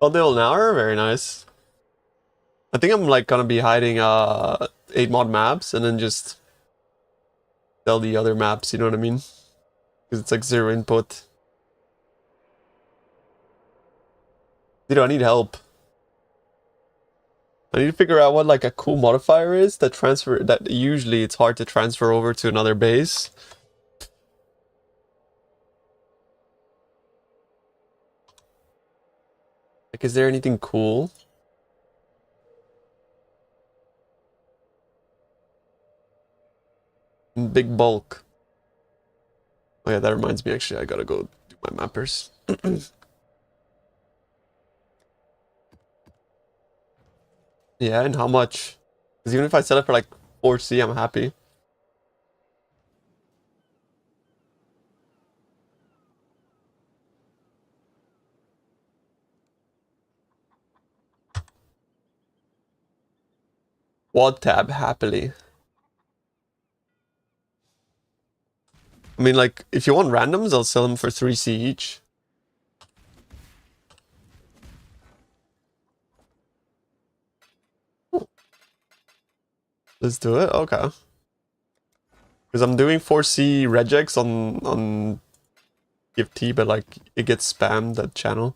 Oh, the old hour, very nice. I think I'm like gonna be hiding 8 mod maps and then just sell the other maps, you know what I mean? Because it's like zero input. Dude, I need help. I need to figure out what like a cool modifier is that usually it's hard to transfer over to another base. Like, is there anything cool? Big bulk. Oh yeah, that reminds me actually, I gotta go do my mappers. Yeah, and how much? Because even if I set up for like 4C, I'm happy. Quad tab, happily. I mean, like, if you want randoms, I'll sell them for 3C each. Let's do it. Okay. Because I'm doing 4C regex on GIFT, but like it gets spammed that channel.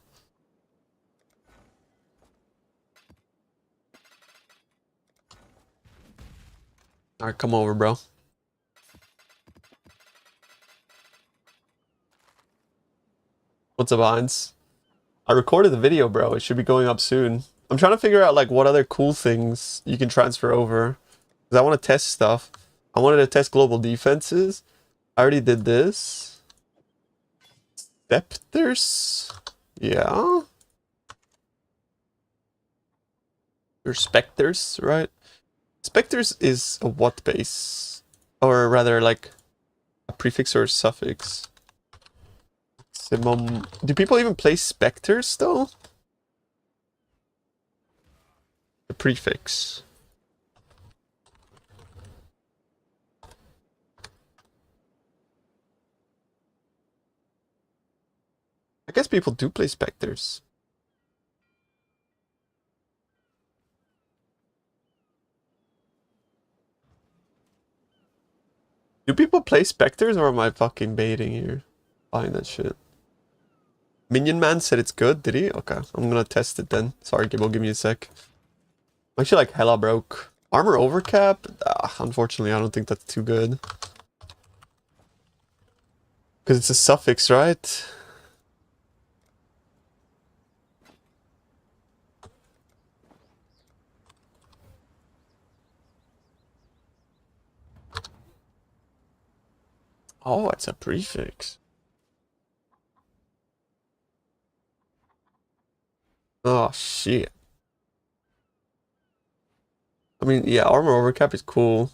Alright, come over, bro. What's up, Heinz? I recorded the video, bro. It should be going up soon. I'm trying to figure out like what other cool things you can transfer over. Because I want to test stuff. I wanted to test global defenses. I already did this. Scepters? Yeah. Or specters, right? Specters is a what base? Or rather like a prefix or a suffix. Simum. Do people even play specters though? The prefix. I guess people do play specters. Do people play specters or am I fucking baiting here? Buying that shit. Minion Man said it's good, did he? Okay, I'm gonna test it then. Sorry, Gibbo, give me a sec. I'm actually like hella broke. Armor overcap? Unfortunately, I don't think that's too good. Because it's a suffix, right? Oh, it's a prefix. Oh, shit. I mean, yeah, armor overcap is cool.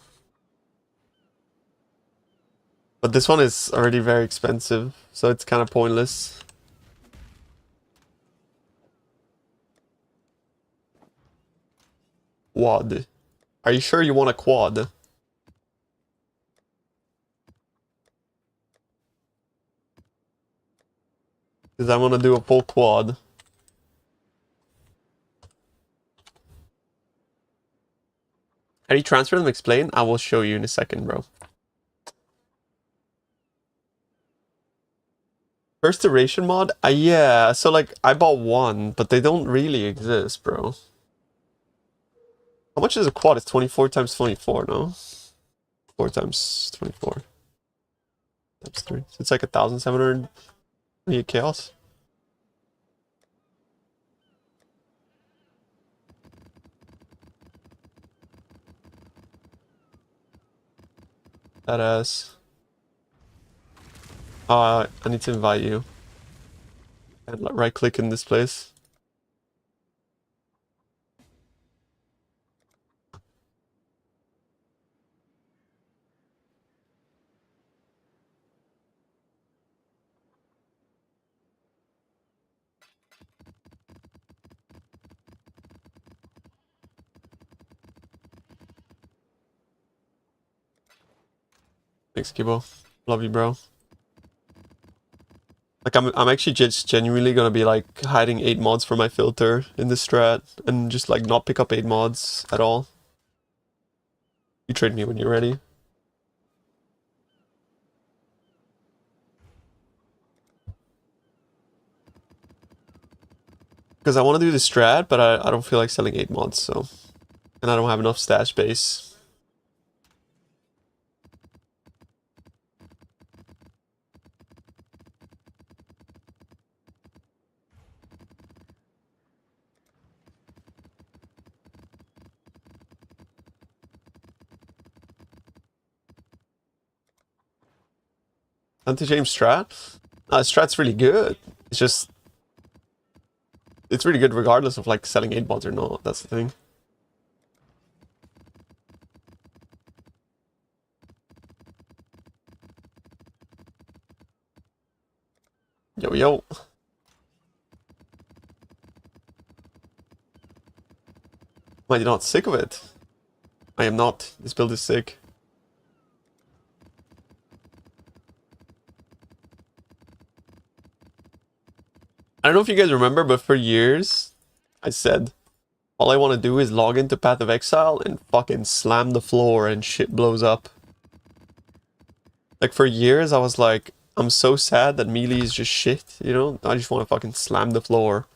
But this one is already very expensive, so it's kind of pointless. Quad. Are you sure you want a quad? Because I want to do a full quad. How do you transfer them? Explain? I will show you in a second, bro. First duration mod? Yeah, so like I bought one, but they don't really exist, bro. How much is a quad? It's 24 times 24, no? 4 times 24. Times 3. So it's like 1,700 chaos. That ass. I need to invite you. And like, right click in this place. Thanks, Kibo. Love you, bro. Like I'm actually just genuinely gonna be like hiding 8 mods for my filter in this strat and just like not pick up 8 mods at all. You trade me when you're ready. Because I want to do the strat, but I don't feel like selling 8 mods, so. And I don't have enough stash space. Anti-James strat? Strat's really good. It's just... It's really good regardless of like selling 8 mods or not, that's the thing. Yo, yo. Am I not sick of it? I am not. This build is sick. I don't know if you guys remember, but for years, I said, all I want to do is log into Path of Exile and fucking slam the floor and shit blows up. Like, for years, I was like, I'm so sad that melee is just shit, you know? I just want to fucking slam the floor.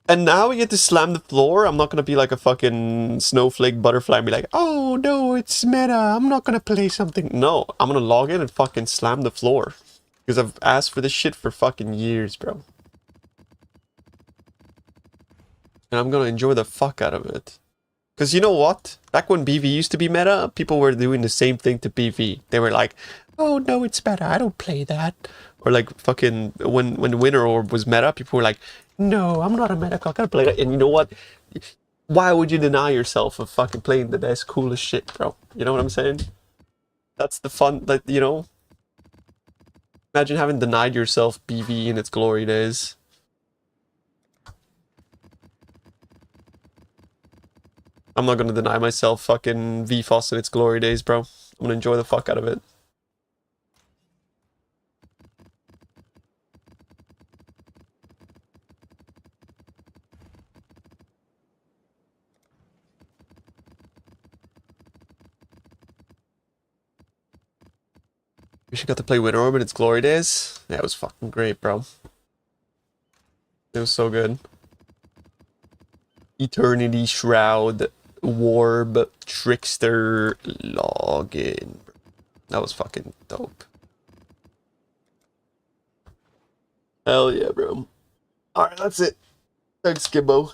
And now we get to slam the floor. I'm not gonna be like a fucking snowflake butterfly and be like, oh no, it's meta, I'm not gonna play something. No, I'm gonna log in and fucking slam the floor. Because I've asked for this shit for fucking years, bro. And I'm gonna enjoy the fuck out of it. Because you know what? Back when BV used to be meta, people were doing the same thing to BV. They were like, oh no, it's meta, I don't play that. Or like fucking, when Winter Orb was meta, people were like, no, I'm not a meta, I gotta play that. And you know what? Why would you deny yourself of fucking playing the best, coolest shit, bro? You know what I'm saying? That's the fun, like, you know? Imagine having denied yourself BV in its glory days. I'm not gonna deny myself fucking VFoS in its glory days, bro. I'm gonna enjoy the fuck out of it. We should got to play Winter Orb in its glory days. Yeah, it was fucking great, bro. It was so good. Eternity Shroud, Warb, Trickster, Login. That was fucking dope. Hell yeah, bro. Alright, that's it. Thanks, Gibbo.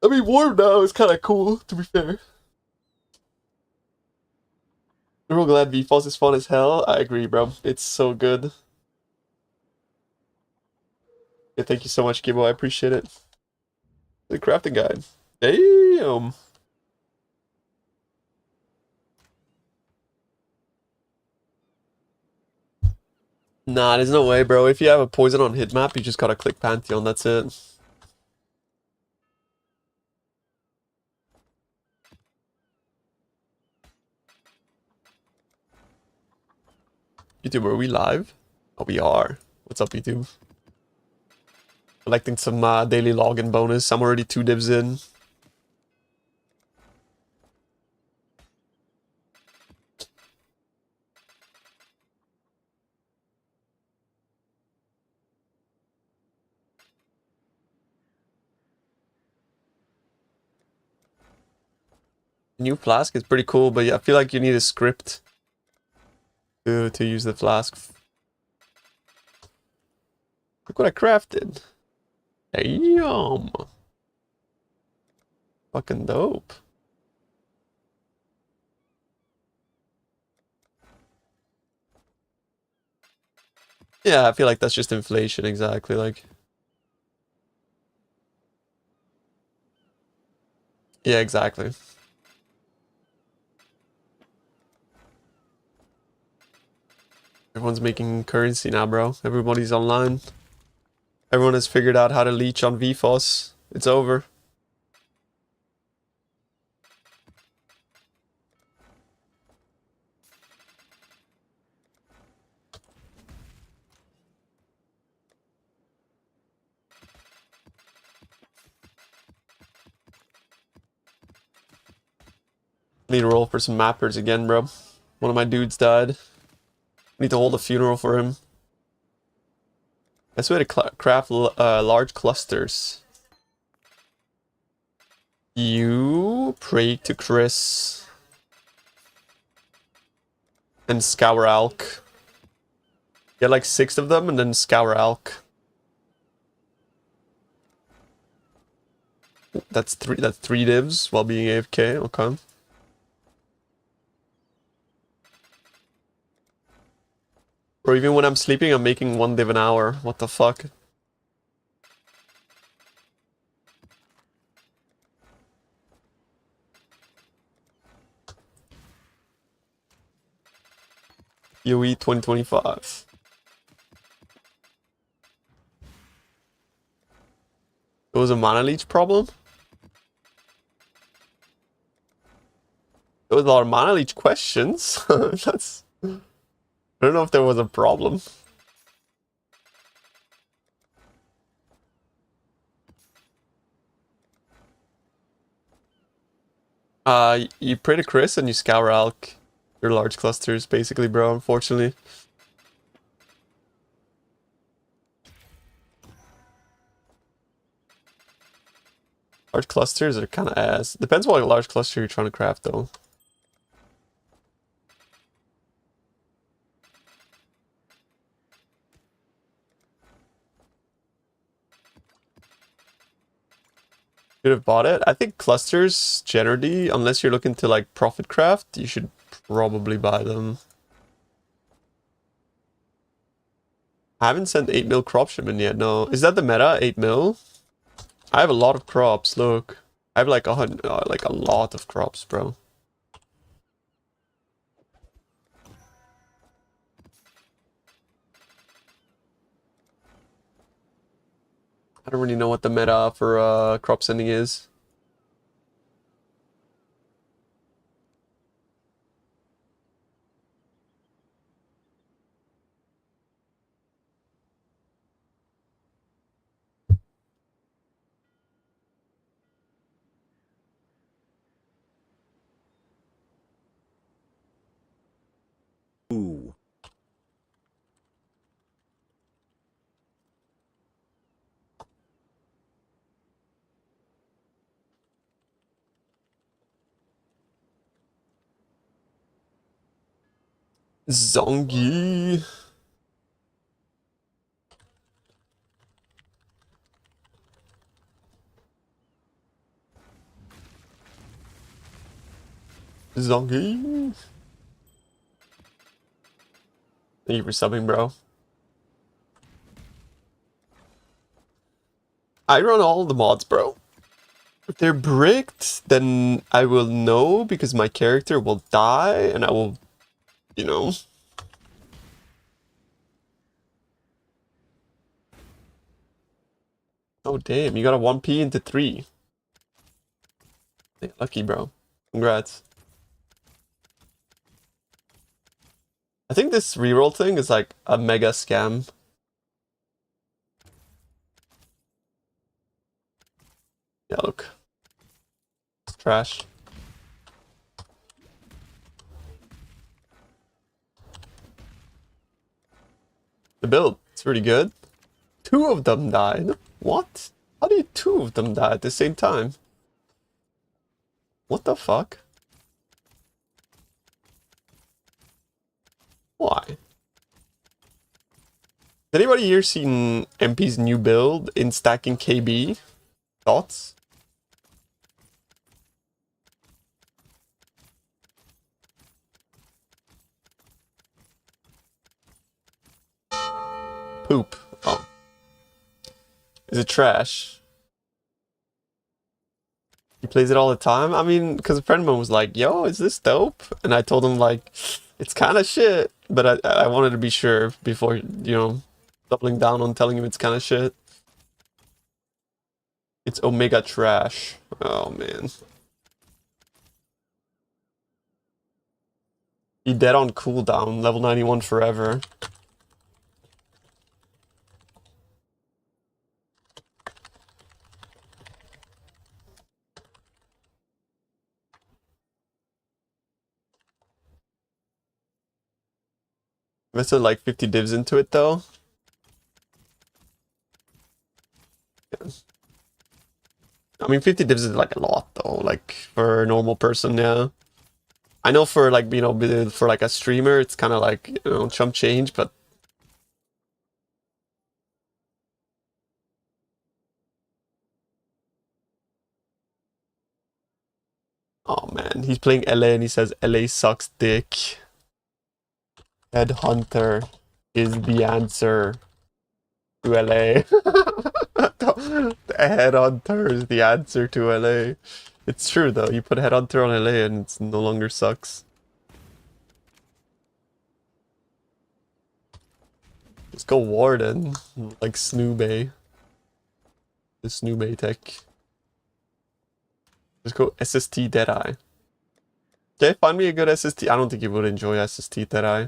I mean, Warm now is kind of cool, to be fair. I'm real glad VFoS is fun as hell. I agree, bro. It's so good. Yeah, thank you so much, Gibbo. I appreciate it. The crafting guide. Damn. Nah, there's no way, bro. If you have a poison on hit map, you just gotta click Pantheon, that's it. YouTube, are we live? Oh, we are. What's up, YouTube? Collecting some daily login bonus. I'm already 2 divs in. New flask is pretty cool, but yeah, I feel like you need a script to use the flask. Look what I crafted. Damn. Fucking dope. Yeah, I feel like that's just inflation, exactly, like. Yeah, exactly. Everyone's making currency now, bro. Everybody's online. Everyone has figured out how to leech on VFoS. It's over. Need to roll for some mappers again, bro. One of my dudes died. Need to hold a funeral for him. Best way to craft large clusters. You pray to Chris. And scour Alk. Get like 6 of them and then scour Alk. That's 3 divs while being AFK, okay. Or even when I'm sleeping, I'm making 1 div an hour. What the fuck? PoE 2025. It was a mana leech problem? There was a lot of mana leech questions. That's... I don't know if there was a problem. You pray to Chris and you scour Alk. Your large clusters, basically, bro, unfortunately. Large clusters are kind of ass. Depends what large cluster you're trying to craft, though. Should have bought it. I think clusters, generally, unless you're looking to like profit craft, you should probably buy them. I haven't sent 8 mil crop shipment yet, no. Is that the meta, 8 mil? I have a lot of crops, look. I have like like a lot of crops, bro. I don't really know what the meta for crop sending is. Ooh. Zongi. Zongi. Thank you for subbing, bro. I run all the mods, bro. If they're bricked, then I will know because my character will die and I will, you know. Oh, damn. You got a 1p into 3. Lucky, bro. Congrats. I think this reroll thing is like a mega scam. Yeah, look. It's trash. The build, it's pretty good. 2 of them died. What? How do you 2 of them die at the same time? What the fuck? Why? Has anybody here seen MP's new build in stacking KB? Thoughts? Poop. Oh. Is it trash? He plays it all the time? I mean, because a friend of mine was like, yo, is this dope? And I told him, like, it's kind of shit. But I wanted to be sure before, you know, doubling down on telling him it's kind of shit. It's Omega trash. Oh, man. He dead on cooldown, level 91 forever. Invested like 50 divs into it though. Yeah. I mean, 50 divs is like a lot though, like for a normal person, yeah. I know for like, you know, for like a streamer, it's kind of like, you know, chump change, but oh man, he's playing LA and he says LA sucks dick. Headhunter is the answer to LA. The Headhunter is the answer to LA. It's true though, you put Headhunter on LA and it no longer sucks. Let's go Warden, like Snoobay. The Snoobay tech. Let's go SST Deadeye. Okay, find me a good SST. I don't think you would enjoy SST Deadeye.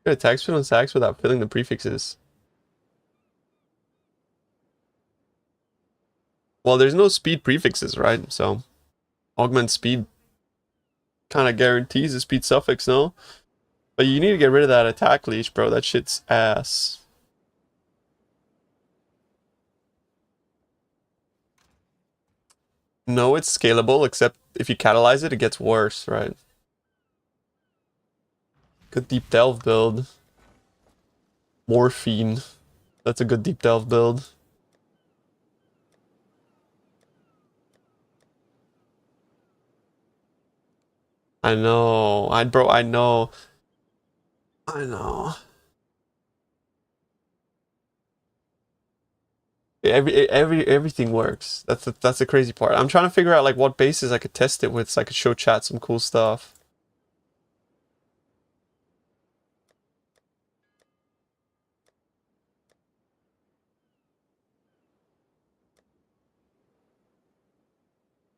Get attack speed on sacks without filling the prefixes. Well, there's no speed prefixes, right? So augment speed kind of guarantees the speed suffix, no? But you need to get rid of that attack leash, bro. That shit's ass. No, it's scalable, except if you catalyze it, it gets worse, right? Good deep delve build. Morphine. That's a good deep delve build. I know. Bro, I know. I know. Everything works. That's the crazy part. I'm trying to figure out like what bases I could test it with so I could show chat some cool stuff.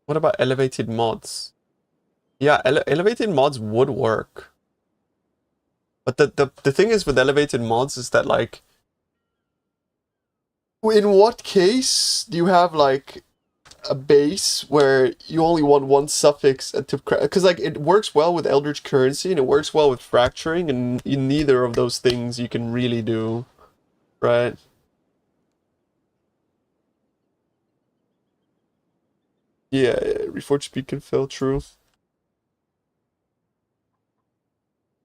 What about elevated mods? Yeah, elevated mods would work. But the thing is with elevated mods is that like in what case do you have like a base where you only want one suffix to because like it works well with Eldritch Currency and it works well with fracturing and in neither of those things you can really do, right? Yeah, reforged speed can fail, true.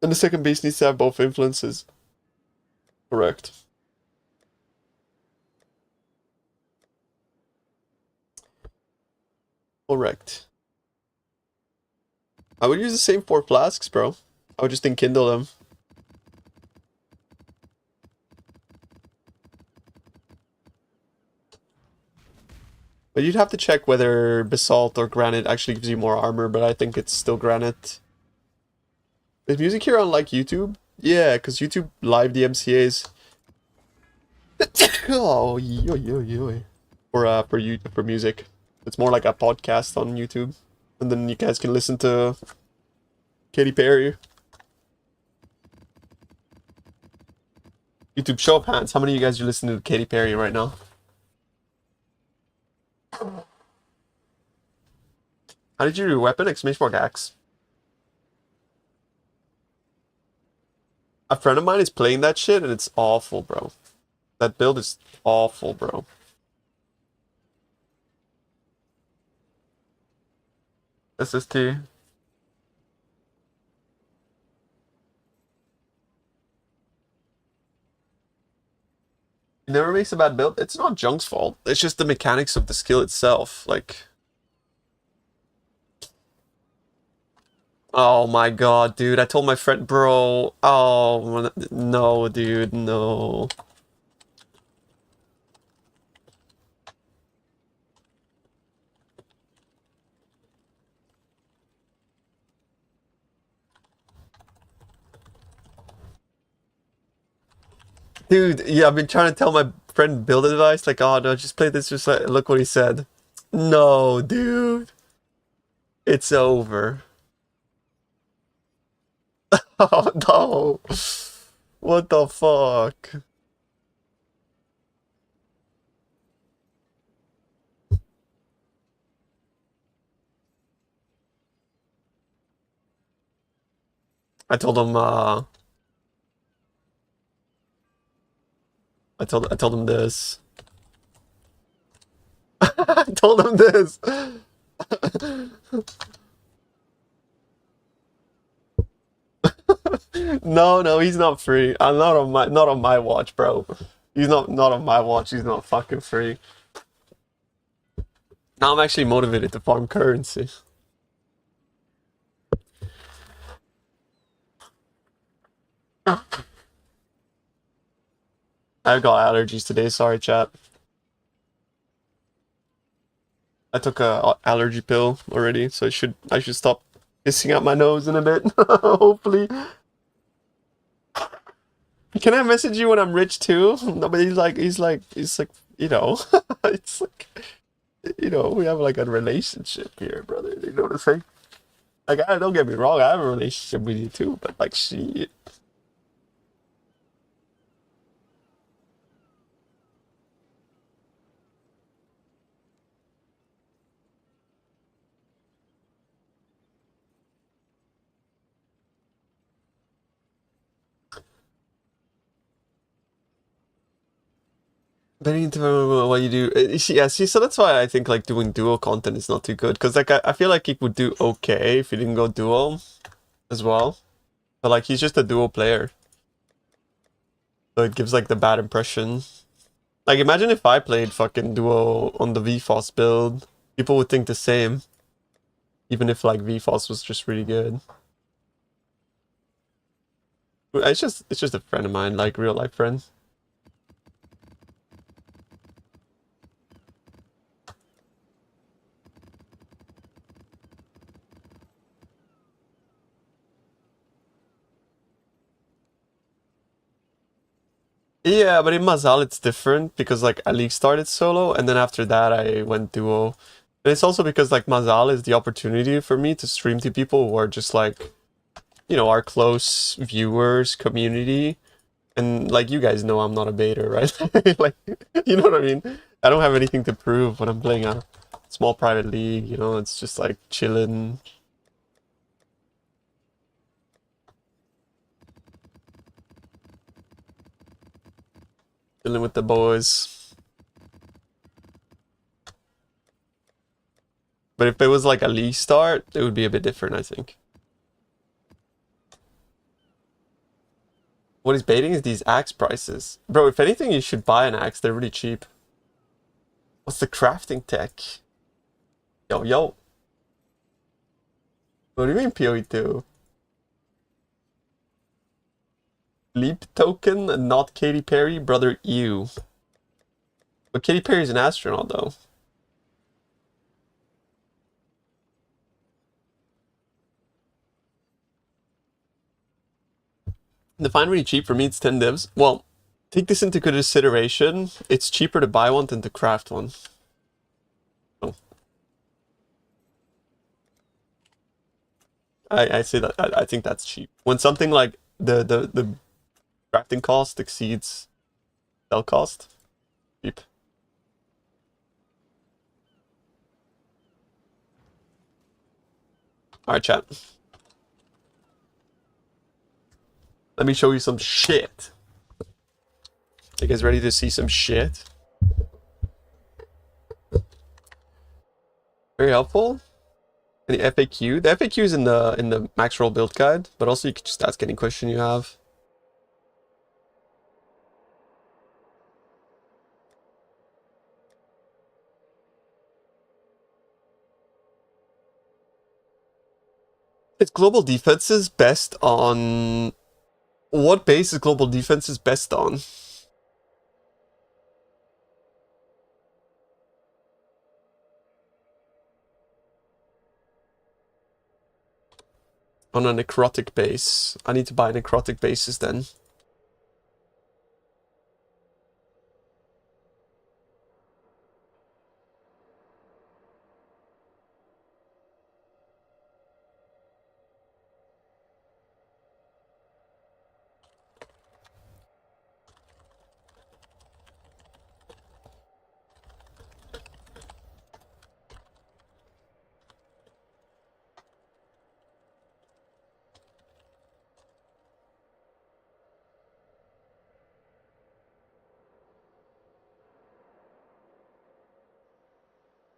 And the second base needs to have both influences. Correct. Correct. I would use the same 4 flasks, bro. I would just enkindle them. But you'd have to check whether basalt or granite actually gives you more armor, but I think it's still granite. Is music here on like YouTube? Yeah, because YouTube live the MCAs. Oh, yo yo yo. For music. It's more like a podcast on YouTube. And then you guys can listen to Katy Perry. YouTube, show of hands. How many of you guys are listening to Katy Perry right now? How did you do weapon? Exclamation mark axe. A friend of mine is playing that shit and it's awful, bro. That build is awful, bro. SST. He never makes a bad build. It's not Junk's fault. It's just the mechanics of the skill itself. Like, Oh my god, dude. I told my friend, bro. Oh, no, dude, no. Dude, yeah, I've been trying to tell my friend build advice, like, oh no, just play this, just like, look what he said. No, dude. It's over. Oh no. What the fuck? I told him, I told him this. I told him this. No, no, he's not free. I'm not on my watch, bro. He's not on my watch. He's not fucking free. Now I'm actually motivated to farm currency. I've got allergies today. Sorry, chat. I took a allergy pill already, so I should stop hissing out my nose in a bit. Hopefully. Can I message you when I'm rich too? No, but he's like, it's like, we have like a relationship here, brother. You know what I'm saying? Like, don't get me wrong, I have a relationship with you too, but like, shit. Betting into what you do, yeah. See, so that's why I think like doing duo content is not too good, because like I feel like he would do okay if he didn't go duo as well, but like he's just a duo player, so it gives like the bad impression. Like imagine if I played fucking duo on the VFoS build, people would think the same, even if like VFoS was just really good. It's just a friend of mine, like real life friend. Yeah, but in Mazal it's different because like I league started solo and then after that I went duo. And it's also because like Mazal is the opportunity for me to stream to people who are just like, our close viewers, community. And like you guys know I'm not a baiter, right? Like, you know what I mean? I don't have anything to prove when I'm playing a small private league, it's just like chilling. Chilling with the boys. But if it was like a league start, it would be a bit different, I think. What he's baiting is these axe prices. Bro, if anything, you should buy an axe. They're really cheap. What's the crafting tech? Yo, yo. What do you mean PoE 2? Leap token, not Katy Perry? Brother, ew. But Katy Perry's an astronaut, though. Define really cheap for me, it's 10 divs. Well, take this into consideration. It's cheaper to buy one than to craft one. Oh. I say that I think that's cheap. When something like the crafting cost exceeds sell cost, cheap. Alright, chat. Let me show you some shit. You guys ready to see some shit? Very helpful. And the FAQ. The FAQ is in the max roll build guide, but also you can just ask any question you have. It's global defenses best on... What base is global defenses best on? On a necrotic base. I need to buy necrotic bases then.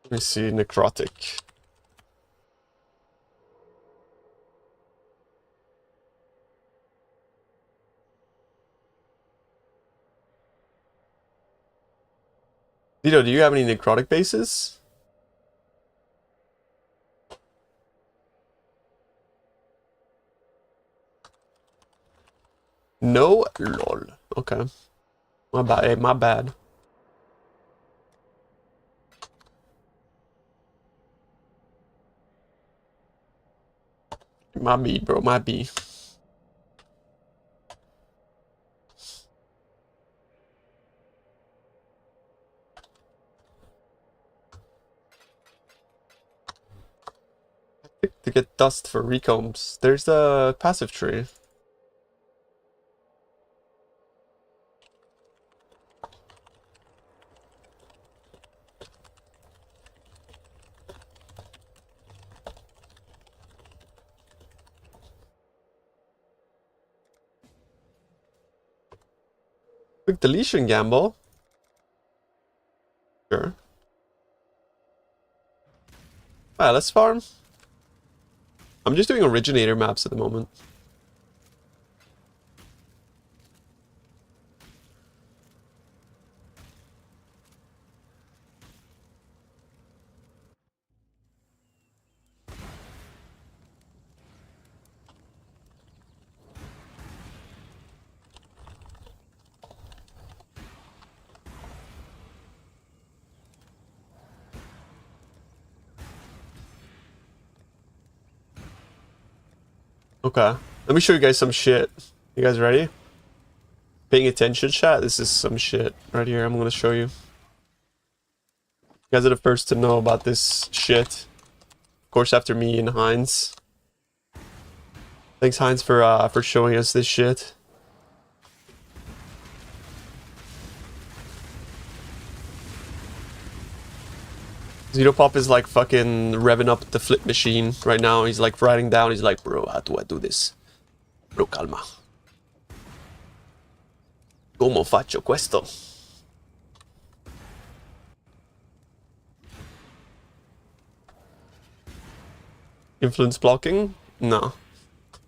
Let me see, necrotic. Vito, do you have any necrotic bases? No? Lol. Okay. My bad. Hey, my bad. My B, bro. My B. To get dust for recombs. There's the passive tree. Quick deletion gamble. Sure. Alright, let's farm. I'm just doing originator maps at the moment. Okay. Let me show you guys some shit. You guys ready? Paying attention, chat? This is some shit right here I'm gonna show you. You guys are the first to know about this shit. Of course, after me and Heinz. Thanks, Heinz, for showing us this shit. Pop is like fucking revving up the flip machine right now. He's like writing down. He's like, bro, how do I do this? Bro, calma. Come faccio questo? Influence blocking? No.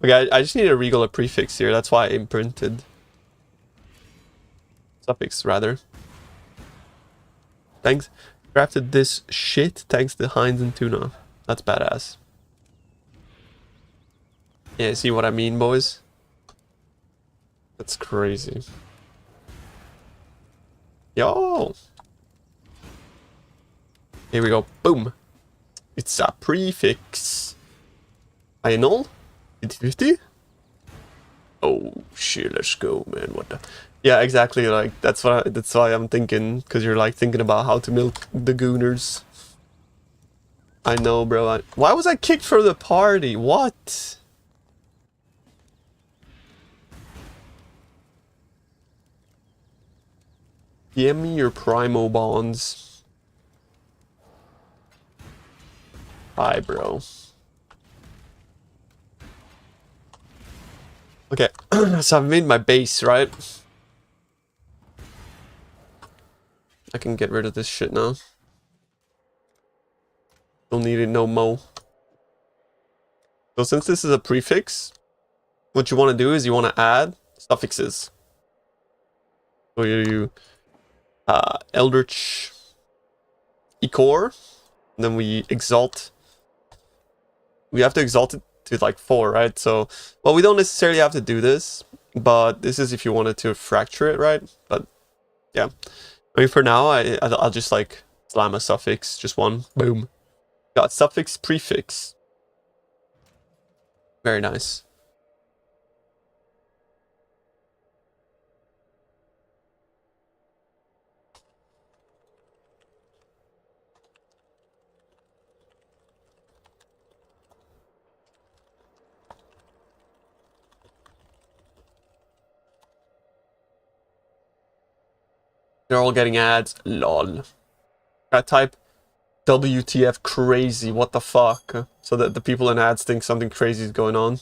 Okay, I just need a regular prefix here. That's why I imprinted. Suffix, rather. Thanks. Crafted this shit thanks to Heinz and Tuna. That's badass. Yeah, see what I mean, boys? That's crazy. Yo! Here we go. Boom! It's a prefix. Final? 50-50? Oh shit, let's go, man. What the... Yeah, exactly. Like that's why I'm thinking, because you're like thinking about how to milk the gooners. I know, bro. Why was I kicked from the party? What? Give me your primo bonds. Hi, bro. Okay, so I've made my base, right? I can get rid of this shit now. Don't need it no more. So since this is a prefix, what you want to do is you want to add suffixes. So you Eldritch Ecor, then we exalt. We have to exalt it to like 4, right? So, well, we don't necessarily have to do this, but this is if you wanted to fracture it, right? But yeah, I mean, for now, I'll just like slam a suffix, just one, boom. Got suffix, prefix. Very nice. They're all getting ads. Lol. I type WTF crazy, what the fuck? So that the people in ads think something crazy is going on.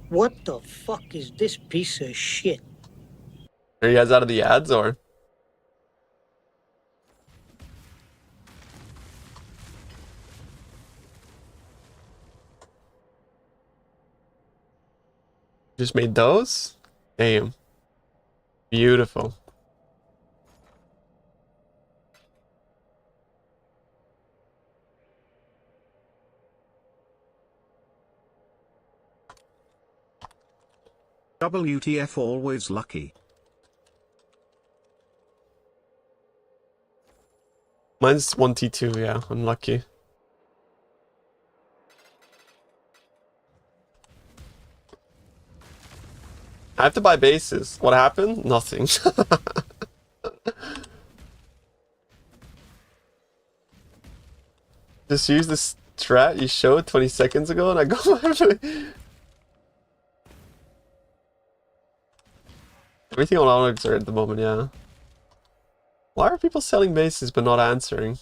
What the fuck is this piece of shit? Are you guys out of the ads or? Just made those? Damn. Beautiful. WTF always lucky. Mine's 1T2, yeah, unlucky. I have to buy bases. What happened? Nothing. Just use the strat you showed 20 seconds ago and I go Everything on Onyx are at the moment, yeah. Why are people selling bases but not answering?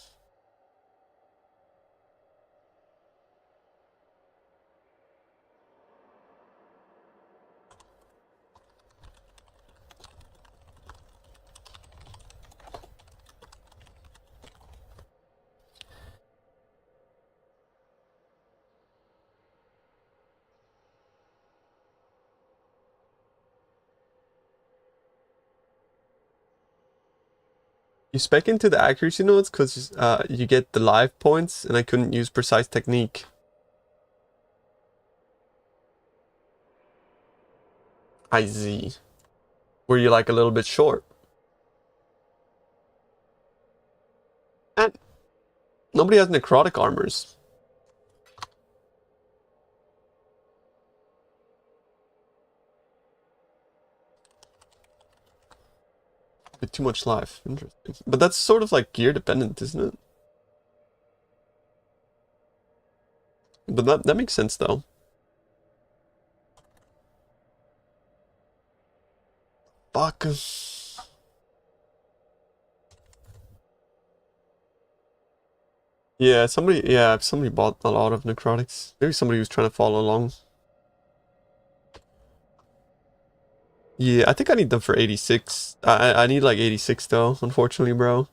You spec into the accuracy nodes because you get the live points and I couldn't use precise technique. I see. Were you like a little bit short? And nobody has necrotic armors. Bit too much life. Interesting. But that's sort of like gear dependent, isn't it? But that makes sense though. Fuck. Yeah, somebody bought a lot of necrotics. Maybe somebody was trying to follow along. Yeah, I think I need them for 86. I need like 86 though, unfortunately, bro.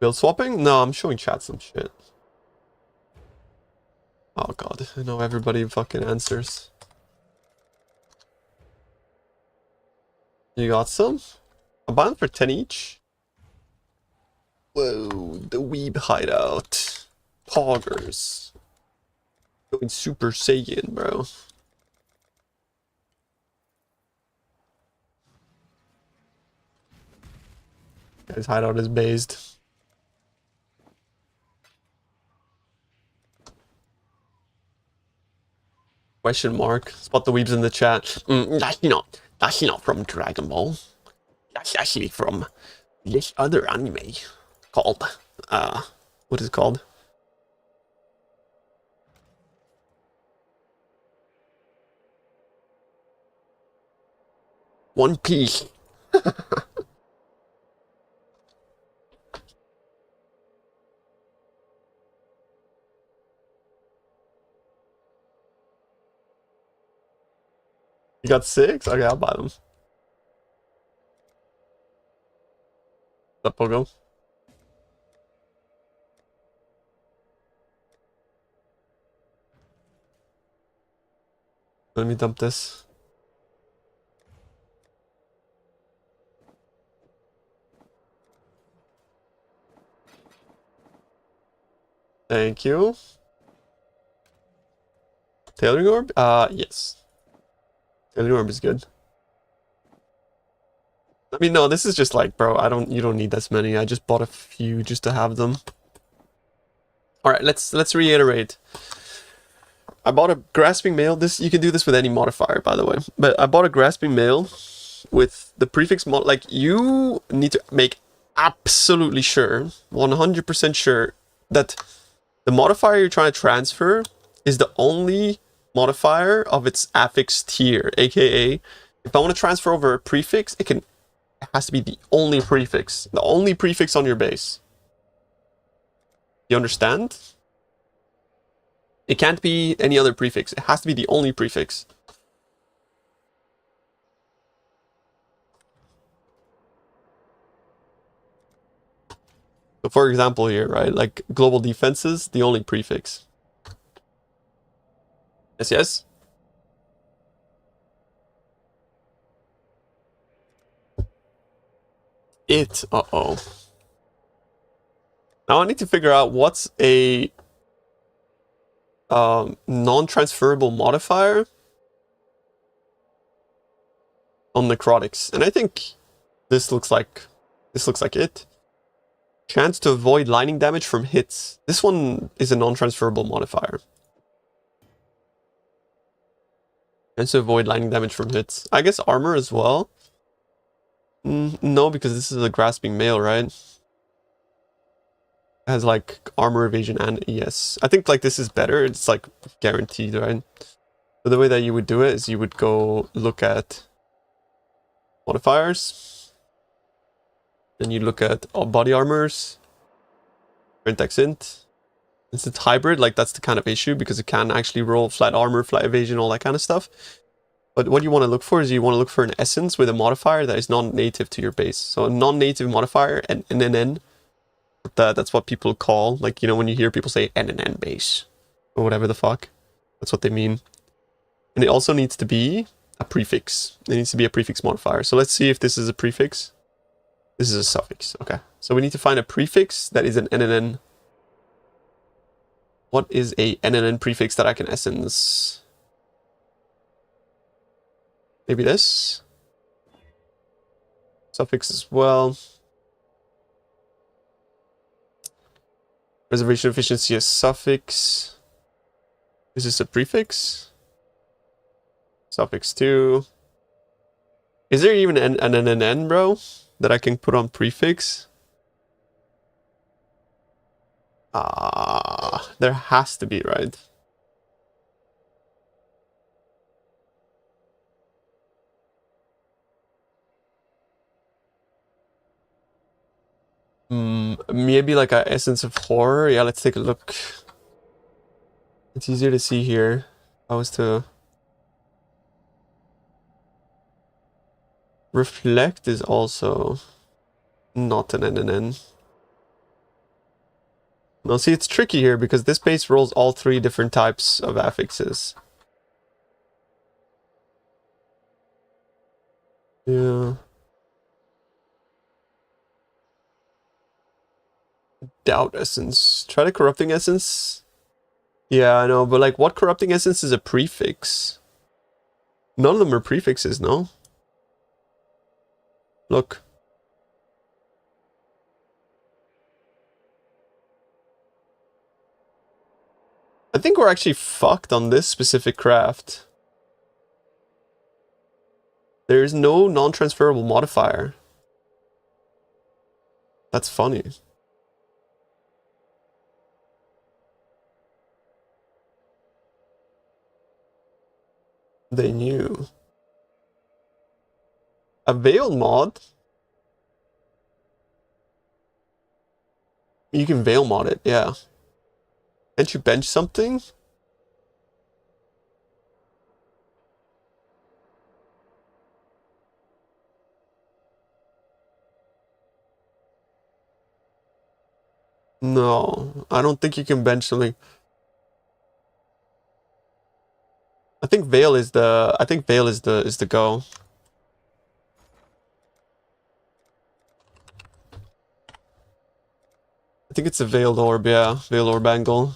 Build swapping? No, I'm showing chat some shit. Oh god, I know everybody fucking answers. You got some? I'll buy them for 10 each. Whoa, the weeb hideout. Poggers. Going Super Saiyan, bro. His hideout is based. Question mark. Spot the weebs in the chat. That's not from Dragon Ball. That's actually from this other anime called, what is it called? One Piece. You got 6? Okay, I'll buy them. That Pogo. Let me dump this. Thank you. Tailoring orb? Yes. Tailoring orb is good. I mean, no, this is just like, bro, you don't need this many. I just bought a few just to have them. All right, let's reiterate. I bought a grasping mail. You can do this with any modifier, by the way. But I bought a grasping mail with the prefix mod. Like, you need to make absolutely sure, 100% sure, that the modifier you're trying to transfer is the only modifier of its affix tier, aka if I want to transfer over a prefix, it has to be the only prefix on your base. You understand? It can't be any other prefix. It has to be the only prefix. So for example here, right, like global defenses, the only prefix. Yes. Uh-oh. Now I need to figure out what's a non-transferable modifier on necrotics. And I think this looks like it. Chance to avoid lightning damage from hits. This one is a non-transferable modifier. Chance to avoid lightning damage from hits. I guess armor as well. No, because this is a grasping mail, right? It has like armor evasion and ES. I think like this is better. It's like guaranteed, right? So the way that you would do it is you would go look at modifiers. Then you look at body armors. Print X int. Since it's hybrid, like that's the kind of issue because it can actually roll flat armor, flat evasion, all that kind of stuff. But what you want to look for is you want to look for an essence with a modifier that is non-native to your base. So a non-native modifier, an NNN. That's what people call, like, you know, when you hear people say NNN base or whatever the fuck. That's what they mean. And it also needs to be a prefix. It needs to be a prefix modifier. So let's see if this is a prefix. This is a suffix. Okay. So we need to find a prefix that is an NNN. What is a NNN prefix that I can essence? Maybe this? Suffix as well. Reservation efficiency is suffix. Is this a prefix? Suffix 2. Is there even an NNN, bro, that I can put on prefix? There has to be, right? Maybe like a essence of horror. Yeah, let's take a look. It's easier to see here. I was to reflect is also not an NNN. Now see, it's tricky here because this base rolls all 3 different types of affixes. Yeah. Doubt essence. Try the corrupting essence. Yeah, I know, but like what corrupting essence is a prefix? None of them are prefixes, no? Look. I think we're actually fucked on this specific craft. There is no non-transferable modifier. That's funny. They knew. A veil mod? You can veil mod it, yeah. Can't you bench something? No, I don't think you can bench something. I think Veil is the go. I think it's a Veiled Orb, yeah. Veiled Orb angle.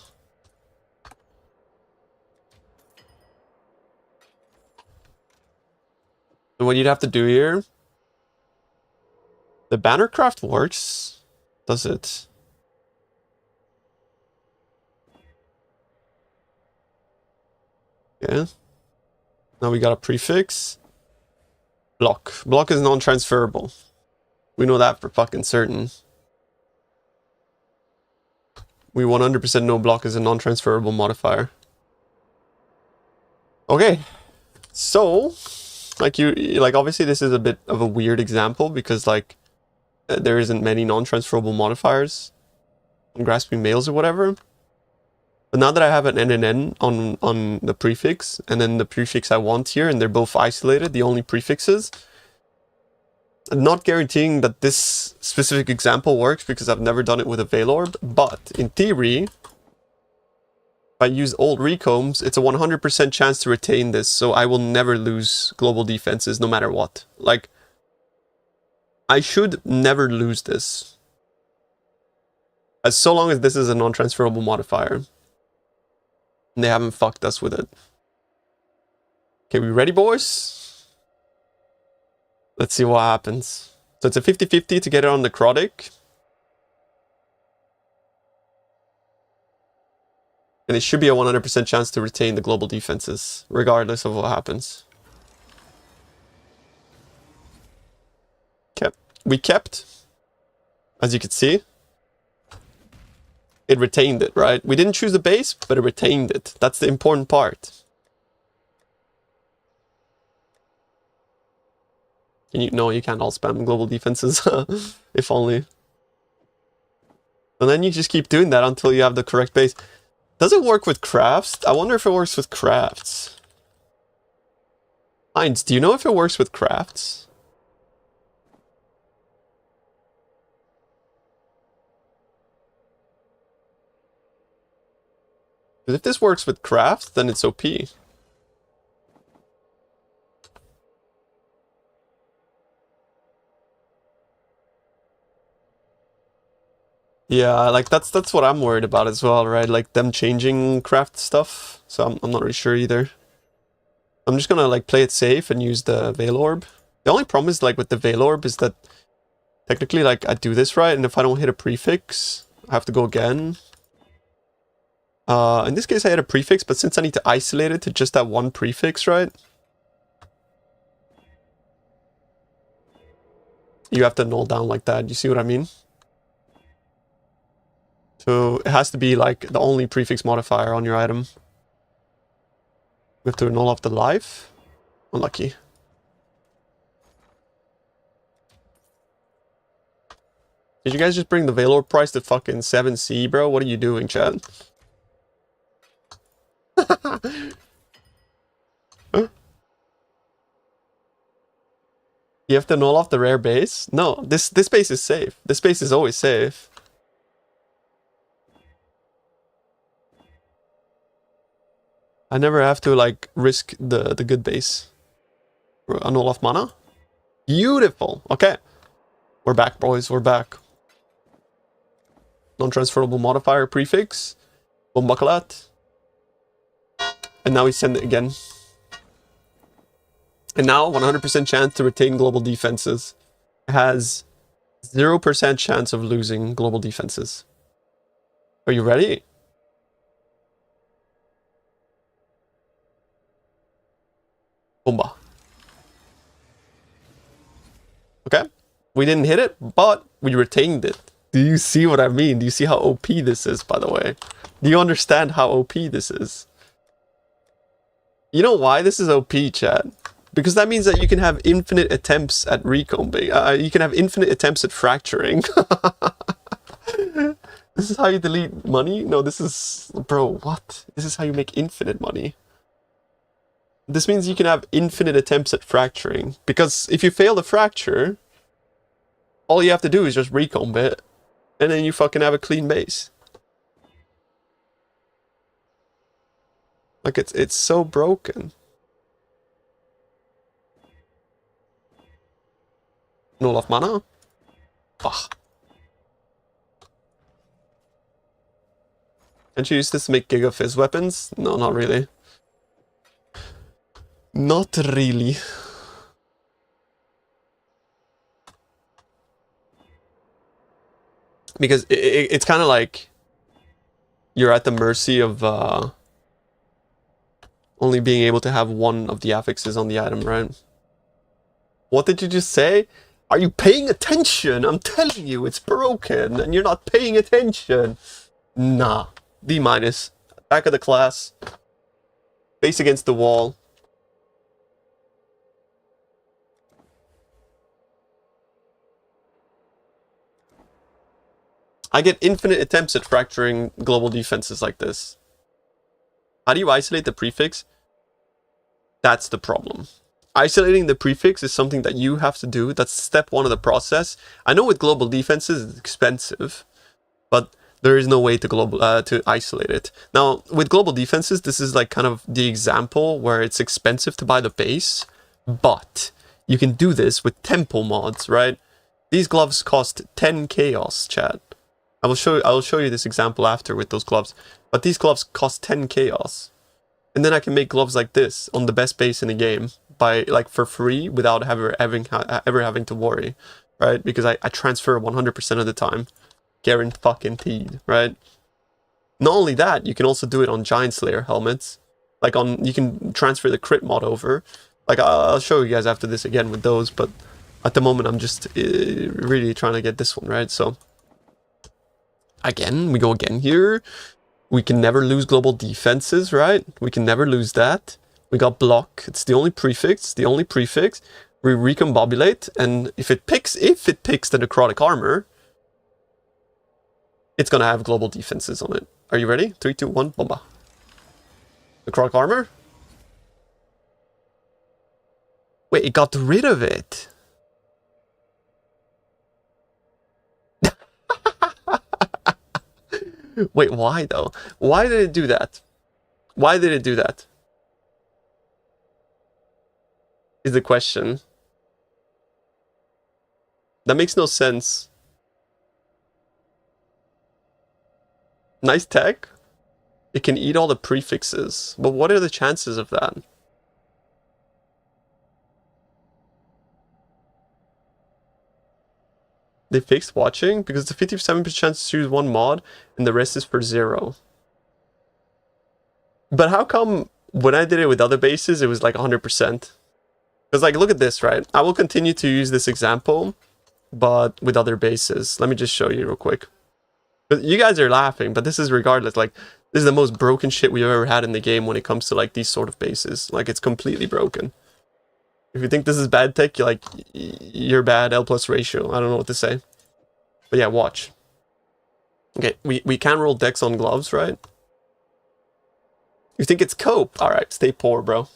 And what you'd have to do here... The Bannercraft works. Does it? Yeah. Now we got a prefix. Block. Block is non-transferable. We know that for fucking certain. We 100% know block is a non-transferable modifier. Okay. So, like obviously this is a bit of a weird example because like there isn't many non-transferable modifiers on grasping males or whatever. But now that I have an NNN on the prefix and then the prefix I want here, and they're both isolated, the only prefixes, I'm not guaranteeing that this specific example works because I've never done it with a Veil Orb, but in theory, if I use old recombs, it's a 100% chance to retain this, so I will never lose global defenses no matter what. Like, I should never lose this. As so long as this is a non-transferable modifier. And they haven't fucked us with it. Okay, we ready, boys? Let's see what happens. So it's a 50-50 to get it on Necrotic. And it should be a 100% chance to retain the global defenses, regardless of what happens. Okay, we kept, as you can see, it retained it, right? We didn't choose the base, but it retained it. That's the important part. No, you can't all spam global defenses. If only. And then you just keep doing that until you have the correct base. Does it work with crafts? I wonder if it works with crafts. Heinz, do you know if it works with crafts? Because if this works with crafts, then it's OP. Yeah, like that's what I'm worried about as well, right? Like them changing craft stuff. So I'm not really sure either. I'm just gonna like play it safe and use the Veil Orb. The only problem is like with the Veil Orb is that technically like I do this right, and if I don't hit a prefix, I have to go again. In this case I hit a prefix, but since I need to isolate it to just that one prefix, right? You have to null down like that. You see what I mean? So it has to be like the only prefix modifier on your item. We have to null off the life. Unlucky. Did you guys just bring the Veil Orb price to fucking 7C, bro? What are you doing, chat? Huh? You have to null off the rare base? No, this base is safe. This base is always safe. I never have to like risk the good base. Null off mana. Beautiful. Okay. We're back, boys. We're back. Non-transferable modifier prefix. Bombacalat. And now we send it again. And now 100% chance to retain global defenses. It has 0% chance of losing global defenses. Are you ready? Boomba. Okay. We didn't hit it, but we retained it. Do you see what I mean? Do you see how OP this is, by the way? Do you understand how OP this is? You know why this is OP, chat? Because that means that you can have infinite attempts at recombing. You can have infinite attempts at fracturing. This is how you delete money? No, this is... Bro, what? This is how you make infinite money. This means you can have infinite attempts at fracturing. Because if you fail to fracture, all you have to do is just recomb it. And then you fucking have a clean base. Like, it's so broken. No enough mana? Fuck. Can't you use this to make Giga Fizz weapons? No, not really. Not really. Because it's kind of like you're at the mercy of only being able to have one of the affixes on the item, right? What did you just say? Are you paying attention? I'm telling you, it's broken, and you're not paying attention. Nah. D-. Back of the class. Face against the wall. I get infinite attempts at fracturing global defenses like this. How do you isolate the prefix? That's the problem. Isolating the prefix is something that you have to do. That's step one of the process. I know with global defenses it's expensive, but there is no way to isolate it. Now, with global defenses, this is like kind of the example where it's expensive to buy the base, but you can do this with tempo mods, right? These gloves cost 10 chaos, chat. I will show you this example after with those gloves. But these gloves cost 10 chaos. And then I can make gloves like this on the best base in the game by like for free without ever having to worry, right? Because I transfer 100% of the time. Guaranteed, right? Not only that, you can also do it on Giant Slayer helmets. Like you can transfer the crit mod over. Like I'll show you guys after this again with those, but at the moment I'm just really trying to get this one, right? So again, we go again here. We can never lose global defenses, right? We can never lose that. We got block. It's the only prefix. The only prefix. We recombobulate, and if it picks the necrotic armor, it's gonna have global defenses on it. Are you ready? 3, 2, 1, bomba. Necrotic armor? Wait, it got rid of it. Wait, why though? Why did it do that? Why did it do that? Is the question. That makes no sense. Nice tech. It can eat all the prefixes. But what are the chances of that? They fixed watching because it's a 57% chance to choose one mod and the rest is for 0. But how come when I did it with other bases, it was like 100%? Because like, look at this, right? I will continue to use this example, but with other bases. Let me just show you real quick. But you guys are laughing, but this is regardless. Like, this is the most broken shit we've ever had in the game when it comes to like these sort of bases. Like, it's completely broken. If you think this is bad tech, you're bad. L+ ratio. I don't know what to say. But yeah, watch. Okay, we can roll decks on gloves, right? You think it's cope? All right, stay poor, bro.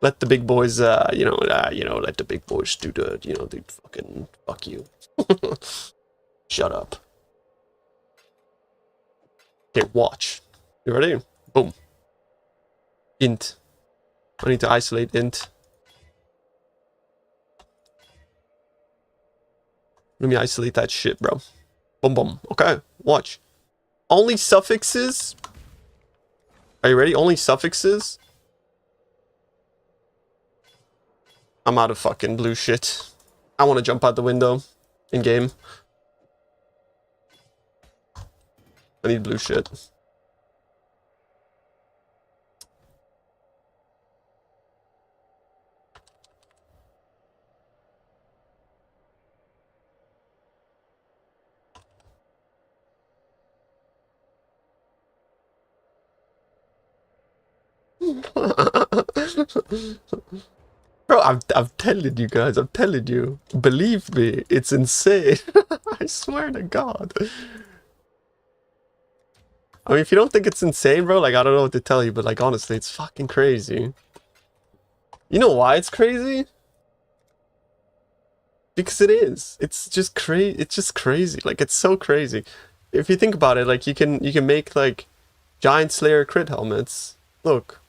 Let the big boys, let the big boys do the, they fucking fuck you. Shut up. Okay, watch. You ready? Boom. Int. I need to isolate int. Let me isolate that shit, bro. Boom, boom. Okay, watch. Only suffixes. Are you ready? Only suffixes. I'm out of fucking blue shit. I want to jump out the window in game. I need blue shit. Bro, I'm telling you guys, I'm telling you. Believe me, it's insane. I swear to God. I mean, if you don't think it's insane, bro, like, I don't know what to tell you, but, like, honestly, it's fucking crazy. You know why it's crazy? Because it is. It's just crazy. It's just crazy. Like, it's so crazy. If you think about it, like, you can make, like, Giant Slayer crit helmets. Look.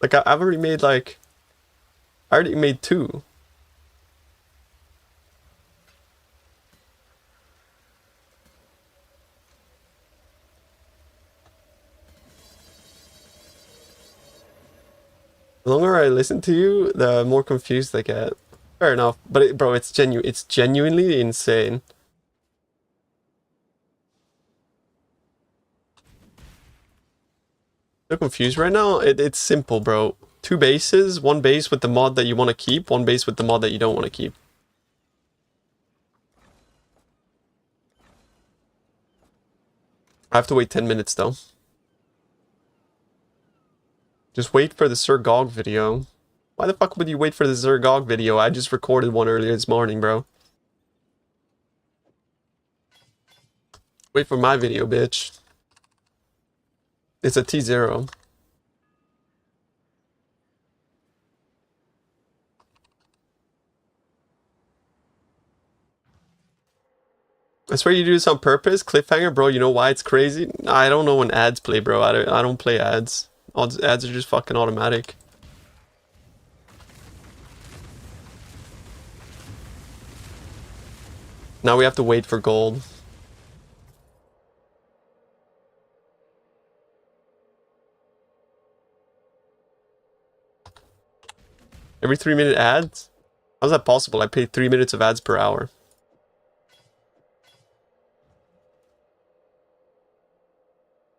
Like, I've already made, like... I already made 2. The longer I listen to you, the more confused I get. Fair enough. But, bro, it's genuinely insane. So confused right now? It's simple, bro. 2 bases, 1 base with the mod that you want to keep, 1 base with the mod that you don't want to keep. I have to wait 10 minutes though. Just wait for the Sir Gog video. Why the fuck would you wait for the Sir Gog video? I just recorded one earlier this morning, bro. Wait for my video, bitch. It's a T0. I swear you do this on purpose? Cliffhanger, bro, you know why it's crazy? I don't know when ads play, bro. I don't play ads. Ads are just fucking automatic. Now we have to wait for gold. Every 3-minute ads? How's that possible? I pay 3 minutes of ads per hour.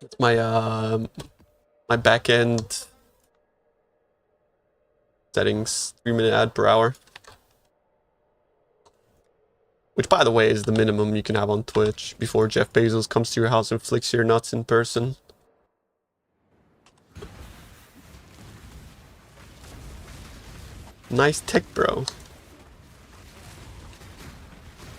That's my my backend settings. 3-minute ad per hour. Which, by the way, is the minimum you can have on Twitch before Jeff Bezos comes to your house and flicks your nuts in person. Nice tech, bro.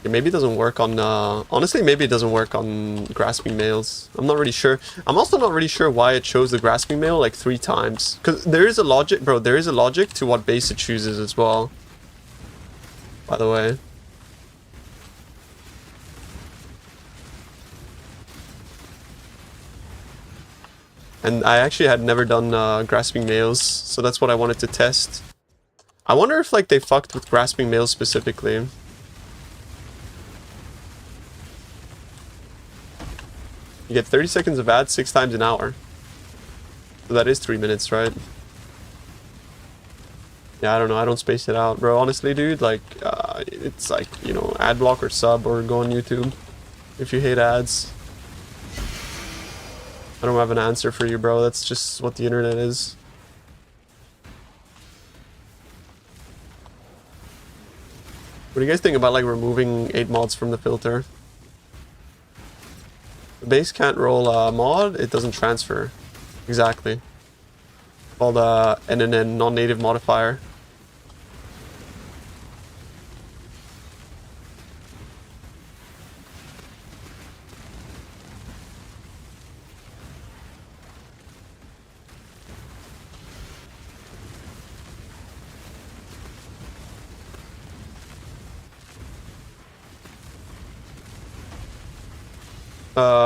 Yeah, maybe it doesn't work on, honestly, maybe it doesn't work on grasping males. I'm not really sure. I'm also not really sure why it chose the grasping male like 3 times. Because there is a logic, bro, there is a logic to what base it chooses as well. By the way. And I actually had never done grasping males, so that's what I wanted to test. I wonder if like they fucked with grasping males specifically. You get 30 seconds of ads 6 times an hour. So that is 3 minutes, right? Yeah, I don't know. I don't space it out, bro. Honestly, dude, like, it's like, you know, ad block or sub or go on YouTube if you hate ads. I don't have an answer for you, bro. That's just what the internet is. What do you guys think about, like, removing 8 mods from the filter? The base can't roll a mod, it doesn't transfer. Exactly. Called NNN, non-native modifier.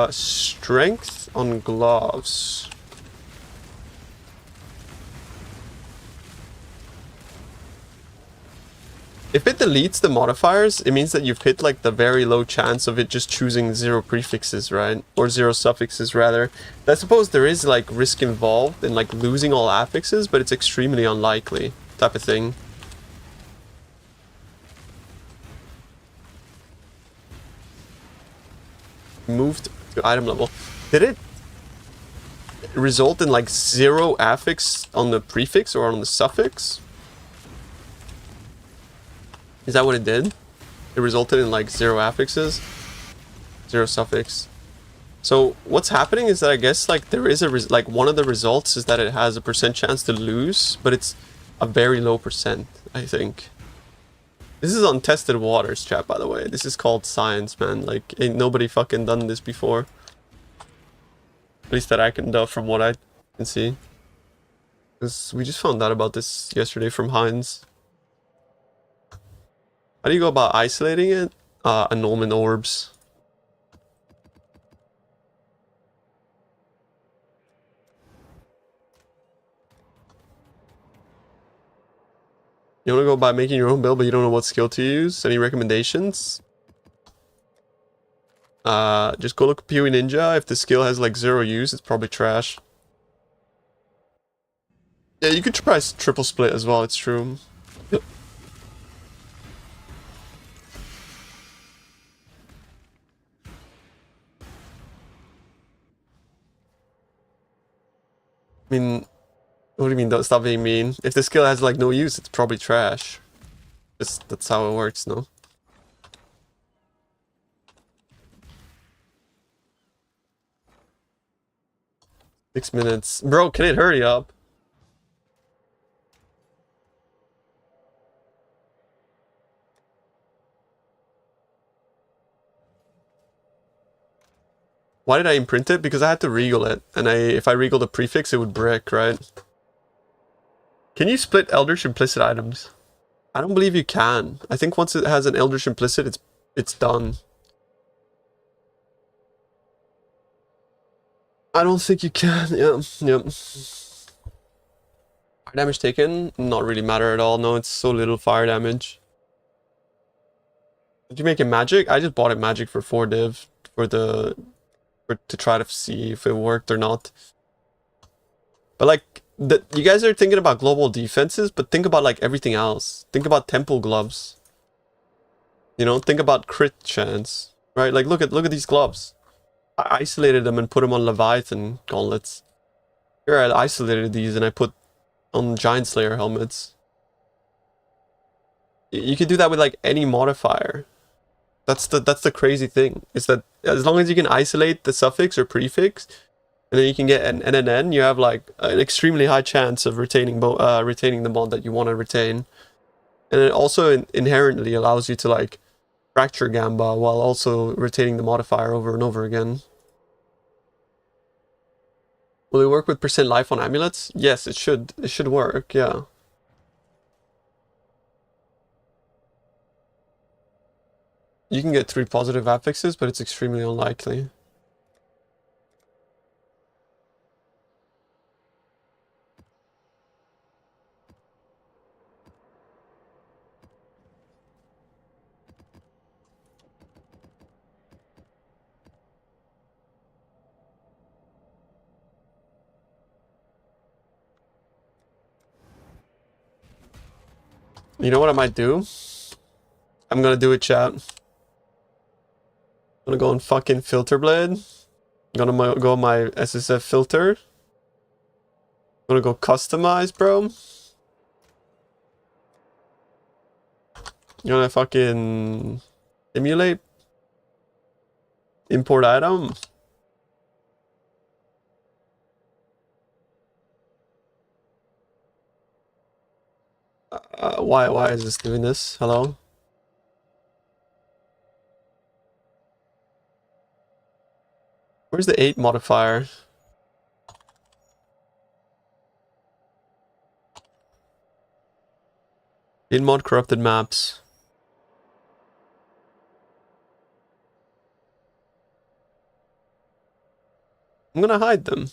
Strength on gloves. If it deletes the modifiers, it means that you've hit like the very low chance of it just choosing 0 prefixes, right? Or 0 suffixes, rather. I suppose there is like risk involved in like losing all affixes, but it's extremely unlikely type of thing. Moved to item level. Did it result in like 0 affix on the prefix or on the suffix? Is that what it did? It resulted in like 0 affixes, 0 suffix. So what's happening is that I guess like there is a like one of the results is that it has a % chance to lose, but it's a very low %, I think. This is untested waters, chat, by the way. This is called science, man. Like, ain't nobody fucking done this before. At least that I can tell from what I can see. Because we just found out about this yesterday from Heinz. How do you go about isolating it? Annulment orbs. You want to go by making your own build, but you don't know what skill to use? Any recommendations? Just go look at PoE Ninja. If the skill has like 0 use, it's probably trash. Yeah, you could try triple split as well, it's true. I mean, what do you mean don't stop being mean? If the skill has like no use, it's probably trash. That's how it works, no? Six minutes. Bro, can it hurry up? Why did I imprint it? Because I had to regal it. And if I regal the prefix, it would brick, right? Can you split Eldritch implicit items? I don't believe you can. I think once it has an Eldritch implicit, it's done. I don't think you can. Yeah, yeah. Fire damage taken? Not really matter at all. No, it's so little fire damage. Did you make it magic? I just bought it magic for 4 div to try to see if it worked or not. But like you guys are thinking about global defenses, but think about like everything else. Think about temple gloves. You know, think about crit chance, right? Like look at these gloves. I isolated them and put them on Leviathan gauntlets. Here I isolated these and I put on Giant Slayer helmets. You could do that with like any modifier. That's the crazy thing. Is that as long as you can isolate the suffix or prefix, and then you can get an NNN, you have like an extremely high chance of retaining the mod that you want to retain. And it also inherently allows you to like fracture Gamba while also retaining the modifier over and over again. Will it work with percent life on amulets? Yes, it should. It should work, yeah. You can get 3 positive affixes, but it's extremely unlikely. You know what I might do? I'm gonna do it, chat. I'm gonna go on fucking Filter Blade. I'm gonna go on my SSF filter. I'm gonna go customize, bro. You're gonna fucking emulate. Import item. Why is this doing this? Hello? Where's the 8 modifier? In mod corrupted maps. I'm gonna hide them.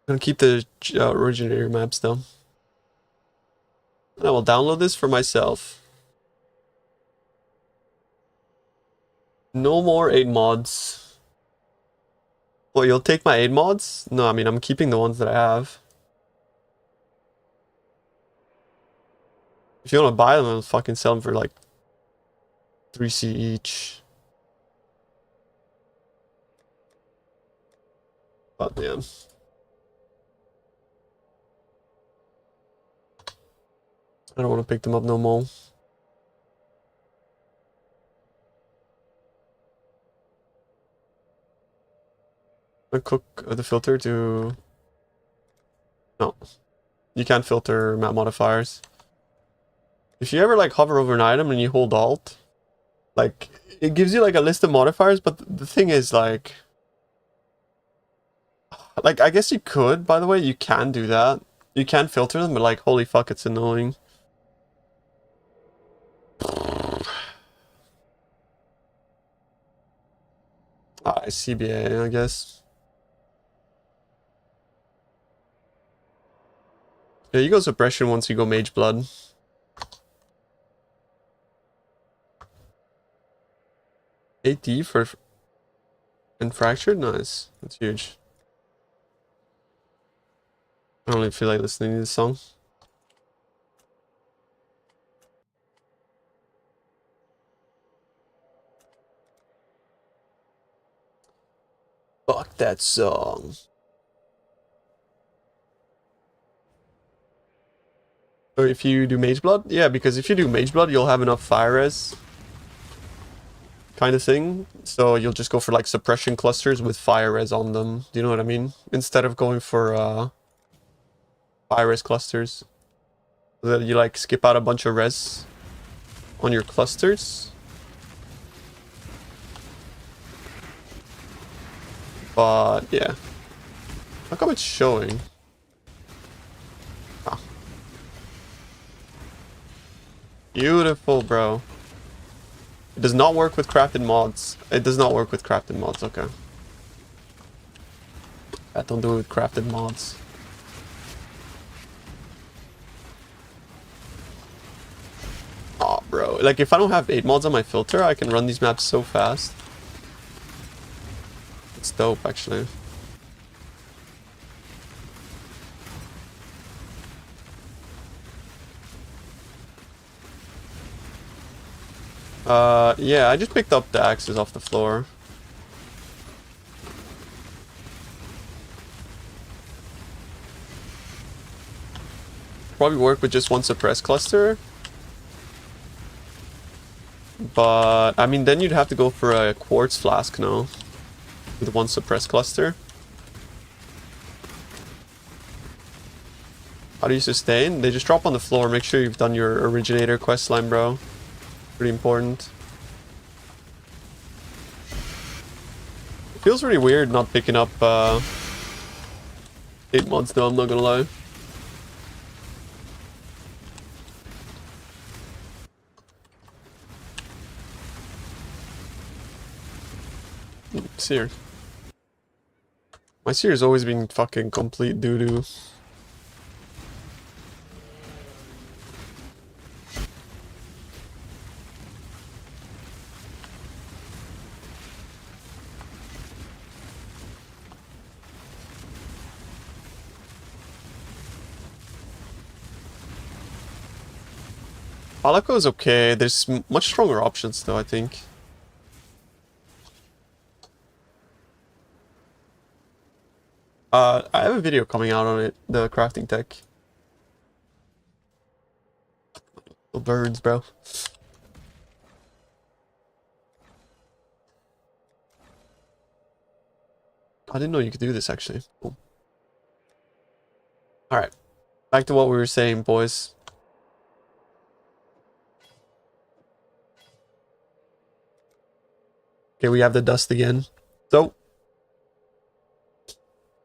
I'm gonna keep the originator maps though. I will download this for myself. No more 8 mods. Well, you'll take my 8 mods? No, I mean, I'm keeping the ones that I have. If you want to buy them, I'll fucking sell them for like 3C each. But yeah. I don't want to pick them up no more. I cook the filter to... No. You can't filter map modifiers. If you ever like hover over an item and you hold Alt, like it gives you like a list of modifiers, but the thing is like I guess you could, by the way, you can do that. You can filter them, but like, holy fuck, it's annoying. CBA, I guess. Yeah, you go suppression once you go mage blood. AD for and fractured? Nice. That's huge. I don't really feel like listening to this song. Fuck that song. Or if you do mage blood? Yeah, because if you do mage blood, you'll have enough fire res. Kind of thing. So you'll just go for like suppression clusters with fire res on them. Do you know what I mean? Instead of going for fire res clusters. So that you like skip out a bunch of res on your clusters. But yeah. How come it's showing? Ah. Beautiful, bro. It does not work with crafted mods. It does not work with crafted mods, okay. I don't do it with crafted mods. Oh, bro. Like, if I don't have 8 mods on my filter, I can run these maps so fast. It's dope, actually. Yeah, I just picked up the axes off the floor. Probably work with just one suppress cluster. But, I mean, then you'd have to go for a quartz flask, no? With one suppress cluster. How do you sustain? They just drop on the floor. Make sure you've done your originator quest line, bro. Pretty important. It feels really weird not picking up 8 mods though, I'm not gonna lie. Seer. My Seer's always been fucking complete doo-doo. Alako is okay. There's much stronger options though, I think. I have a video coming out on it, the crafting tech. The birds, bro. I didn't know you could do this actually. Cool. Alright. Back to what we were saying, boys. Okay, we have the dust again. So,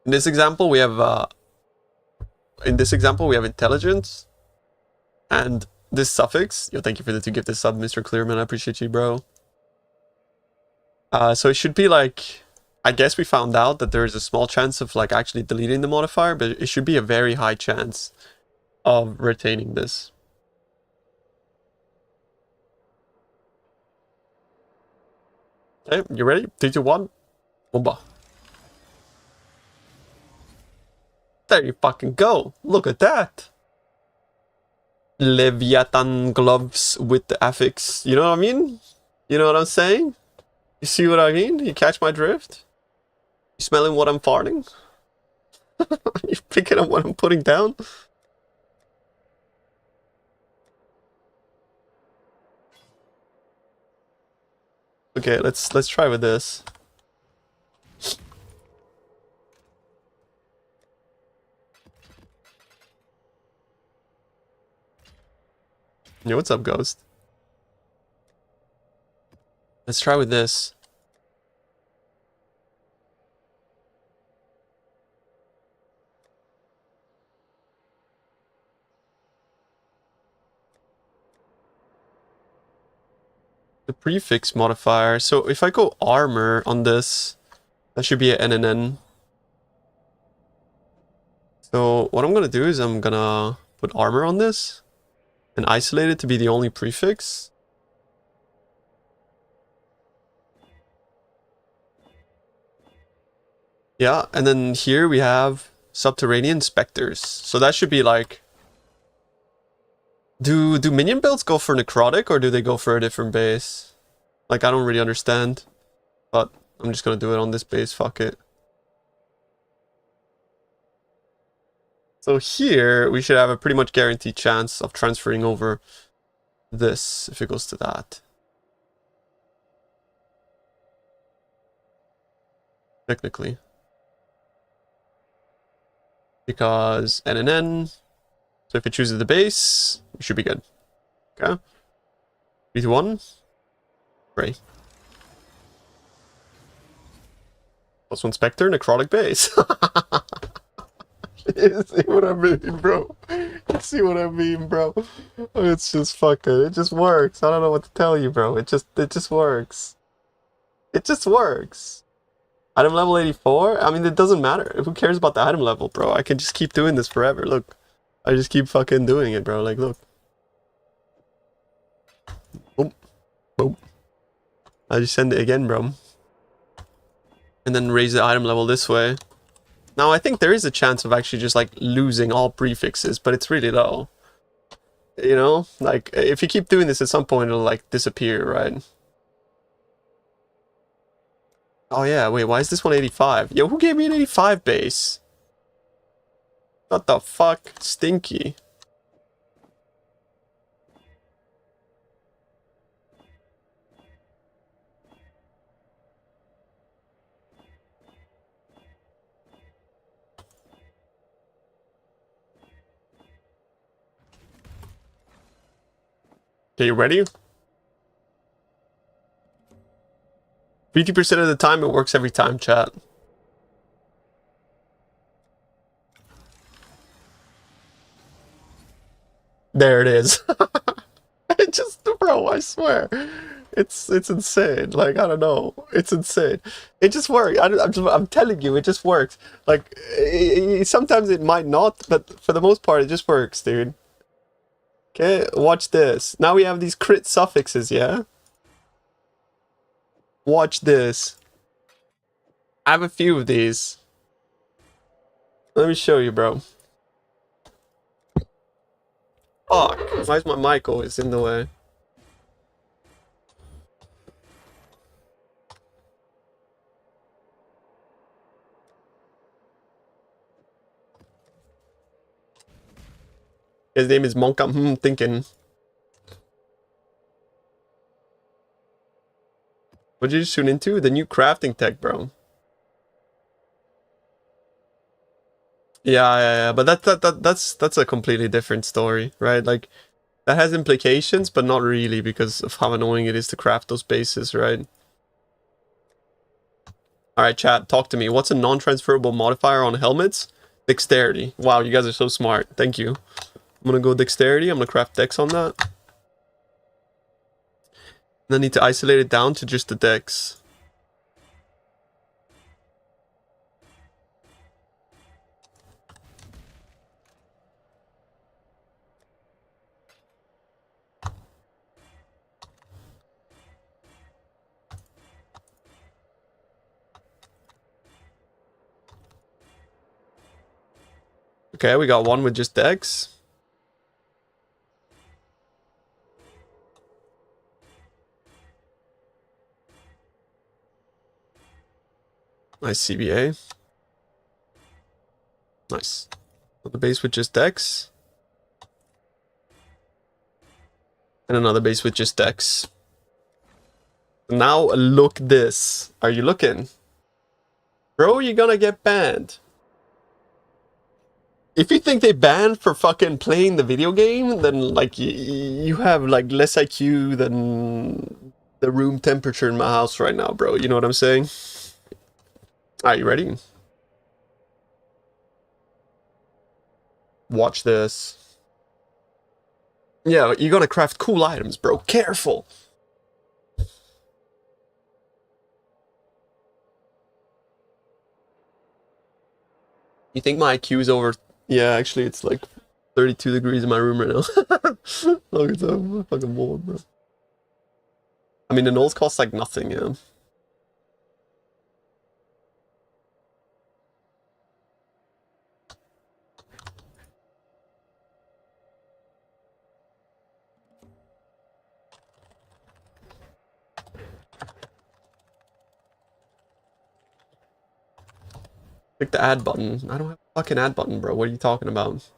in this example, we have intelligence, and this suffix. Yo, thank you for the 2 gifted sub, Mr. Clearman. I appreciate you, bro. So it should be like, I guess we found out that there is a small chance of like actually deleting the modifier, but it should be a very high chance of retaining this. Okay, you ready? 3, 2, 1. Bomba. There you fucking go. Look at that. Leviathan gloves with the affix. You know what I mean? You know what I'm saying? You see what I mean? You catch my drift? You smelling what I'm farting? You picking up what I'm putting down? Okay, let's try with this. Yo, what's up, Ghost? Let's try with this. the prefix modifier. So if I go armor on this, that should be an NNN. So what I'm gonna do is I'm gonna put armor on this and isolate it to be the only prefix. Yeah, and then here we have subterranean specters. So that should be like, do minion builds go for necrotic or do they go for a different base? Like, I don't really understand, but I'm just gonna do it on this base, fuck it. So here, we should have a pretty much guaranteed chance of transferring over this, if it goes to that. Technically. Because NNN, so if it chooses the base, we should be good. Okay. 3 to 1. Pray. +1 Spectre, necrotic base. You see what I mean, bro? You see what I mean, bro? It's just fucking, it just works. I don't know what to tell you, bro. It just works. It just works. Item level 84? I mean, it doesn't matter. Who cares about the item level, bro? I can just keep doing this forever. Look. I just keep fucking doing it, bro. Like, look. Boom. Boom. I just send it again, bro. And then raise the item level this way. Now, I think there is a chance of actually just, like, losing all prefixes, but it's really low. You know? Like, if you keep doing this, at some point it'll, like, disappear, right? Oh, yeah. Wait, why is this one 85? Yo, who gave me an 85 base? What the fuck? Stinky. Okay, you ready? 50% of the time, it works every time, chat. There it is. It just, bro, I swear. It's insane. Like, I don't know. It's insane. It just works. I'm telling you, it just works. Like, sometimes it might not, but for the most part, it just works, dude. Okay, watch this. Now we have these crit suffixes, yeah? Watch this. I have a few of these. Let me show you, bro. Fuck. Why is my mic always in the way? His name is Monk. I'm thinking. What did you just tune into? The new crafting tech, bro. Yeah, but that's a completely different story, right? Like, that has implications, but not really because of how annoying it is to craft those bases, right? Alright, chat, talk to me. What's a non-transferable modifier on helmets? Dexterity. Wow, you guys are so smart. Thank you. I'm gonna go dexterity. I'm gonna craft dex on that. And I need to isolate it down to just the dex. Okay, we got one with just dex. Nice CBA. Nice. Another base with just dex. And another base with just dex. Now look this. Are you looking? Bro, you're gonna get banned. If you think they banned for fucking playing the video game, then like you have like less IQ than the room temperature in my house right now, bro. You know what I'm saying? Are you ready? Watch this. Yeah, you're gonna craft cool items, bro. Careful. You think my IQ is over? Yeah, actually, it's like 32 degrees in my room right now. Look, it's so fucking warm, bro. I mean, the nulls cost like nothing, yeah. Click the add button. I don't have a fucking add button, bro. What are you talking about?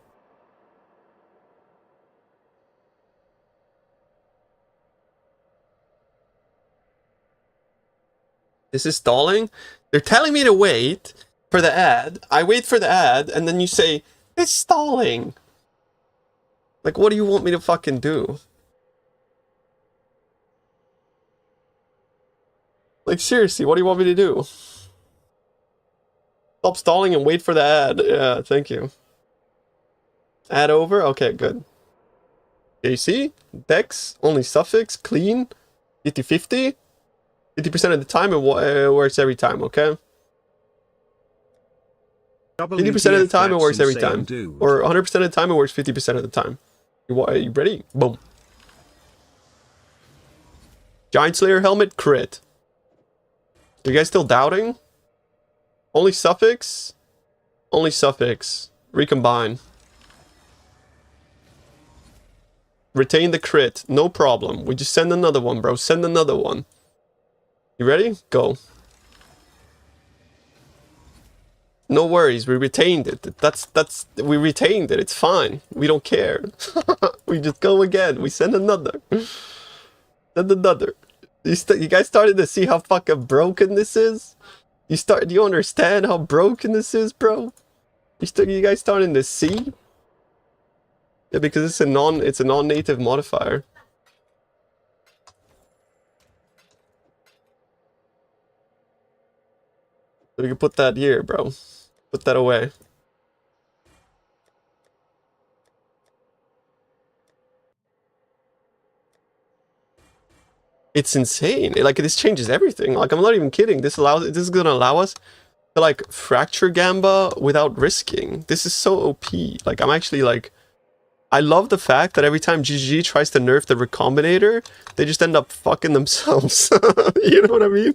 This is stalling? They're telling me to wait for the ad. I wait for the ad, and then you say, it's stalling. Like, what do you want me to fucking do? Like, seriously, what do you want me to do? Stop stalling and wait for the ad. Yeah, thank you. Add over? Okay, good. Okay, you see? Dex, only suffix, clean, 50-50. 50% of the time it works every time, okay? 50% of the time it works every time. Dude. Or 100% of the time it works 50% of the time. You ready? Boom. Giant Slayer helmet, crit. Are you guys still doubting? Only suffix? Only suffix. Recombine. Retain the crit. No problem. We just send another one, bro. Send another one. You ready? Go. No worries, we retained it. We retained it. It's fine. We don't care. We just go again. We send another. Send another. You guys started to see how fucking broken this is? Do you understand how broken this is, bro? You guys starting to see? Yeah, because it's a non-native modifier. So you can put that here, bro. Put that away. It's insane. Like, this changes everything. Like, I'm not even kidding. This is gonna allow us to, like, fracture Gamba without risking. This is so OP. Like, I'm actually, like... I love the fact that every time GG tries to nerf the Recombinator, they just end up fucking themselves. You know what I mean?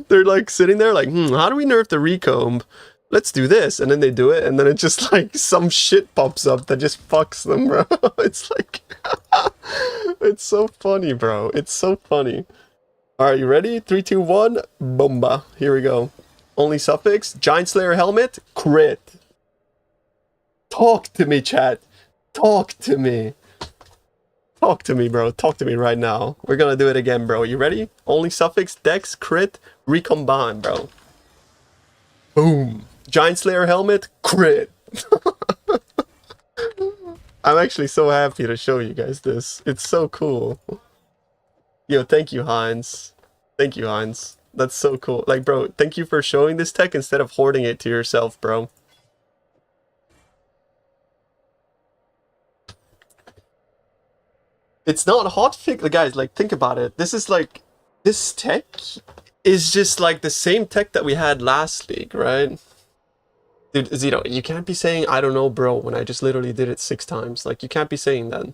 They're, like, sitting there like, how do we nerf the Recomb? Let's do this. And then they do it, and then it just, like, some shit pops up that just fucks them, bro. It's like... It's so funny, bro. It's so funny. Alright, you ready? 3, 2, 1. Bomba. Here we go. Only suffix. Giant Slayer helmet. Crit. Talk to me, chat. Talk to me. Talk to me, bro. Talk to me right now. We're gonna do it again, bro. You ready? Only suffix. Dex. Crit. Recombine, bro. Boom. Giant Slayer helmet. Crit. I'm actually so happy to show you guys this. It's so cool. Yo, thank you, Heinz. Thank you, Heinz. That's so cool. Like, bro, thank you for showing this tech instead of hoarding it to yourself, bro. It's not hotfix. Guys, like, think about it. This is like... This tech is just like the same tech that we had last league, right? Dude, Zito, you can't be saying, I don't know, bro, when I just literally did it 6 times. Like, you can't be saying that.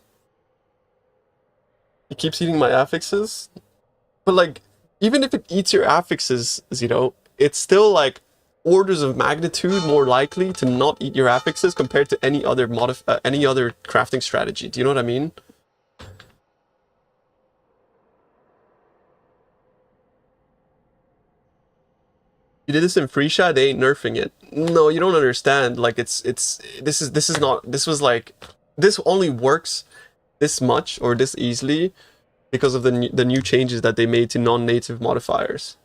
It keeps eating my affixes. But, like, even if it eats your affixes, Zito, it's still, like, orders of magnitude more likely to not eat your affixes compared to any other crafting strategy. Do you know what I mean? You did this in Freesha, they ain't nerfing it. No, you don't understand. Like, this only works this much or this easily because of the new changes that they made to non-native modifiers.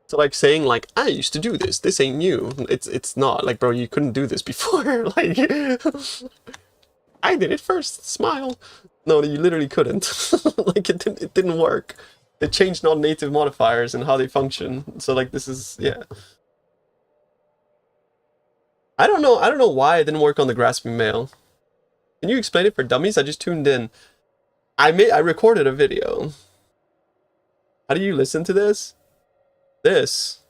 So, like, saying, like, I used to do this, this ain't new. It's not. Like, bro, you couldn't do this before. Like, I did it first. Smile. No, you literally couldn't. Like, it didn't work. They changed non-native modifiers and how they function. So, like, this is, yeah. I don't know why it didn't work on the Grasping Mail. Can you explain it for dummies? I just tuned in. I recorded a video. How do you listen to this? This.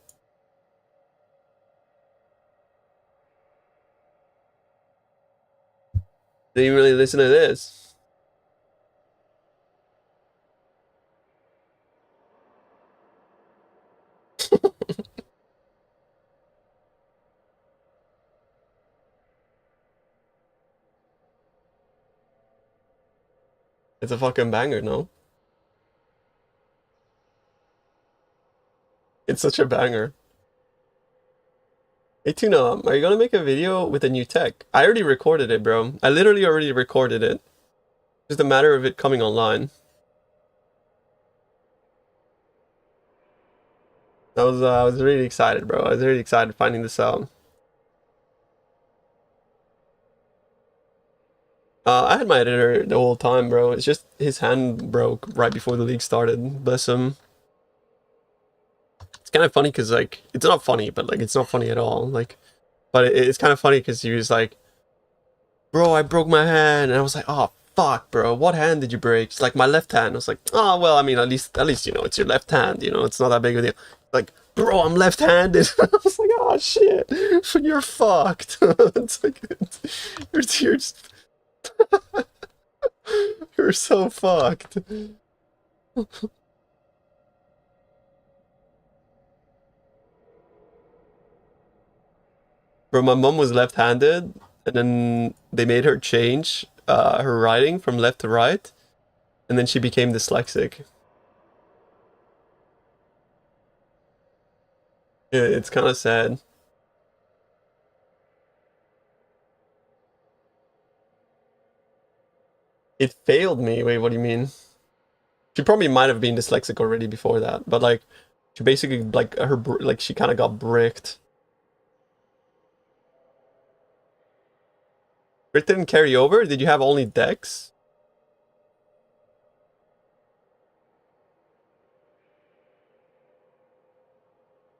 Didn't even really listen to this. It's a fucking banger, no? It's such a banger. Hey Tuna, are you gonna make a video with a new tech? I already recorded it, bro. I literally already recorded it. Just a matter of it coming online. I was really excited, bro. I was really excited finding this out. I had my editor the whole time, bro. It's just his hand broke right before the league started. Bless him. It's kind of funny because, like, it's not funny, but, like, it's not funny at all. Like, but it's kind of funny because he was like, bro, I broke my hand. And I was like, oh, fuck, bro. What hand did you break? It's like, my left hand. I was like, oh, well, I mean, at least, you know, it's your left hand. You know, it's not that big of a deal. Like, bro, I'm left-handed. I was like, oh, shit. You're fucked. It's like, you're just... You're so fucked. Bro, my mom was left-handed, and then they made her change her writing from left to right, and then she became dyslexic. Yeah, it's kind of sad. It failed me. Wait, what do you mean? She probably might have been dyslexic already before that, but like, she basically like like she kind of got bricked. It didn't carry over? Did you have only decks?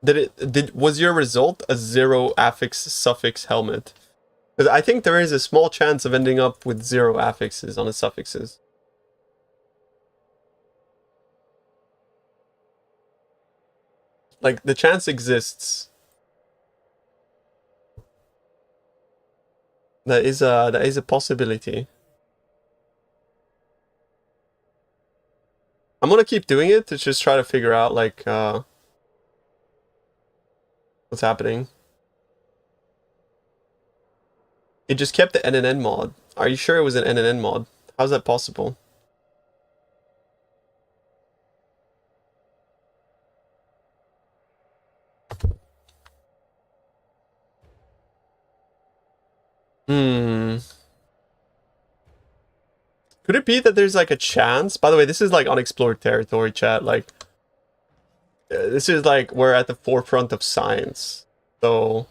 Was your result a 0 affix suffix helmet? Because I think there is a small chance of ending up with 0 affixes on the suffixes. Like, the chance exists. That is a possibility. I'm gonna keep doing it to just try to figure out like what's happening. It just kept the NNN mod. Are you sure it was an NNN mod? How's that possible? Hmm. Could it be that there's like a chance? By the way, this is like unexplored territory, chat. Like, this is like we're at the forefront of science. So,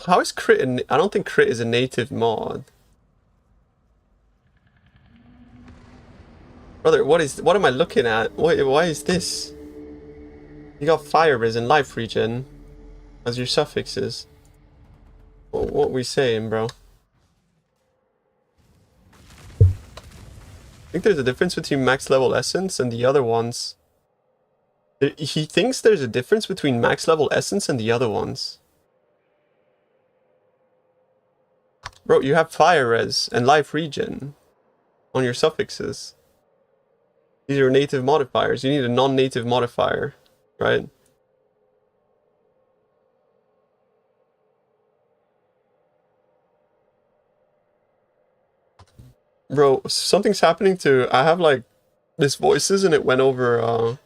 how is crit? I don't think crit is a native mod. Brother, what am I looking at? Why is this? You got fire res and life regen as your suffixes. What we saying, bro? I think there's a difference between max level essence and the other ones. He thinks there's a difference between max level essence and the other ones. Bro, you have fire res and life regen on your suffixes. These are native modifiers. You need a non-native modifier, right? Bro, something's happening to... I have like this voices and it went over...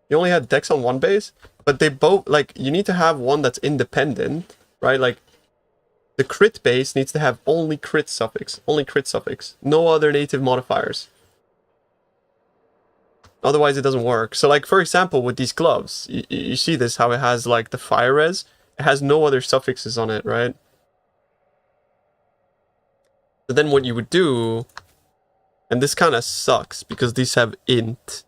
You only had decks on one base, but they both... Like, you need to have one that's independent, right? Like, the crit base needs to have only crit suffix. Only crit suffix. No other native modifiers. Otherwise, it doesn't work. So, like, for example, with these gloves, you see this, how it has, like, the fire res. It has no other suffixes on it, right? So then what you would do... And this kind of sucks, because these have int.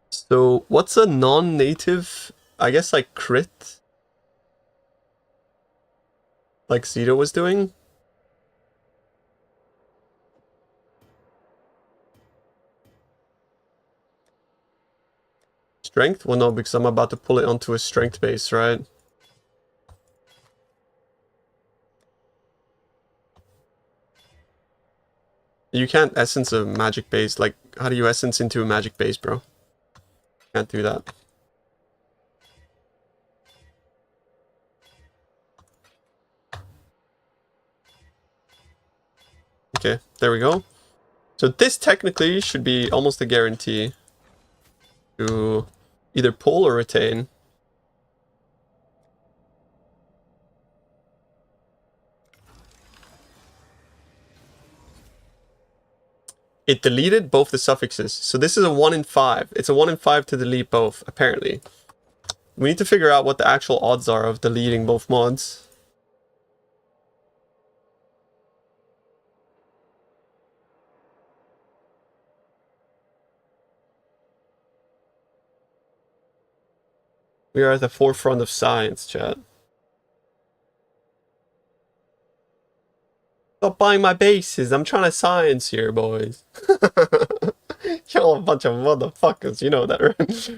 So, what's a non-native... I guess, like, crit? Like Zito was doing? Strength? Well, no, because I'm about to pull it onto a strength base, right? You can't essence a magic base. Like, how do you essence into a magic base, bro? Can't do that. Okay, there we go. So this technically should be almost a guarantee to either pull or retain. It deleted both the suffixes. So this is a 1 in 5. It's a 1 in 5 to delete both, apparently. We need to figure out what the actual odds are of deleting both mods. We are at the forefront of science, chat. Stop buying my bases. I'm trying to science here, boys. Y'all a bunch of motherfuckers. You know that, right?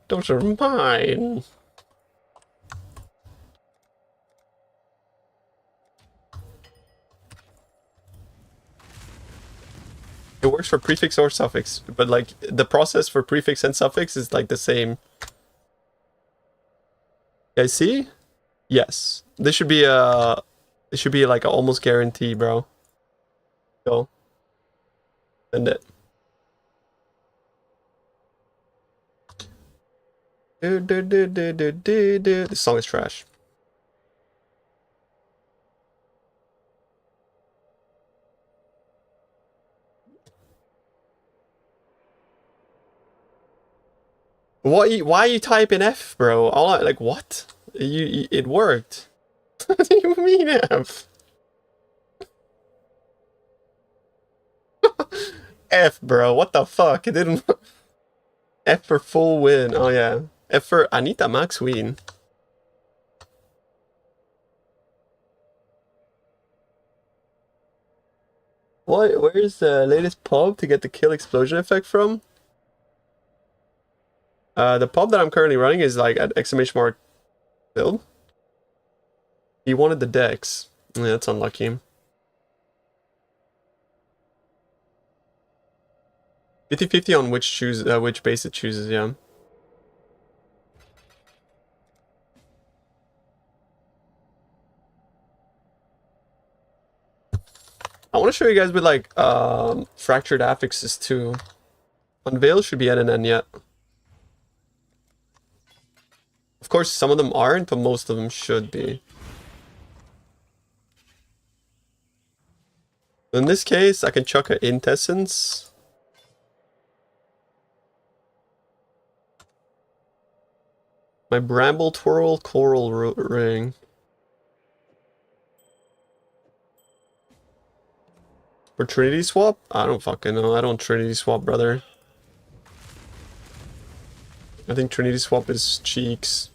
Those are mine. It works for prefix or suffix, but like the process for prefix and suffix is like the same. You guys see? Yes. This should be a... It should be like an almost guarantee, bro. Go. Send it. This song is trash. Why are you typing F, bro? Like what? It worked. What do you mean F? F, bro. What the fuck? It didn't. F for full win. Oh yeah. F for Anita Max win. What? Where's the latest pub to get the kill explosion effect from? The pub that I'm currently running is like at exclamation mark build. He wanted the dex. Yeah, that's unlucky. 50-50 on which base it chooses, yeah. I want to show you guys with like fractured affixes too. Unveil should be at an end yet. Of course, some of them aren't, but most of them should be. In this case, I can chuck an int essence. My bramble twirl coral ring. For Trinity swap? I don't fucking know. I don't Trinity swap, brother. I think Trinity swap is cheeks.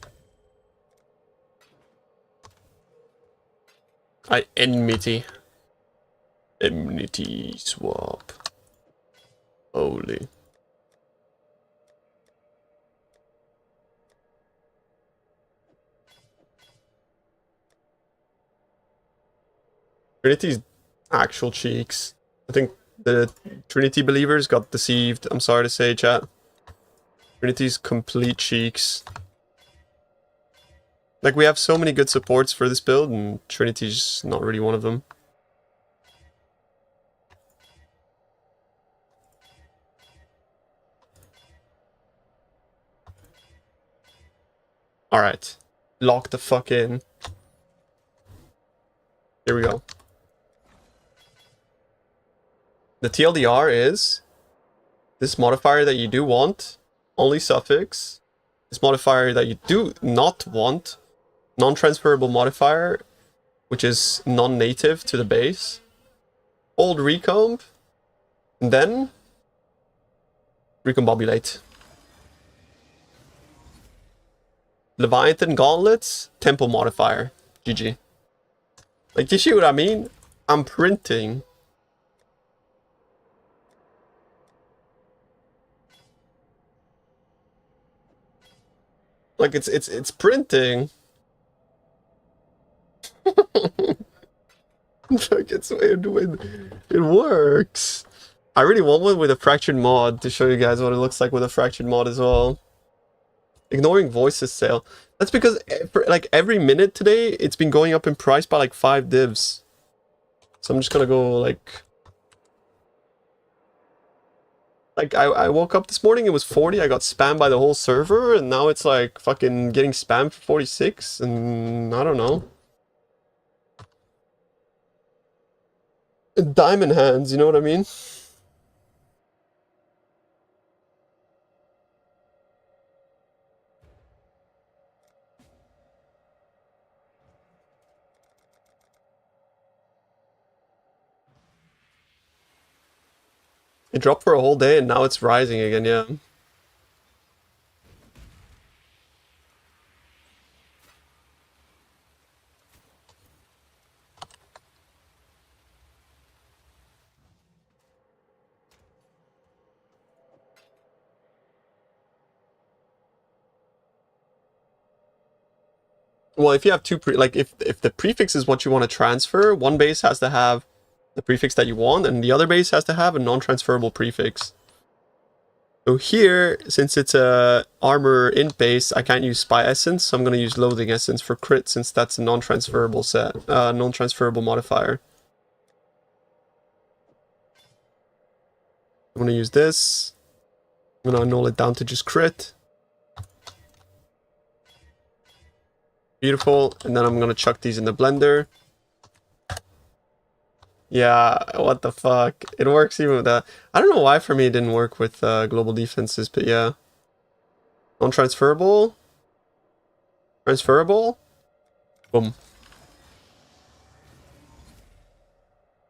Enmity. Enmity swap. Holy. Trinity's actual cheeks. I think the Trinity believers got deceived. I'm sorry to say, chat. Trinity's complete cheeks. Like, we have so many good supports for this build, and Trinity's not really one of them. Alright. Lock the fuck in. Here we go. The TLDR is this modifier that you do want, only suffix. This modifier that you do not want, non-transferable modifier, which is non-native to the base. Old recomb, and then recombobulate. Leviathan gauntlets, tempo modifier. GG. Like, you see what I mean? I'm printing. Like it's printing. Like it works. I really want one with a fractured mod to show you guys what it looks like with a fractured mod as well. Ignoring voices sale. That's because like every minute today, it's been going up in price by like 5 divs. So I'm just gonna go like I woke up this morning, it was 40, I got spammed by the whole server, and now it's like fucking getting spammed for 46, and I don't know. Diamond hands, you know what I mean? It dropped for a whole day and now it's rising again, yeah. Well, if you have two like if the prefix is what you want to transfer, one base has to have the prefix that you want, and the other base has to have a non-transferable prefix. So here, since it's a armor int base, I can't use spy essence, so I'm gonna use loathing essence for crit, since that's a non-transferable non-transferable modifier. I'm gonna use this. I'm gonna annul it down to just crit. Beautiful, and then I'm gonna chuck these in the blender. Yeah, what the fuck? It works even with that. I don't know why for me it didn't work with global defenses, but yeah. Non-transferable. Transferable. Boom.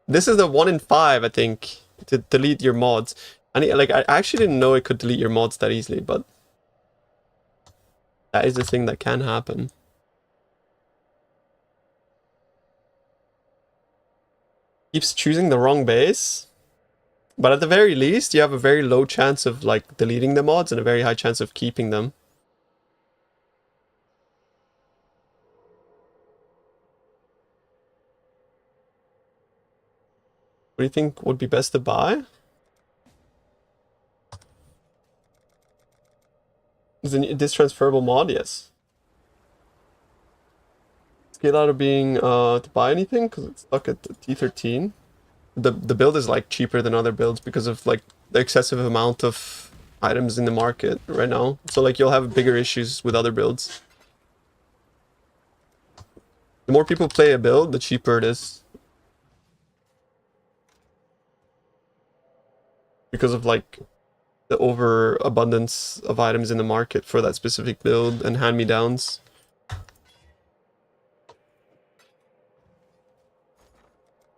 This is the 1 in 5, I think, to delete your mods. I actually didn't know it could delete your mods that easily, but that is a thing that can happen. Keeps choosing the wrong base. But at the very least, you have a very low chance of like deleting the mods and a very high chance of keeping them. What do you think would be best to buy? Is this transferable mod? Yes. Scale out of being to buy anything because it's stuck at T13. The build is like cheaper than other builds because of like the excessive amount of items in the market right now. So like you'll have bigger issues with other builds. The more people play a build, the cheaper it is. Because of like the overabundance of items in the market for that specific build and hand-me-downs.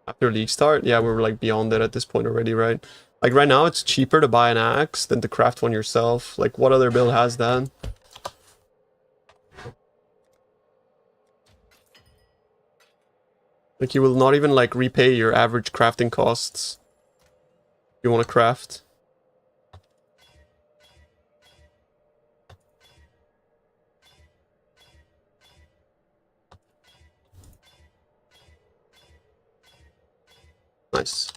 After League start, yeah, we're like beyond it at this point already, right? Like right now, it's cheaper to buy an axe than to craft one yourself. Like what other build has that? Like you will not even like repay your average crafting costs. If you want to craft. Nice.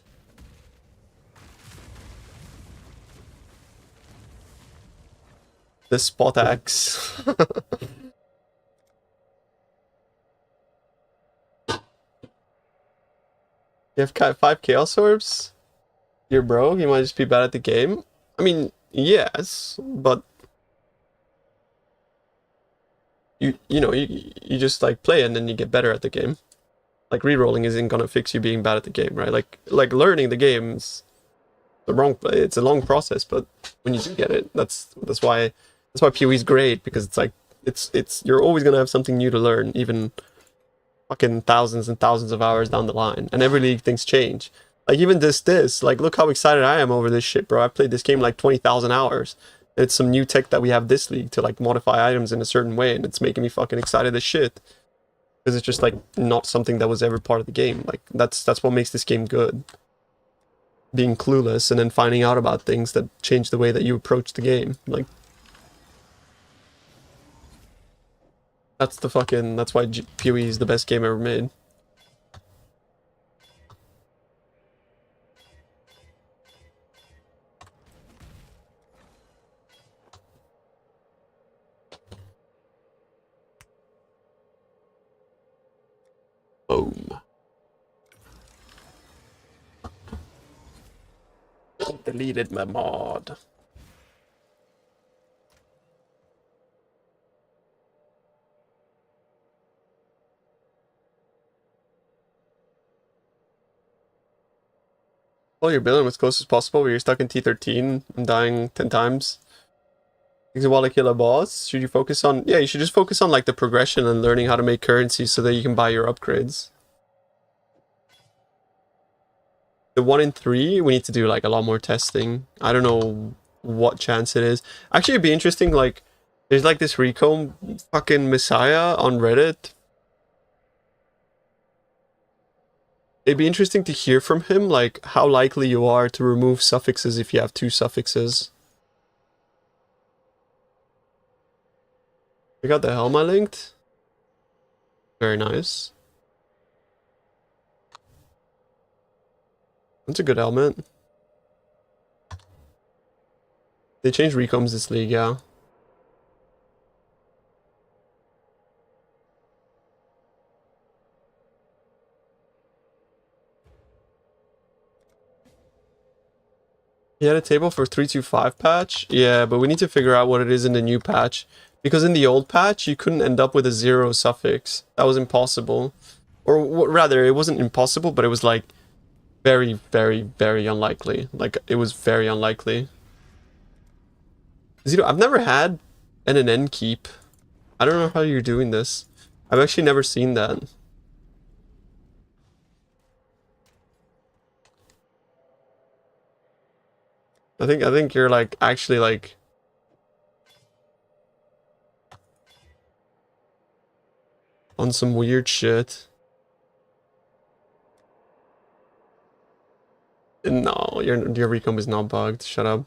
This spot axe. You have 5 Chaos Orbs? You're broke? You might just be bad at the game? I mean, yes, but... You know, you just like play and then you get better at the game. Like rerolling isn't gonna fix you being bad at the game, right? Like learning the game's it's a long process, but when you do get it, that's why PoE is great, because it's like it's you're always gonna have something new to learn, even fucking thousands and thousands of hours down the line. And every league things change. Like even this, like look how excited I am over this shit, bro. I've played this game like 20,000 hours. And it's some new tech that we have this league to like modify items in a certain way, and it's making me fucking excited as shit. Because it's just like not something that was ever part of the game. Like that's what makes this game good. Being clueless and then finding out about things that change the way that you approach the game. Like That's the fucking, that's why PoE is the best game ever made. Boom. Deleted my mod. Well, you're building as close as possible, but you're stuck in T13 and dying 10 times. Because while I kill a boss, should you focus on... Yeah, you should just focus on like the progression and learning how to make currency so that you can buy your upgrades. The 1 in 3, we need to do like a lot more testing. I don't know what chance it is. Actually, it'd be interesting, like, there's like this Recomb fucking Messiah on Reddit. It'd be interesting to hear from him, like, how likely you are to remove suffixes if you have 2 suffixes. We got the helm I linked. Very nice. That's a good helmet. They changed recombs this league, yeah. He had a table for 325 patch? Yeah, but we need to figure out what it is in the new patch. Because in the old patch, you couldn't end up with a 0 suffix. That was impossible. Or rather, it wasn't impossible, but it was like very, very, very unlikely. Like, it was very unlikely. Zito, I've never had an keep. I don't know how you're doing this. I've actually never seen that. I think you're like actually like on some weird shit. No, your recomp is not bugged. Shut up.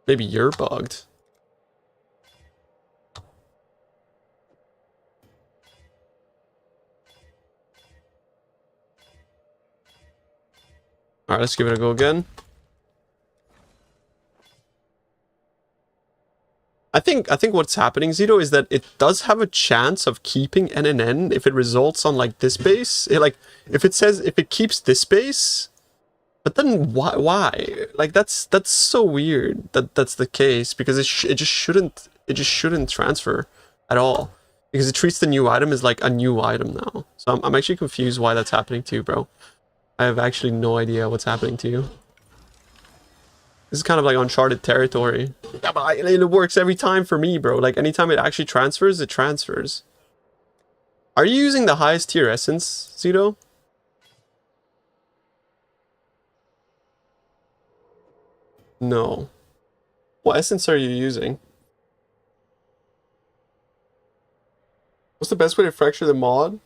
Maybe you're bugged. All right, let's give it a go again. I think what's happening, Zito, is that it does have a chance of keeping NNN if it results on like this base. Like if it keeps this base, but then why? Like that's so weird that that's the case because it just shouldn't transfer at all because it treats the new item as like a new item now. So I'm actually confused why that's happening to you, bro. I have actually no idea what's happening to you. This is kind of like uncharted territory. Yeah, but it works every time for me, bro. Like, anytime it actually transfers, it transfers. Are you using the highest tier essence, Zito? No. What essence are you using? What's the best way to fracture the mod?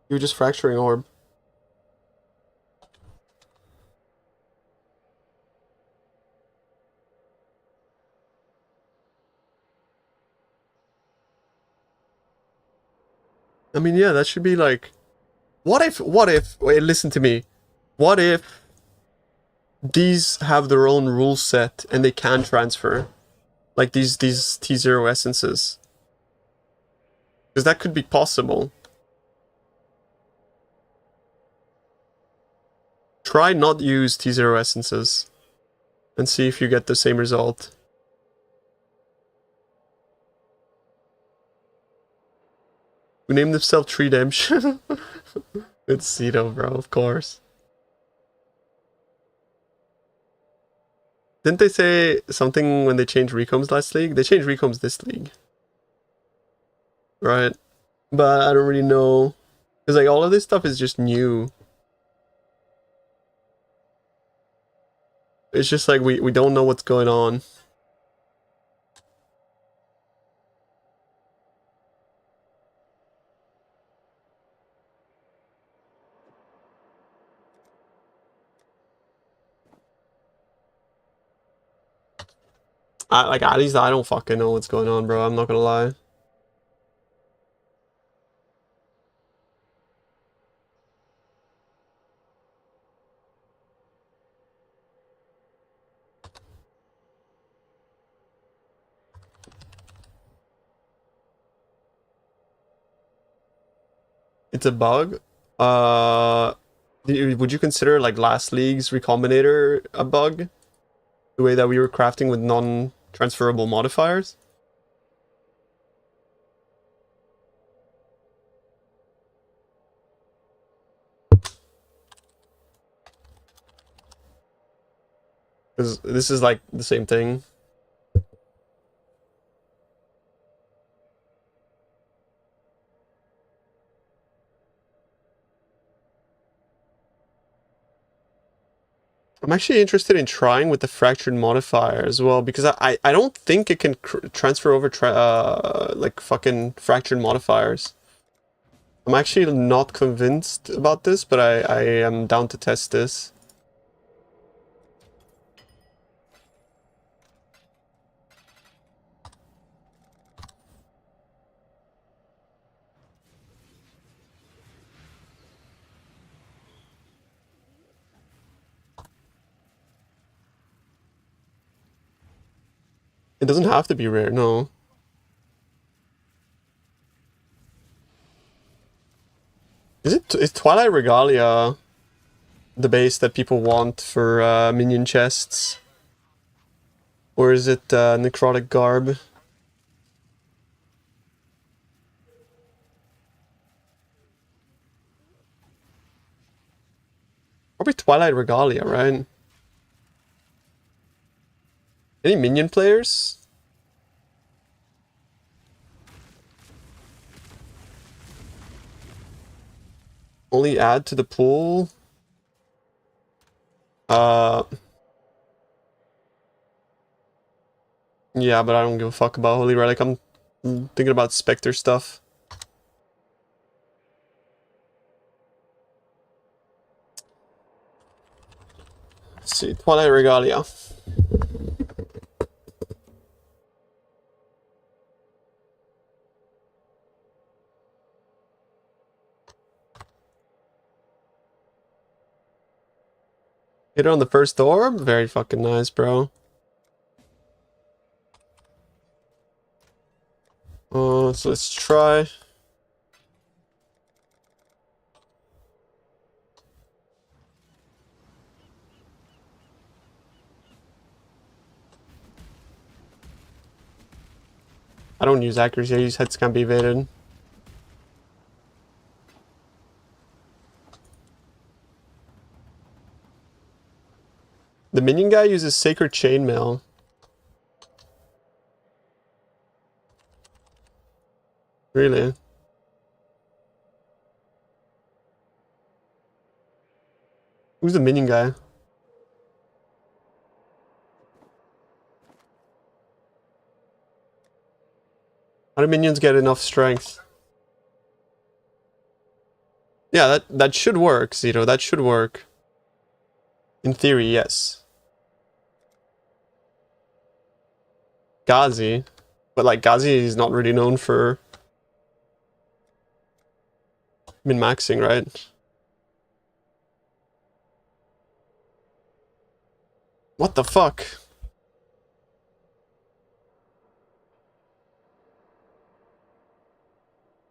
You're just fracturing orb. I mean, yeah, that should be like... what if, wait, listen to me. What if these have their own rule set and they can transfer? Like these T0 essences. Because that could be possible. Try not use T0 essences and see if you get the same result. We named themselves Treedemption. It's Cedo, bro, of course. Didn't they say something when they changed recombs last league? They changed recombs this league. Right. But I don't really know. Because like all of this stuff is just new. It's just like we don't know what's going on. Like, at least I don't fucking know what's going on, bro. I'm not gonna lie. It's a bug. Uh, would you consider like last league's Recombinator a bug? The way that we were crafting with non-transferable modifiers? Because this is like the same thing. I'm actually interested in trying with the fractured modifier as well, because I don't think it can transfer over like fucking fractured modifiers. I'm actually not convinced about this, but I am down to test this. It doesn't have to be rare, no. Is Twilight Regalia the base that people want for minion chests? Or is it Necrotic Garb? Probably Twilight Regalia, right? Any minion players? Only add to the pool? Yeah, but I don't give a fuck about Holy Relic. I'm thinking about Spectre stuff. Let's see, Twilight Regalia. Hit it on the first orb? Very fucking nice, bro. So let's try. I don't use accuracy, I use heads can't be evaded. The minion guy uses Sacred Chainmail. Really? Who's the minion guy? How do minions get enough strength? Yeah, that should work, Zito. That should work. In theory, yes. Ghazi. But like, Ghazi is not really known for min-maxing, right? What the fuck?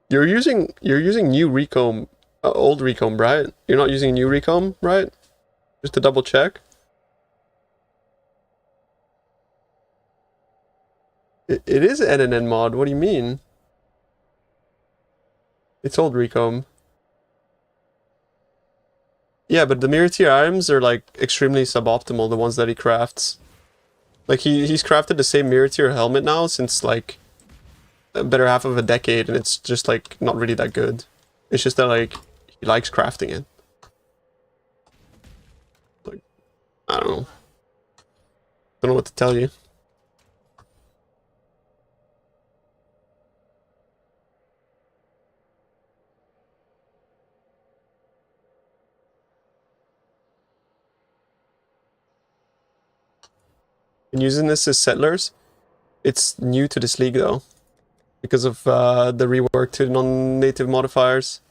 You're using new recomb, old recomb, right? You're not using new recomb, right? Just to double check. It is NNN mod. What do you mean? It's old recomb. Yeah, but the mirror tier items are like extremely suboptimal. The ones that he crafts. Like he's crafted the same mirror tier helmet now since like a better half of a decade, and it's just like not really that good. It's just that like he likes crafting it. Like, I don't know. Don't know what to tell you. Been using this as settlers. It's new to this league though, because of the rework to non-native modifiers.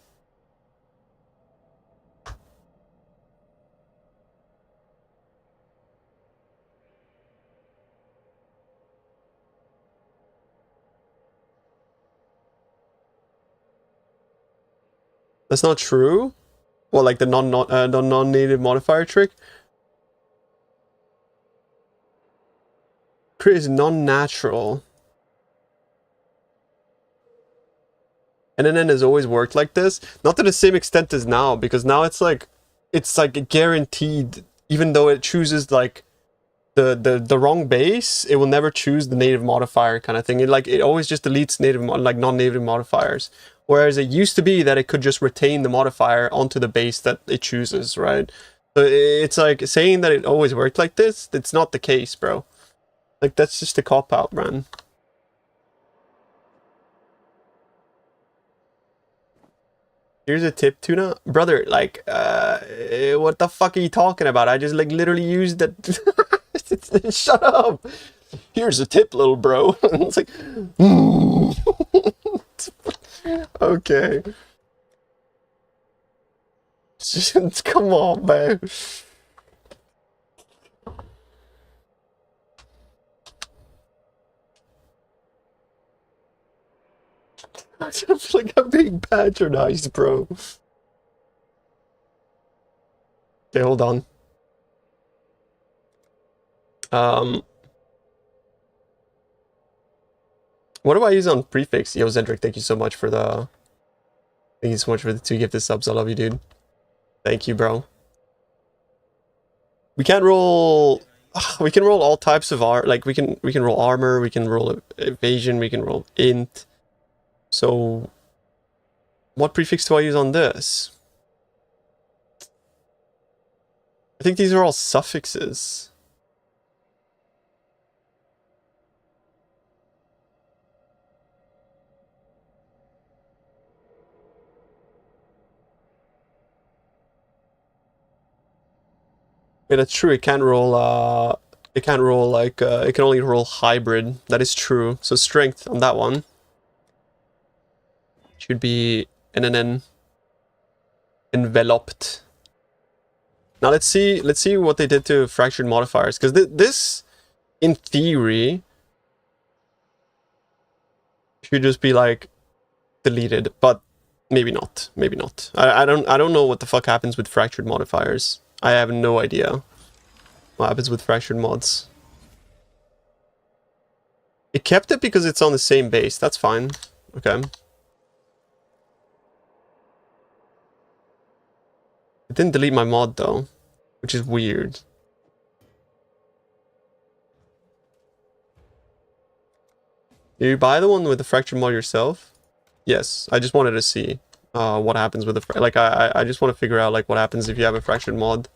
That's not true. Well, like the non-native modifier trick. Crit is non-natural. NNN has always worked like this. Not to the same extent as now, because now it's like guaranteed, even though it chooses like the wrong base, it will never choose the native modifier kind of thing. It always just deletes non-native modifiers. Whereas it used to be that it could just retain the modifier onto the base that it chooses, right? So it's like saying that it always worked like this, it's not the case, bro. Like that's just a cop-out, man. Here's a tip, Tuna. Brother, like, what the fuck are you talking about? I just, like, literally used that. Shut up. Here's a tip, little bro. It's like, okay. Come on, man. I feel like I'm being patronized, bro. Okay, hold on. What do I use on prefix? Yo, Zendrick, thank you so much for the... Thank you so much for the 2 gifted subs. I love you, dude. Thank you, bro. We can't roll... We can roll all types of art. Like, we can roll armor, we can roll evasion, we can roll int. So... What prefix do I use on this? I think these are all suffixes. Yeah, that's true. It can't roll it can't roll like it can only roll hybrid. That is true. So strength on that one should be NNN enveloped. Now let's see what they did to fractured modifiers, because this in theory should just be like deleted, but maybe not. Maybe not. I don't know what the fuck happens with fractured modifiers. I have no idea what happens with fractured mods. It kept it because it's on the same base. That's fine. Okay. It didn't delete my mod though, which is weird. Did you buy the one with the fractured mod yourself? Yes, I just wanted to see what happens with the like I just want to figure out like what happens if you have a fractured mod.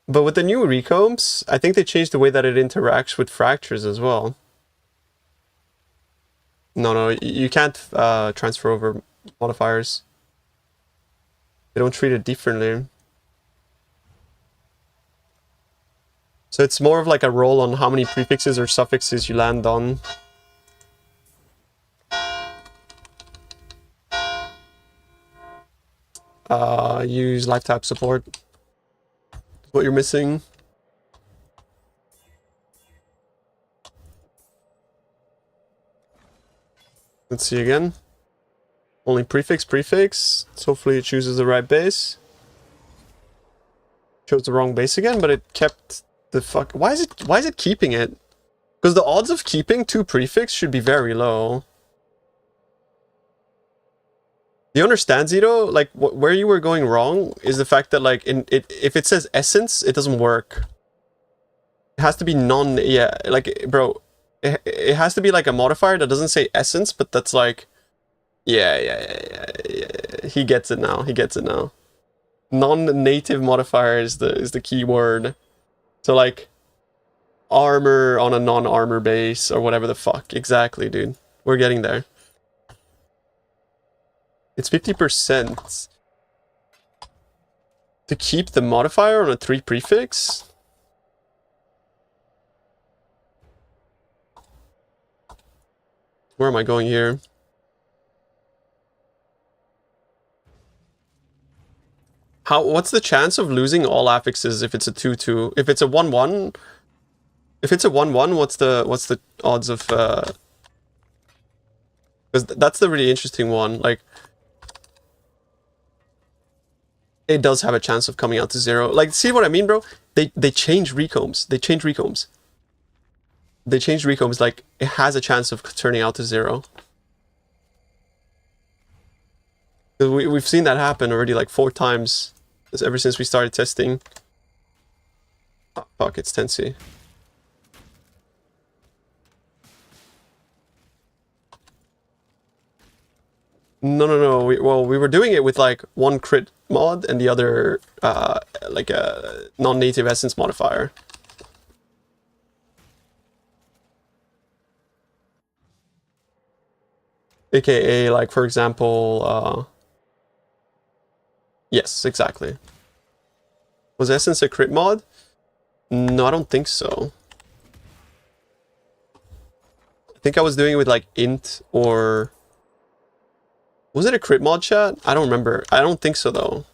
But with the new recombs, I think they changed the way that it interacts with fractures as well. No, you can't transfer over modifiers. They don't treat it differently. So it's more of like a roll on how many prefixes or suffixes you land on. Use life tap support. What you're missing. Let's see again. Only prefix. So hopefully it chooses the right base. Chose the wrong base again, but it kept the fuck. Why is it keeping it? Because the odds of keeping 2 prefix should be very low. Do you understand, Zito? Like, where you were going wrong is the fact that, like, if it says essence, it doesn't work. It has to be yeah, like, bro, it has to be, like, a modifier that doesn't say essence, but that's, like, yeah. He gets it now, Non-native modifier is the key word. So, like, armor on a non-armor base, or whatever the fuck. Exactly, dude. We're getting there. It's 50%. To keep the modifier on a 3 prefix? Where am I going here? What's the chance of losing all affixes if it's a 2-2? If it's a 1-1? If it's a 1-1, what's the odds of because that's the really interesting one. Like, it does have a chance of coming out to 0. Like, see what I mean, bro? They change recombs. They change recombs. They change recombs. Like, it has a chance of turning out to 0. We've seen that happen already like 4 times ever since we started testing. Oh, fuck, it's Tensi. No. We were doing it with like one crit mod and the other like a non-native essence modifier. AKA, like, for example, yes, exactly. Was Essence a crit mod? No, I don't think so. I think I was doing it with, like, int or... Was it a crit mod, chat? I don't remember. I don't think so, though.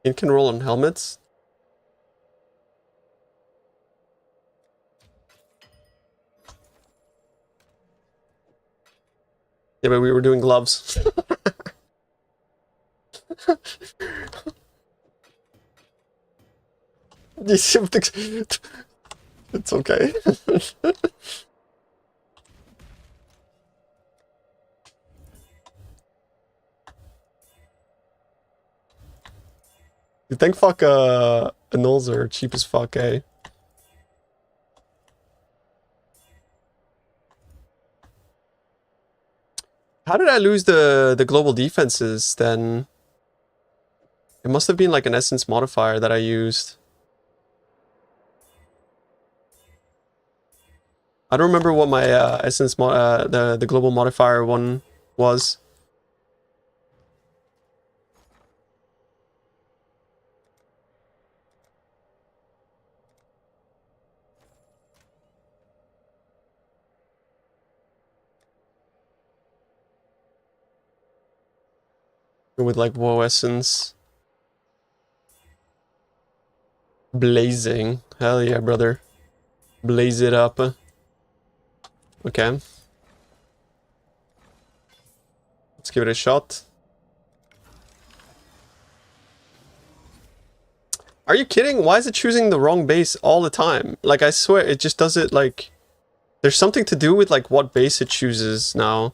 Int can roll on helmets? Yeah, but we were doing gloves. It's okay. You think fuck annuls are cheap as fuck, eh? How did I lose the global defenses then? It must have been like an essence modifier that I used. I don't remember what my essence the global modifier one was. With like WoW essence. Blazing. Hell yeah, brother. Blaze it up. Okay. Let's give it a shot. Are you kidding? Why is it choosing the wrong base all the time? Like, I swear, it just does it like... There's something to do with like what base it chooses now.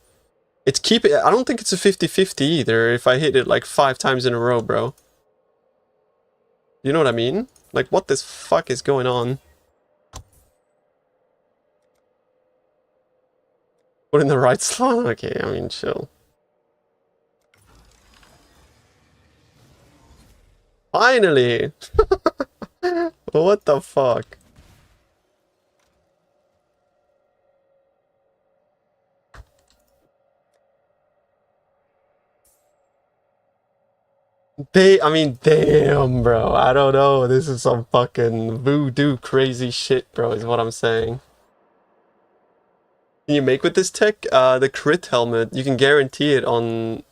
It's I don't think it's a 50-50 either if I hit it like 5 times in a row, bro. You know what I mean? Like, what this fuck is going on? Put in the right slot? Okay, I mean, chill. Finally! What the fuck? I mean, damn, bro. I don't know. This is some fucking voodoo crazy shit, bro, is what I'm saying. Can you make with this tech? The crit helmet, you can guarantee it on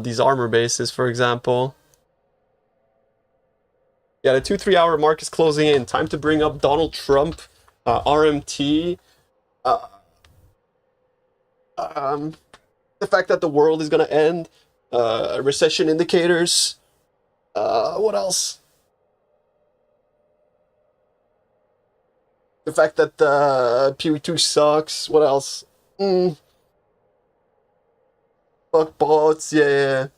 these armor bases, for example. Yeah, the 2-3 hour mark is closing in. Time to bring up Donald Trump, RMT, the fact that the world is gonna end, recession indicators. What else? The fact that PoE2 sucks. What else? Fuck bots. Yeah.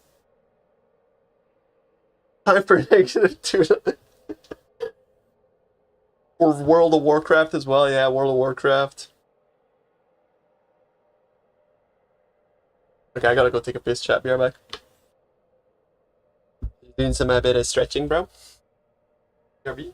Time for -2. Or World of Warcraft as well. Yeah, World of Warcraft. Okay, I gotta go take a piss, chat. Be right back. Doing some bit of stretching, bro. BRB.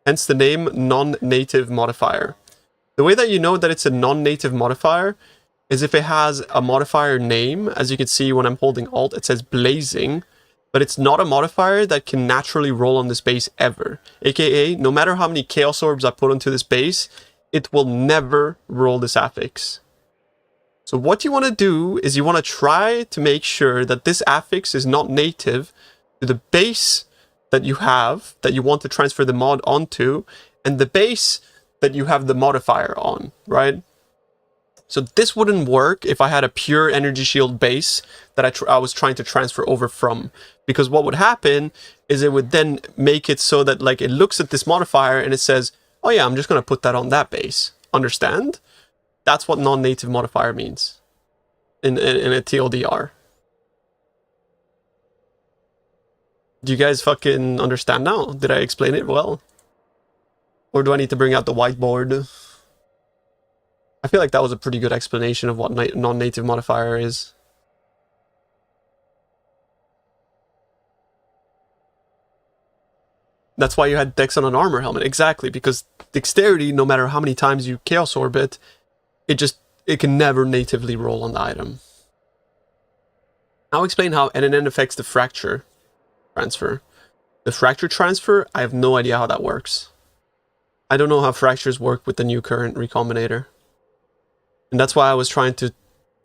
Hence the name non-native modifier. The way that you know that it's a non-native modifier is if it has a modifier name. As you can see when I'm holding Alt, it says blazing, but it's not a modifier that can naturally roll on this base ever. AKA, no matter how many Chaos Orbs I put onto this base, it will never roll this affix. So what you want to do is you want to try to make sure that this affix is not native to the base that you have, that you want to transfer the mod onto, and the base that you have the modifier on, right? So this wouldn't work if I had a pure energy shield base that I was trying to transfer over from, because what would happen is it would then make it so that like it looks at this modifier and it says, oh yeah, I'm just going to put that on that base. Understand? That's what non-native modifier means in a TLDR. Do you guys fucking understand now? Did I explain it well? Or do I need to bring out the whiteboard? I feel like that was a pretty good explanation of what non-native modifier is. That's why you had Dex on an armor helmet. Exactly, because dexterity, no matter how many times you Chaos Orb it, it can never natively roll on the item. I'll explain how NNN affects the fracture transfer. The fracture transfer, I have no idea how that works. I don't know how fractures work with the new current recombinator. And that's why I was trying to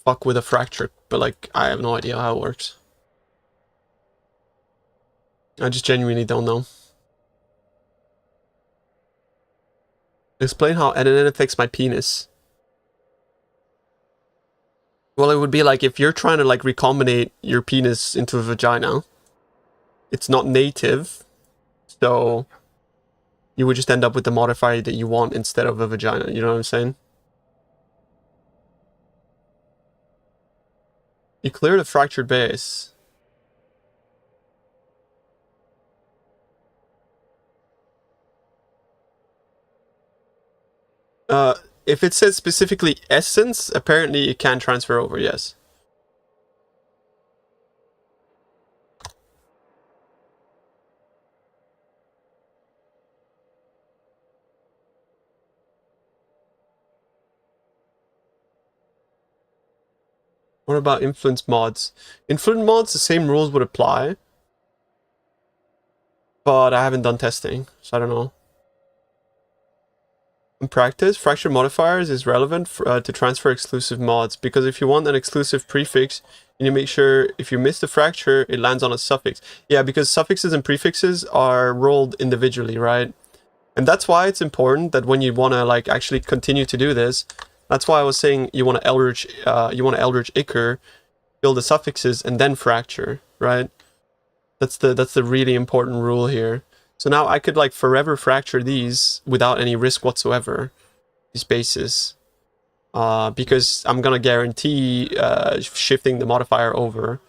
fuck with a fracture, but like, I have no idea how it works. I just genuinely don't know. Explain how NNN affects my penis. Well, it would be like if you're trying to like recombinate your penis into a vagina, it's not native, so you would just end up with the modifier that you want instead of a vagina, you know what I'm saying? You clear the fractured base. If it says specifically essence, apparently it can transfer over, yes. What about influence mods? Influence mods, the same rules would apply. But I haven't done testing, so I don't know. In practice, fracture modifiers is relevant to transfer exclusive mods, because if you want an exclusive prefix, you need to make sure if you miss the fracture, it lands on a suffix. Yeah, because suffixes and prefixes are rolled individually, right? And that's why it's important that when you want to like actually continue to do this, that's why I was saying you want to Eldritch Ichor, build the suffixes and then fracture, right? That's the really important rule here. So now I could like forever fracture these without any risk whatsoever, these bases, because I'm gonna guarantee shifting the modifier over.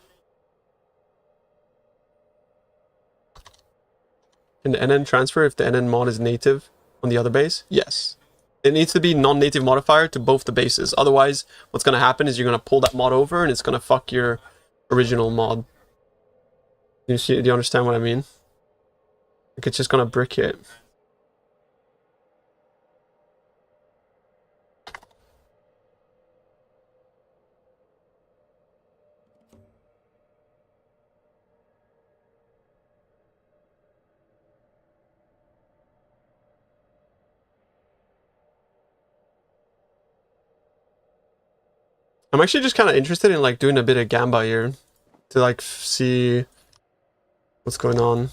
Can the NN transfer if the NN mod is native on the other base? Yes. It needs to be non-native modifier to both the bases. Otherwise, what's gonna happen is you're gonna pull that mod over and it's gonna fuck your original mod. Do you understand what I mean? Like it's just gonna brick it. I'm actually just kind of interested in like doing a bit of Gamba here to like see what's going on.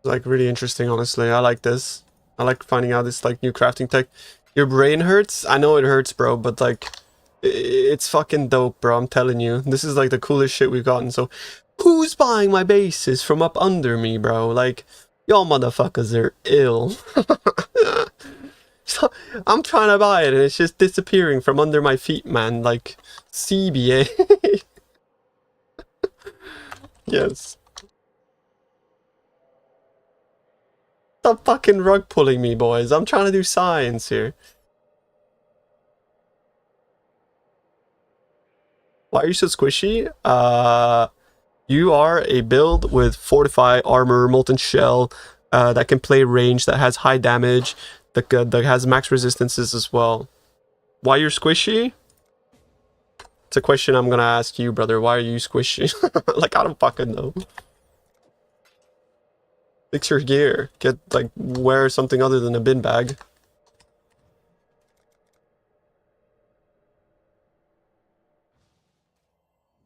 Like really interesting, honestly. I like this. I like finding out this like new crafting tech. Your brain hurts? I know it hurts, bro, but like it's fucking dope, bro. I'm telling you. This is like the coolest shit we've gotten. So who's buying my bases from up under me, bro? Like y'all motherfuckers are ill. So, I'm trying to buy it and it's just disappearing from under my feet, man. Like CBA. Yes. Stop fucking rug pulling me, boys. I'm trying to do science here. Why are you so squishy? You are a build with Fortify, Armor, Molten Shell, that can play range, that has high damage, that has max resistances as well. Why you're squishy? It's a question I'm gonna ask you, brother. Why are you squishy? Like, I don't fucking know. Fix your gear. Get, like, wear something other than a bin bag.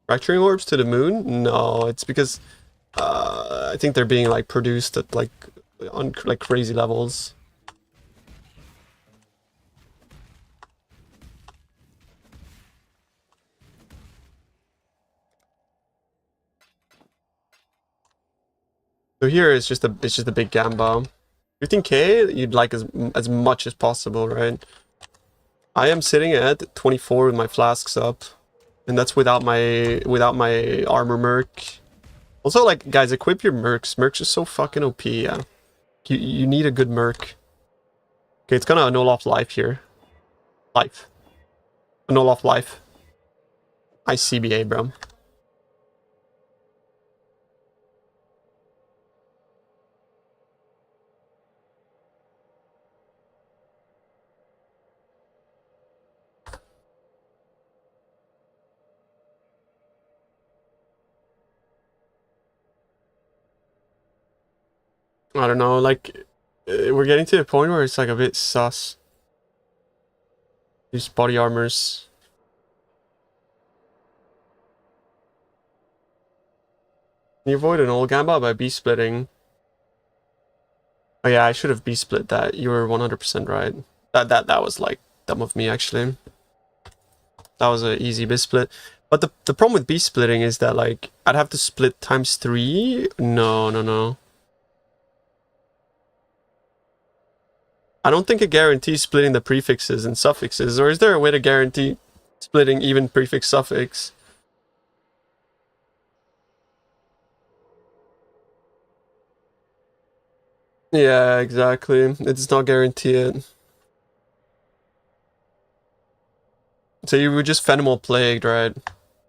Fracturing orbs to the moon? No, it's because I think they're being like produced at like on like crazy levels. So here it's just a big gamba. 15k you'd like as much as possible, right? I am sitting at 24 with my flasks up, and that's without my armor merc. Also, like, guys, equip your mercs. Mercs is so fucking OP, yeah. You need a good merc. Okay, it's gonna null off life here. Life. Null off life. ICBA, bro. I don't know, like, we're getting to a point where it's like a bit sus. These body armors. Can you avoid an old gamba by B-splitting? Oh yeah, I should have B-split that. You were 100% right. That was like dumb of me, actually. That was an easy B-split. But the problem with B-splitting is that, like, I'd have to split times 3. No. I don't think it guarantees splitting the prefixes and suffixes, or is there a way to guarantee splitting even prefix suffix? Yeah, exactly. It does not guarantee it. So you were just Fenimal Plagued, right?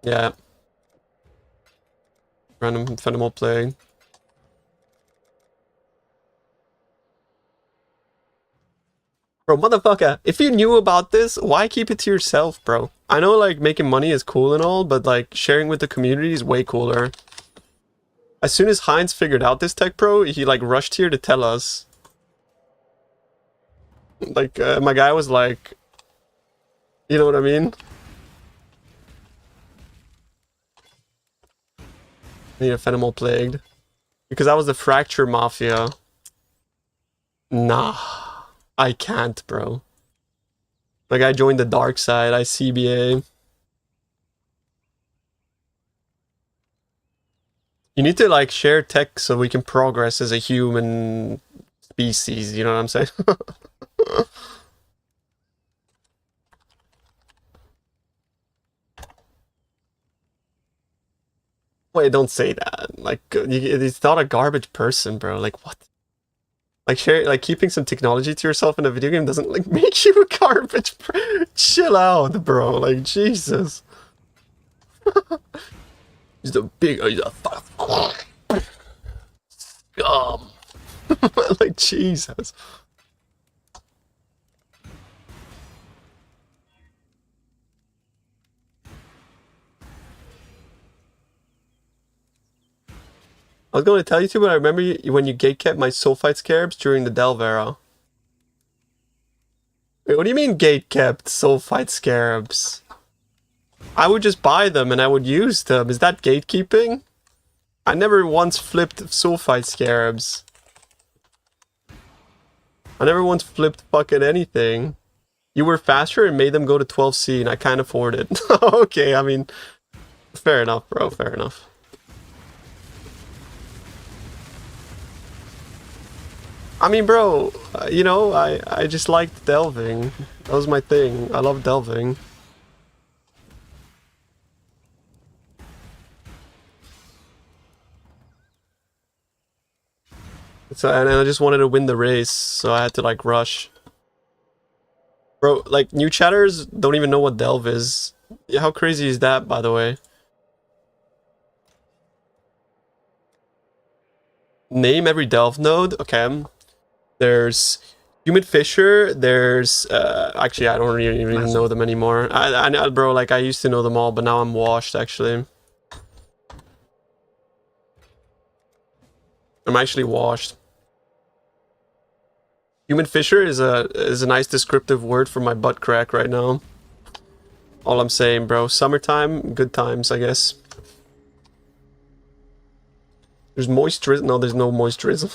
Yeah. Random Fenimal Plague. Bro, motherfucker, if you knew about this, why keep it to yourself, bro? I know, like, making money is cool and all, but, like, sharing with the community is way cooler. As soon as Heinz figured out this tech, bro, he, like, rushed here to tell us. Like, my guy was like... You know what I mean? Need a Fenimal Plagued. Because I was the Fracture Mafia. Nah. I can't, bro. Like, I joined the dark side, I CBA. You need to, like, share tech so we can progress as a human species, you know what I'm saying? Wait, don't say that. Like, it's not a garbage person, bro. Like, what? Like, keeping some technology to yourself in a video game doesn't, like, make you a garbage. Chill out, bro. Like, Jesus. He's a scum. Like, Jesus. I was going to tell you too, but I remember when you gatekept my Sulfite Scarabs during the Delve era. Wait, what do you mean gatekept Sulfite Scarabs? I would just buy them and I would use them. Is that gatekeeping? I never once flipped Sulfite Scarabs. I never once flipped fucking anything. You were faster and made them go to 12C and I can't afford it. Okay, I mean, fair enough, bro, fair enough. I mean, bro, you know, I just liked delving. That was my thing. I love delving. So, and I just wanted to win the race, so I had to, like, rush. Bro, like, new chatters don't even know what delve is. Yeah, how crazy is that, by the way? Name every delve node. Okay. There's Human Fisher. There's actually I don't really even know them anymore. I know, bro. Like I used to know them all, but now I'm washed. Actually, I'm actually washed. Human Fisher is a nice descriptive word for my butt crack right now. All I'm saying, bro. Summertime, good times, I guess. There's moist drizzle. No, there's no moist drizzle.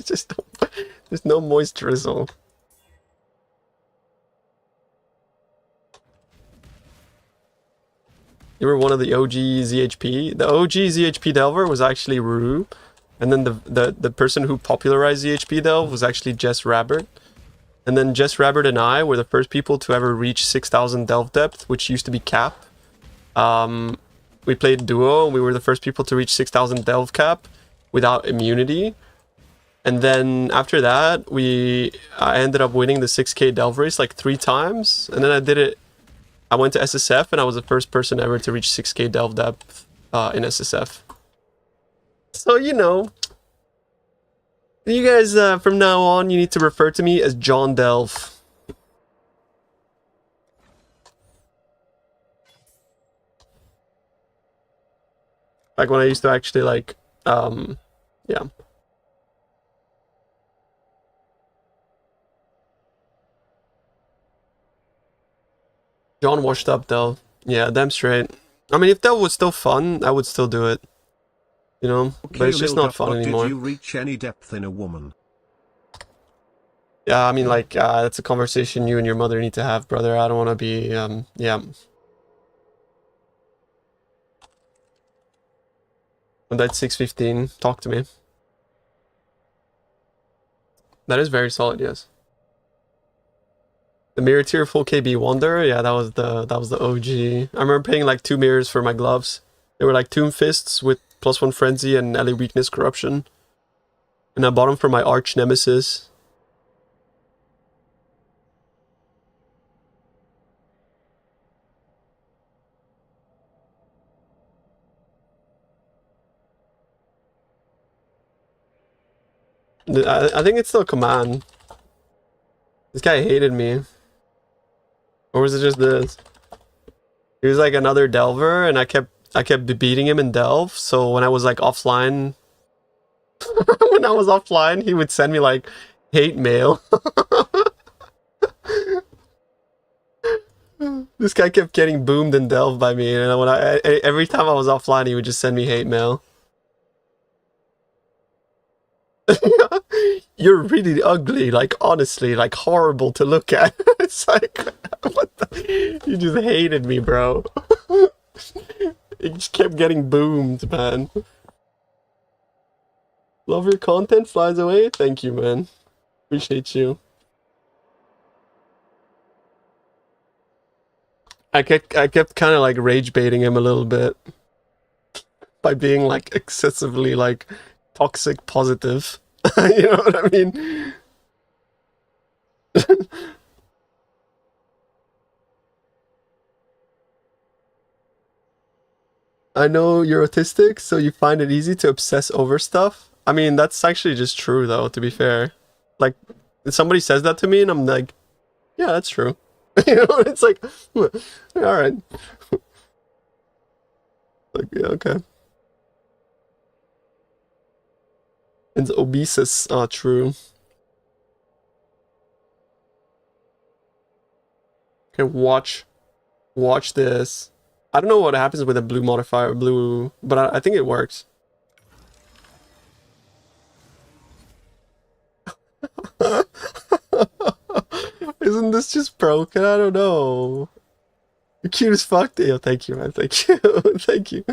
Just don't, there's no moist drizzle. You were one of the OG ZHP. The OG ZHP Delver was actually Rue. And then the person who popularized ZHP Delve was actually Jess Rabbert. And then Jess Rabbert and I were the first people to ever reach 6,000 delve depth, which used to be cap. We played duo, and we were the first people to reach 6,000 delve cap without immunity. And then after that, I ended up winning the 6K delve race like 3 times. And then I went to SSF, and I was the first person ever to reach 6K delve depth in SSF. So, you know, you guys, from now on, you need to refer to me as John Delve. Like when I used to actually like, yeah. John washed up Delve. Yeah, damn straight. I mean, if Delve was still fun, I would still do it. You know, Okay, but it's just not fun anymore. Did you reach any depth in a woman? Yeah, I mean, like, that's a conversation you and your mother need to have, brother. I don't want to be, yeah. And that's 615. Talk to me. That is very solid, yes. The mirror tier full KB Wonder, yeah, that was the OG. I remember paying like 2 mirrors for my gloves. They were like Tomb Fists with +1 Frenzy and LA Weakness Corruption. And I bought them for my arch nemesis. I think it's still command. This guy hated me. Or was it just this? He was like another delver, and I kept beating him in delve. So when I was like offline, when I was offline, he would send me like hate mail. This guy kept getting boomed in delve by me, and every time I was offline, he would just send me hate mail. You're really ugly, like honestly, like horrible to look at. It's like, what the? You just hated me, bro. It just kept getting boomed, man. Love your content, flies away. Thank you, man. Appreciate you. I kept kind of like rage baiting him a little bit by being like excessively like toxic positive. You know what I mean? I know you're autistic, so you find it easy to obsess over stuff. I mean, that's actually just true, though, to be fair. Like, somebody says that to me, and I'm like, yeah, that's true. You know, it's like, all right. Like, yeah, okay. It's obesus. Ah, true. Okay, watch this. I don't know what happens with a blue modifier, but I think it works. Isn't this just broken? I don't know. You're cute as fuck, Dale. Thank you, man. Thank you. Thank you.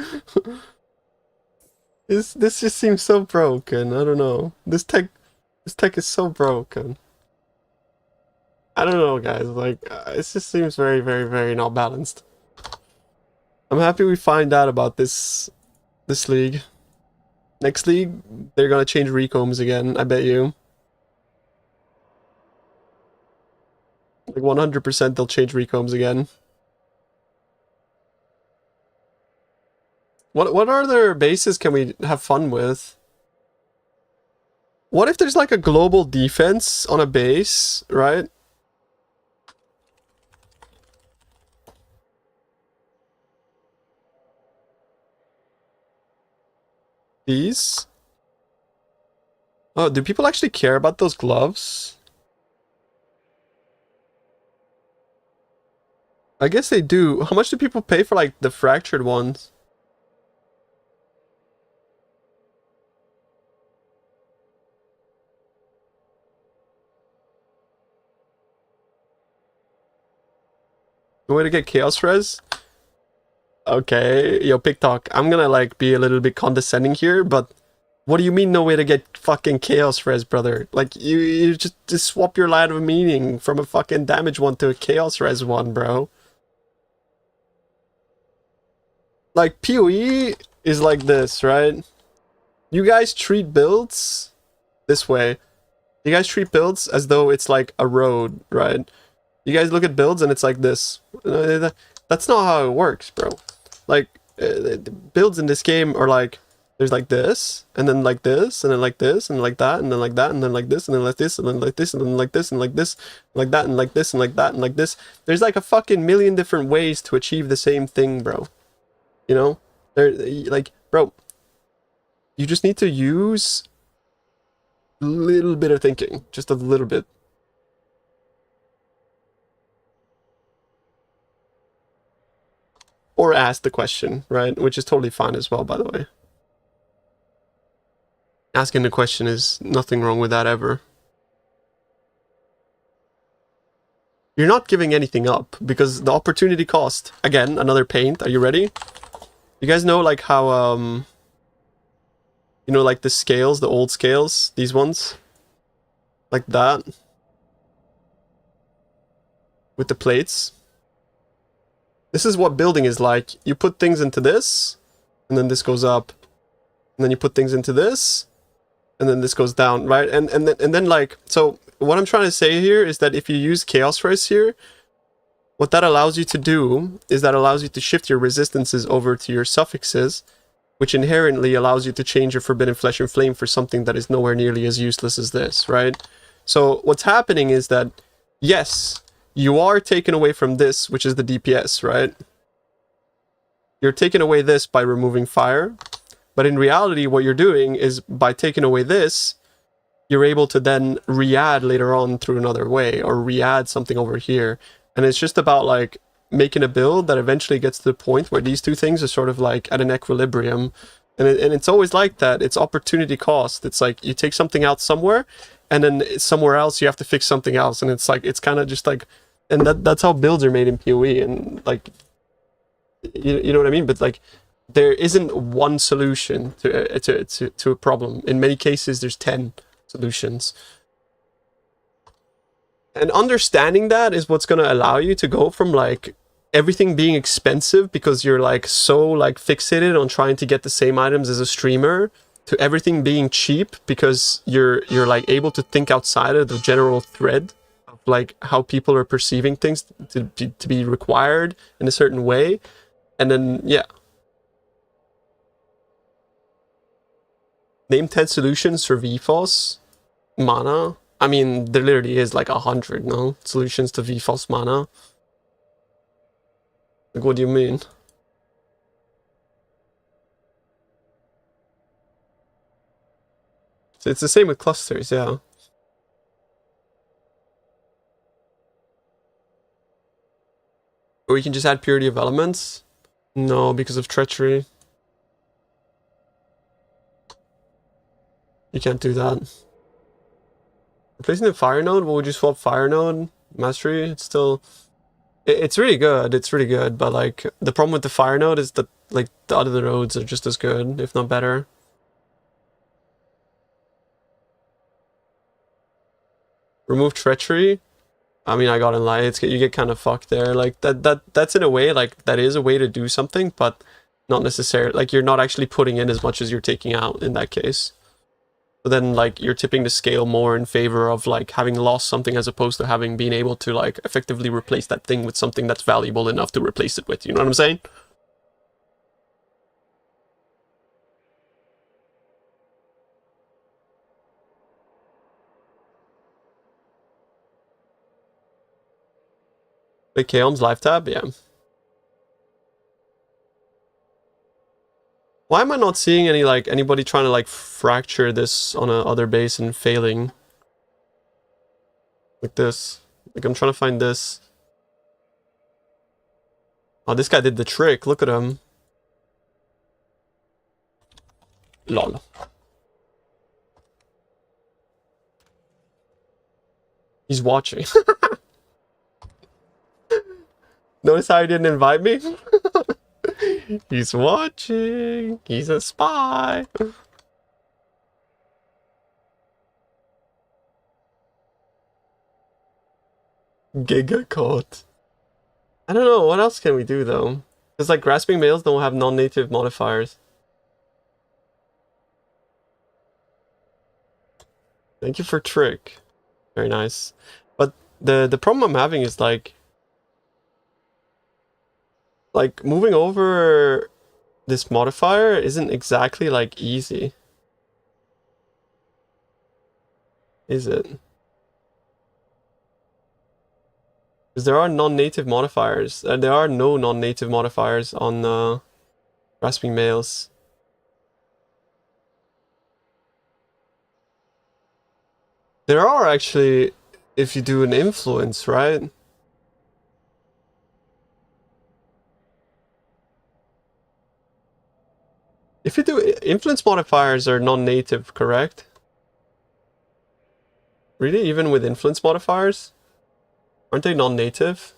This just seems so broken. I don't know. This tech is so broken. I don't know, guys. Like, it just seems very, very, very not balanced. I'm happy we find out about this league. Next league, they're gonna change recombs again, I bet you. Like 100% they'll change recombs again. What other bases can we have fun with? What if there's like a global defense on a base, right? These? Oh, do people actually care about those gloves? I guess they do. How much do people pay for like the fractured ones? The way to get chaos res? Okay, yo, PikTok, I'm gonna like be a little bit condescending here, but what do you mean no way to get fucking chaos res, brother? Like you just swap your line of meaning from a fucking damage one to a chaos res one, bro. Like PoE is like this, right? You guys treat builds this way. You guys treat builds as though it's like a road, right? You guys look at builds and it's like this. That's not how it works, bro. Like, builds in this game are like, there's like this, and then like this, and then like this, and like that, and then like that, and then like this, and then like this, and then like this, and then like this, and like this, and like that, and like this, and like that, and like this. There's like a fucking million different ways to achieve the same thing, bro. You know? Like, bro, you just need to use a little bit of thinking. Just a little bit. Or ask the question, right? Which is totally fine as well, by the way. Asking the question is nothing wrong with that ever. You're not giving anything up because the opportunity cost. Again, another paint. Are you ready? You guys know like how you know, like the scales, the old scales, these ones? Like that. With the plates. This is what building is like. You put things into this, and then this goes up. And then you put things into this, and then this goes down, right? And then like, so what I'm trying to say here is that if you use chaos res here, what that allows you to do is that allows you to shift your resistances over to your suffixes, which inherently allows you to change your forbidden flesh and flame for something that is nowhere nearly as useless as this, right? So what's happening is that, yes, you are taken away from this, which is the DPS, right? You're taking away this by removing fire. But in reality, what you're doing is by taking away this, you're able to then re-add later on through another way, or re-add something over here. And it's just about like making a build that eventually gets to the point where these two things are sort of like at an equilibrium. And it's always like that. It's opportunity cost. It's like you take something out somewhere, and then somewhere else you have to fix something else. And it's like, it's kind of just like, and that's how builds are made in PoE. And like, you know what I mean? But like, there isn't one solution to a problem. In many cases, there's 10 solutions. And understanding that is what's going to allow you to go from like everything being expensive because you're like so like fixated on trying to get the same items as a streamer, to everything being cheap because you're like able to think outside of the general thread of like how people are perceiving things to be required in a certain way. And then yeah, name 10 solutions for VFoS mana. I mean, there literally is like 100, no? Solutions to VFoS mana. Like, what do you mean? It's the same with clusters, yeah. Or you can just add purity of elements? No, because of treachery. You can't do that. Replacing the fire node? What would you swap fire node? Mastery? It's still... It's really good, but like, the problem with the fire node is that like, the other nodes are just as good, if not better. Remove treachery? I mean, I gotta lie, you get kind of fucked there. Like, that's in a way, like, that is a way to do something, but not necessarily, like, you're not actually putting in as much as you're taking out in that case. But then, like, you're tipping the scale more in favor of, like, having lost something as opposed to having been able to, like, effectively replace that thing with something that's valuable enough to replace it with. You know what I'm saying? Wait, Kaom's live tab? Yeah. Why am I not seeing any, like, anybody trying to, like, fracture this on a other base and failing? Like this. Like, I'm trying to find this. Oh, this guy did the trick. Look at him. Lol. He's watching. Notice how he didn't invite me? He's watching. He's a spy. Giga caught. I don't know. What else can we do though? Because like grasping males don't have non-native modifiers. Thank you for trick. Very nice. But the problem I'm having is like moving over this modifier isn't exactly like easy. Is it? Because there are non-native modifiers. There are no non-native modifiers on grasping males. There are actually, if you do an influence, right? If you do influence modifiers are non-native, correct? Really? Even with influence modifiers? Aren't they non-native?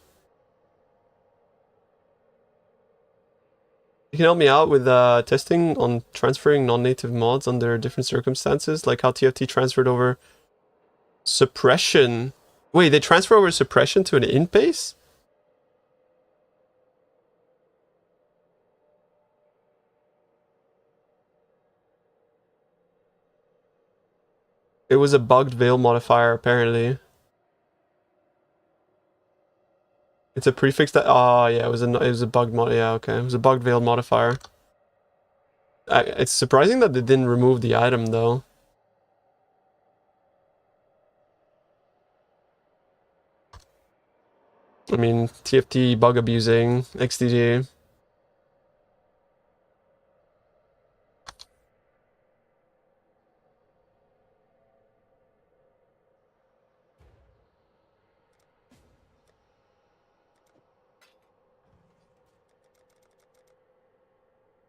You can help me out with testing on transferring non-native mods under different circumstances, like how TFT transferred over suppression. Wait, they transfer over suppression to an int base? It was a bugged veil modifier, apparently. It's a prefix that. Oh yeah, it was a bugged mod. Yeah, okay, it was a bugged veil modifier. It's surprising that they didn't remove the item though. I mean, TFT bug abusing XDG.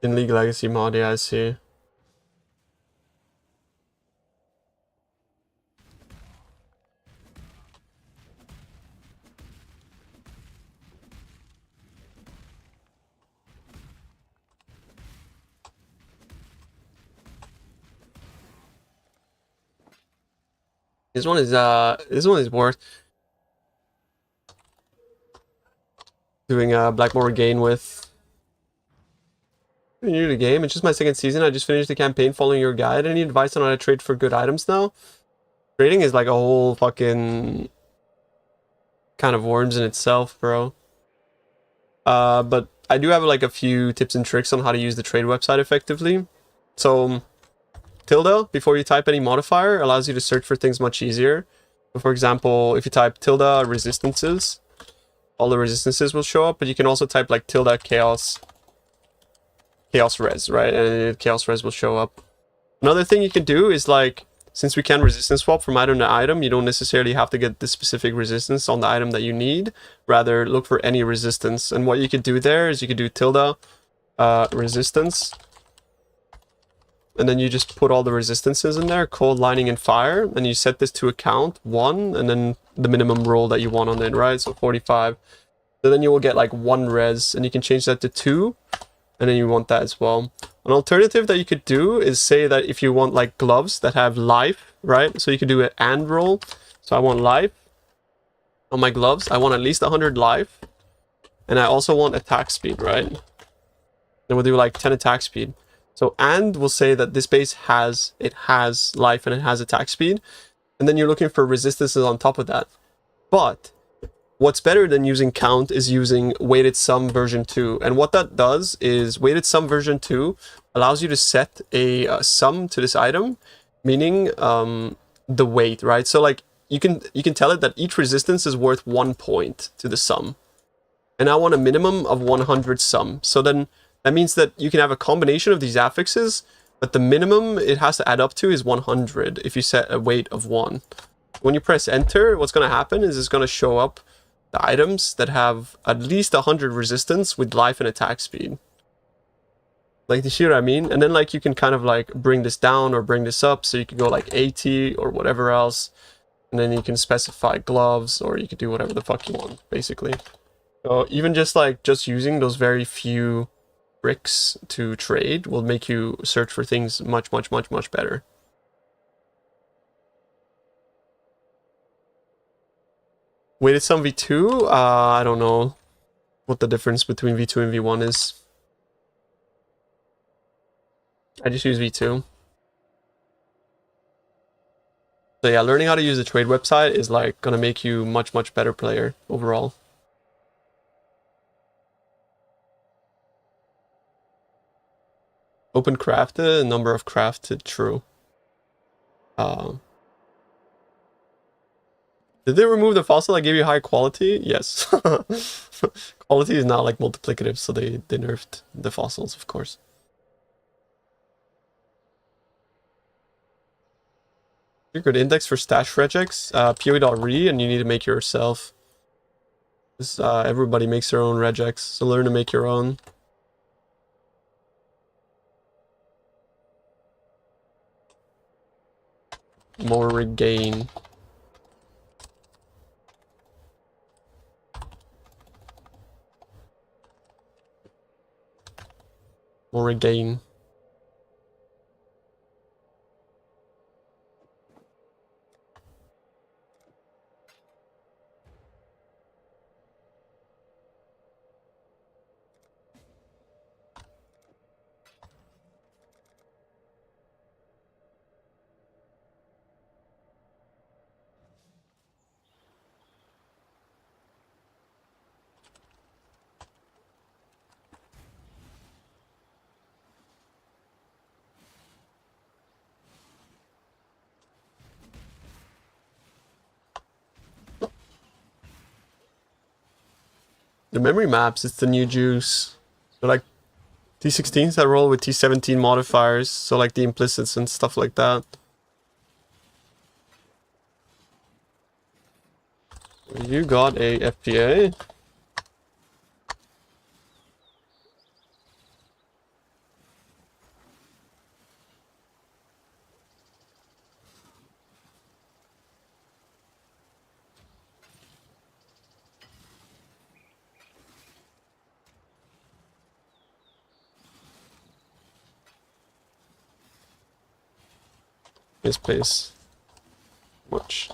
In League Legacy mod, yeah, I see. This one is worth doing a Blackmore game with. New to the game. It's just my second season. I just finished the campaign following your guide. Any advice on how to trade for good items now? Trading is like a whole fucking kind of worms in itself, bro. But I do have like a few tips and tricks on how to use the trade website effectively. So tilde before you type any modifier allows you to search for things much easier. So for example, if you type tilde resistances, all the resistances will show up, but you can also type like tilde chaos res, right? And chaos res will show up. Another thing you can do is like, since we can resistance swap from item to item, you don't necessarily have to get the specific resistance on the item that you need. Rather, look for any resistance. And what you could do there is you could do tilde resistance. And then you just put all the resistances in there, cold, lightning, and fire. And you set this to account 1, and then the minimum roll that you want on it, right? So 45. So then you will get like 1 res, and you can change that to 2. And then you want that as well. An alternative that you could do is say that if you want like gloves that have life, right? So you could do an and roll. So I want life on my gloves. I want at least 100 life. And I also want attack speed, right? And we'll do like 10 attack speed. So and will say that this base has life and it has attack speed. And then you're looking for resistances on top of that. But what's better than using count is using weighted sum version 2. And what that does is weighted sum version 2 allows you to set a sum to this item, meaning the weight, right? So like you can tell it that each resistance is worth 1 point to the sum. and I want a minimum of 100 sum. So then that means that you can have a combination of these affixes, but the minimum it has to add up to is 100 if you set a weight of 1. When you press enter, what's going to happen is it's going to show up the items that have at least 100 resistance with life and attack speed. Like, do you see what I mean? And then like you can kind of like bring this down or bring this up, so you can go like 80 or whatever else. And then you can specify gloves, or you can do whatever the fuck you want, basically. So even just using those very few bricks to trade will make you search for things much better. Weighted sum V2? I don't know what the difference between V2 and V1 is. I just use V2. So yeah, learning how to use the trade website is like gonna make you much better player overall. Open crafted, number of crafted, true. Did they remove the fossil that gave you high quality? Yes. Quality is not like multiplicative, so they nerfed the fossils, of course. You're good index for stash regex, PoE.re, and you need to make yourself. This, everybody makes their own regex, so learn to make your own. More regain. More regain. The memory maps, it's the new juice. So like T16s that roll with T17 modifiers, so like the implicits and stuff like that. You got a FPA? This place. Much.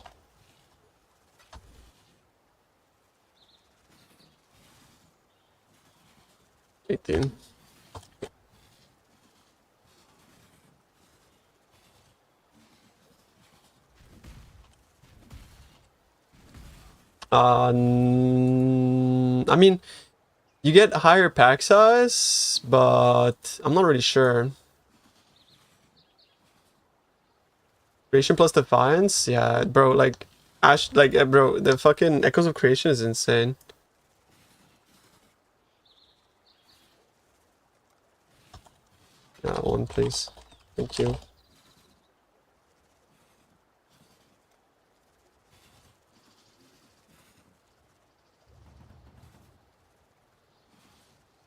$18. I mean, you get higher pack size, but I'm not really sure. Creation plus Defiance? Yeah, bro, like, bro, the fucking Echoes of Creation is insane. Yeah, one, please. Thank you.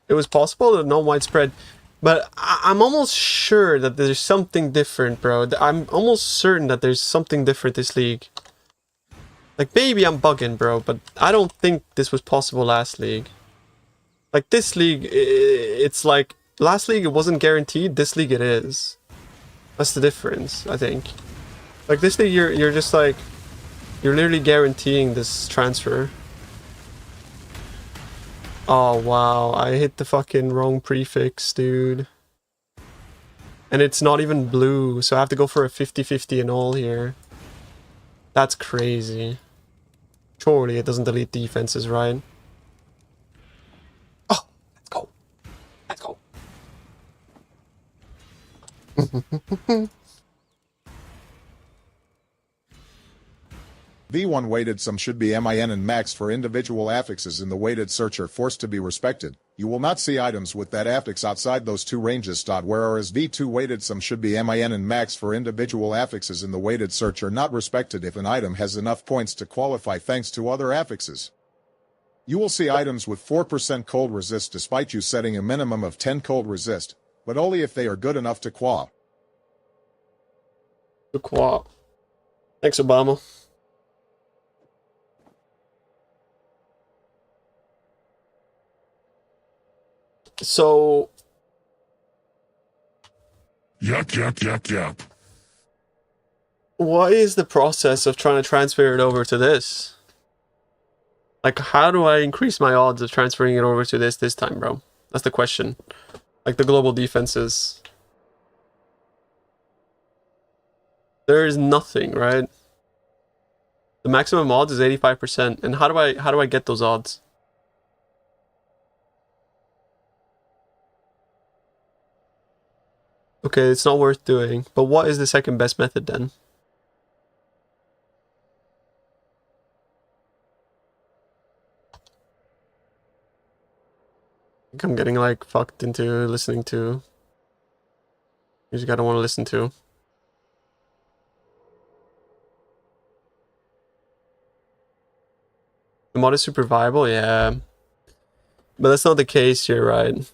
It was possible that no widespread, but I'm almost sure that there's something different, bro. I'm almost certain that there's something different this league. Like, maybe I'm bugging, bro, but I don't think this was possible last league. Like, this league, it's like, last league it wasn't guaranteed, this league it is. That's the difference, I think. Like, this league, you're just like, you're literally guaranteeing this transfer. Oh, wow, I hit the fucking wrong prefix, dude. And it's not even blue, so I have to go for a 50-50 in all here. That's crazy. Surely it doesn't delete defenses, right? Oh, let's go. Let's go. V1 weighted sum should be min and max for individual affixes in the weighted search are forced to be respected. You will not see items with that affix outside those two ranges. Whereas V2 weighted sum should be min and max for individual affixes in the weighted search are not respected if an item has enough points to qualify thanks to other affixes. You will see items with 4% cold resist despite you setting a minimum of 10 cold resist, but only if they are good enough to qual. The qual. Thanks, Obama. So... Yep. What is the process of trying to transfer it over to this? Like, how do I increase my odds of transferring it over to this time, bro? That's the question. Like, the global defenses. There is nothing, right? The maximum odds is 85%. And how do I get those odds? Okay, it's not worth doing. But what is the second best method then? I think I'm getting like fucked into listening to music I don't want to listen to. The mod is super viable, yeah. But that's not the case here, right?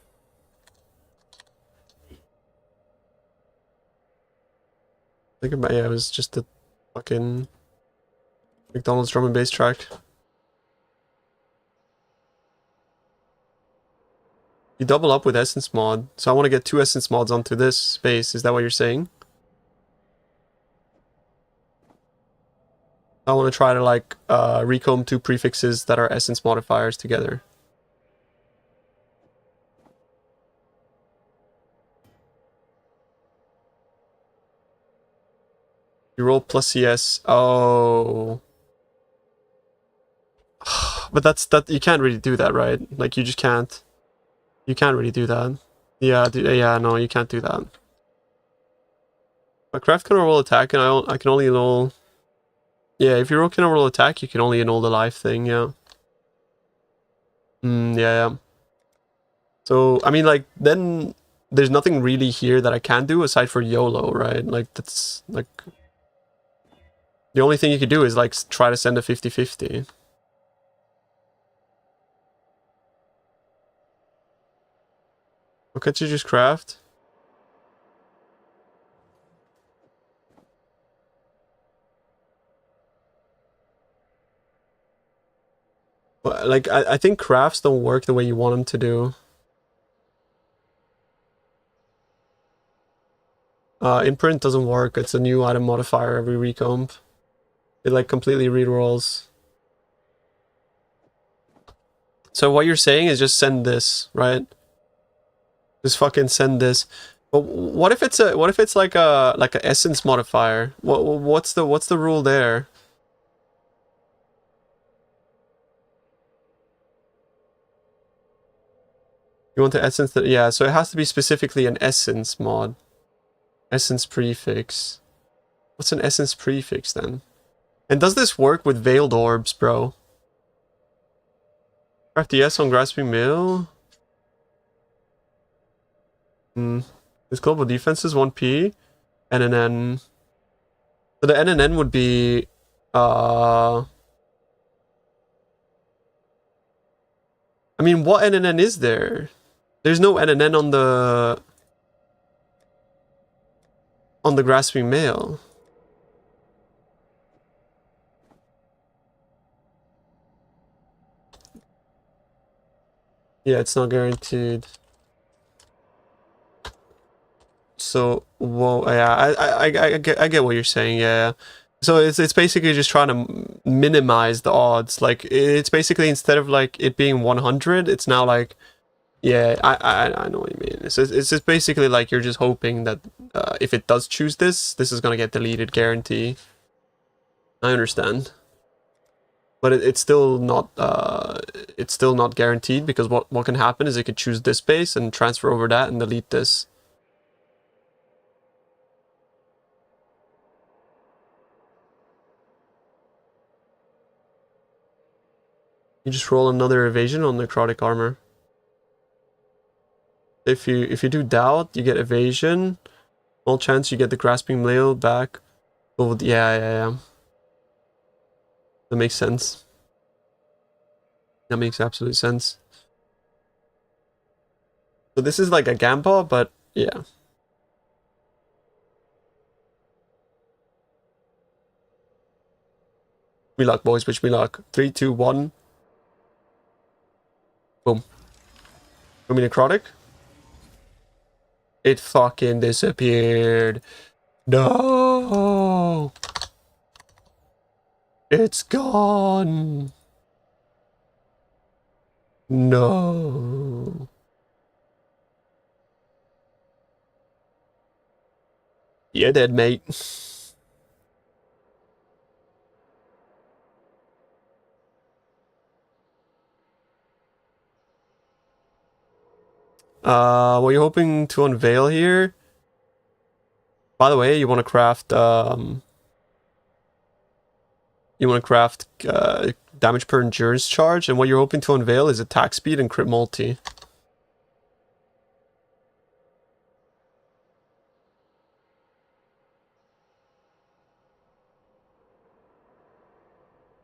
Think about, yeah, it was just a fucking McDonald's drum and bass track. You double up with essence mod, so I want to get 2 essence mods onto this space. Is that what you're saying? I want to try to like recomb 2 prefixes that are essence modifiers together. You roll plus CS. Oh. But that you can't really do that, right? Like you just can't. You can't really do that. Yeah, yeah, no, you can't do that. But craft can roll attack, and I can only roll. Yeah, if you roll can roll attack, you can only annul the life thing. Yeah. Yeah. So I mean, like then there's nothing really here that I can do aside for YOLO, right? Like that's like the only thing you could do is like try to send a 50-50. Or can't you just craft? Well, like, I think crafts don't work the way you want them to do. Imprint doesn't work. It's a new item modifier every recomp. It like completely rerolls. So what you're saying is just send this, right? Just fucking send this. But what if it's like a essence modifier? What's the rule there? You want the essence that, yeah, so it has to be specifically an essence mod. Essence prefix. What's an essence prefix then? And does this work with veiled orbs, bro? Craft the S on grasping mail? This global defense is 1p. NNN. So the NNN would be I mean, what NNN is there? There's no NNN on the grasping mail. Yeah, it's not guaranteed. So, whoa, yeah, I get what you're saying, yeah. So it's basically just trying to minimize the odds. Like, it's basically, instead of like it being 100, it's now like, yeah, I know what you mean. It's just basically like you're just hoping that if it does choose this is gonna get deleted, guarantee. I understand. But it's still not guaranteed, because what can happen is it could choose this base and transfer over that and delete this. You just roll another evasion on necrotic armor. If you do doubt, you get evasion. Small chance you get the grasping mail back. Oh yeah. That makes sense. That makes absolute sense. So this is like a Gampa, but yeah. Me luck, boys. Wish me luck. 3, 2, 1. Boom. Give me necrotic. It fucking disappeared. No. It's gone. No. You're dead, mate. What are you hoping to unveil here? By the way, you want to craft damage per endurance charge, and what you're hoping to unveil is attack speed and crit multi.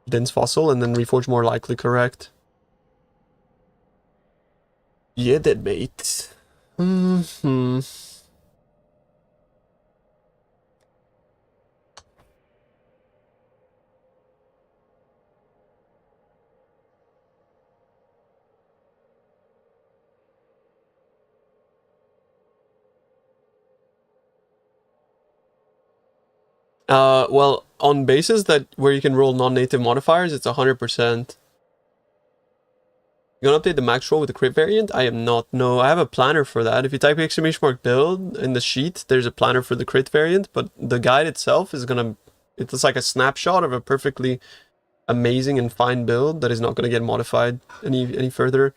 Dense fossil and then reforge more likely, correct? Yeah, dead mate. Well, on bases that where you can roll non-native modifiers, it's 100%. You gonna update the max roll with the crit variant? I am not. No, I have a planner for that. If you type ! build in the sheet, there's a planner for the crit variant, but the guide itself is gonna... It's like a snapshot of a perfectly amazing and fine build that is not gonna get modified any further.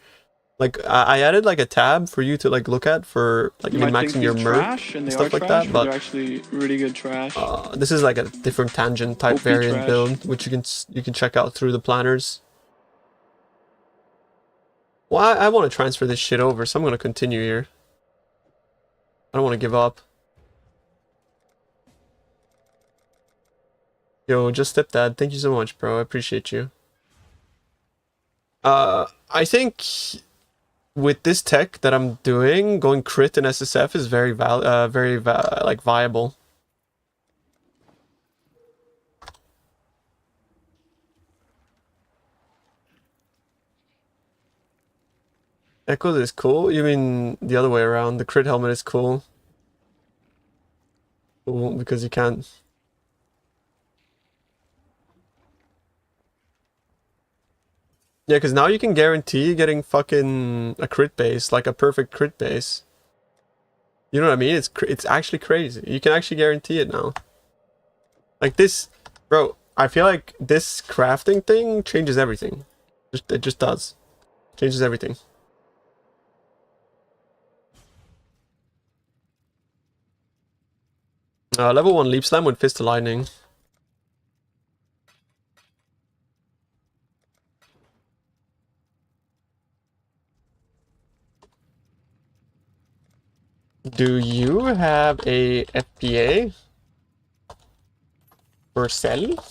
Like, I added like a tab for you to like look at for like min-maxing your merc and stuff like that, but they're actually really good trash. this is like a different tangent type OP variant trash. build, which you can check out through the planners. Well, I want to transfer this shit over, so I'm going to continue here. I don't want to give up. Yo, just stepdad, thank you so much, bro. I appreciate you. I think with this tech that I'm doing, going crit and SSF is very viable. Echoes is cool? You mean the other way around? The crit helmet is cool. Cool, because you can't... Yeah, because now you can guarantee getting fucking a crit base, like a perfect crit base. You know what I mean? It's actually crazy. You can actually guarantee it now. Like this, bro, I feel like this crafting thing changes everything. It just does. Changes everything. Level 1 Leap Slam with Fist of Lightning. Do you have a FPA for sell?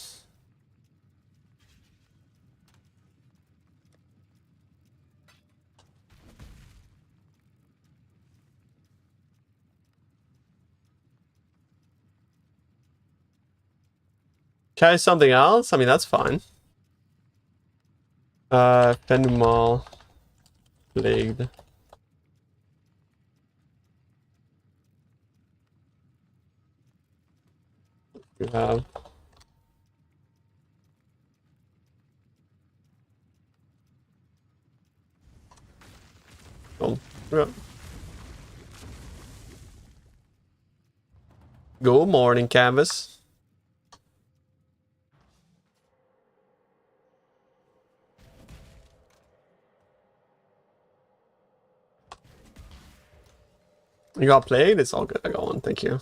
Try something else? I mean, that's fine. Fenumal Plagued. You have. Oh, yeah. Good morning, Canvas. You got played? It's all good. I got one. Thank you.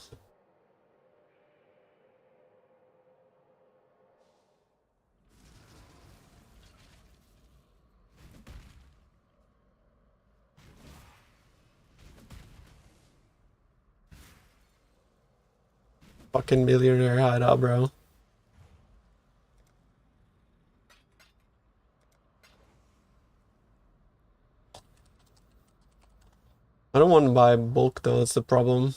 Fucking millionaire hideout, bro. I don't want to buy bulk though, that's the problem.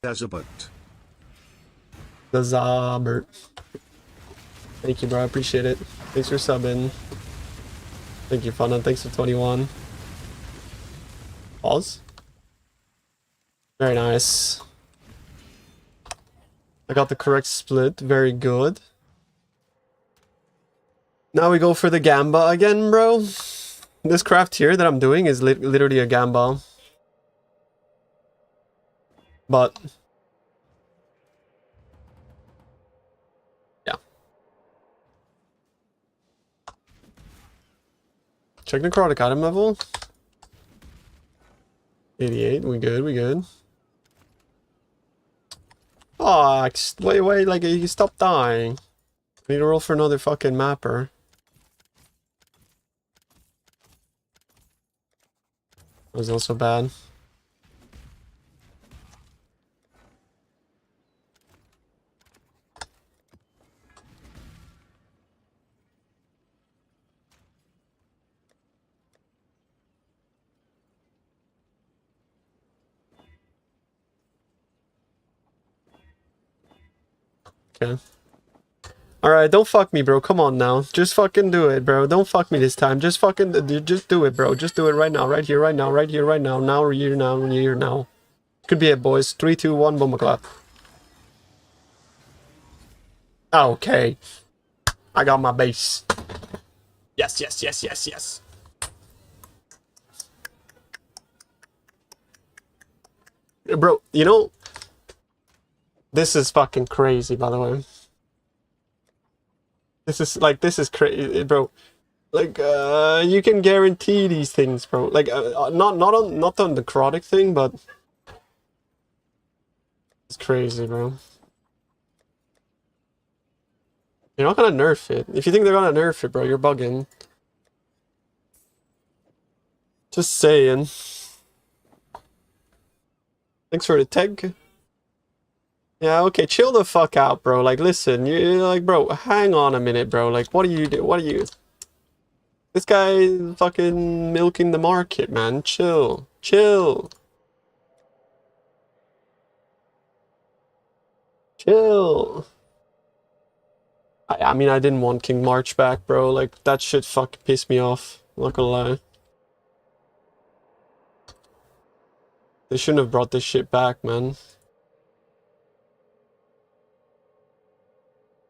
As a boat. The Zabert. Thank you, bro. I appreciate it. Thanks for subbing. Thank you, Fana. Thanks for 21. Pause. Very nice. I got the correct split. Very good. Now we go for the Gamba again, bro. This craft here that I'm doing is literally a Gamba. But... yeah. Check necrotic item level. 88. We good, we good. Oh, wait, like, you stop dying. I need to roll for another fucking mapper. That was also bad. Okay. Alright, don't fuck me, bro. Come on now. Just fucking do it, bro. Don't fuck me this time. Just fucking... just do it, bro. Just do it right now. Right here, right now. Right here, right now. Now, here, now, here, now. Could be it, boys. 3, 2, 1, bomba clap. Okay. I got my base. Yes, yes, yes, yes, yes. Bro, you know... this is fucking crazy, by the way. This is crazy, bro. Like, you can guarantee these things, bro. Like, not on the necrotic thing, but it's crazy, bro. You're not gonna nerf it. If you think they're gonna nerf it, bro, you're bugging. Just saying. Thanks for the tag. Yeah, okay, chill the fuck out, bro. Like, listen, you're like, bro, hang on a minute, bro. Like, what do you do? What are you? This guy is fucking milking the market, man. Chill. Chill. Chill. I mean, I didn't want King March back, bro. Like, that shit fucking pissed me off. Not gonna lie. They shouldn't have brought this shit back, man.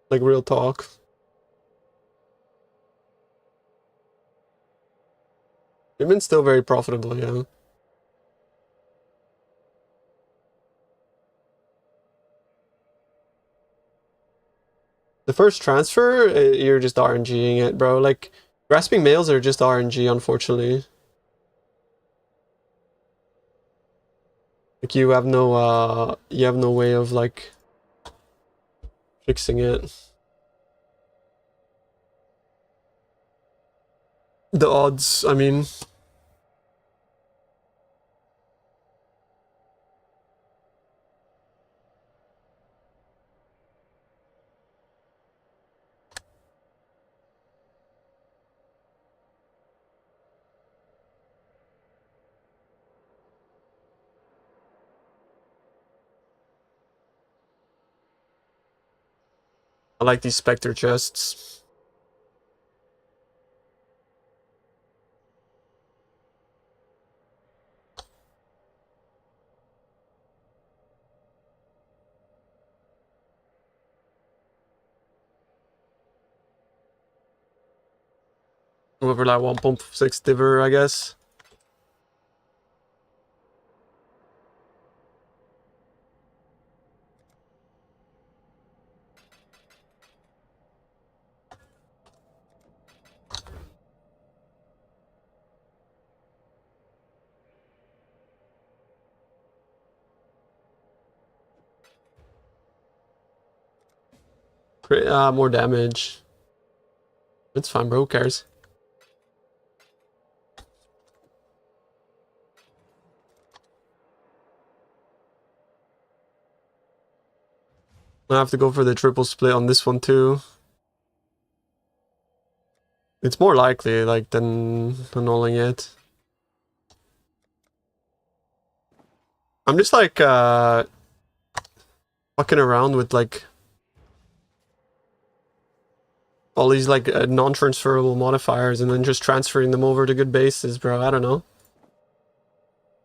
Like, real talk. They've been still very profitable, yeah. The first transfer, you're just RNGing it, bro. Like, grasping males are just RNG, unfortunately. Like, you have no way of, like, fixing it. The odds, I mean... I like these Spectre chests. Over like 1.6 diver, I guess. More damage. It's fine, bro. Who cares? I have to go for the triple split on this one too. It's more likely, like, than annulling it. I'm just like fucking around with like all these like non-transferable modifiers and then just transferring them over to good bases, bro. I don't know.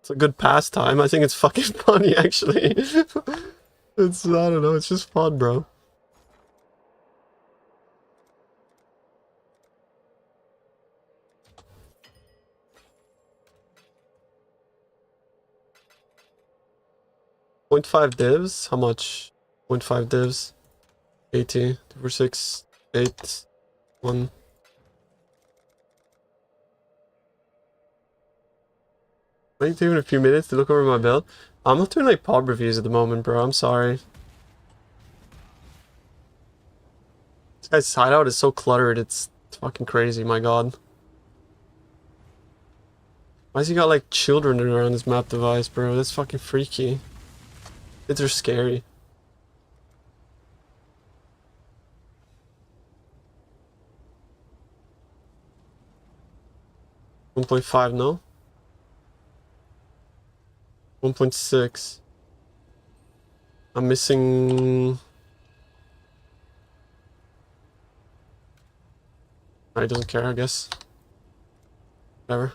It's a good pastime. I think it's fucking funny, actually. It's, I don't know, it's just fun, bro. .5 divs? How much? 0.5 divs? 80. 2 for 6. 8. 1. Might take a few minutes to look over my build. I'm not doing like pod reviews at the moment, bro. I'm sorry. This guy's hideout is so cluttered. It's fucking crazy. My god. Why has he got like children around his map device, bro? That's fucking freaky. Kids are scary. .5, no? 1.6. I'm missing... He doesn't care, I guess. Whatever.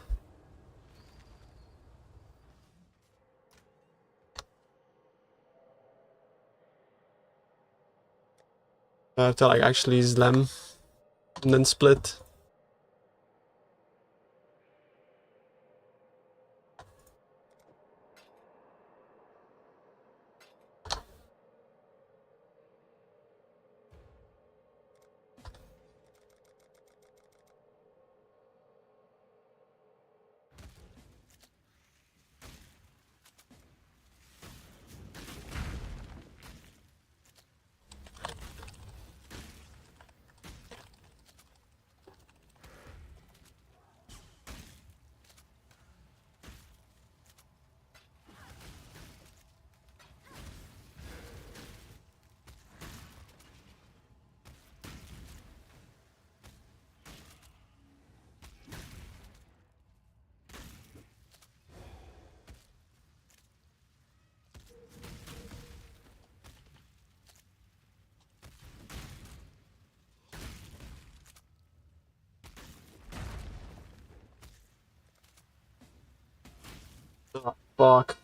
I have to like actually slam and then split. Oh, fuck.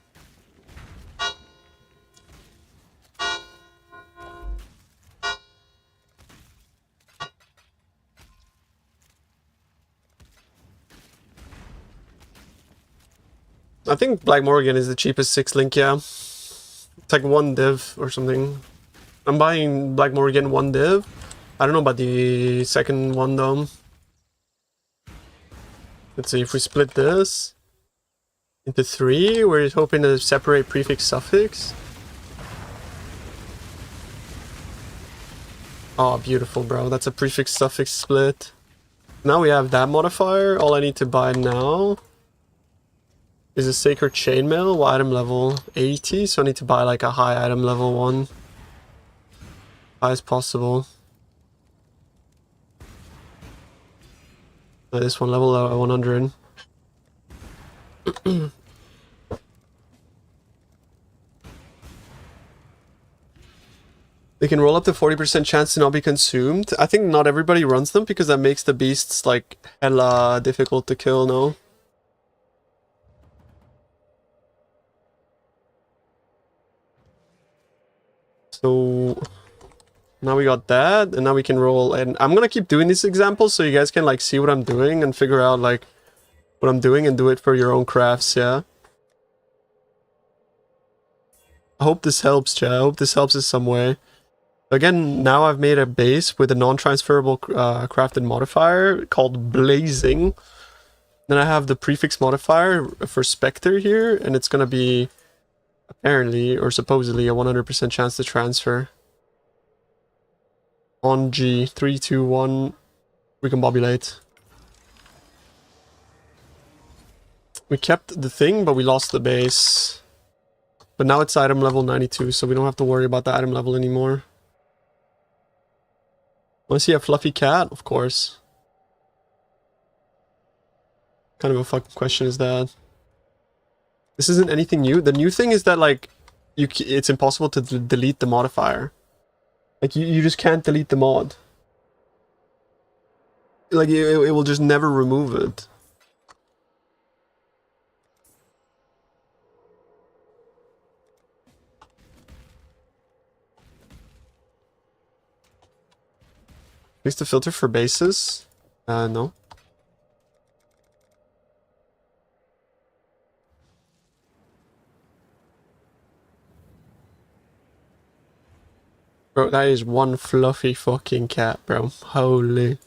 I think Black Morgan is the cheapest 6 link, yeah. It's like 1 div or something. I'm buying Black Morgan 1 div. I don't know about the second one though. Let's see if we split this into 3. We're hoping to separate prefix suffix. Oh, beautiful, bro. That's a prefix suffix split. Now we have that modifier. All I need to buy now is a Sacred Chainmail, item level 80, so I need to buy like a high item level one. High as possible. This one level 100. They can roll up to 40% chance to not be consumed. I think not everybody runs them because that makes the beasts like hella difficult to kill, no? So now we got that, and now we can roll, and I'm gonna keep doing these examples so you guys can like see what I'm doing and figure out like what I'm doing and do it for your own crafts, yeah? I hope this helps, chat. I hope this helps in some way. Again, now I've made a base with a non-transferable crafted modifier called Blazing. Then I have the prefix modifier for Spectre here, and it's gonna be apparently or supposedly a 100% chance to transfer. On G. 3, 2, 1. Recombobulate. We kept the thing, but we lost the base. But now it's item level 92, so we don't have to worry about the item level anymore. Want to see a fluffy cat? Of course. What kind of a fucking question is that? This isn't anything new. The new thing is that, like, it's impossible to delete the modifier. Like, you just can't delete the mod. Like, it will just never remove it. Fix the filter for bases? No. Bro, that is one fluffy fucking cat, bro. Holy.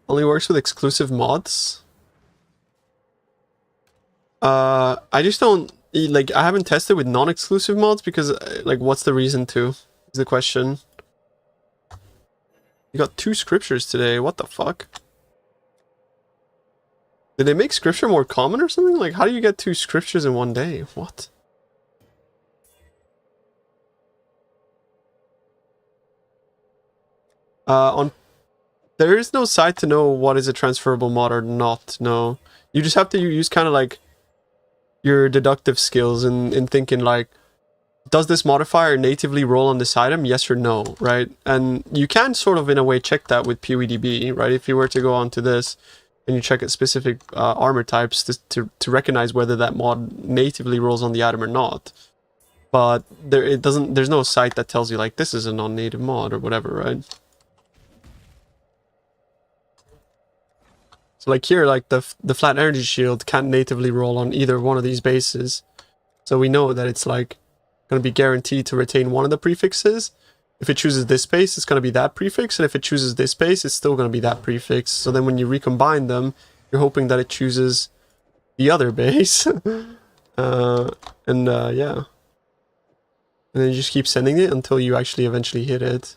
Only works with exclusive mods? I just don't... Like, I haven't tested with non-exclusive mods because, like, what's the reason to? Is the question. You got 2 scriptures today, what the fuck? Did they make scripture more common or something? Like, how do you get 2 scriptures in one day? What? There is no site to know what is a transferable mod or not, no. You just have to use kind of like your deductive skills in thinking like, does this modifier natively roll on this item? Yes or no, right? And you can sort of in a way check that with PoEDB, right? If you were to go onto this and you check at specific armor types to recognize whether that mod natively rolls on the item or not. But there's no site that tells you like this is a non-native mod or whatever, right? So like here, like the flat energy shield can't natively roll on either one of these bases. So we know that it's like going to be guaranteed to retain one of the prefixes. If it chooses this base, it's going to be that prefix. And if it chooses this base, it's still going to be that prefix. So then when you recombine them, you're hoping that it chooses the other base. Yeah. And then you just keep sending it until you actually eventually hit it.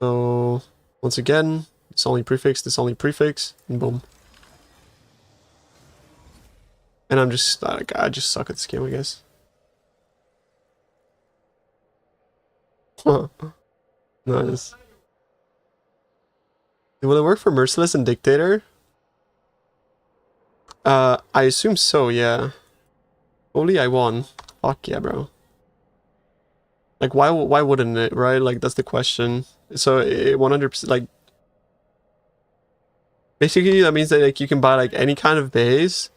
So once again, this only prefix, and boom. And I'm just like, I just suck at this game, I guess. Nice. Will it work for Merciless and Dictator? I assume so, yeah. Holy, I won. Fuck yeah, bro. Like, why wouldn't it, right? Like, that's the question. So, 100%, like... Basically, that means that, like, you can buy, like, any kind of base.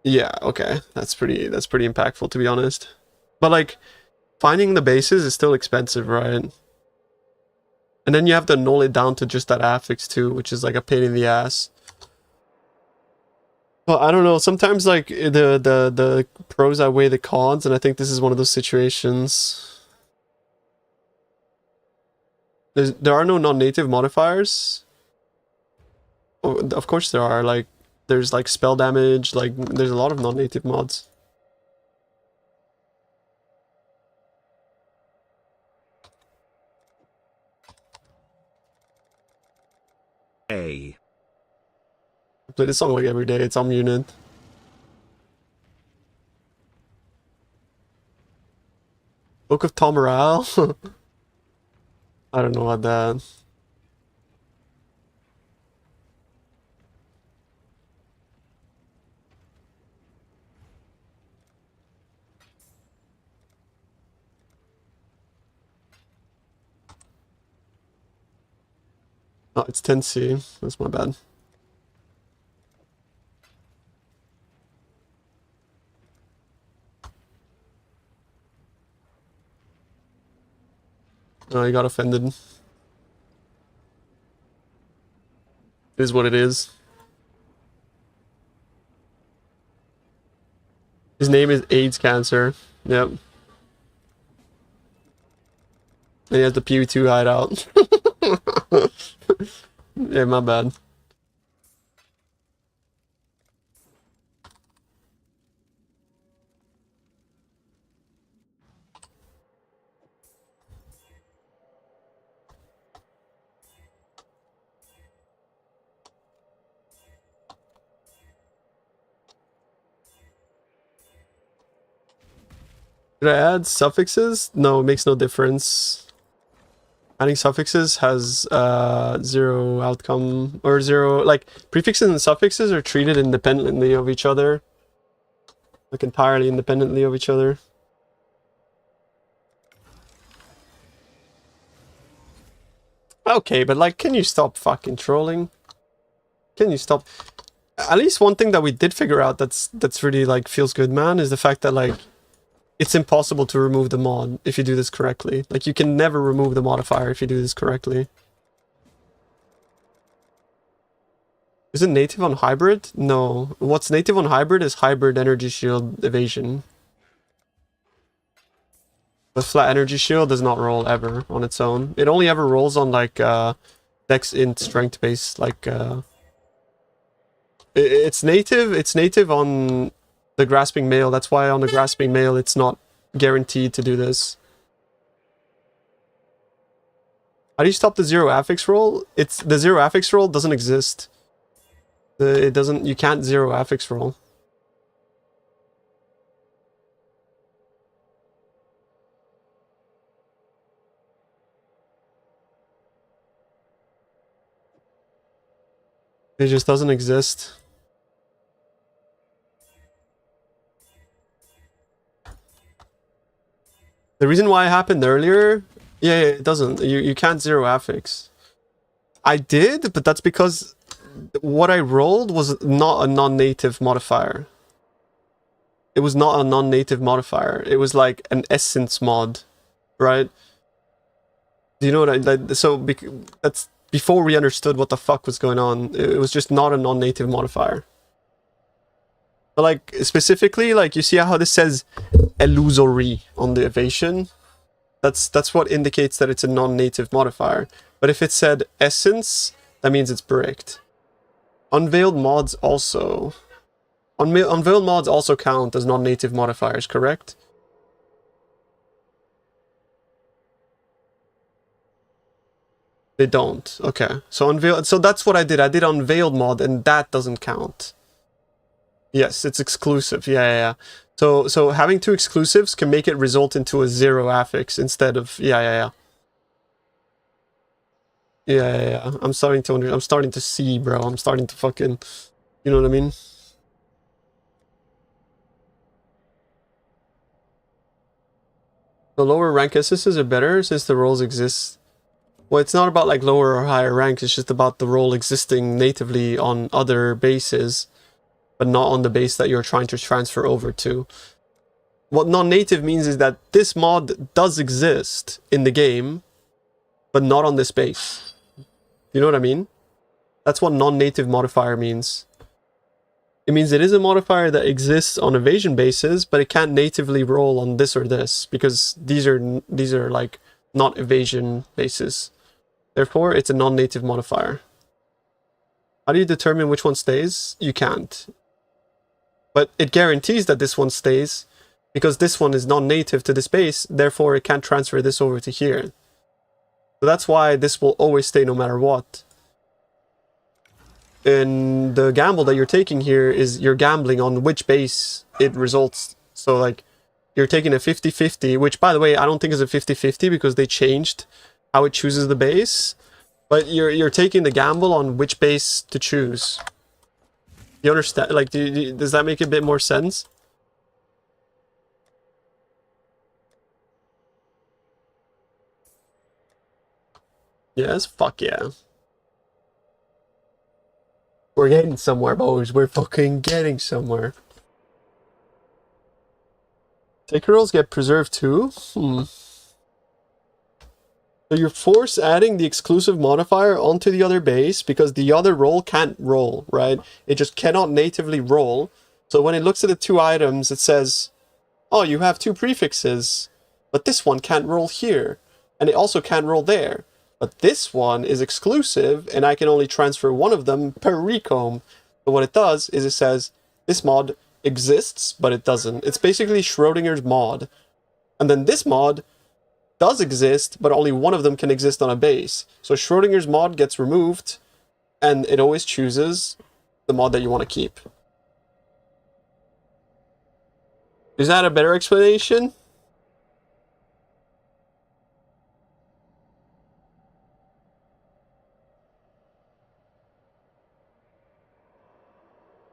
Yeah, okay. That's pretty impactful, to be honest. But, like, finding the bases is still expensive, right? And then you have to null it down to just that affix, too, which is, like, a pain in the ass. Well, I don't know. Sometimes, like, the pros outweigh the cons, and I think this is one of those situations. There are no non-native modifiers. Oh, of course there are. Like, there's, like, spell damage. Like, there's a lot of non-native mods. A. I play this song, like, every day. It's on Unit. Book of Tom Morale? I don't know about that. Oh, it's 10C. That's my bad. Oh, I got offended. It is what it is. His name is AIDS Cancer. Yep. And he has the PoE2 hideout. Yeah, my bad. Should I add suffixes? No, it makes no difference. Adding suffixes has 0 outcome, or 0, like, prefixes and suffixes are treated independently of each other. Like, entirely independently of each other. Okay, but like, can you stop fucking trolling? Can you stop? At least one thing that we did figure out that's really like feels good, man, is the fact that like it's impossible to remove the mod if you do this correctly. Like you can never remove the modifier if you do this correctly. Is it native on hybrid? No. What's native on hybrid is hybrid energy shield evasion. The flat energy shield does not roll ever on its own. It only ever rolls on like dex int strength base, like it's native on the grasping male. That's why on the grasping male it's not guaranteed to do this. How do you stop the 0 affix roll? It's the 0 affix roll doesn't exist. It doesn't, you can't 0 affix roll. It just doesn't exist. The reason why it happened earlier, yeah, it doesn't. You can't 0 affix. I did, but that's because what I rolled was not a non-native modifier. It was not a non-native modifier. It was like an essence mod, right? Do you know what I like? So that's before we understood what the fuck was going on. It was just not a non-native modifier. But like specifically, like you see how this says illusory on the evasion? That's what indicates that it's a non-native modifier. But if it said essence, that means it's bricked. Unveiled mods also. Unveiled mods also count as non-native modifiers, correct? They don't. Okay. So unveiled. So that's what I did. I did unveiled mod, and that doesn't count. Yes, it's exclusive. Yeah. So having two exclusives can make it result into a 0 affix instead of yeah. I'm starting to see, bro. I'm starting to fucking, you know what I mean? The lower rank SSs are better since the roles exist. Well, it's not about like lower or higher ranks. It's just about the role existing natively on other bases, but not on the base that you're trying to transfer over to. What non-native means is that this mod does exist in the game, but not on this base. You know what I mean? That's what non-native modifier means. It means it is a modifier that exists on evasion bases, but it can't natively roll on this or this, because these are like not evasion bases. Therefore, it's a non-native modifier. How do you determine which one stays? You can't. But it guarantees that this one stays, because this one is non-native to this base, therefore it can't transfer this over to here. So that's why this will always stay no matter what. And the gamble that you're taking here is you're gambling on which base it results. So like, you're taking a 50-50, which by the way, I don't think is a 50-50 because they changed how it chooses the base. But you're taking the gamble on which base to choose. You understand? Like, does that make a bit more sense? Yes, fuck yeah. We're getting somewhere, boys. We're fucking getting somewhere. Taker rolls get preserved too? So you're force adding the exclusive modifier onto the other base because the other roll can't roll, right? It just cannot natively roll. So when it looks at the two items, it says, oh, you have two prefixes, but this one can't roll here. And it also can't roll there. But this one is exclusive, and I can only transfer one of them per recomb. So what it does is it says, this mod exists, but it doesn't. It's basically Schrodinger's mod. And then this mod does exist, but only one of them can exist on a base. So Schrodinger's mod gets removed, and it always chooses the mod that you want to keep. Is that a better explanation?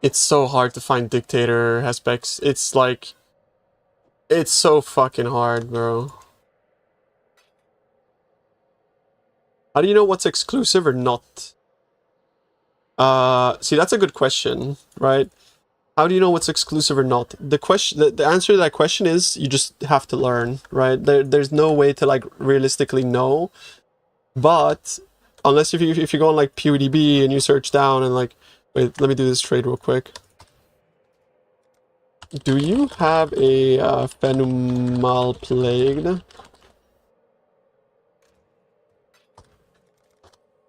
It's so hard to find dictator aspects. It's like, it's so fucking hard, bro. How do you know what's exclusive or not? See, that's a good question, right? How do you know what's exclusive or not? The answer to that question is you just have to learn, right? There's no way to like realistically know, but unless if you go on like PoEDB and you search down and like, wait, let me do this trade real quick. Do you have a Phenomal Plague?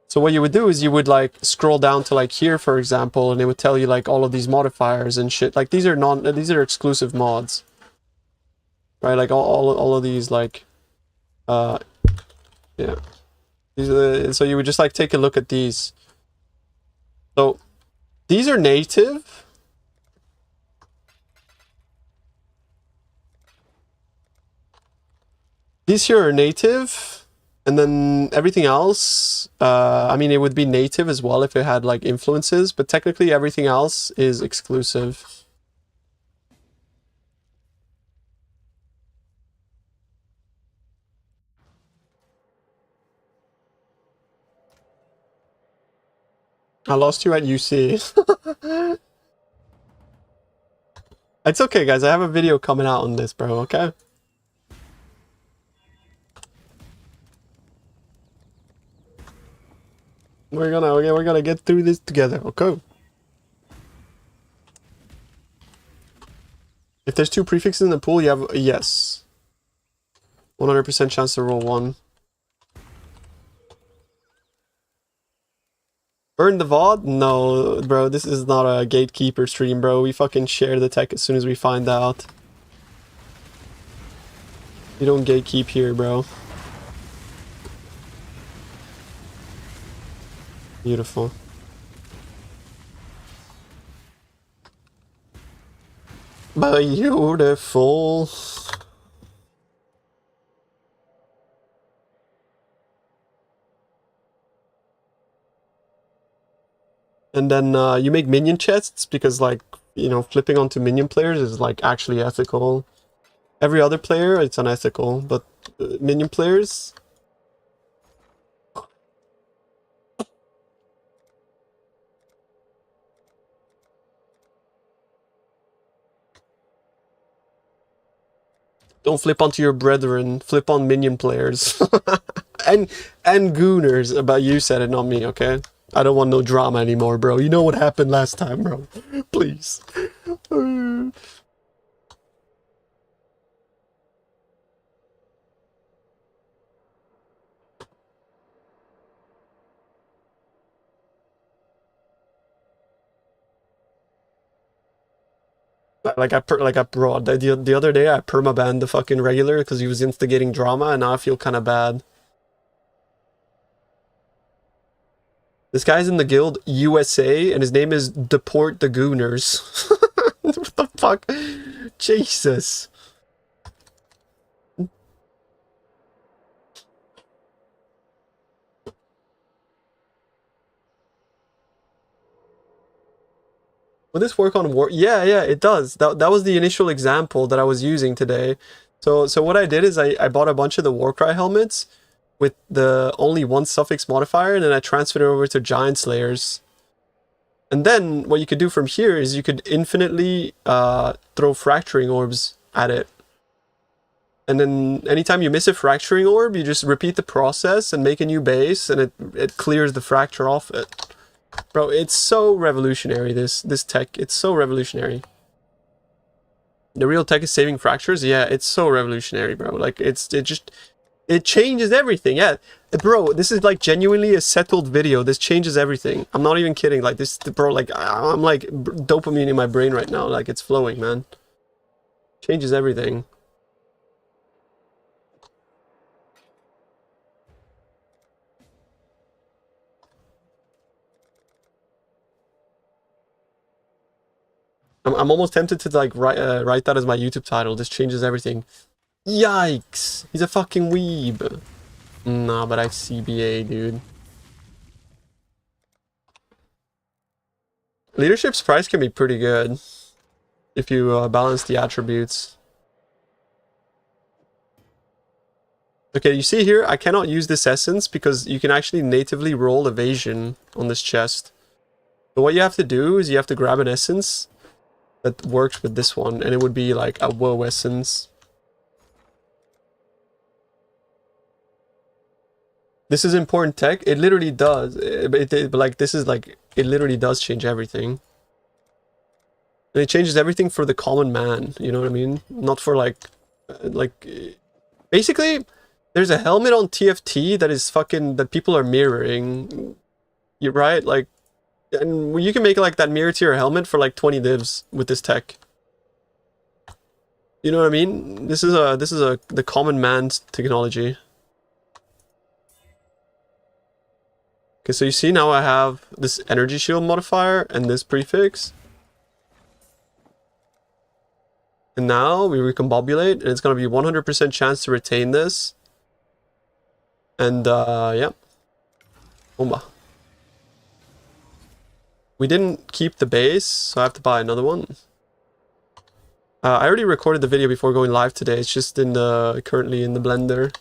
So what you would do is you would like scroll down to like here, for example, and it would tell you like all of these modifiers and shit. Like these are exclusive mods, right? Like all of these like, yeah. These are so you would just like take a look at these. So these are native. These here are native. And then everything else, I mean, it would be native as well if it had like influences, but technically everything else is exclusive. I lost you at UC. It's okay, guys. I have a video coming out on this, bro, okay? We're gonna get through this together, okay? If there's 2 prefixes in the pool, you have yes. 100% chance to roll 1. Burn the VOD? No, bro, this is not a gatekeeper stream, bro. We fucking share the tech as soon as we find out. You don't gatekeep here, bro. Beautiful. Beautiful. And then you make minion chests because, like, you know, flipping onto minion players is like actually ethical. Every other player, it's unethical, but minion players. Don't flip onto your brethren, flip on minion players. and gooners, but you said it, not me, okay? I don't want no drama anymore, bro. You know what happened last time, bro. Please. Bro, the other day I permabanned the fucking regular because he was instigating drama, and now I feel kind of bad. This guy's in the guild USA, and his name is Deport the Gooners. What the fuck? Jesus. Will this work on war? Yeah, it does. That was the initial example that I was using today. So what I did is I bought a bunch of the Warcry helmets with the only 1 suffix modifier, and then I transferred it over to Giant Slayers. And then what you could do from here is you could infinitely throw fracturing orbs at it. And then anytime you miss a fracturing orb, you just repeat the process and make a new base, and it clears the fracture off it. Bro, it's so revolutionary, this tech. It's so revolutionary. The real tech is saving fractures? Yeah, it's so revolutionary, bro. Like, it changes everything. Yeah, bro, this is like genuinely a settled video. This changes everything. I'm not even kidding. Like, this, bro, like, I'm like dopamine in my brain right now. Like, it's flowing, man. Changes everything. I'm almost tempted to like write that as my YouTube title. This changes everything. Yikes! He's a fucking weeb. Nah, but I CBA, dude. Leadership's price can be pretty good if you balance the attributes. Okay, you see here, I cannot use this essence because you can actually natively roll evasion on this chest. So what you have to do is you have to grab an essence that works with this one, and it would be like a woe essence. This is important tech. It literally does. But like, this is like, it literally does change everything. And it changes everything for the common man, you know what I mean? Not for like basically, there's a helmet on TFT that is fucking, that people are mirroring. You're right, like, and you can make like that mirror to your helmet for like 20 divs with this tech. You know what I mean? This is the common man's technology. Okay, so you see now I have this energy shield modifier and this prefix. And now we recombobulate, and it's gonna be 100% chance to retain this. And yeah. Bomba. We didn't keep the base, so I have to buy another one. I already recorded the video before going live today. It's just in the currently in the blender.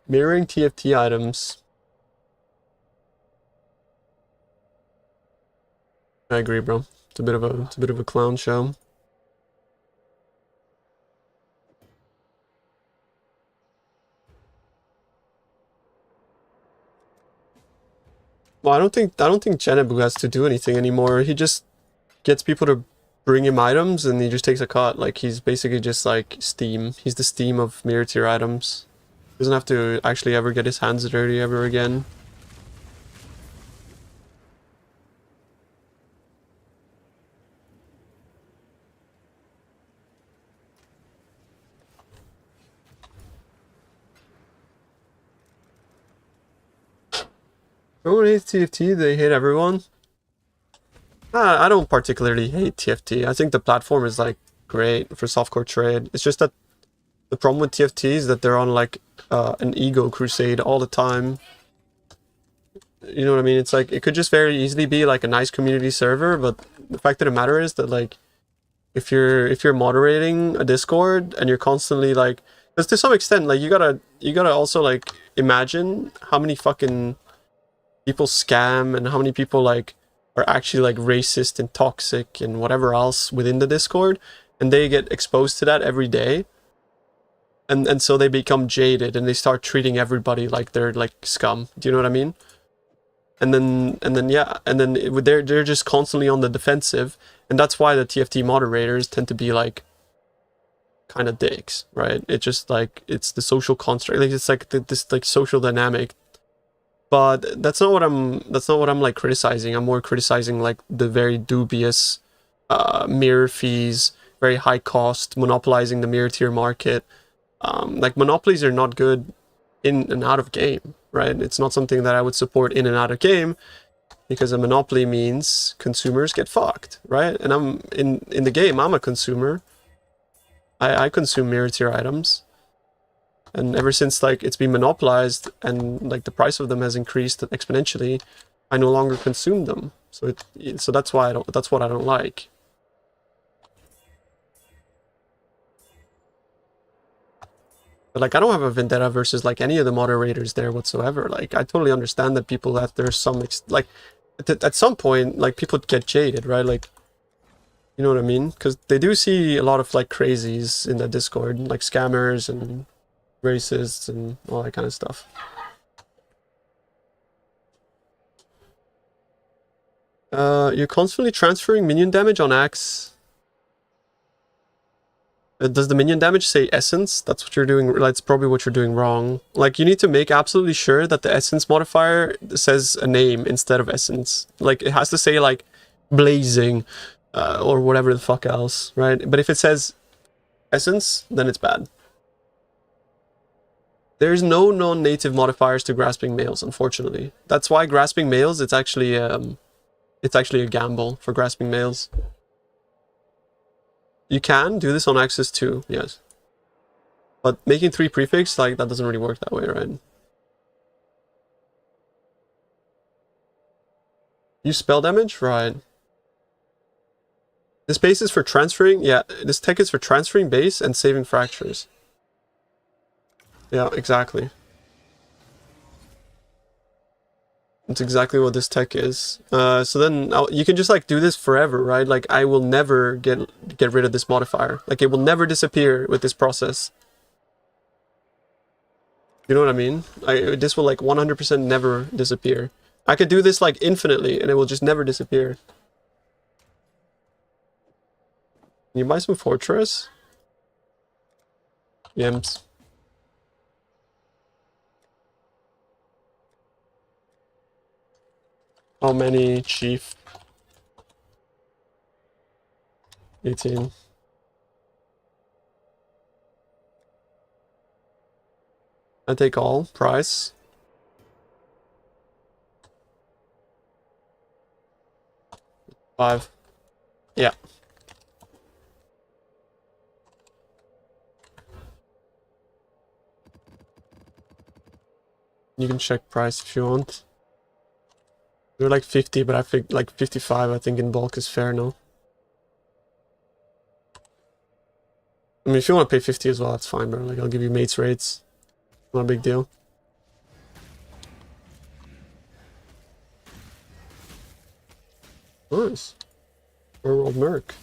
Mirroring TFT items. I agree, bro. It's a bit of a clown show. Well, I don't think Genebu has to do anything anymore. He just gets people to bring him items, and he just takes a cut. Like, he's basically just like Steam. He's the Steam of mirror tier items. Doesn't have to actually ever get his hands dirty ever again. Everyone hates TFT, they hate everyone. I don't particularly hate TFT. I think the platform is like great for softcore trade. It's just that the problem with TFT is that they're on like an ego crusade all the time. You know what I mean? It's like, it could just very easily be like a nice community server, but the fact of the matter is that like, if you're moderating a Discord and you're constantly like, because to some extent, like, you gotta also like imagine how many fucking people scam and how many people like are actually like racist and toxic and whatever else within the Discord, and they get exposed to that every day. And so they become jaded and they start treating everybody like they're like scum. Do you know what I mean? And then they're just constantly on the defensive, and that's why the TFT moderators tend to be like kind of dicks, right? It's just like, it's the social construct, like it's like this like social dynamic. But that's not what I'm like criticizing. I'm more criticizing like the very dubious mirror fees, very high cost, monopolizing the mirror tier market. Like, monopolies are not good in and out of game, right? It's not something that I would support in and out of game, because a monopoly means consumers get fucked, right? And I'm in the game, I'm a consumer. I consume mirror tier items. And ever since like it's been monopolized and like the price of them has increased exponentially, I no longer consume them. So that's why that's what I don't like. But like, I don't have a vendetta versus like any of the moderators there whatsoever. Like, I totally understand that people, that there's some like at some point like people get jaded, right? Like, you know what I mean? Because they do see a lot of like crazies in the Discord, like scammers and racists and all that kind of stuff. You're constantly transferring minion damage on axe. Does the minion damage say essence? That's what you're doing. That's probably what you're doing wrong. Like, you need to make absolutely sure that the essence modifier says a name instead of essence. Like, it has to say like blazing or whatever the fuck else, right? But if it says essence, then it's bad. There's no non-native modifiers to grasping males, unfortunately. That's why grasping males, it's actually a gamble for grasping males. You can do this on Axis too, yes. But making 3 prefix, like, that doesn't really work that way, right? Use spell damage? Right. This base is for transferring, yeah, this tech is for transferring base and saving fractures. Yeah, exactly. That's exactly what this tech is. So then you can just like do this forever, right? Like I will never get rid of this modifier. Like it will never disappear with this process. You know what I mean? This will like 100% never disappear. I could do this like infinitely and it will just never disappear. Can you buy some fortress? Yams. How many, chief? 18. I take all. Price. $5. Yeah. You can check price if you want. They're like 50, but I think like 55 I think in bulk is fair now. I mean, if you want to pay 50 as well, that's fine, bro. Like, I'll give you mates rates. Not a big deal. Nice. World Merc.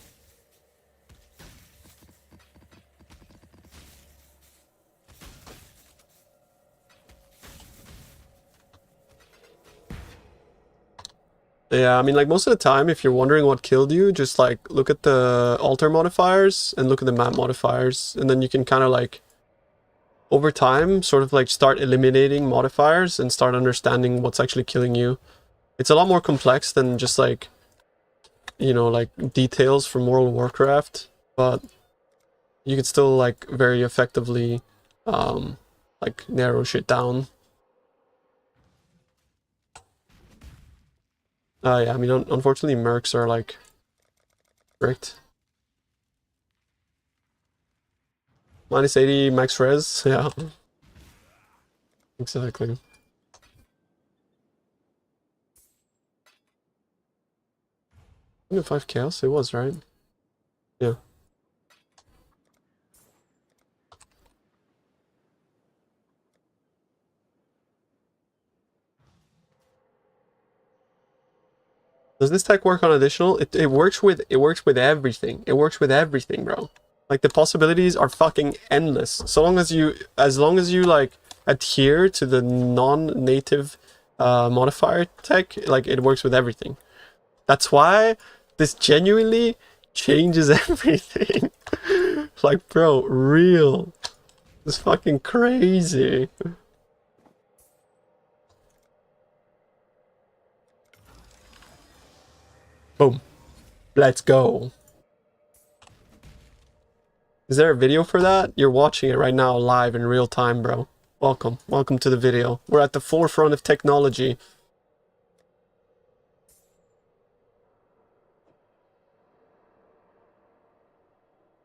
Yeah, I mean, like, most of the time, if you're wondering what killed you, just, like, look at the altar modifiers and look at the map modifiers. And then you can kind of, like, over time, sort of, like, start eliminating modifiers and start understanding what's actually killing you. It's a lot more complex than just, like, you know, like, details from World of Warcraft. But you can still, like, very effectively, like, narrow shit down. Yeah, I mean, unfortunately, mercs are, like, strict. Minus 80 max res, yeah. Exactly. Even 5 chaos, it was, right? Yeah. Does this tech work on additional? It works with everything. It works with everything, bro. Like the possibilities are fucking endless. As long as you like adhere to the non-native modifier tech, like it works with everything. That's why this genuinely changes everything. Like, bro, real. It's fucking crazy. Boom. Let's go. Is there a video for that? You're watching it right now live in real time, bro. Welcome. Welcome to the video. We're at the forefront of technology.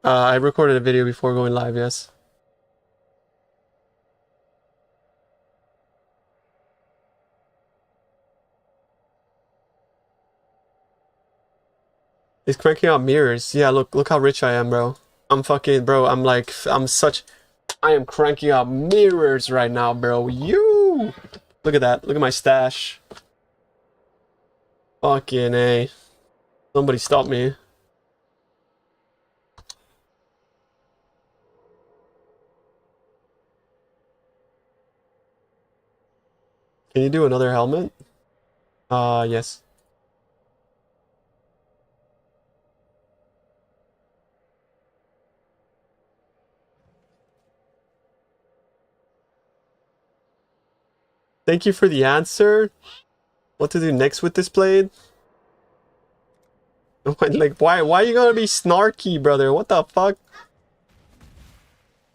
I recorded a video before going live, yes. He's cranking out mirrors. Yeah, look how rich I am, bro. I'm fucking, bro, I am cranking out mirrors right now, bro. You! Look at that. Look at my stash. Fucking A. Somebody stop me. Can you do another helmet? Yes. Thank you for the answer. What to do next with this blade? Like, why you gotta be snarky, brother? What the fuck?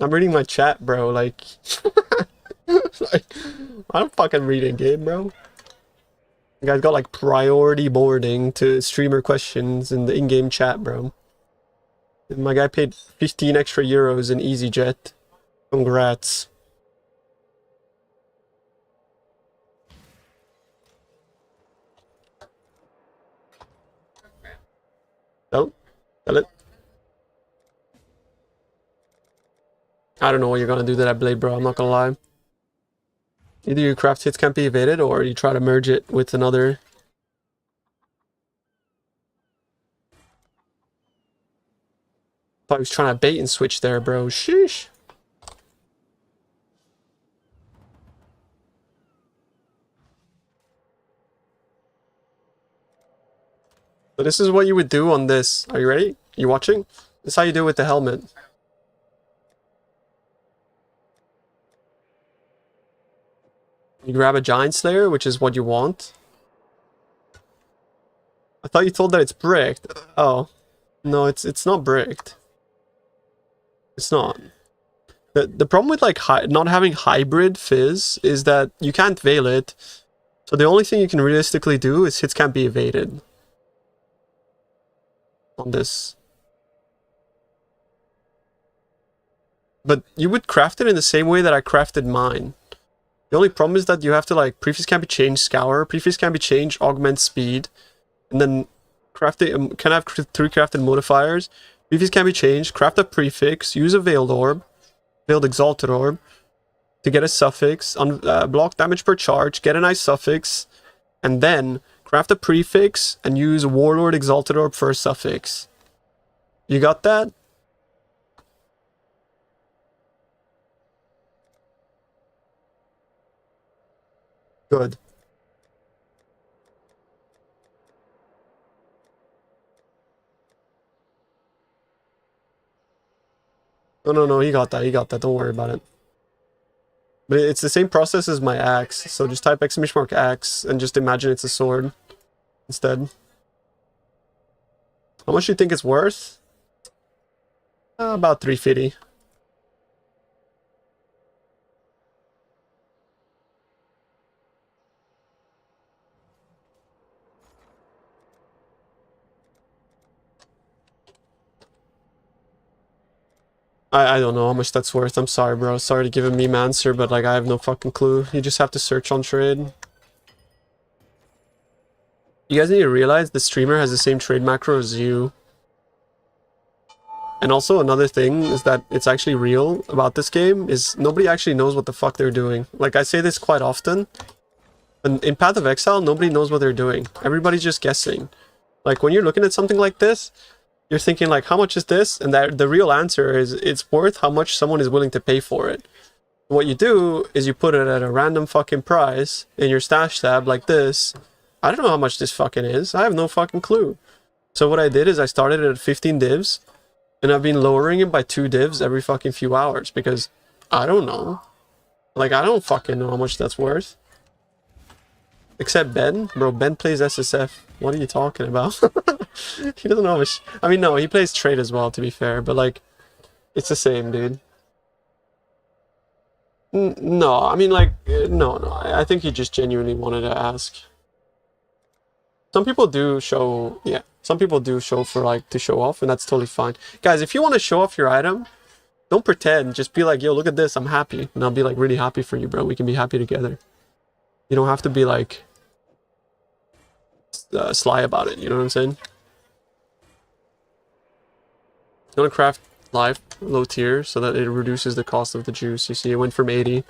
I'm reading my chat, bro. Like, like I'm fucking reading game, bro. You guys got like priority boarding to streamer questions in the in-game chat, bro. My guy paid 15 extra euros in EasyJet. Congrats. Tell it. I don't know what you're gonna do to that blade, bro. I'm not gonna lie. Either your craft hits can't be evaded, or you try to merge it with another. Thought he was trying to bait and switch there, bro. Sheesh. So this is what you would do on this. Are you ready? You watching? This is how you do it with the helmet. You grab a Giant Slayer, which is what you want. I thought you told that it's bricked. Oh. No, it's not bricked. It's not. The problem with like not having hybrid fizz is that you can't veil it. So the only thing you can realistically do is hits can't be evaded. On this. But you would craft it in the same way that I crafted mine. The only problem is that you have to like prefix can be changed, scour, prefix can be changed, augment speed, and then craft it. Can have 3 crafted modifiers. Prefix can be changed, craft a prefix, use a veiled orb, veiled exalted orb, to get a suffix, block damage per charge, get a nice suffix, and then craft a prefix and use Warlord Exalted Orb for a suffix. You got that? Good. No, he got that, don't worry about it. But it's the same process as my axe, so just type !@ axe and just imagine it's a sword instead. How much do you think it's worth? About 350. I don't know how much that's worth. I'm sorry, bro. Sorry to give a meme answer, but like I have no fucking clue. You just have to search on trade. You guys need to realize the streamer has the same trade macro as you. And also another thing is that it's actually real about this game is nobody actually knows what the fuck they're doing. Like I say this quite often. And in Path of Exile, nobody knows what they're doing. Everybody's just guessing. Like when you're looking at something like this, you're thinking like, how much is this? And that the real answer is it's worth how much someone is willing to pay for it. What you do is you put it at a random fucking price in your stash tab like this. I don't know how much this fucking is. I have no fucking clue. So what I did is I started at 15 divs and I've been lowering it by 2 divs every fucking few hours because I don't know. Like I don't fucking know how much that's worth. Except Ben. Bro, Ben plays SSF. What are you talking about? He doesn't know much. I mean, no, he plays trade as well, to be fair. But, like, it's the same, dude. No, I mean, like, no. I think he just genuinely wanted to ask. Some people do show, yeah. Some people do show for, like, to show off, and that's totally fine. Guys, if you want to show off your item, don't pretend. Just be like, yo, look at this. I'm happy. And I'll be, like, really happy for you, bro. We can be happy together. You don't have to be, like, sly about it. You know what I'm saying? You want to craft live low tier so that it reduces the cost of the juice. You see, it went from 80.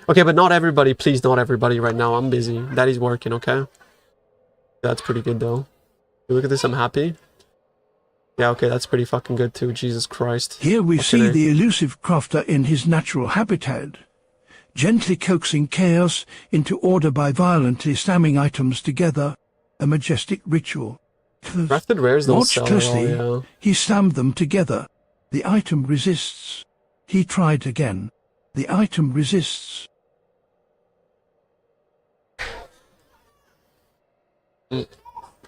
Okay, but not everybody. Please, not everybody right now. I'm busy. Daddy's working, okay? That's pretty good, though. You look at this, I'm happy. Yeah, okay, that's pretty fucking good, too. Jesus Christ. Here we see the elusive crafter in his natural habitat, gently coaxing chaos into order by violently slamming items together, a majestic ritual. Crafted rares don't Watched sell closely, at all, yeah. he slammed them together. The item resists. He tried again. The item resists.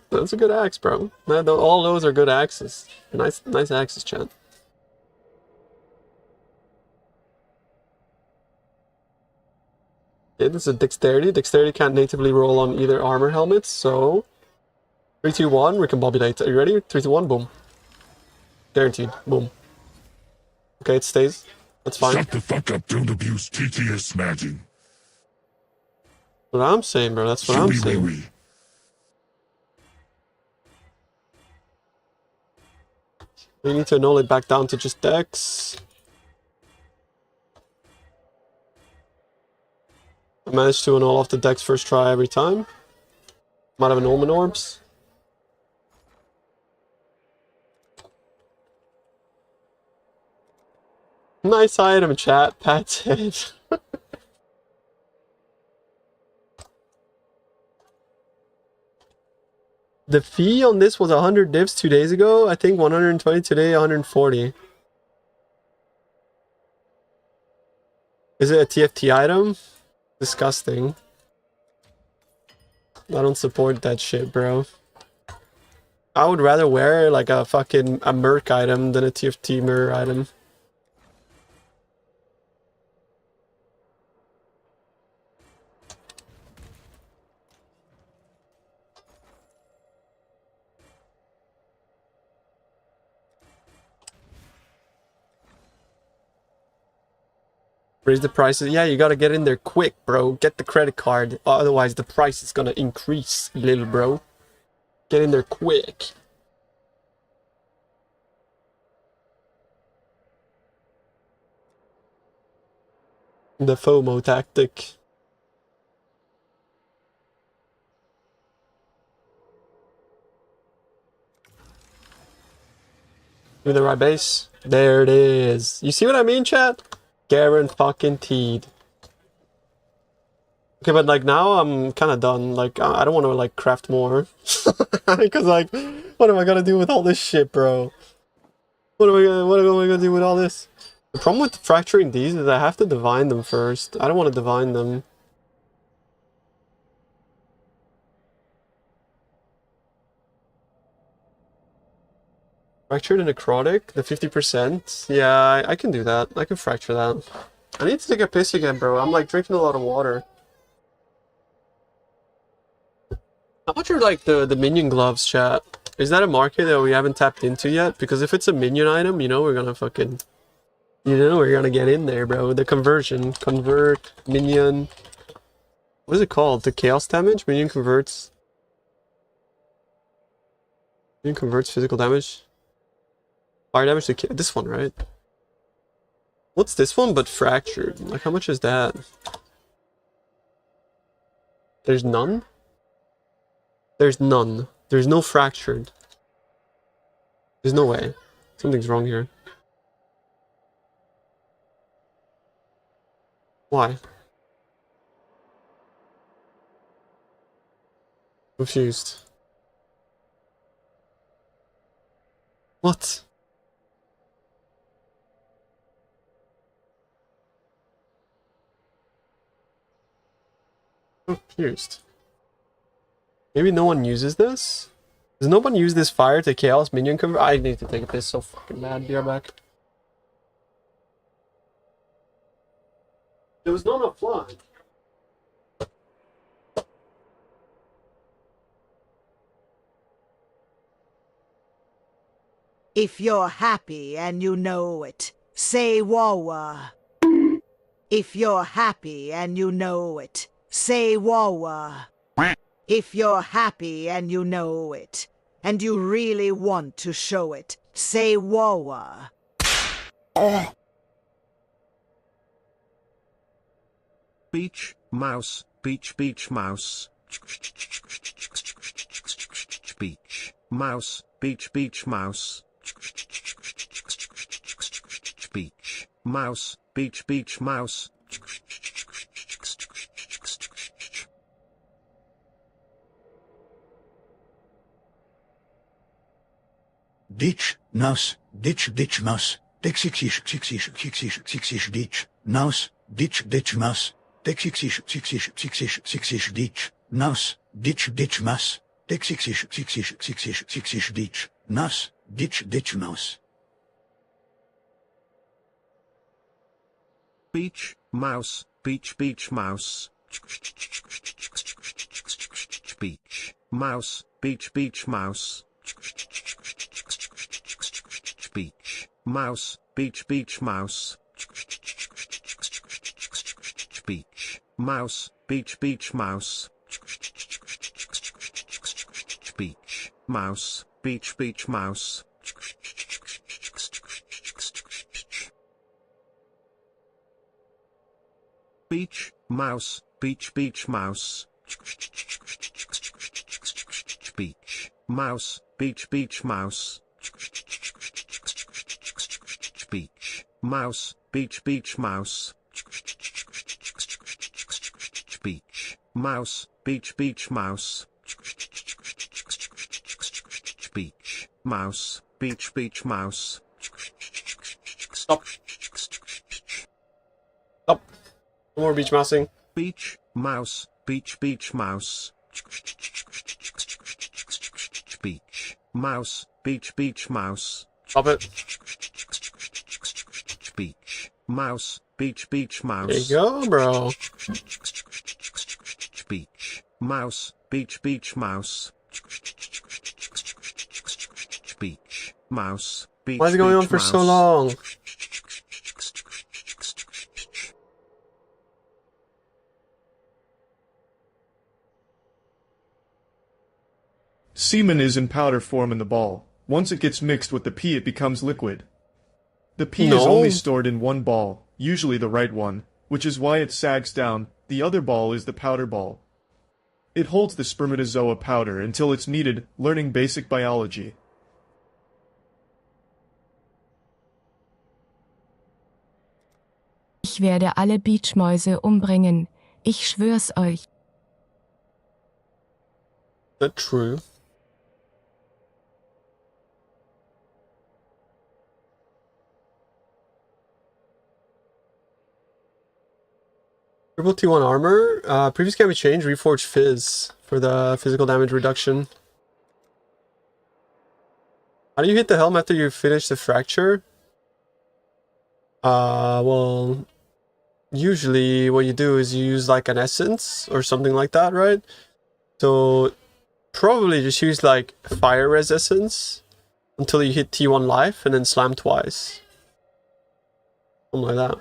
That's a good axe, bro. All those are good axes. Nice axes, chat. Okay, this is a dexterity. Dexterity can't natively roll on either armor helmets, so 3, 2, 1, recombobulate. Are you ready? 3, 2, 1, boom. Guaranteed. Boom. Okay, it stays. That's fine. Shut the fuck up, don't abuse TTS smashing. What I'm saying, bro. That's what I'm saying. We need to annul it back down to just Dex. I managed to annul off the Dex first try every time. Might have an Omen Orbs. Nice item, chat. Pat's it. The fee on this was 100 divs 2 days ago. I think 120 today, 140. Is it a TFT item? Disgusting. I don't support that shit, bro. I would rather wear like a fucking Merc item than a TFT mirror item. Raise the prices. Yeah, you gotta get in there quick, bro. Get the credit card. Otherwise, the price is gonna increase, little bro. Get in there quick. The FOMO tactic. Give me the right base. There it is. You see what I mean, chat? Guaranteed. Okay, but like now I'm kind of done. Like I don't want to like craft more, because like, what am I gonna do with all this shit, bro? What am I gonna do with all this? The problem with fracturing these is I have to divine them first. I don't want to divine them. Fractured and necrotic, the 50%. Yeah, I can do that. I can fracture that. I need to take a piss again, bro. I'm like drinking a lot of water. How much are like the minion gloves, chat? Is that a market that we haven't tapped into yet? Because if it's a minion item, you know we're gonna fucking... You know we're gonna get in there, bro. The conversion. Convert, minion... What is it called? The chaos damage? Minion converts... Minion converts physical damage? Fire damage to this one, right? What's this one but fractured? Like how much is that? There's none? There's none. There's no fractured. There's no way. Something's wrong here. Why? Confused. What? Confused. Maybe no one uses this? Does no one use this fire to chaos minion convert? I need to take a piss so fucking bad. Be right back. There was not enough flying. If you're happy and you know it, say Wawa. If you're happy and you know it, say Wawa. If you're happy and you know it, and you really want to show it, say Wawa. Beach, mouse, beach, beach, mouse. Beach, mouse, beach, beach, mouse. Beach, mouse, beach, beach, mouse. Ditch, naus, ditch, mouse, dexixish, ditch, naus, ditch, mouse, dexixish, ditch, naus, ditch, mouse, dexixish, ditch, naus, ditch, mouse. Beach, mouse, beach, beach, mouse. Beach, mouse, beach, beach, mouse. Beach, mouse, beach, beach, mouse. Beach, mouse, beach, beach, mouse. Beach, mouse, beach, beach, mouse. Beach, mouse, beach, beach, mouse. Beach, mouse, beach, beach, mouse. Beach, mouse, beach, beach, mouse. Beach, mouse, beach, beach, mouse. Beach, mouse, beach, beach, mouse. Stop. Stop. No more beach mousing. Beach, mouse, beach, beach, mouse. Beach, mouse, beach, beach, mouse. Stop it. Beach, mouse, beach, beach, mouse. There you go, bro. Beach, mouse, beach, beach, mouse. Beach, mouse, beach, Why is it going on beach, for so mouse. long? Semen is in powder form in the ball. Once it gets mixed with the pee, it becomes liquid. The pee is No. only stored in one ball, usually the right one, which is why it sags down. The other ball is the powder ball. It holds the spermatozoa powder until it's needed, learning basic biology. Ich werde alle Beachmäuse umbringen. Ich schwör's euch. That's true. Triple T1 armor. Previous can be changed. Reforged Fizz for the physical damage reduction. How do you hit the helm after you finish the fracture? Well, usually what you do is you use like an essence or something like that, right? So probably just use like fire res essence until you hit T1 life and then slam twice. Something like that.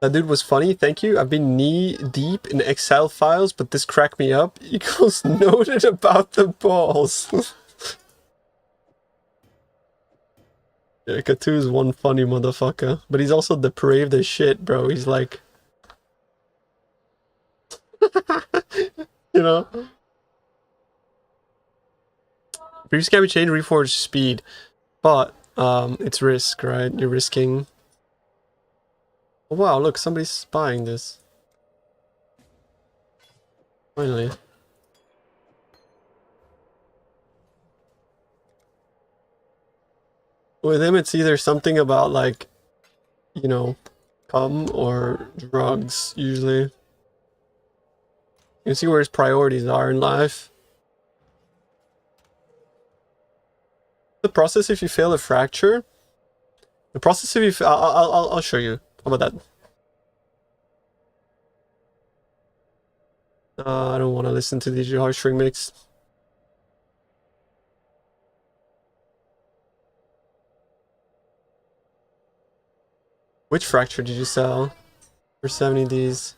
That dude was funny, thank you. I've been knee deep in Excel files, but this cracked me up. Equals noted about the balls. Yeah, Katu is one funny motherfucker, but he's also depraved as shit, bro. He's like, you know. Previous can be changed, reforged speed, but it's risk, right? You're risking. Oh, wow, look, somebody's buying this. Finally. With him, it's either something about, like, you know, cum or drugs, usually. You can see where his priorities are in life. The process if you fail a fracture? The process if you... I'll show you. How about that? I don't want to listen to the heartstring mix. Which fracture did you sell for 70Ds?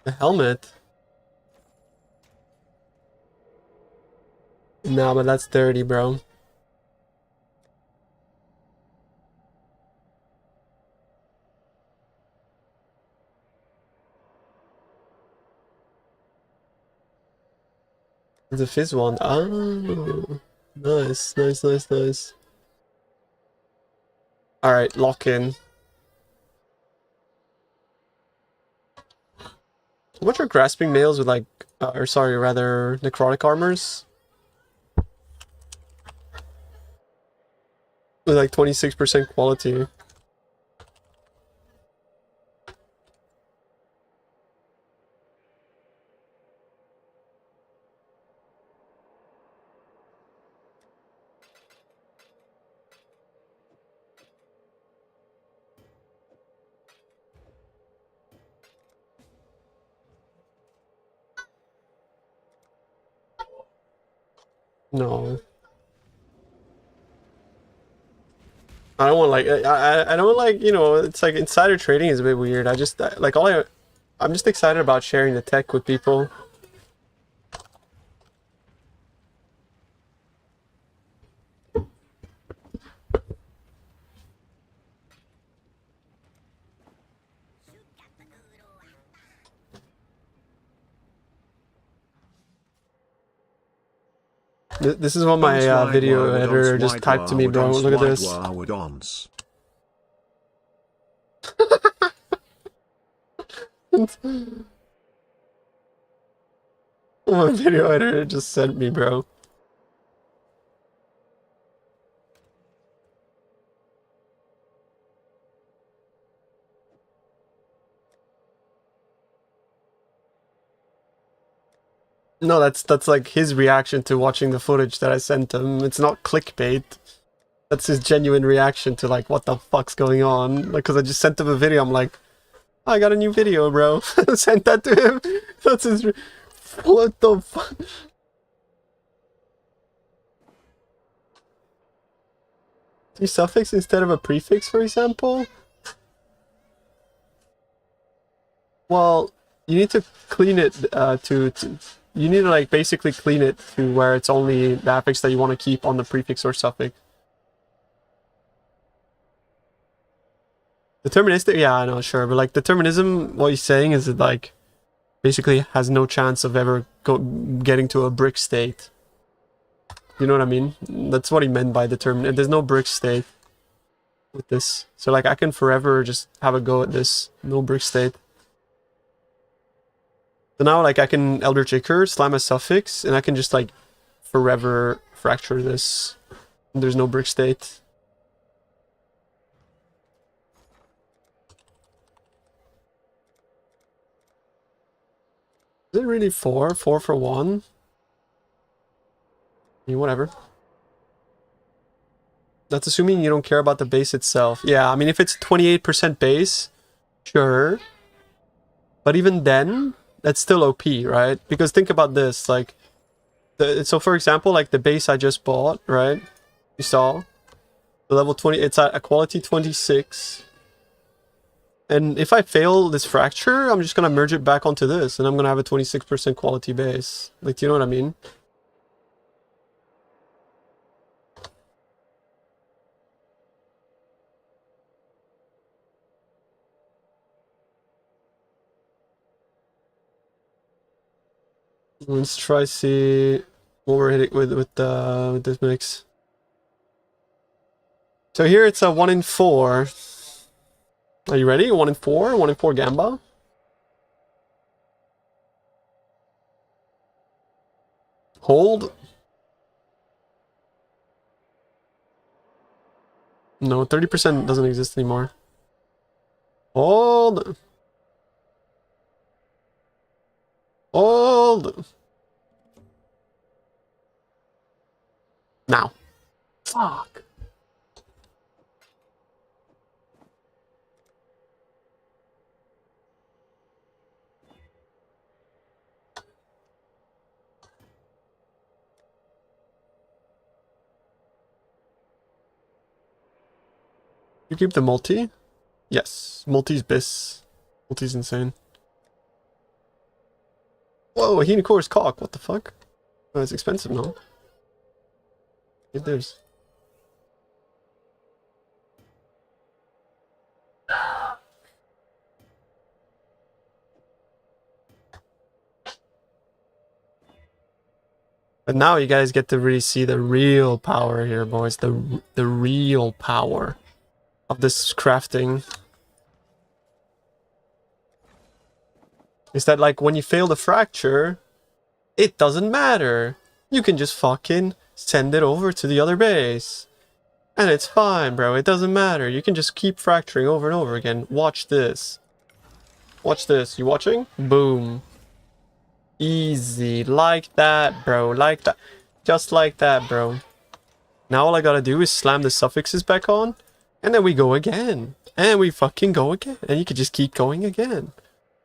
The helmet? No, but that's dirty, bro. The fizz wand. Oh, nice, nice, nice, nice. All right, lock in. What are grasping nails with like, or sorry, rather necrotic armors? With like 26% quality. No. I don't want like I don't like, you know, it's like insider trading is a bit weird. I just like I'm just excited about sharing the tech with people. This is what my video editor just typed to me, bro. Look at this. My video editor just sent me, bro. No, that's like his reaction to watching the footage that I sent him. It's not clickbait. That's his genuine reaction to like what the fuck's going on. Like, cause I just sent him a video. I'm like, I got a new video, bro. Sent that to him. That's his. What the fuck? Do suffix instead of a prefix, for example? Well, you need to clean it you need to like basically clean it to where it's only the affix that you want to keep on the prefix or suffix. Deterministic, yeah, I know, sure, but like determinism, what he's saying is it like basically has no chance of ever getting to a brick state. You know what I mean? That's what he meant by determinate. There's no brick state with this. So like I can forever just have a go at this. No brick state. So now like I can Eldritch Ichor, slam a suffix, and I can just like forever fracture this. There's no brick state. Is it really 4? 4 for 1? I mean, whatever. That's assuming you don't care about the base itself. Yeah, I mean, if it's 28% base, sure. But even then, that's still OP, right? Because think about this, like, so for example, like the base I just bought, right? You saw? The level 20, it's at a quality 26. And if I fail this fracture, I'm just gonna merge it back onto this, and I'm gonna have a 26% quality base. Like, do you know what I mean? Let's try see what we're hitting with this mix. So here it's a 1 in 4. Are you ready? 1 in 4? 1 in 4 Gamba? Hold. No, 30% doesn't exist anymore. Hold. Hold. Now. Fuck. You keep the multi? Yes. Multi's bis. Multi's insane. Whoa, a Hinocore's cock. What the fuck? Oh, it's expensive, no? If there's... But now you guys get to really see the real power here, boys. The real power of this crafting. Is that like when you fail the fracture, it doesn't matter. You can just fucking send it over to the other base. And it's fine, bro. It doesn't matter. You can just keep fracturing over and over again. Watch this. Watch this. You watching? Boom. Easy. Like that, bro. Like that. Just like that, bro. Now all I gotta do is slam the suffixes back on. And then we go again. And we fucking go again. And you can just keep going again.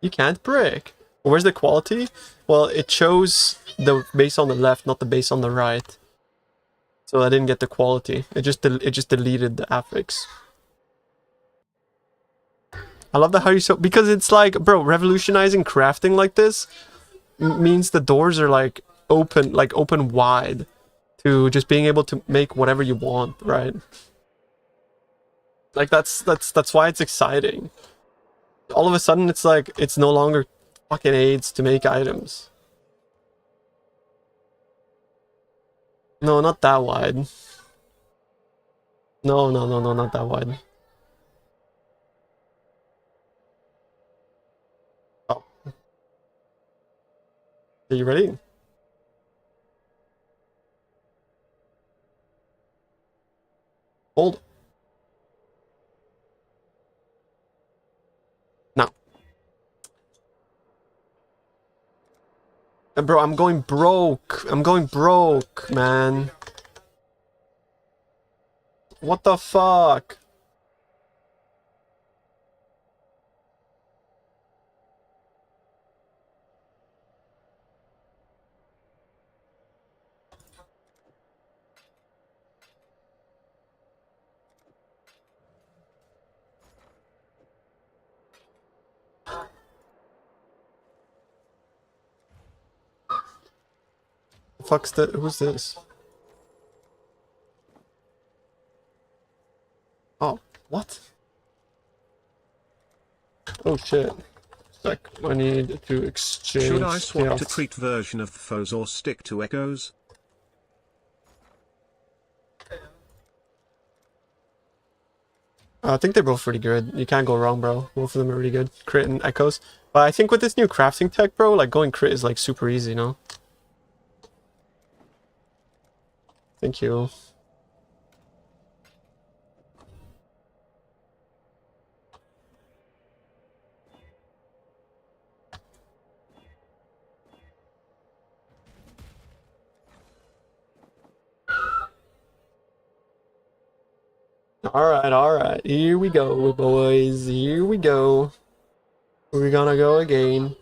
You can't brick. Where's the quality? Well, it shows the base on the left, not the base on the right. So I didn't get the quality. It just deleted the affix. I love that how you so because it's like, bro, revolutionizing crafting like this means the doors are like open wide to just being able to make whatever you want, right? Like that's why it's exciting. All of a sudden it's like it's no longer fucking aids to make items. No, not that wide. No, not that wide. Oh. Are you ready? Hold. Now. Bro, I'm going broke. I'm going broke, man. What the fuck? Fuck's that? Who's this? Oh, what? Oh shit. Sec, I need to exchange. Should I swap to chaos. treat version of VFoS or stick to echoes? I think they're both pretty good. You can't go wrong, bro. Both of them are really good. Crit and echoes. But I think with this new crafting tech, bro, like going crit is like super easy, you know? Thank you. Alright. Here we go, boys. Here we go. We're gonna go again.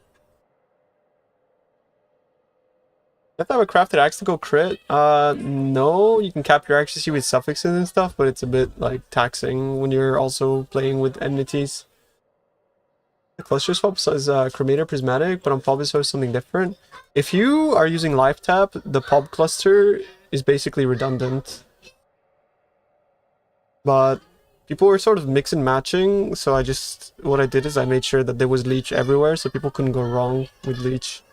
You have to have a crafted axe to go crit? No. You can cap your accuracy with suffixes and stuff, but it's a bit, like, taxing when you're also playing with enmities. The cluster swap says Cremator Prismatic, but on PoB it shows something different. If you are using life tap, the PoB cluster is basically redundant. But people were sort of mix and matching, so what I did is I made sure that there was leech everywhere, so people couldn't go wrong with leech.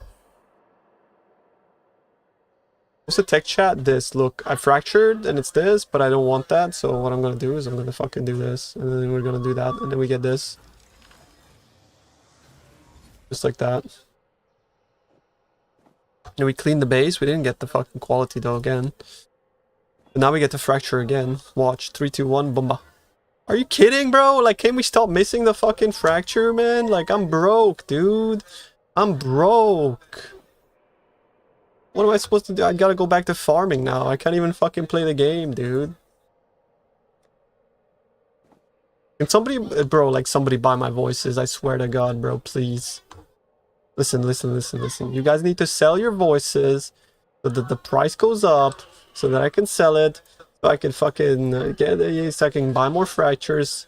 What's the tech chat? This. Look, I fractured and it's this, but I don't want that, so what I'm gonna do is I'm gonna fucking do this, and then we're gonna do that, and then we get this. Just like that. And we cleaned the base, we didn't get the fucking quality though again. And now we get to fracture again. Watch, 3, 2, 1, bomba. Are you kidding, bro? Like, can we stop missing the fucking fracture, man? Like, I'm broke, dude. I'm broke. What am I supposed to do? I gotta go back to farming now. I can't even fucking play the game, dude. Can somebody, bro, like somebody buy my voices? I swear to God, bro, please. Listen. You guys need to sell your voices so that the price goes up so that I can sell it. So I can fucking get it, so I can buy more fractures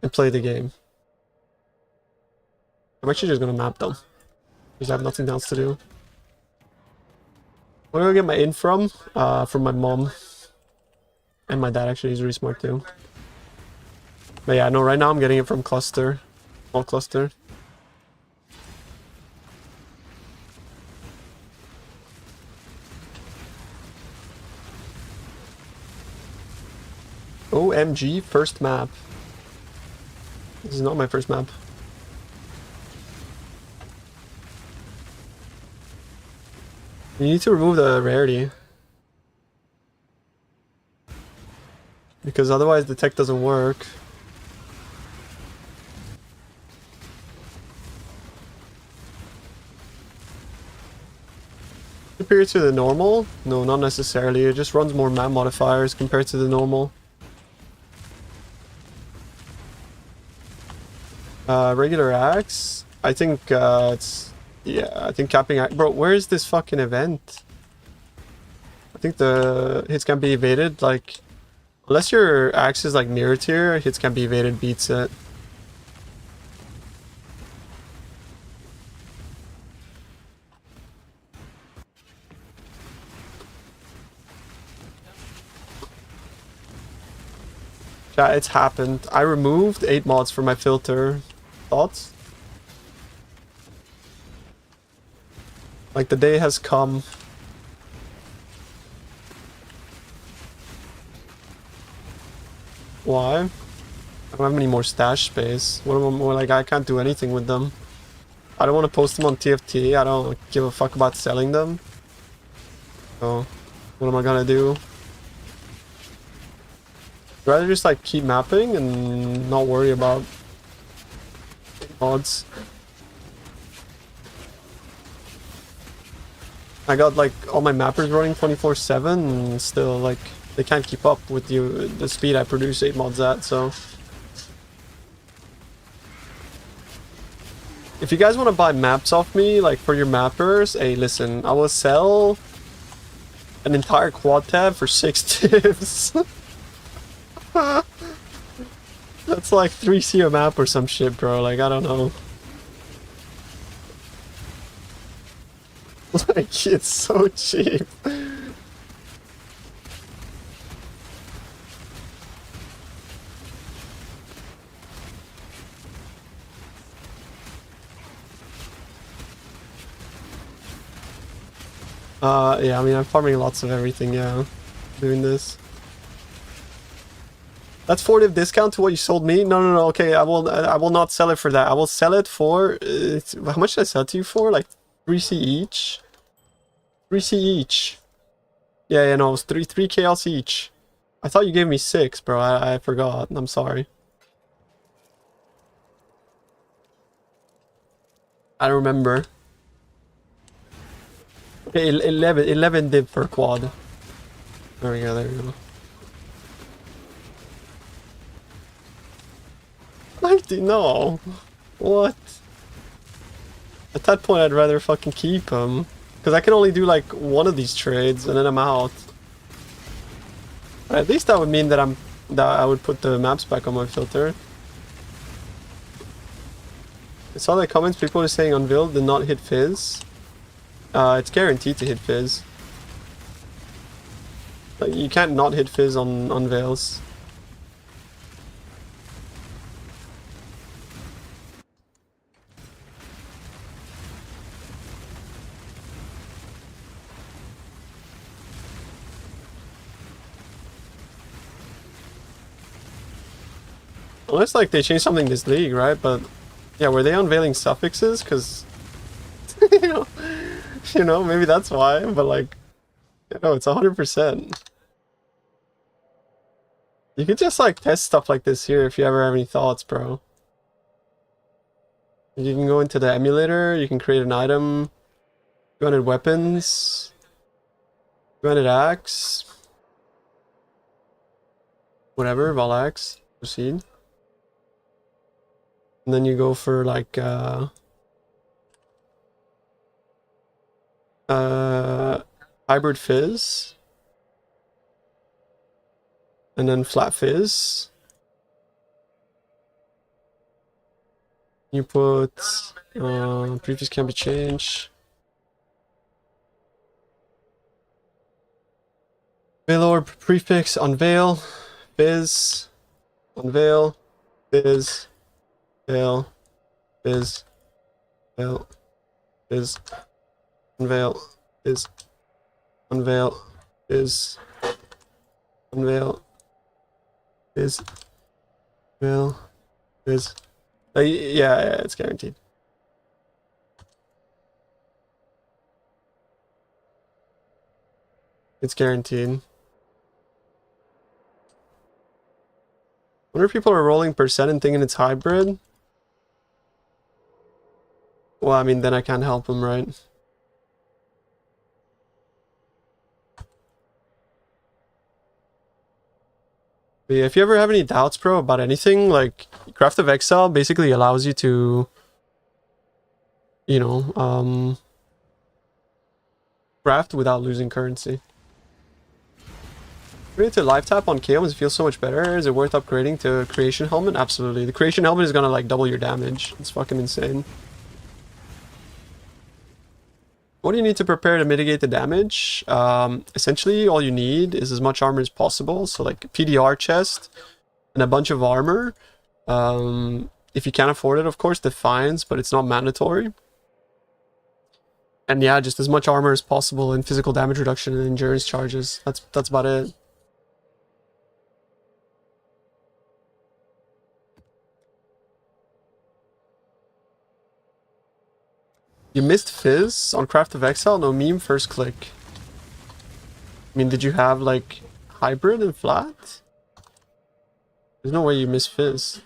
and play the game. I'm actually just gonna map them because I have nothing else to do. Where do I get my in from? From my mom. And my dad actually is really smart too. But yeah, no, right now I'm getting it from cluster. Small cluster. OMG, first map. This is not my first map. You need to remove the rarity. Because otherwise the tech doesn't work. Superior to the normal? No, not necessarily. It just runs more map modifiers compared to the normal. Regular axe? I think it's... Yeah, I think capping axe... Bro, where is this fucking event? I think the hits can be evaded, like, unless your axe is like mirror tier, hits can be evaded beats it. Yeah, it's happened. I removed 8 mods from my filter. Thoughts? Like, the day has come. Why? I don't have any more stash space. What am I more like? I can't do anything with them. I don't want to post them on TFT. I don't give a fuck about selling them. So, what am I gonna do? I'd rather just like keep mapping and not worry about mods. I got like all my mappers running 24/7 and still like they can't keep up with the speed I produce 8 mods at, so. If you guys want to buy maps off me, like for your mappers, hey listen, I will sell an entire quad tab for 6 tips. That's like 3C a map or some shit, bro. Like, I don't know. Like, it's so cheap. Yeah, I mean, I'm farming lots of everything, yeah. Doing this. That's 40 discount to what you sold me? No, no, no, okay, I will not sell it for that. I will sell it for, how much did I sell it to you for? Like, 3C each? 3C each. Yeah, no, it was 3 chaos each. I thought you gave me 6, bro. I forgot. I'm sorry. I don't remember. Okay, 11 div per quad. There we go, there we go. I do know. What? At that point, I'd rather fucking keep them. Because I can only do like one of these trades and then I'm out. But at least that would mean that I would put the maps back on my filter. I saw the comments, people were saying Unveiled did not hit Fizz. It's guaranteed to hit Fizz. Like, you can't not hit Fizz on Unveils. Unless like they changed something this league, right? But yeah, were they unveiling suffixes? Because you know, maybe that's why. But like, you know, it's 100%. You could just like test stuff like this here if you ever have any thoughts, bro. You can go into the emulator. You can create an item. 200 weapons. 200 axe. Whatever, Valax. Proceed. And then you go for like hybrid fizz. And then flat fizz. You put prefix can be changed. Veil or prefix unveil, fizz, unveil, fizz, veil, fizz, veil, fizz, unveil, fizz, unveil, fizz, unveil, fizz, veil, fizz. Yeah, it's guaranteed. It's guaranteed. Wonder if people are rolling percent and thinking it's hybrid. Well, I mean, then I can't help them, right? But yeah, if you ever have any doubts, bro, about anything, like, Craft of Exile basically allows you to, you know, craft without losing currency. Upgrade to live tap on KOs feels so much better. Is it worth upgrading to creation helmet? Absolutely. The creation helmet is gonna like double your damage. It's fucking insane. What do you need to prepare to mitigate the damage? Essentially, all you need is as much armor as possible. So like PDR chest and a bunch of armor. If you can't afford it, of course, Defiance, but it's not mandatory. And yeah, just as much armor as possible and physical damage reduction and endurance charges. That's about it. You missed Fizz on Craft of Exile? No meme, first click. I mean, did you have like hybrid and flat? There's no way you missed Fizz.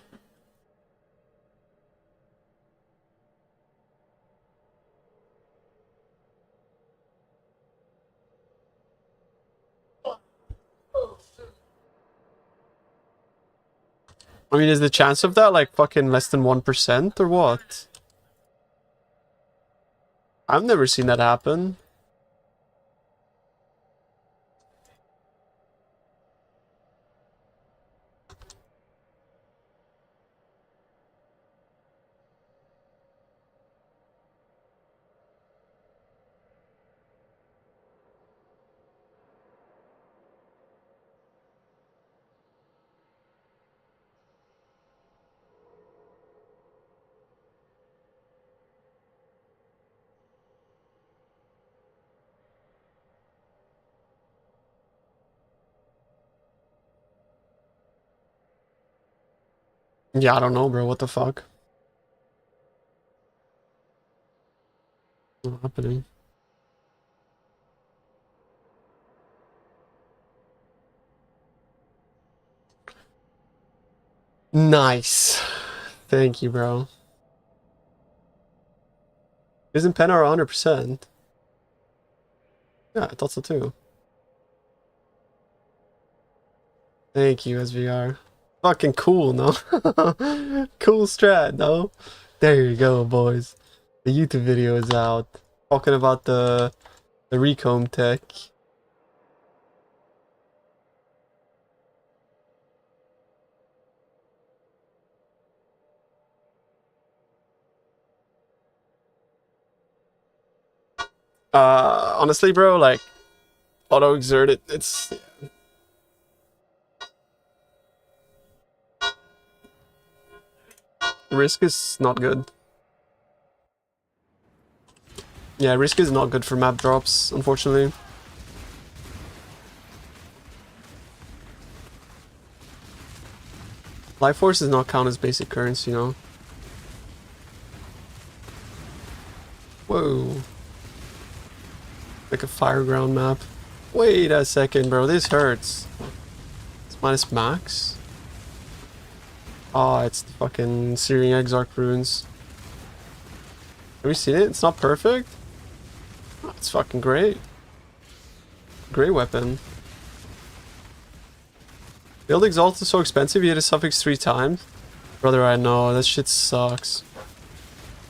I mean, is the chance of that like fucking less than 1% or what? I've never seen that happen. Yeah, I don't know, bro. What the fuck? What's happening? Nice. Thank you, bro. Isn't Pennar 100%? Yeah, I thought so too. Thank you, SVR. Fucking cool, no? Cool strat, no? There you go, boys. The YouTube video is out. Talking about the recomb tech. Honestly, bro, like auto exert it's risk is not good. Yeah, risk is not good for map drops, unfortunately. Life Force does not count as basic currency, you know. Whoa. Like a fireground map. Wait a second, bro. This hurts. It's minus max. Oh, it's the fucking Searing Exarch runes. Have you seen it? It's not perfect. Oh, it's fucking great. Great weapon. Build Exalt is so expensive. You hit a suffix 3 times. Brother, I know. That shit sucks.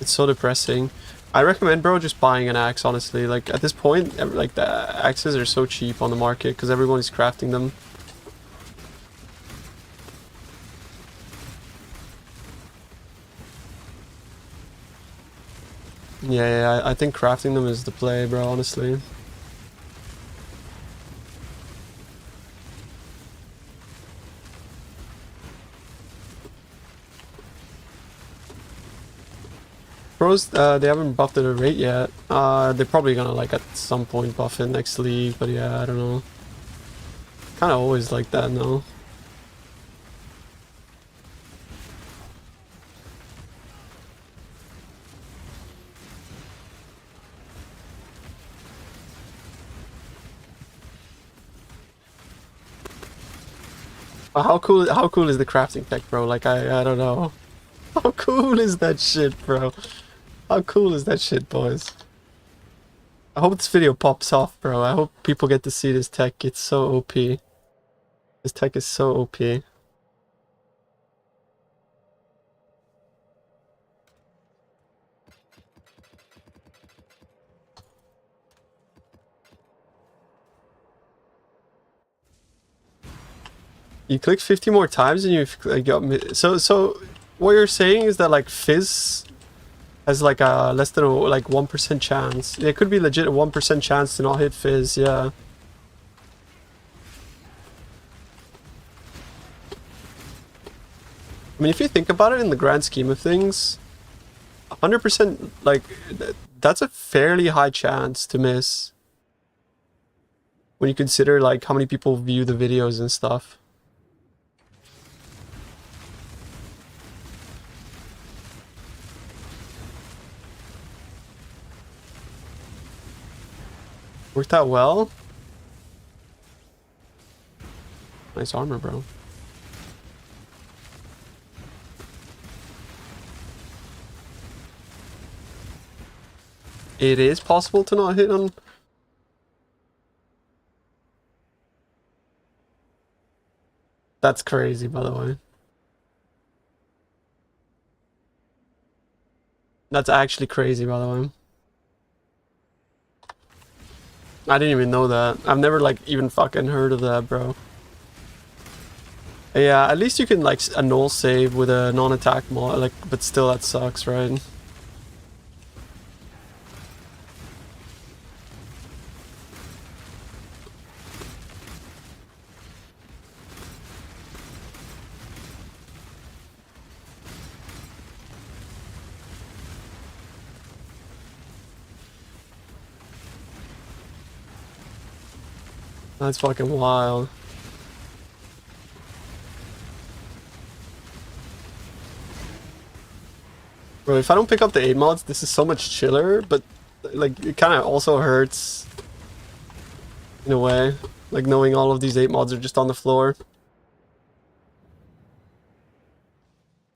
It's so depressing. I recommend, bro, just buying an axe, honestly. Like, at this point, like, the axes are so cheap on the market because everyone is crafting them. Yeah, I think crafting them is the play, bro, honestly. Pros, they haven't buffed it at rate yet. They're probably gonna, like, at some point buff it next league, but yeah, I don't know. Kinda always like that, no? But how cool is the crafting tech, bro? Like, I don't know. How cool is that shit, bro? How cool is that shit, boys? I hope this video pops off, bro. I hope people get to see this tech. It's so OP. This tech is so OP. You click 50 more times and you've got... So what you're saying is that like Fizz has like a less than a 1% chance. It could be legit a 1% chance to not hit Fizz, yeah. I mean, if you think about it in the grand scheme of things, 100%, like, that's a fairly high chance to miss. When you consider like how many people view the videos and stuff. Worked out well. Nice armor, bro. It is possible to not hit on... That's crazy, by the way. That's actually crazy, by the way. I didn't even know that. I've never like even fucking heard of that, bro. Yeah, at least you can like a null save with a non-attack mod, like, but still that sucks, right? That's fucking wild. Bro, if I don't pick up the 8 mods, this is so much chiller, but like it kind of also hurts in a way, like knowing all of these 8 mods are just on the floor.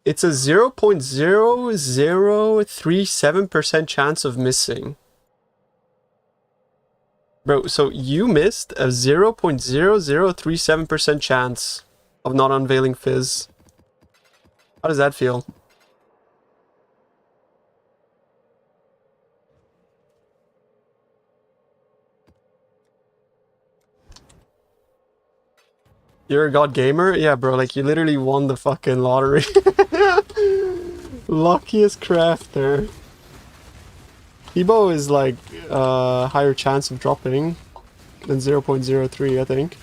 It's a 0.0037% chance of missing. Bro, so you missed a 0.0037% chance of not unveiling Fizz. How does that feel? You're a god gamer? Yeah, bro, like you literally won the fucking lottery. Luckiest crafter. Ebo is like higher chance of dropping than 0.03, I think.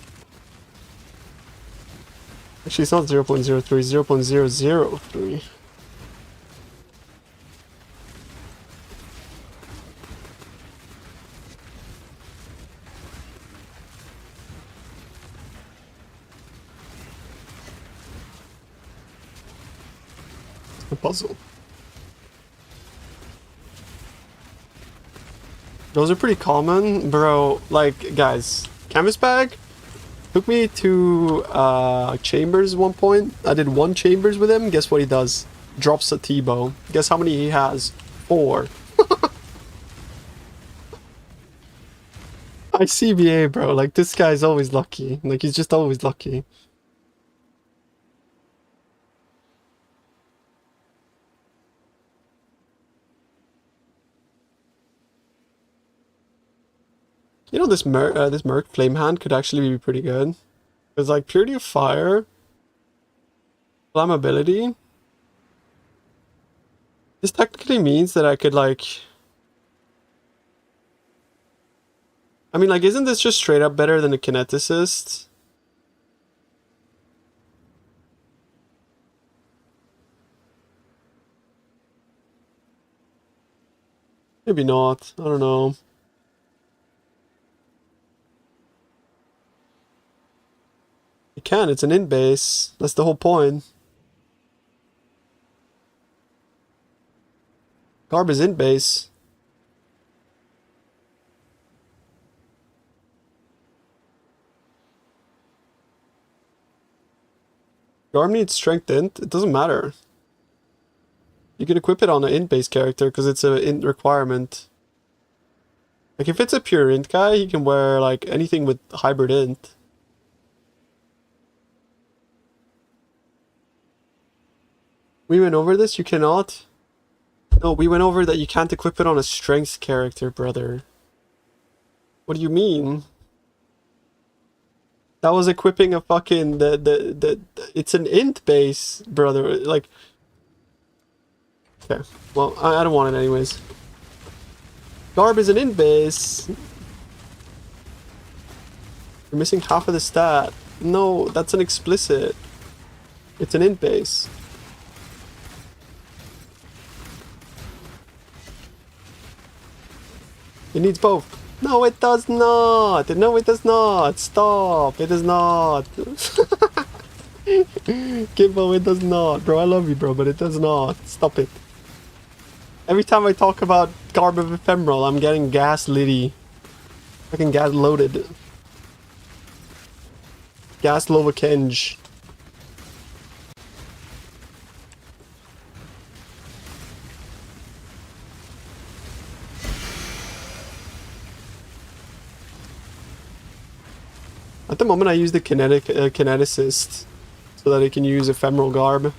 Actually, it's not 0.03, 0.003. A puzzle. Those are pretty common, bro. Like, guys, canvas bag took me to chambers at one point. I did 1 chambers with him. Guess what he does? Drops a T-bow. Guess how many he has? 4. I CBA, bro. Like, this guy's always lucky. Like, he's just always lucky. You know, this Merc Flame Hand could actually be pretty good. It's like Purity of Fire, Flammability. This technically means that I could like... I mean, like, isn't this just straight up better than a Kineticist? Maybe not. I don't know. You can, it's an in-base. That's the whole point. Garb is in-base. Garb needs strength int. It doesn't matter. You can equip it on an int-base character because it's an int requirement. Like if it's a pure int guy, he can wear like anything with hybrid int. We went over this, you cannot? No, we went over that you can't equip it on a strength character, brother. What do you mean? That was equipping a fucking it's an int base, brother. Like, okay, well, I don't want it anyways. Garb is an int base. You're missing half of the stat. No, that's an explicit. It's an int base. It needs both. No, it does not. No, it does not. Stop. It does not. Kimbo, it does not. Bro, I love you, bro, but it does not. Stop it. Every time I talk about Garb of Ephemeral, I'm getting gas litty. Fucking gas loaded. Gas Lovakenge. At the moment I use the kineticist so that I can use Ephemeral Garb.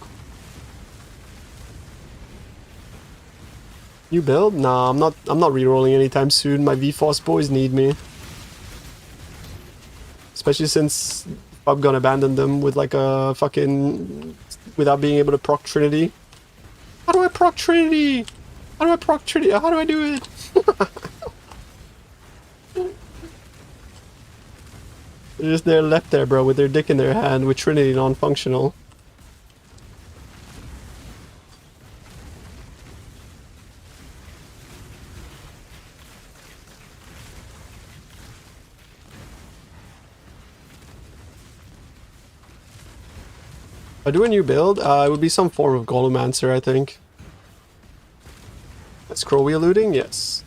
New build? Nah, I'm not rerolling anytime soon. My VFoS boys need me. Especially since I'm gonna abandon them with like a fucking... without being able to proc Trinity. How do I proc Trinity? How do I proc Trinity? How do I do it? They're just there left there, bro, with their dick in their hand with Trinity non-functional. If I do a new build, it would be some form of Golumancer, I think. Scroll wheel looting? Yes.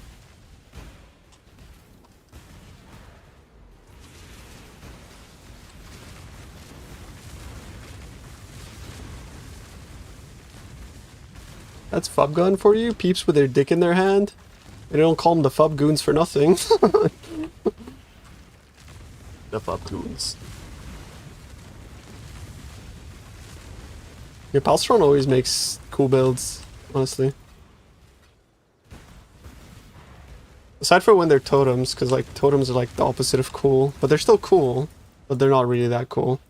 That's Fub Gun for you? Peeps with their dick in their hand? They don't call them the Fub Goons for nothing. The Fub Goons. Your Palstron always makes cool builds, honestly. Aside from when they're totems, because like totems are like the opposite of cool. But they're still cool, but they're not really that cool.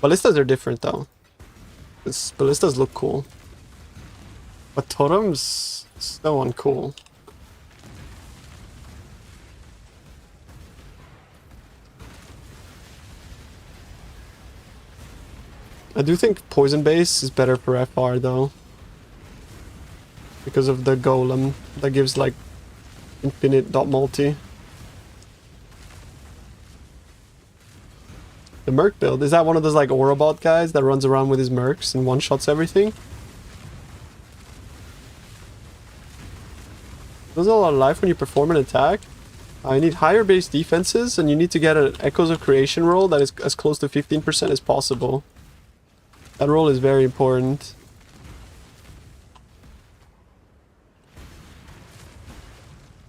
Ballistas are different though. Ballistas look cool. But totems, so uncool. I do think Poison Base is better for FR though. Because of the Golem that gives like infinite dot multi. The Merc build, is that one of those like Aurabot guys that runs around with his Mercs and one-shots everything? There's a lot of life when you perform an attack. I need higher base defenses, and you need to get an Echoes of Creation roll that is as close to 15% as possible. That roll is very important.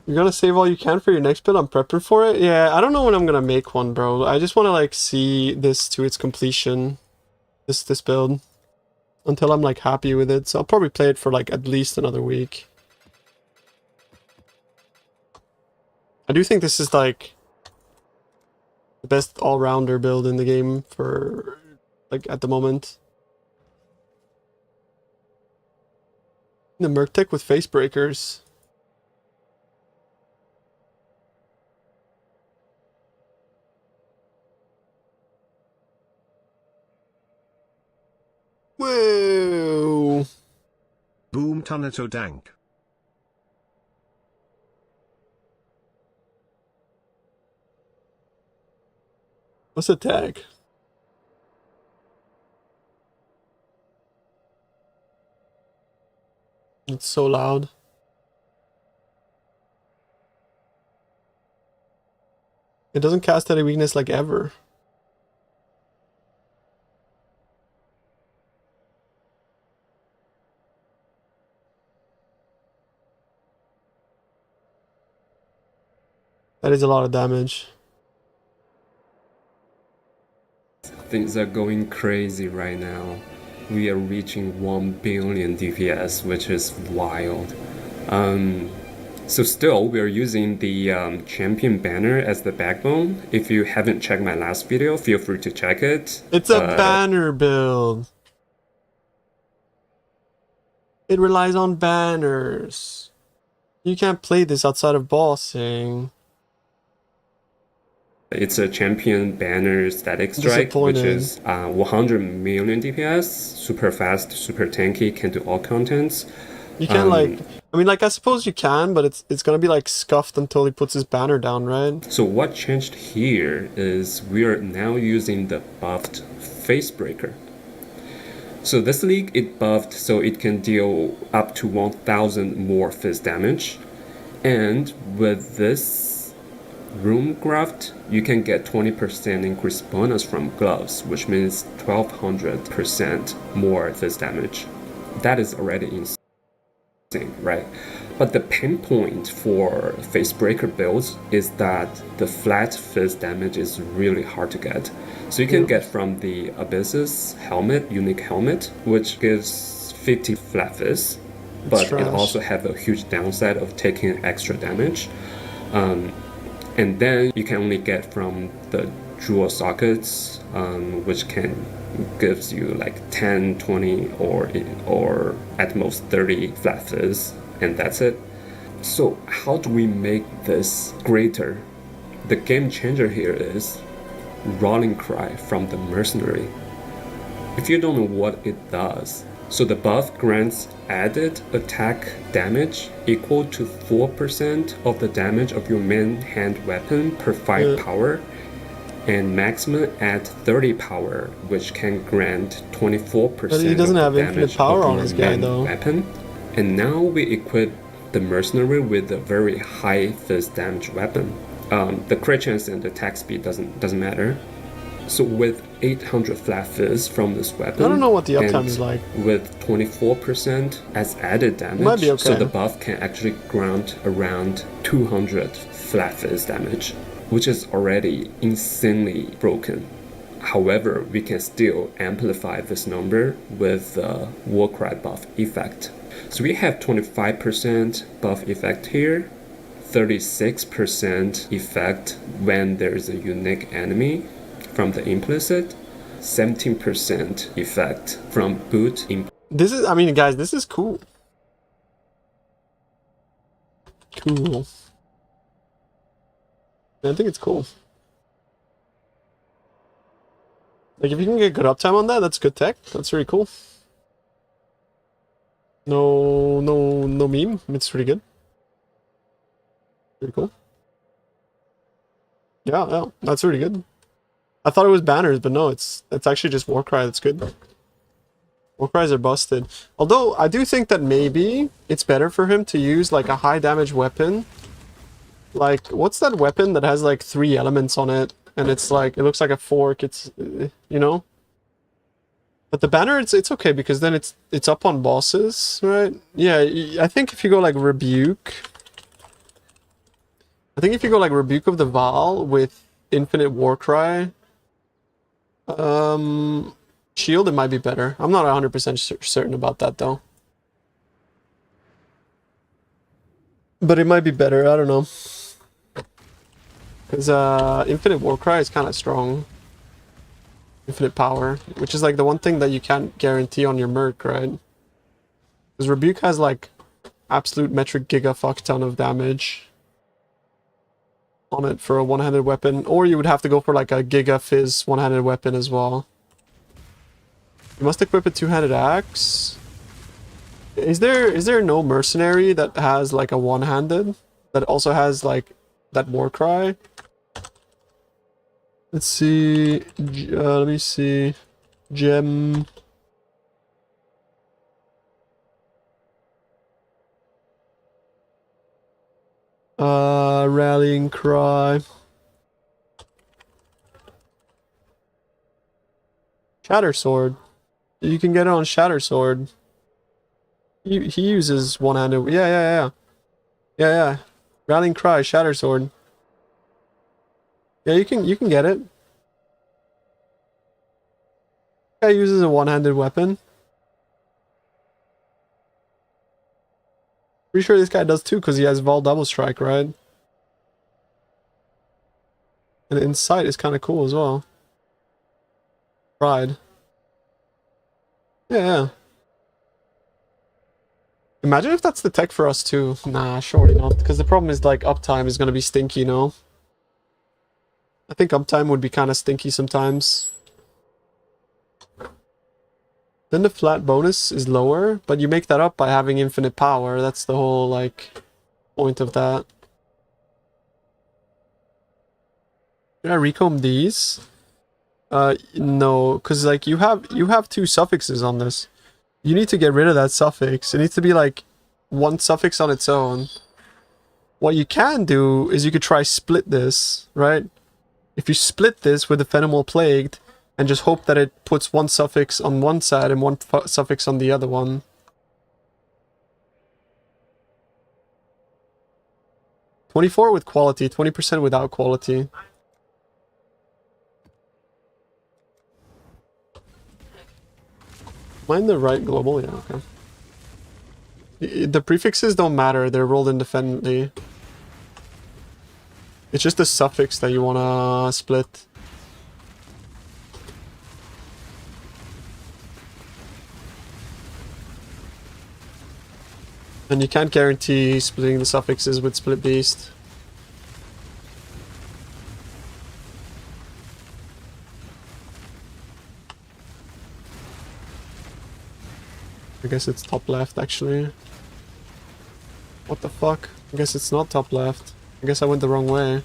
You're gonna save all you can for your next build? I'm prepping for it? Yeah, I don't know when I'm gonna make one, bro. I just want to like see this to its completion. This build. Until I'm like happy with it. So I'll probably play it for like at least another week. I do think this is like the best all-rounder build in the game for like at the moment. The Merc Tech with face breakers. Whoa! Boom Tunato Dank. What's the tag? It's so loud. It doesn't cast any weakness like ever. That is a lot of damage. Things are going crazy right now. We are reaching 1 billion DPS, which is wild. So still, we're using the champion banner as the backbone. If you haven't checked my last video, feel free to check it. It's a banner build. It relies on banners. You can't play this outside of bossing. It's a champion banner static strike, which is 100 million DPS, super fast, super tanky, can do all contents. You can't like, I mean, like, I suppose you can, but it's gonna be like scuffed until he puts his banner down, right? So what changed here is we are now using the buffed Facebreaker. So this league, it buffed so it can deal up to 1000 more fizz damage. And with this room graft, you can get 20% increased bonus from gloves, which means 1200% more fizz damage. That is already insane, right? But the pain point for Facebreaker builds is that the flat fizz damage is really hard to get. So you can get from the Abyss's helmet, unique helmet, which gives 50 flat fizz, but it also have a huge downside of taking extra damage. And then you can only get from the jewel sockets, which can gives you like 10, 20, or at most 30 flat fizz, and that's it. So how do we make this greater? The game changer here is Rolling Cry from the Mercenary. If you don't know what it does, so the buff grants added attack damage equal to 4% of the damage of your main hand weapon per 5 power, and maximum at 30 power, which can grant 24% but he doesn't of have the infinite damage power of on your his guy, main though. weapon. And now we equip the Mercenary with a very high fizz damage weapon. The crit chance and attack speed doesn't matter. So with 800 flat fizz from this weapon, I don't know what the uptime is like. With 24% as added damage, might be okay. So the buff can actually grant around 200 flat fizz damage, which is already insanely broken. However, we can still amplify this number with the Warcry buff effect. So we have 25% buff effect here, 36% effect when there is a unique enemy from the implicit, 17% effect from boot. This is, I mean, guys, this is cool. Cool. I think it's cool. Like, if you can get good uptime on that, that's good tech. That's really cool. No meme. It's pretty good. Pretty cool. Yeah, that's really good. I thought it was banners, but no, it's actually just Warcry that's good. Warcries are busted. Although, I do think that maybe it's better for him to use, like, a high damage weapon. Like, what's that weapon that has, like, 3 elements on it? And it's like, it looks like a fork, it's, you know? But the banner, it's okay, because then it's up on bosses, right? Yeah, I think if you go, like, Rebuke... I think if you go, like, Rebuke of the Val with Infinite Warcry... Shield, it might be better. I'm not 100% certain about that, though. But it might be better, I don't know. Because Infinite Warcry is kind of strong. Infinite power, which is like the one thing that you can't guarantee on your Merc, right? Because Rebuke has like absolute metric giga fuck ton of damage on it for a one-handed weapon, or you would have to go for like a giga fizz one-handed weapon as well. You must equip a two-handed axe. Is there no mercenary that has like a one-handed that also has like that Warcry? Let's see. Let me see. Gem. Rallying Cry. Shatter Sword. You can get it on Shatter Sword. He uses one-handed. Yeah. Rallying Cry, Shatter Sword. Yeah, you can get it. Guy uses a one-handed weapon. Pretty sure this guy does too, because he has Vol Double Strike, right? And Insight is kind of cool as well. Pride. Yeah. Imagine if that's the tech for us too. Nah, surely not. Because the problem is like uptime is gonna be stinky, you know? I think uptime would be kind of stinky sometimes. Then the flat bonus is lower, but you make that up by having infinite power. That's the whole like point of that. Did I recomb these? No, because like you have two suffixes on this. You need to get rid of that suffix. It needs to be like one suffix on its own. What you can do is you could try split this, right? If you split this with the Phenomenal Plagued and just hope that it puts one suffix on one side and one suffix on the other one. $24 with quality, 20% without quality. Mine the right global? Yeah, okay. The prefixes don't matter, they're rolled independently. It's just the suffix that you wanna split. And you can't guarantee splitting the suffixes with Split Beast. I guess it's top left, actually. What the fuck? I guess it's not top left. I guess I went the wrong way.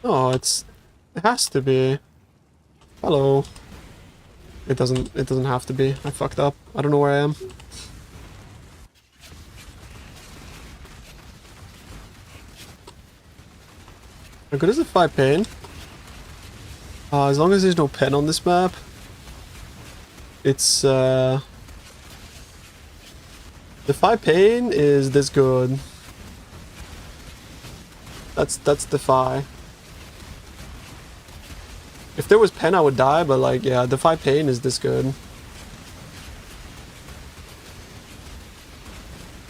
Oh, it has to be. Hello. It doesn't have to be. I fucked up. I don't know where I am. How good is the 5 pain? As long as there's no pen on this map, it's the 5 pain is this good. That's Defy. If there was pen I would die, but like yeah, Defy pain is this good.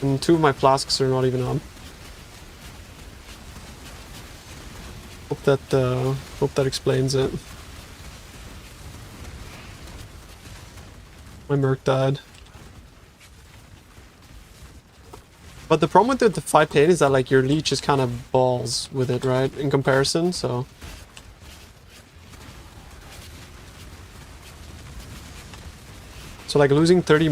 And 2 of my flasks are not even up. Hope that explains it. My Merc died. But the problem with the 5 pain is that like your leech is kind of balls with it, right? In comparison, so. So like losing 30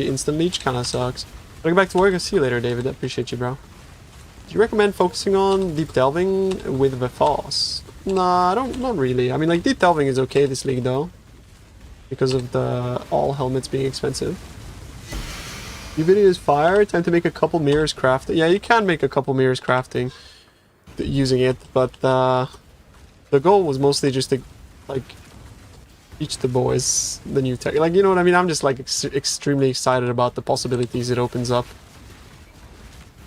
instant leech kind of sucks. I'll get back to work. I'll see you later, David. I appreciate you, bro. Do you recommend focusing on deep delving with VFoS? Nah, not really. I mean, like deep delving is okay this league though, because of the all helmets being expensive. Your video is fire. Time to make a couple mirrors crafting. Yeah, you can make a couple mirrors crafting using it, but the goal was mostly just to like teach the boys the new tech. Like, you know what I mean? I'm just like extremely excited about the possibilities it opens up.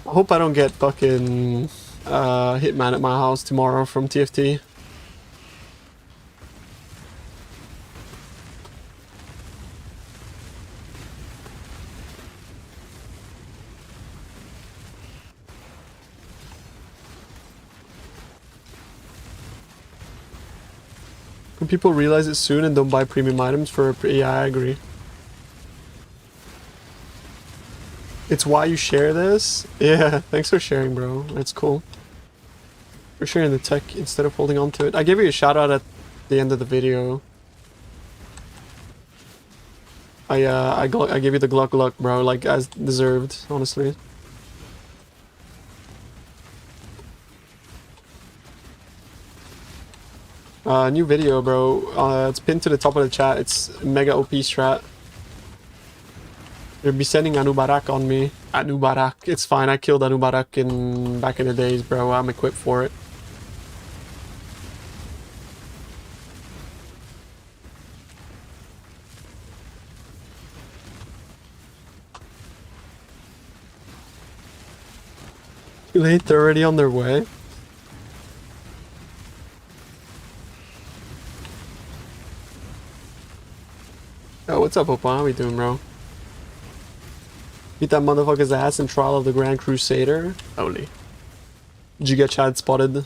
I hope I don't get fucking Hitman at my house tomorrow from TFT. When people realize it soon and don't buy premium items for yeah, I agree. It's why you share this? Yeah, thanks for sharing, bro. That's cool. For sharing the tech instead of holding on to it. I gave you a shout out at the end of the video. I gave you the Gluck, bro, like as deserved, honestly. New video, bro. It's pinned to the top of the chat. It's mega OP strat. You'll be sending Anubarak on me. Anubarak. It's fine. I killed Anubarak back in the days, bro. I'm equipped for it. Too late. They're already on their way. Yo, what's up, Opa? How we doing, bro? Beat that motherfucker's ass in Trial of the Grand Crusader. Holy. Did you get Chad spotted?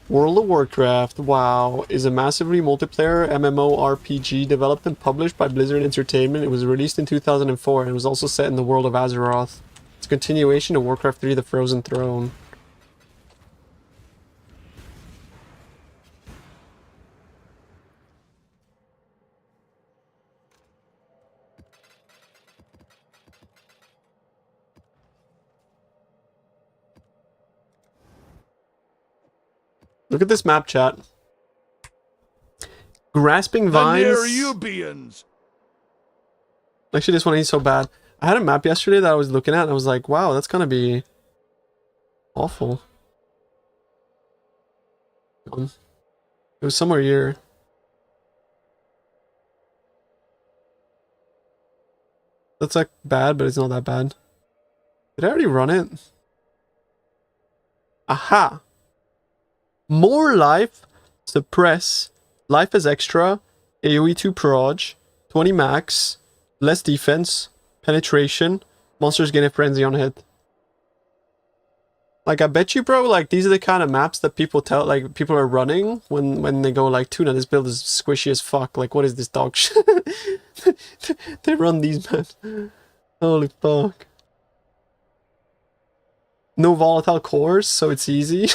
World of Warcraft, WoW, is a massively multiplayer MMORPG developed and published by Blizzard Entertainment. It was released in 2004 and was also set in the world of Azeroth. It's a continuation of Warcraft 3: The Frozen Throne. Look at this map, chat. Grasping Vines. Actually, this one ain't so bad. I had a map yesterday that I was looking at and I was like, wow, that's gonna be awful. It was somewhere here. That's like bad, but it's not that bad. Did I already run it? Aha! More life, suppress, life as extra, AoE 2 proj, 20 max, less defense, penetration, monsters gain a frenzy on hit. Like, I bet you, bro, like, these are the kind of maps that people tell, like, people are running when they go, like, Tuna, this build is squishy as fuck. Like, what is this dog shit? They run these maps. Holy fuck. No volatile cores, so it's easy.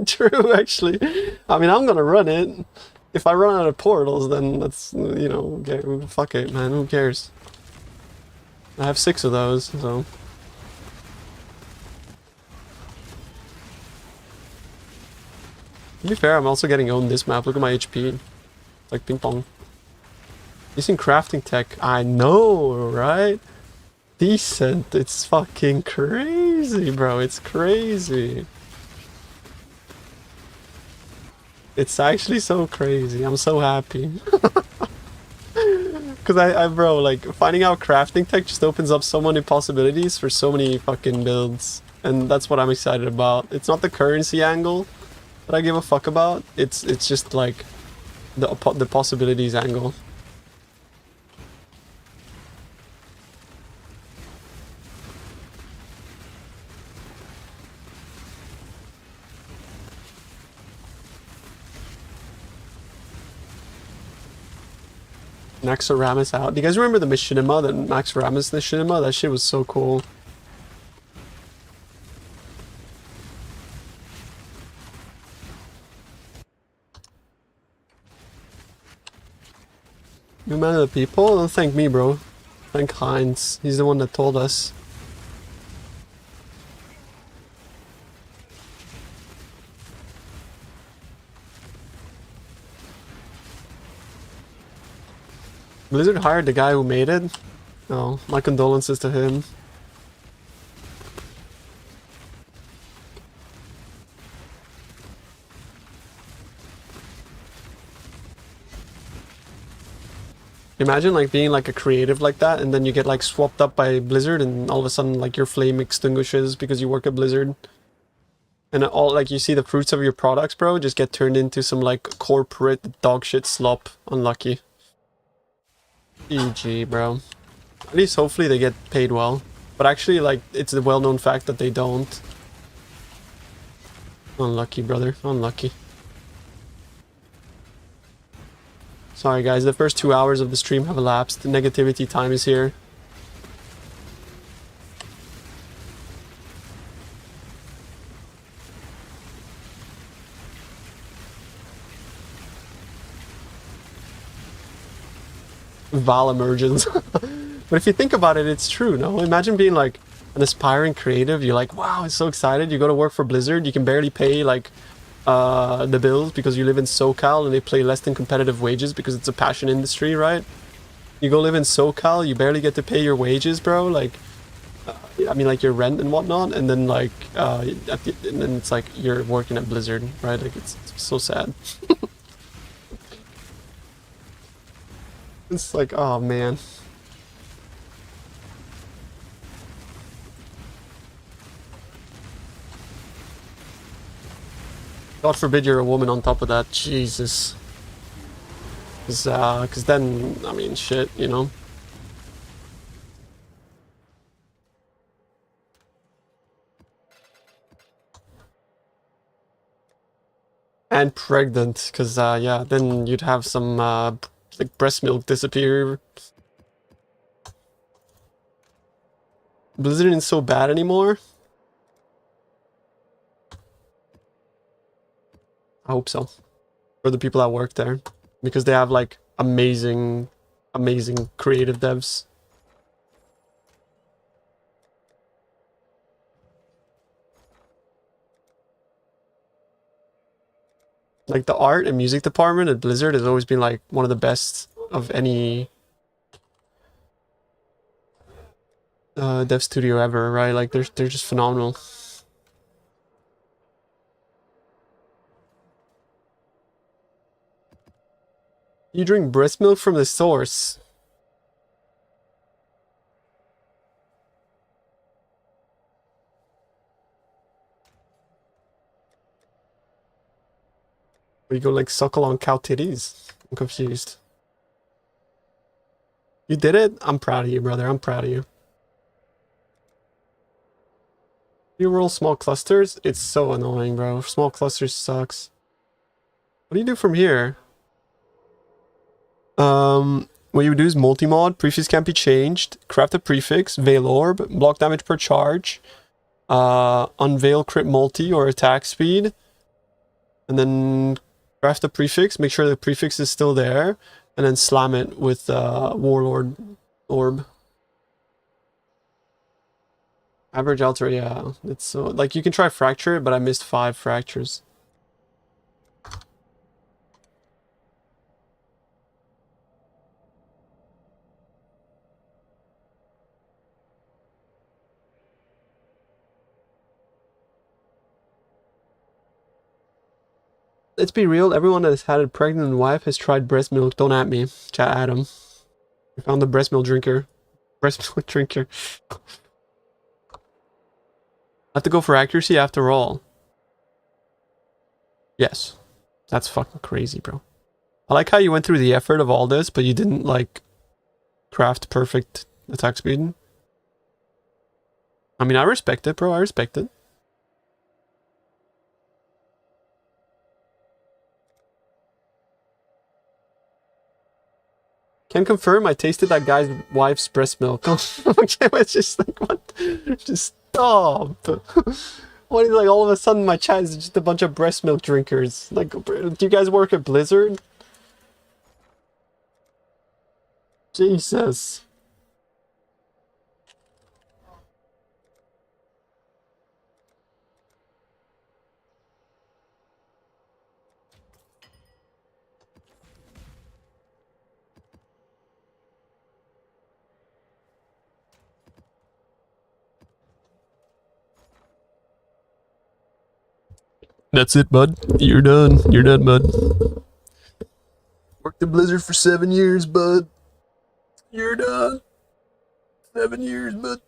True, actually. I mean, I'm gonna run it. If I run out of portals, then that's, you know, okay, fuck it, man. Who cares? I have 6 of those, so. To be fair, I'm also getting owned this map. Look at my HP. It's like ping pong. Using crafting tech. I know, right? Decent. It's fucking crazy, bro. It's crazy. It's actually so crazy. I'm so happy. Because bro, like, finding out crafting tech just opens up so many possibilities for so many fucking builds. And that's what I'm excited about. It's not the currency angle that I give a fuck about. It's just, like, the possibilities angle. Naxxramas out. Do you guys remember the Machinima, the Naxxramas Machinima? That shit was so cool. You man of the people? Don't thank me, bro. Thank Heinz. He's the one that told us. Blizzard hired the guy who made it? Oh, my condolences to him. Imagine like being like a creative like that and then you get like swapped up by Blizzard and all of a sudden like your flame extinguishes because you work at Blizzard. And all like you see the fruits of your products, bro, just get turned into some like corporate dog shit slop. Unlucky. GG, bro. At least hopefully they get paid well. But actually, like, it's a well-known fact that they don't. Unlucky, brother. Unlucky. Sorry, guys. The first 2 hours of the stream have elapsed. The negativity time is here. Val emergence. But if you think about it, it's true, no? Imagine being like an aspiring creative. You're like, wow, I'm so excited. You go to work for Blizzard. You can barely pay like the bills because you live in SoCal and they pay less than competitive wages because it's a passion industry, right? You go live in SoCal, you barely get to pay your wages, bro. Like, I mean, like your rent and whatnot. And then like, and then it's like you're working at Blizzard, right? Like it's so sad. It's like, oh man. God forbid you're a woman on top of that. Jesus. Cause then, I mean, shit, you know? And pregnant, cause, yeah, then you'd have some, like, breast milk disappear. Blizzard isn't so bad anymore. I hope so. For the people that work there. Because they have, like, amazing creative devs. Like, the art and music department at Blizzard has always been, like, one of the best of any dev studio ever, right? Like, they're just phenomenal. You drink breast milk from the source. You go like suckle on cow titties? I'm confused. You did it? I'm proud of you, brother. I'm proud of you. You roll small clusters? It's so annoying, bro. Small clusters sucks. What do you do from here? What you would do is multi-mod, prefix can't be changed, craft a prefix, veil orb, block damage per charge, unveil crit multi or attack speed, and then craft a prefix, make sure the prefix is still there, and then slam it with Warlord orb. Average alter, yeah. It's so like you can try fracture, but I missed 5 fractures. Let's be real, everyone that has had a pregnant wife has tried breast milk. Don't at me. Chat Adam. I found the breast milk drinker. Breast milk drinker. I have to go for accuracy after all. Yes. That's fucking crazy, bro. I like how you went through the effort of all this, but you didn't, like, craft perfect attack speed. I mean, I respect it, bro. I respect it. Can confirm I tasted that guy's wife's breast milk. Okay, it's just like, what? Just stop. What is like all of a sudden my chat is just a bunch of breast milk drinkers? Like, do you guys work at Blizzard? Jesus. That's it, bud. You're done. You're done, bud. Worked at Blizzard for 7 years, bud. You're done. 7 years, bud.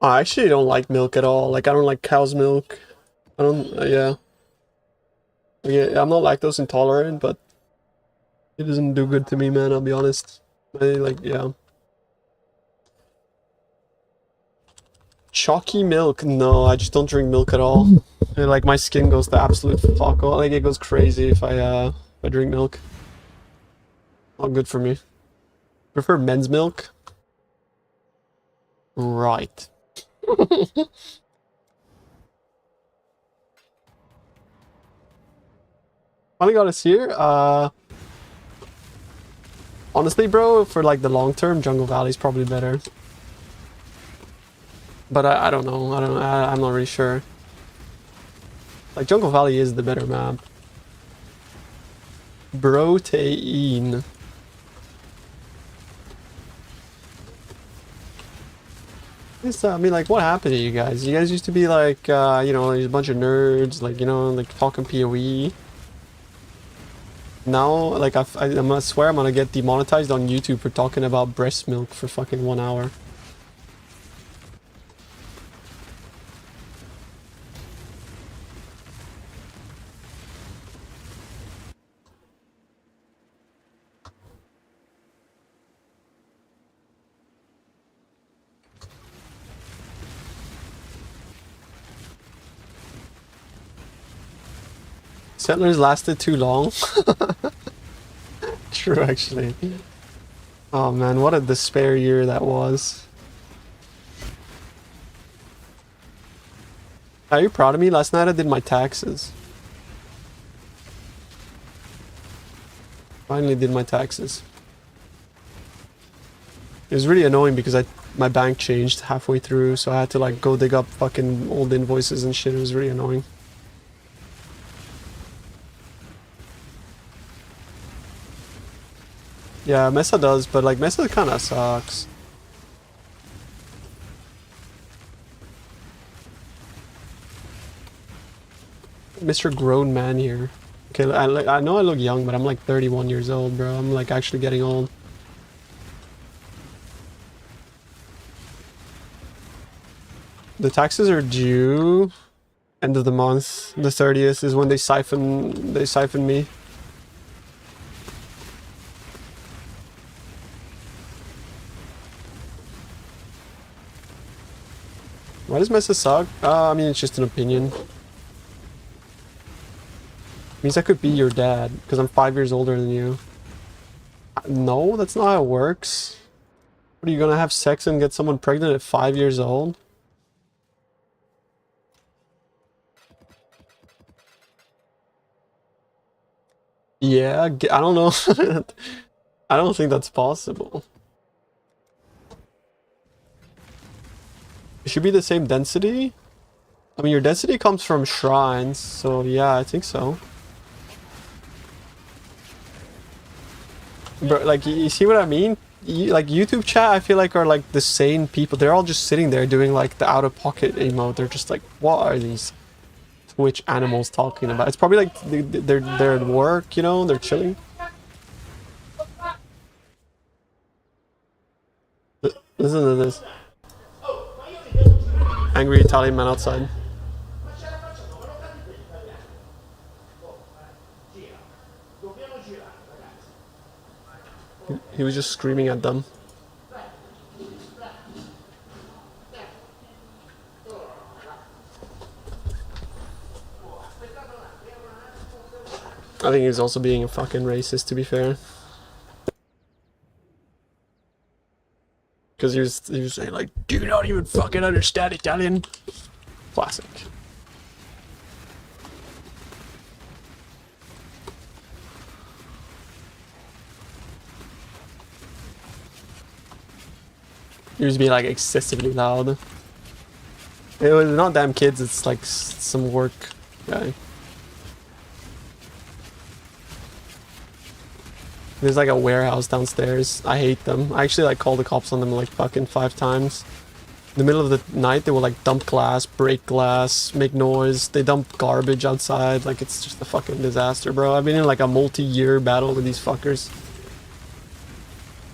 I actually don't like milk at all. Like, I don't like cow's milk. I don't, yeah. Yeah, I'm not lactose intolerant, but it doesn't do good to me, man, I'll be honest. Yeah. Chalky milk? No, I just don't drink milk at all. Like, my skin goes to absolute fuck all. Like, it goes crazy if I drink milk. Not good for me. Prefer men's milk? Right. Finally got us here. Honestly, bro, for like the long term, Jungle Valley's probably better. But I don't know. I'm not really sure. Like, Jungle Valley is the better map. Protein. I mean, like, what happened to you guys? You guys used to be like, you know, a bunch of nerds, like, you know, like talking PoE. Now, like, I'm gonna swear I'm gonna get demonetized on YouTube for talking about breast milk for fucking 1 hour. Settlers lasted too long. True, actually. Oh man, what a despair year that was. Are you proud of me? Last night I did my taxes. Finally did my taxes. It was really annoying because my bank changed halfway through, so I had to like go dig up fucking old invoices and shit. It was really annoying. Yeah, Mesa does, but like Mesa kind of sucks. Mr. Grown Man here. Okay, I know I look young, but I'm like 31 years old, bro. I'm like actually getting old. The taxes are due end of the month. The 30th is when they siphon me. Why does Mesa suck? I mean, it's just an opinion. Means I could be your dad, because I'm 5 years older than you. No, that's not how it works. What, are you gonna have sex and get someone pregnant at 5 years old? Yeah, I don't know. I don't think that's possible. It should be the same density? I mean, your density comes from shrines, so yeah, I think so. But like, you see what I mean? Like, YouTube chat, I feel like, are like the sane people. They're all just sitting there doing like the out-of-pocket emote. They're just like, what are these Twitch animals talking about? It's probably like they're at work, you know? They're chilling. Listen to this. Angry Italian man outside. He was just screaming at them. I think he was also being a fucking racist, to be fair. Because he was saying like, do you not even fucking understand Italian? Classic. He was being like excessively loud. It was not damn kids, it's like some work guy. There's like a warehouse downstairs. I hate them. I actually like called the cops on them like fucking 5 times. In the middle of the night, they will like dump glass, break glass, make noise. They dump garbage outside. Like, it's just a fucking disaster, bro. I've been in like a multi-year battle with these fuckers.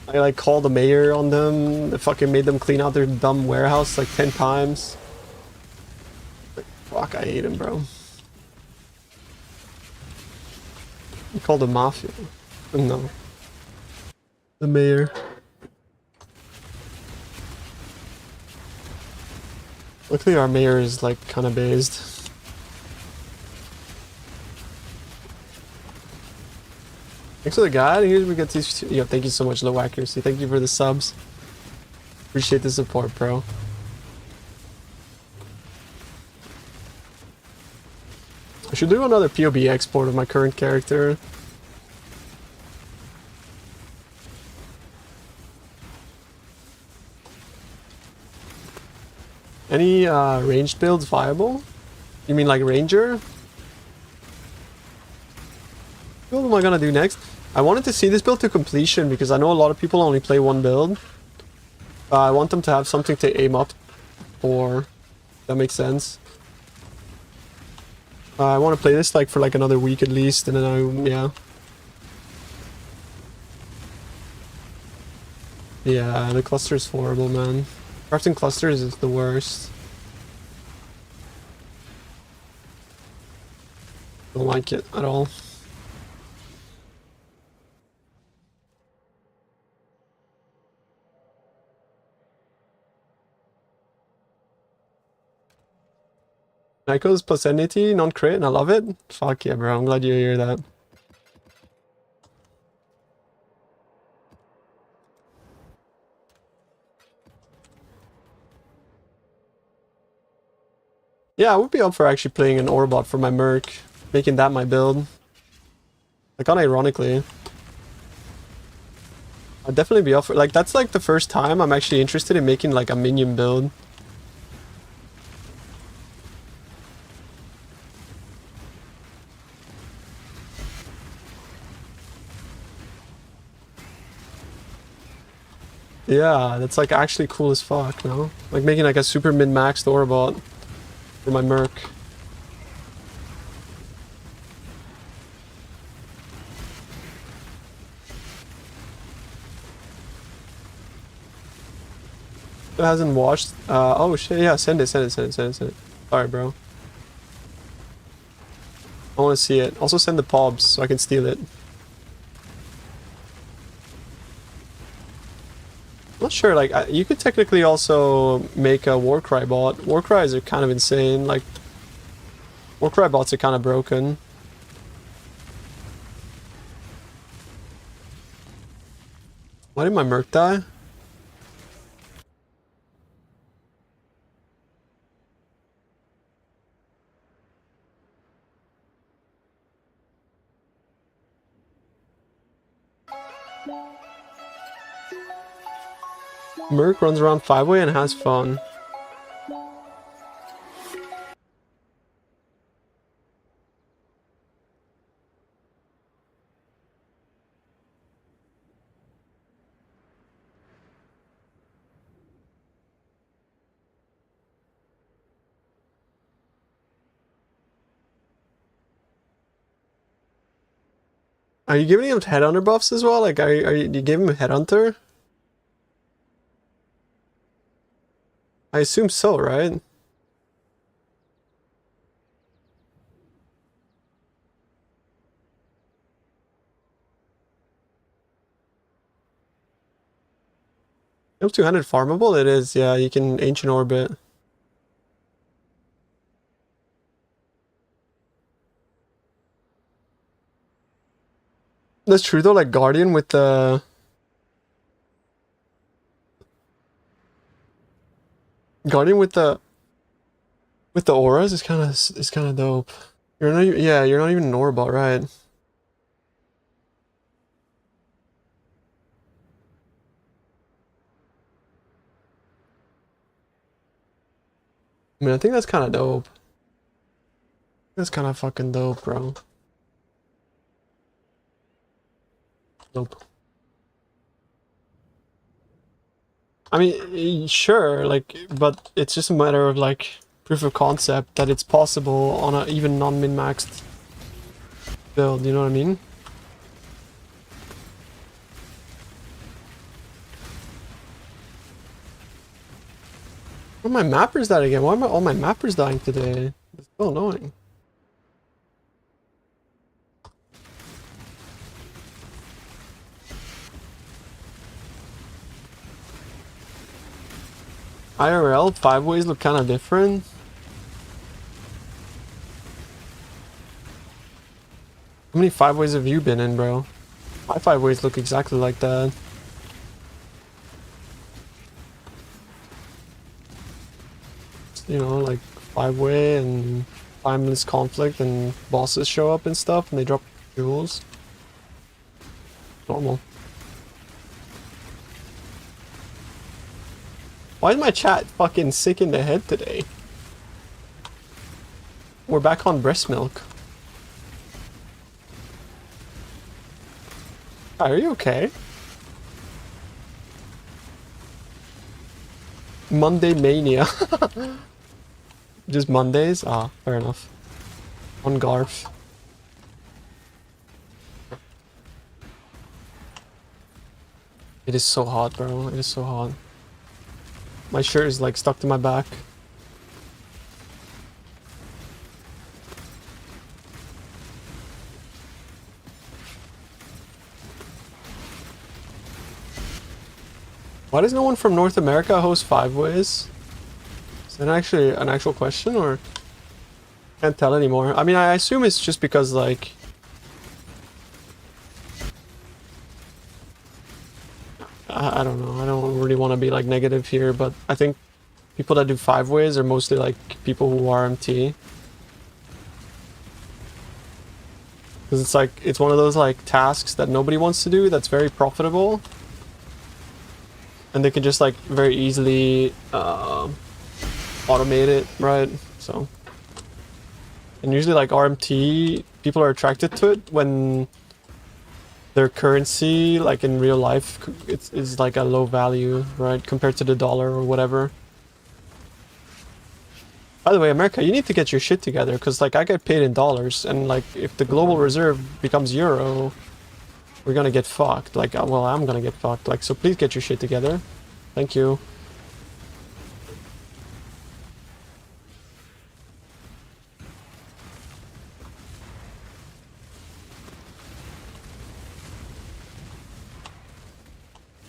I like called the mayor on them. They fucking made them clean out their dumb warehouse like 10 times. Like, fuck, I hate him, bro. You called the mafia. No. The mayor. Luckily our mayor is like kind of based. Thanks for the guide. Here we get these. Yo, thank you so much, Low Accuracy. Thank you for the subs. Appreciate the support, bro. I should do another POB export of my current character. Any ranged builds viable? You mean like Ranger? What am I gonna do next? I wanted to see this build to completion because I know a lot of people only play one build. I want them to have something to aim up for. That makes sense. I want to play this like for like another week at least, and then yeah. Yeah, the cluster is horrible, man. Crafting clusters is the worst. Don't like it at all. Nyko's plus entity, non-crit, and I love it. Fuck yeah, bro. I'm glad you hear that. Yeah, I would be up for actually playing an Orbot for my Merc. Making that my build. Like, unironically. I'd definitely be up for... Like, that's like the first time I'm actually interested in making like a minion build. Yeah, that's like actually cool as fuck, no? Like making like a super min-maxed Orbot for my Merc. It hasn't watched. Oh shit, yeah, send it. Sorry, bro. I want to see it. Also send the pobs so I can steal it. I'm not sure, like, you could technically also make a Warcry bot. Warcries are kind of insane, like, Warcry bots are kind of broken. Why did my Merc die? Merc runs around 5-way and has fun. Are you giving him Headhunter buffs as well? Like, do you give him Headhunter? I assume so, right? You know 200 farmable? It is, yeah, you can Ancient Orbit. That's true though, like Guardian with the... Guardian with the auras is kind of dope. You're not even, yeah, you're not even an Orbot, right? I mean, I think that's kind of dope. That's kind of fucking dope, bro. Dope. I mean, sure, like, but it's just a matter of like proof of concept that it's possible on a even non-min-maxed build, you know what I mean? Why are my mappers that again? Why are all my mappers dying today? It's so annoying. IRL 5-ways look kind of different. How many 5-ways have you been in, bro? My 5-ways look exactly like that. You know, like 5-way and timeless conflict and bosses show up and stuff and they drop jewels. Normal. Why is my chat fucking sick in the head today? We're back on breast milk. Are you okay? Monday mania. Just Mondays? Ah, fair enough. On Garf. It is so hot, bro. It is so hot. My shirt is like stuck to my back. Why does no one from North America host 5 ways? Is that actually an actual question, or can't tell anymore? I mean, I assume it's just because like I don't know. I don't really want to be like negative here, but I think people that do 5 ways are mostly like people who are MT. Because it's like, it's one of those like tasks that nobody wants to do that's very profitable. And they can just like very easily automate it, right? So, and usually like RMT, people are attracted to it when their currency, like in real life, is like a low value, right? Compared to the dollar or whatever. By the way, America, you need to get your shit together, because like I get paid in dollars, and like if the global reserve becomes euro, we're gonna get fucked. Like, well, I'm gonna get fucked. Like, so please get your shit together. Thank you.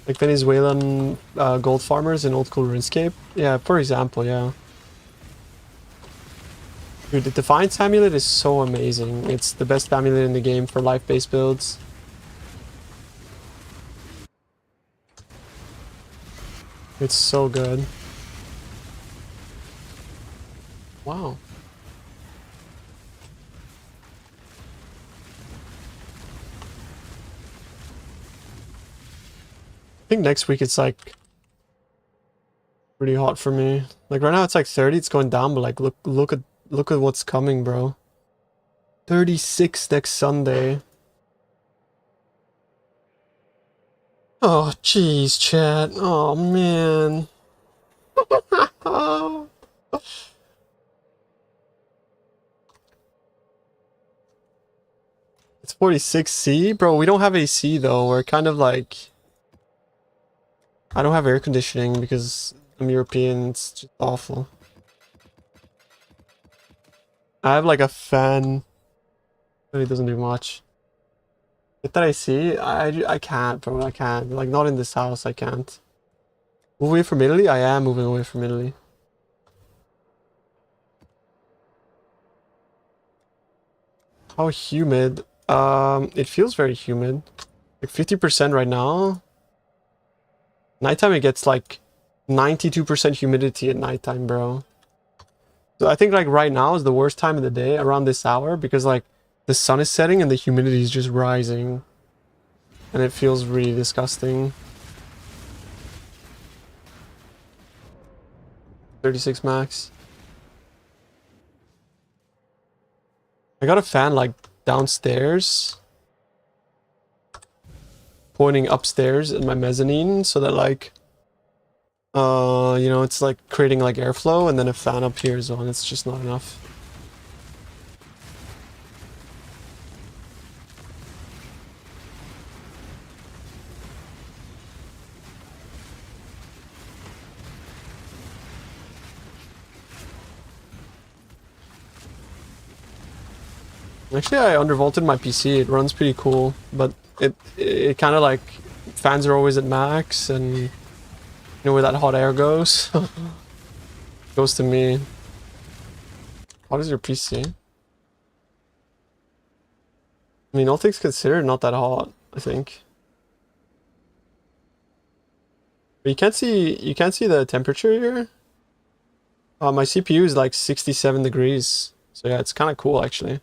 Like Venezuelan gold farmers in old school RuneScape? Yeah, for example, yeah. Dude, the Defiance amulet is so amazing. It's the best amulet in the game for life-based builds. It's so good. Wow. I think next week it's like pretty hot for me. Like right now it's like 30, it's going down, but like look at what's coming, bro. 36 next Sunday. Oh jeez, chat. Oh man. It's 46C? Bro, we don't have AC though. We're kind of like, I don't have air conditioning because I'm European. It's just awful. I have like a fan, but it doesn't do much. Get that AC? I can't, bro. I can't. Like, not in this house. I can't. Move away from Italy? I am moving away from Italy. How humid? It feels very humid. Like 50% right now. Nighttime it gets like 92% humidity at nighttime, bro. So I think like right now is the worst time of the day around this hour, because like the sun is setting and the humidity is just rising. And it feels really disgusting. 36 max. I got a fan like downstairs, pointing upstairs in my mezzanine, so that like you know, it's like creating like airflow, and then a fan up here is on. It's just not enough. Actually, I undervolted my PC. It runs pretty cool, but it kind of like, fans are always at max, and you know where that hot air goes? Goes to me. What is your PC? I mean, all things considered, not that hot, I think. But you can't see the temperature here. My CPU is like 67 degrees. So yeah, it's kind of cool actually.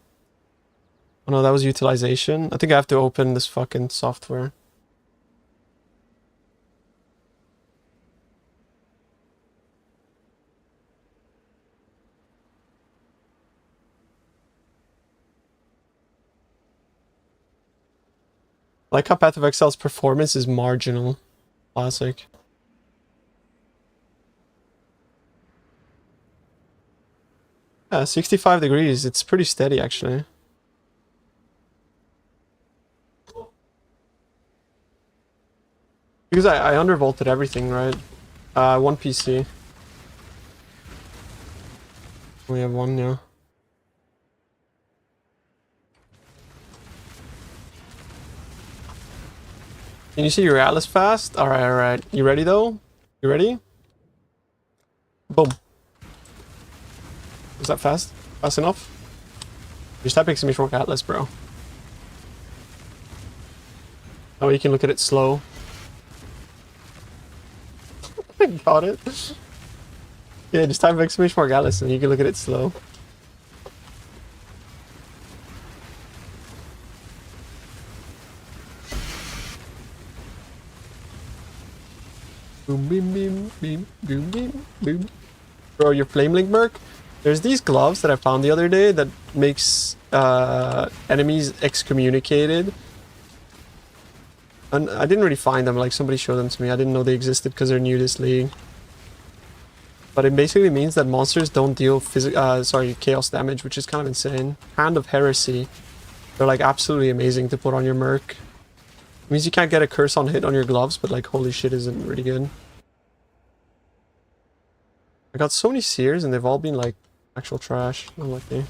Oh no, that was utilization. I think I have to open this fucking software. I like how Path of Exile's performance is marginal. Classic. Yeah, 65 degrees. It's pretty steady actually. Because I undervolted everything, right? One PC. We have one, yeah. Can you see your Atlas fast? Alright, alright. You ready though? You ready? Boom. Is that fast? Fast enough? You're stepping to me from Atlas, bro. Oh, you can look at it slow. I got it. Yeah, just type exclamation mark Atlas and you can look at it slow. Boom, beam, beam, beam, boom, beam, boom. Bro, your flame link merc? There's these gloves that I found the other day that makes enemies excommunicated. And I didn't really find them, like somebody showed them to me. I didn't know they existed because they're new to this league. But it basically means that monsters don't deal chaos damage, which is kind of insane. Hand of Heresy. They're like absolutely amazing to put on your merc. It means you can't get a curse on hit on your gloves, but like holy shit isn't really good. I got so many seers and they've all been like actual trash. Unlucky.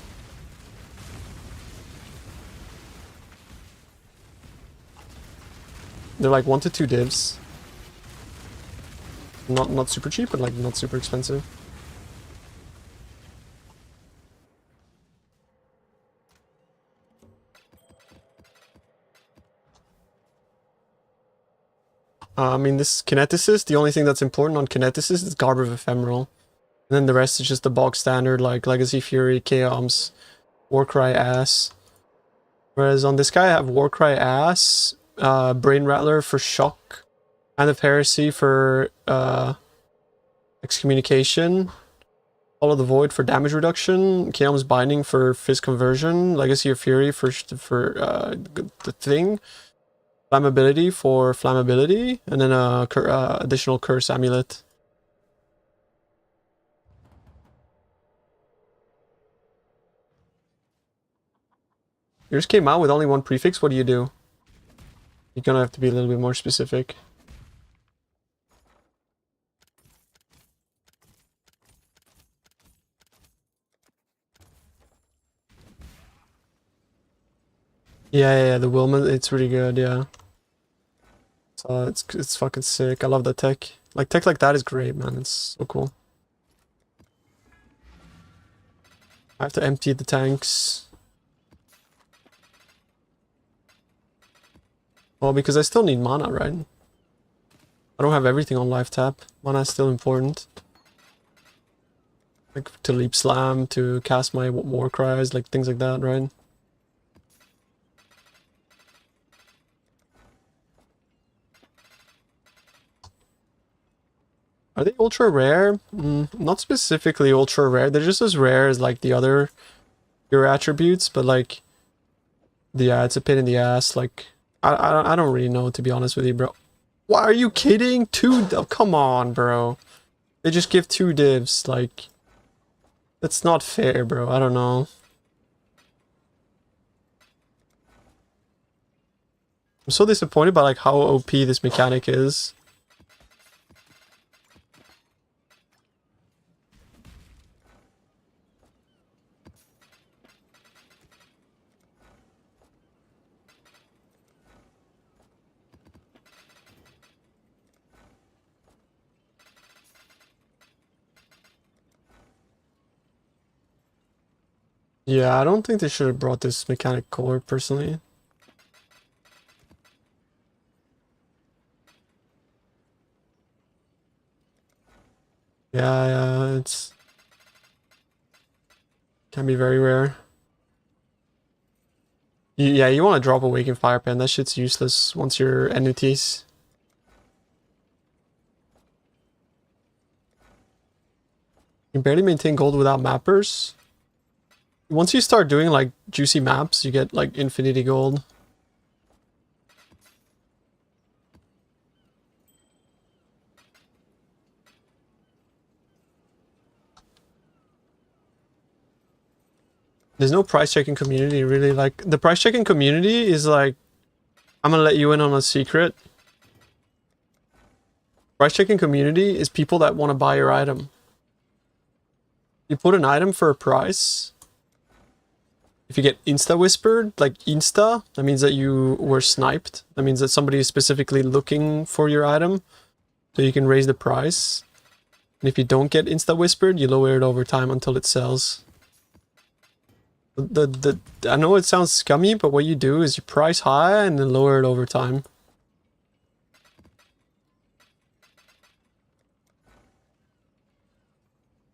They're like 1 to 2 divs. Not super cheap, but like not super expensive. I mean, this Kineticist, the only thing that's important on Kineticist is Garb of Ephemeral. And then the rest is just the bog standard, like Legacy Fury, Chaos, Warcry Ass. Whereas on this guy, I have Warcry Ass, Brain Rattler for Shock, Hand of Heresy for Excommunication, Follow the Void for damage reduction, Chaos Binding for Fizz Conversion, Legacy of Fury for the thing, Flammability for Flammability, and then additional Curse Amulet. Yours came out with only one prefix, what do? You're gonna have to be a little bit more specific. Yeah, the Wilma, it's really good, yeah. So it's fucking sick. I love that tech. Like tech like that is great, man. It's so cool. I have to empty the tanks. Well, because I still need mana, right? I don't have everything on life tap. Mana is still important. Like to leap slam, to cast my war cries, like things like that, right? Are they ultra rare? Not specifically ultra rare. They're just as rare as like the other your attributes, but like, yeah, it's a pain in the ass. Like, I don't really know, to be honest with you, bro. Why are you kidding? Oh, come on, bro. They just give 2 divs. Like, that's not fair, bro. I don't know. I'm so disappointed by like how OP this mechanic is. Yeah, I don't think they should have brought this mechanic core, personally. Yeah, it's... can be very rare. Yeah, you want to drop Awakened Fire Pen. That shit's useless once you're entities. You barely maintain gold without mappers. Once you start doing like juicy maps, you get like infinity gold. There's no price checking community really. Like the price checking community is like, I'm gonna let you in on a secret. Price checking community is people that want to buy your item. You put an item for a price. If you get insta whispered, like insta, that means that you were sniped. That means that somebody is specifically looking for your item. So you can raise the price. And if you don't get insta whispered, you lower it over time until it sells. I know it sounds scummy, but what you do is you price high and then lower it over time.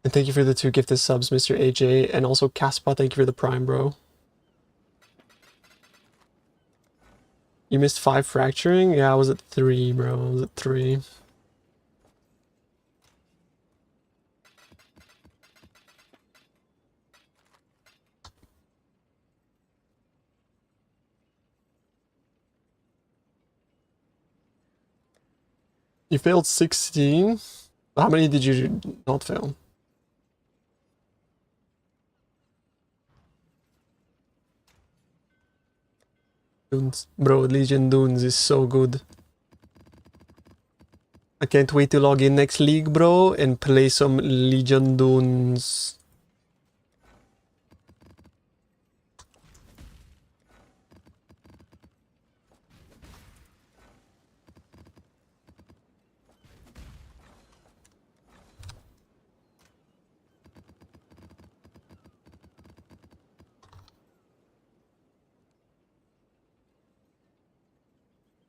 And thank you for the 2 gifted subs, Mr. AJ, and also Caspa, thank you for the prime, bro. You missed 5 fracturing? Yeah, I was at 3, bro. I was at 3. You failed 16? How many did you not fail? Dunes. Bro, Legion Dunes is so good. I can't wait to log in next league, bro, and play some Legion Dunes.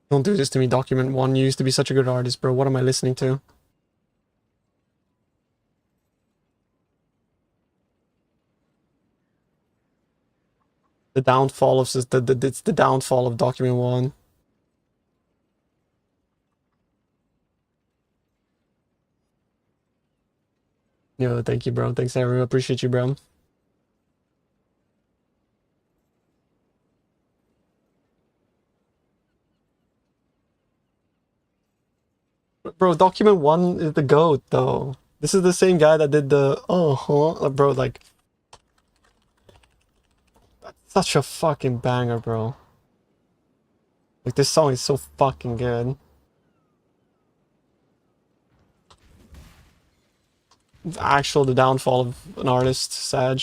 Don't do this to me, Document 1. You used to be such a good artist, bro. What am I listening to? The downfall of it's the downfall of Document 1. Yo, thank you, bro. Thanks, everyone. Appreciate you, bro. Bro, Document 1 is the GOAT, though. This is the same guy that did the bro, like, that's such a fucking banger, bro. Like, this song is so fucking good. The downfall of an artist, Sag.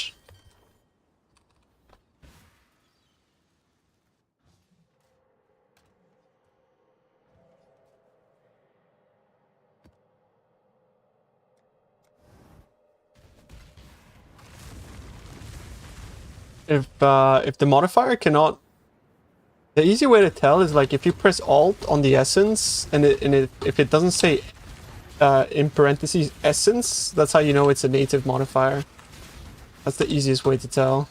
If the modifier cannot, the easy way to tell is like if you press Alt on the essence and if it doesn't say in parentheses essence, that's how you know it's a native modifier. That's the easiest way to tell.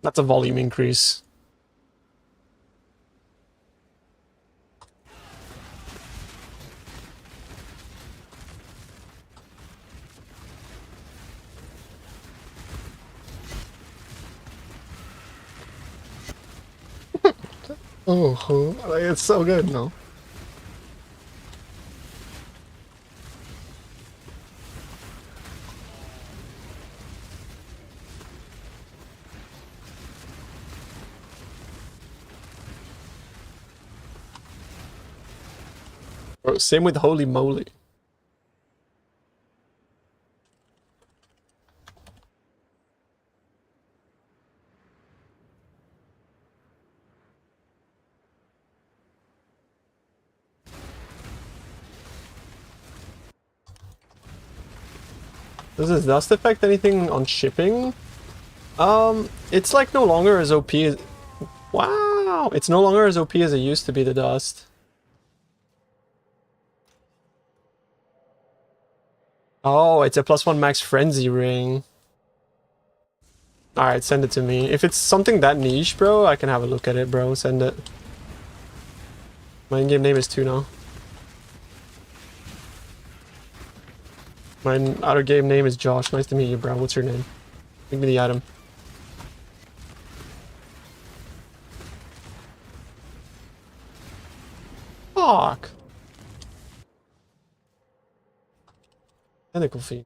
That's a volume increase. Oh, it's so good, no? Bro, same with Holy Moly. Does this dust affect anything on shipping? It's like no longer as OP as... Wow! It's no longer as OP as it used to be, the dust. Oh, it's a +1 max frenzy ring. Alright, send it to me. If it's something that niche, bro, I can have a look at it, bro. Send it. My in-game name is Tuna. My outer game name is Josh. Nice to meet you, bro. What's your name? Give me the item. fuck? Tentacle feet.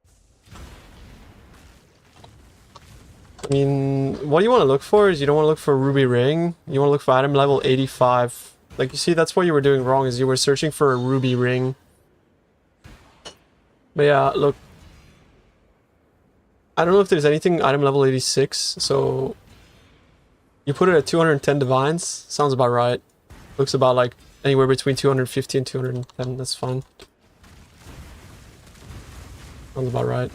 I mean, what you want to look for is you don't want to look for a ruby ring. You want to look for item level 85. Like, you see, that's what you were doing wrong, is you were searching for a ruby ring. But yeah, look. I don't know if there's anything item level 86, so... You put it at 210 divines. Sounds about right. Looks about like anywhere between 250 and 210. That's fine. Sounds about right.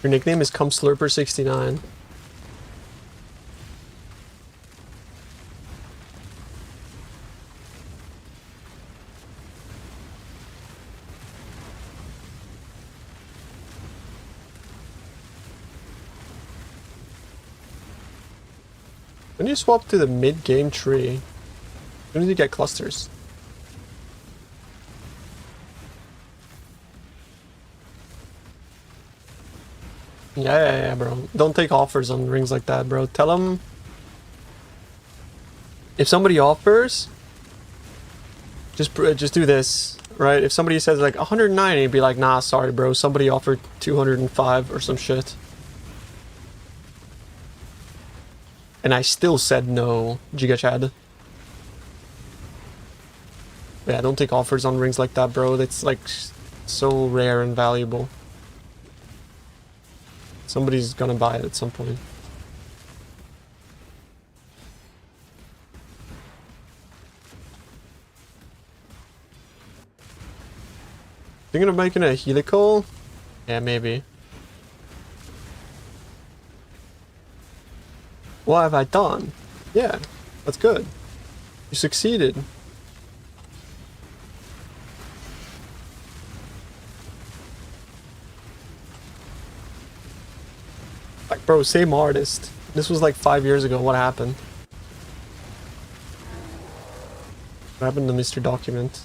Your nickname is CumSlurper69. When you swap to the mid-game tree, when do you get clusters? Yeah, bro. Don't take offers on rings like that, bro. Tell them... If somebody offers... Just do this, right? If somebody says like 190, be like, nah, sorry, bro. Somebody offered 205 or some shit. And I still said no, Giga Chad. Yeah, don't take offers on rings like that, bro. That's like so rare and valuable. Somebody's gonna buy it at some point. Thinking of making a helical? Yeah, maybe. What have I done? Yeah, that's good. You succeeded. Like, bro, same artist. This was like 5 years ago. What happened? What happened to Mr. Document?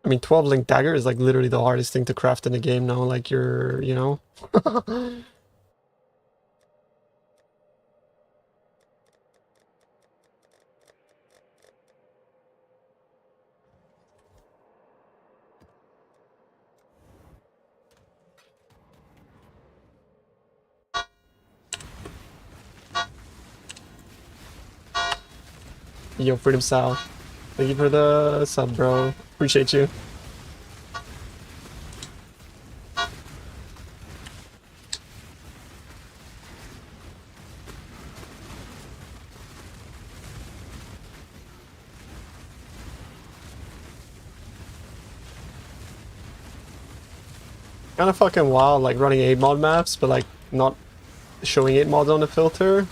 I mean, 12 Link Dagger is like literally the hardest thing to craft in a game now. Like, you're, you know? Yo, Freedom Sal. Thank you for the sub, bro. Appreciate you. Kind of fucking wild, like running 8 mod maps, but like not showing 8 mods on the filter.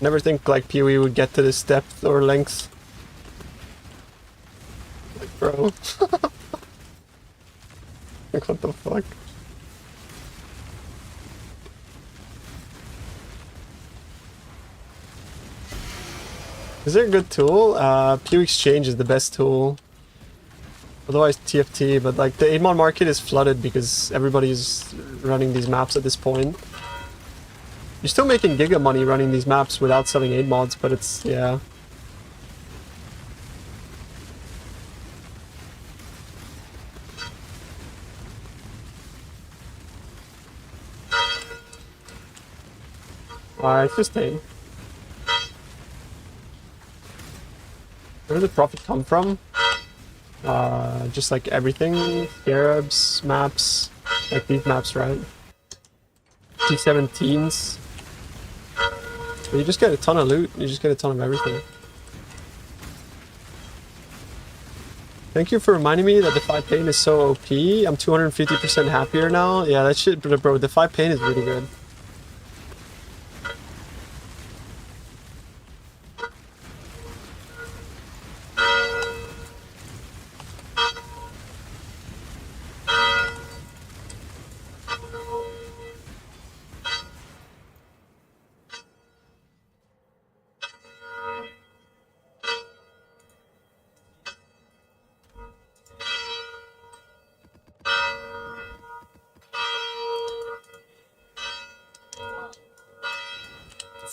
Never think like PoE would get to this depth or length. Like, bro. Like, what the fuck? Is there a good tool? PoE Exchange is the best tool. Otherwise TFT, but like the 8 mod market is flooded because everybody's running these maps at this point. You're still making giga money running these maps without selling 8 mods, but it's, yeah. Alright, just 8. Where did the profit come from? Just like everything, scarabs, maps, like these maps, right? T17s. But you just get a ton of loot, you just get a ton of everything. Thank you for reminding me that Defy Pain is so OP. I'm 250% happier now. Yeah, that shit, bro, Defy Pain is really good.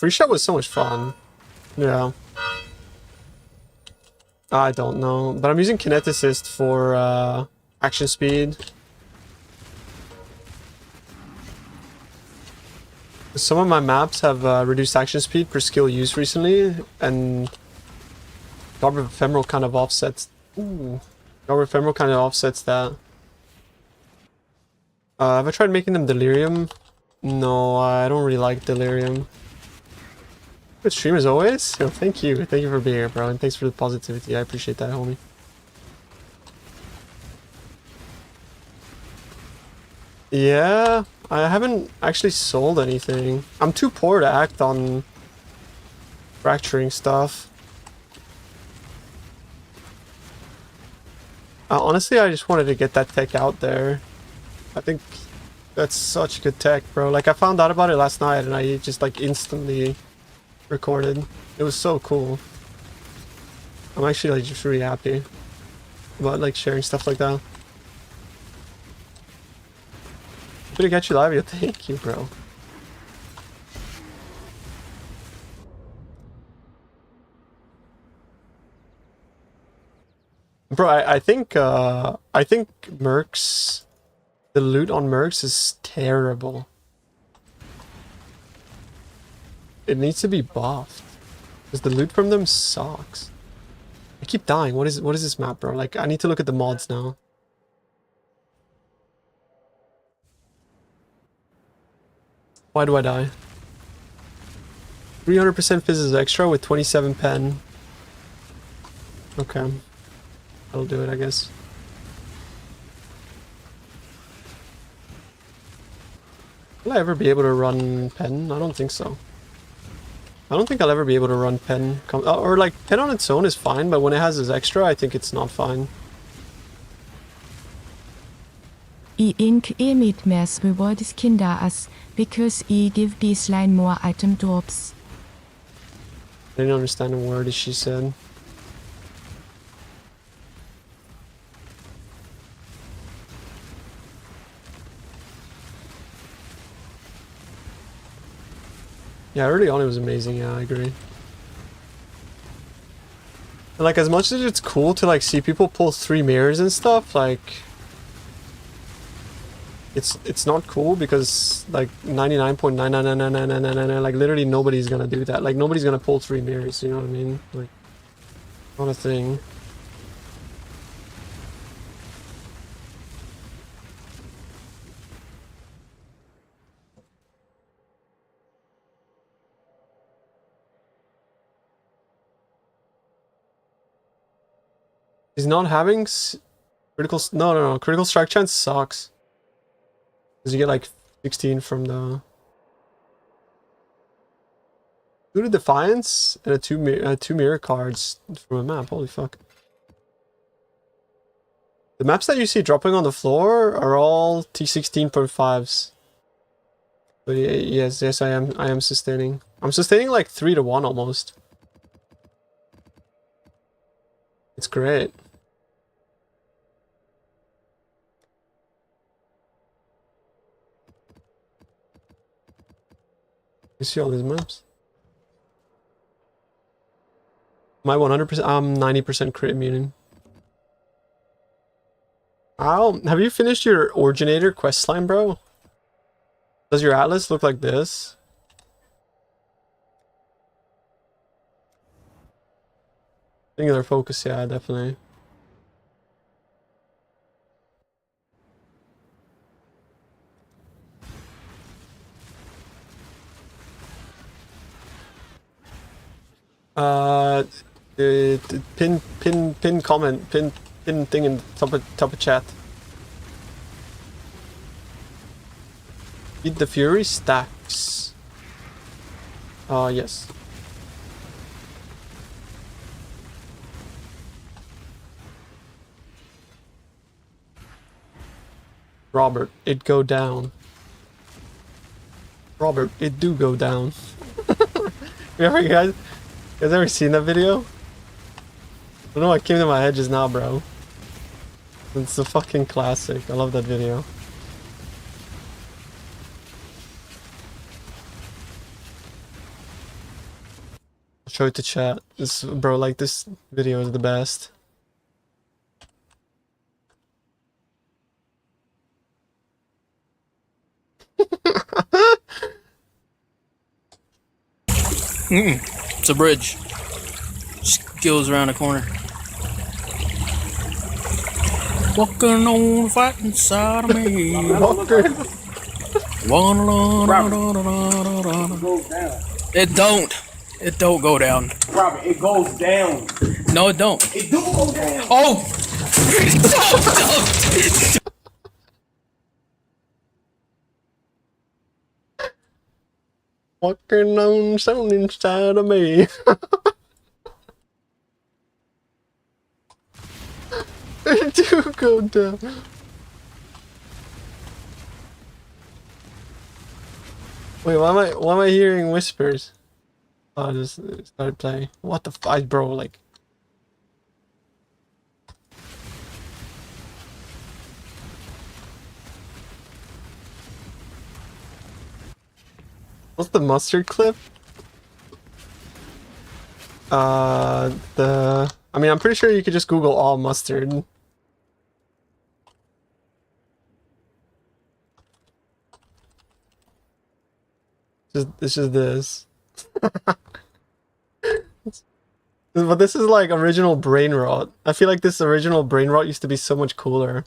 free shot was so much fun. Yeah. I don't know, but I'm using Kinet Assist for action speed. Some of my maps have reduced action speed per skill used recently, and Garb Ephemeral kind of offsets. Ooh, Garb Ephemeral kind of offsets that. Have I tried making them Delirium? No, I don't really like Delirium. Good stream as always. Yo, thank you for being here, bro, and thanks for the positivity. I appreciate that, homie. Yeah, I haven't actually sold anything. I'm too poor to act on fracturing stuff. Honestly, I just wanted to get that tech out there. I think that's such good tech, bro. Like, I found out about it last night and I just like instantly recorded. It was so cool. I'm actually like just really happy about like sharing stuff like that. Good to catch you live, yo. Thank you, bro. Bro, I think Mercs, the loot on Mercs is terrible. It needs to be buffed. Because the loot from them sucks. I keep dying. What is this map, bro? Like, I need to look at the mods now. Why do I die? 300% Fizzes extra with 27 pen. Okay. That'll do it, I guess. Will I ever be able to run pen? I don't think so. I don't think I'll ever be able to run pen. Or like, pen on its own is fine, but when it has this extra, I think it's not fine. I ink emit mass rewards kinder as because I give this line more item drops. I didn't understand a word that she said. Yeah, early on it was amazing, yeah, I agree. And like, as much as it's cool to like see people pull 3 mirrors and stuff, like it's not cool because like 99.9999999 like literally nobody's gonna do that. Like nobody's gonna pull 3 mirrors, you know what I mean? Like, not a thing. He's not having critical. No. Critical strike chance sucks. Because you get like 16 from the. Two Defiance and two mirror cards from a map. Holy fuck. The maps that you see dropping on the floor are all T16.5s. But yes, I am sustaining. I'm sustaining like 3 to 1 almost. It's great. You see all these maps? My 100%, I'm 90% crit immune. Have you finished your Originator quest line, bro? Does your atlas look like this? Singular focus, yeah, definitely. Pin comment, pin thing in top of chat. Feed the Fury stacks. Yes. Robert, it go down. Robert, it do go down. You guys ever seen that video? I don't know what came to my head just now, bro. It's a fucking classic. I love that video. Show it to chat. This, bro, like, this video is the best. It's a bridge. Just goes around the corner. Walking on the fighting side of me. It don't. It don't go down. Robert, it goes down. No, it don't. It do go down. Oh! Walking on something inside of me. It do go down. Wait, why am I hearing whispers? Oh, I just started playing. What the fuck, bro? Like, what's the mustard clip? I mean, I'm pretty sure you could just Google all mustard. It's just this. But this is like original brain rot. I feel like this original brain rot used to be so much cooler.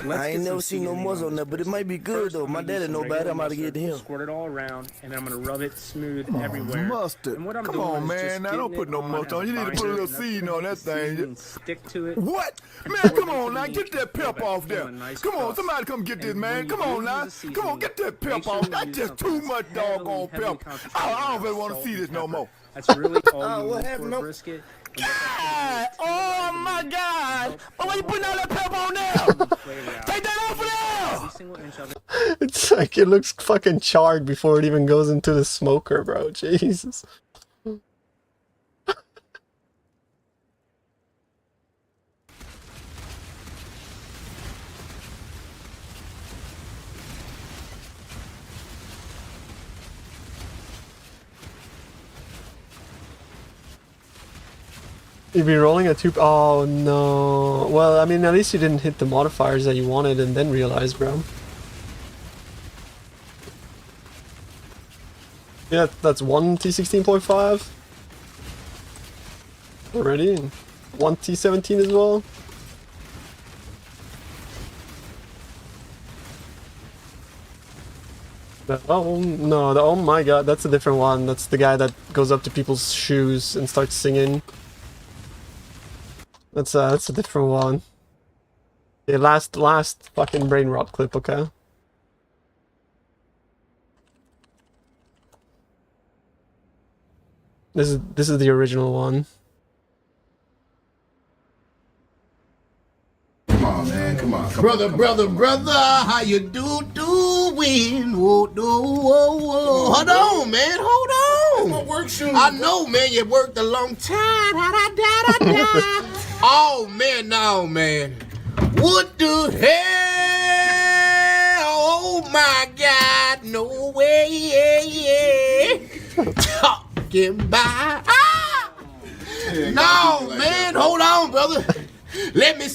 I ain't never seen no muzzle on that, but it might be good though. My daddy know better. I'm about to get to him. Squirt it all around, and I'm gonna rub it smooth everywhere. Mustard. And what I'm Come doing on, is man. just Now don't getting put no it mustard on. You need to put a little seasoning on that thing. and stick to it. What? Man, come on now. Get that pep off there. Come on, somebody come get this, man. Come on now. Come on, get that pep off. That's just too much doggone pep. I don't really want to see this no more. That's really all you need for a brisket. God! Oh my God! Oh, why you putting all that pep on there? Take that off of there! It's like it looks fucking charred before it even goes into the smoker, bro. Jesus. You'd be rolling a tube. Oh no. Well, I mean, at least you didn't hit the modifiers that you wanted and then realize, bro. Yeah, that's one T16.5 already, and one T17 as well. Oh no, oh my god, that's a different one. That's the guy that goes up to people's shoes and starts singing. That's a different one. Okay, last fucking brain rot clip, okay? This is the original one. Come on, man. Come on. Brother, how you doing? Whoa, whoa. Hold on, man. Hold on. My work shoes. I know, man. You worked a long time. Oh, man, no, man. What the hell? Oh, my God. No way. Talking by. Ah! No, man. Hold on, brother. Let me.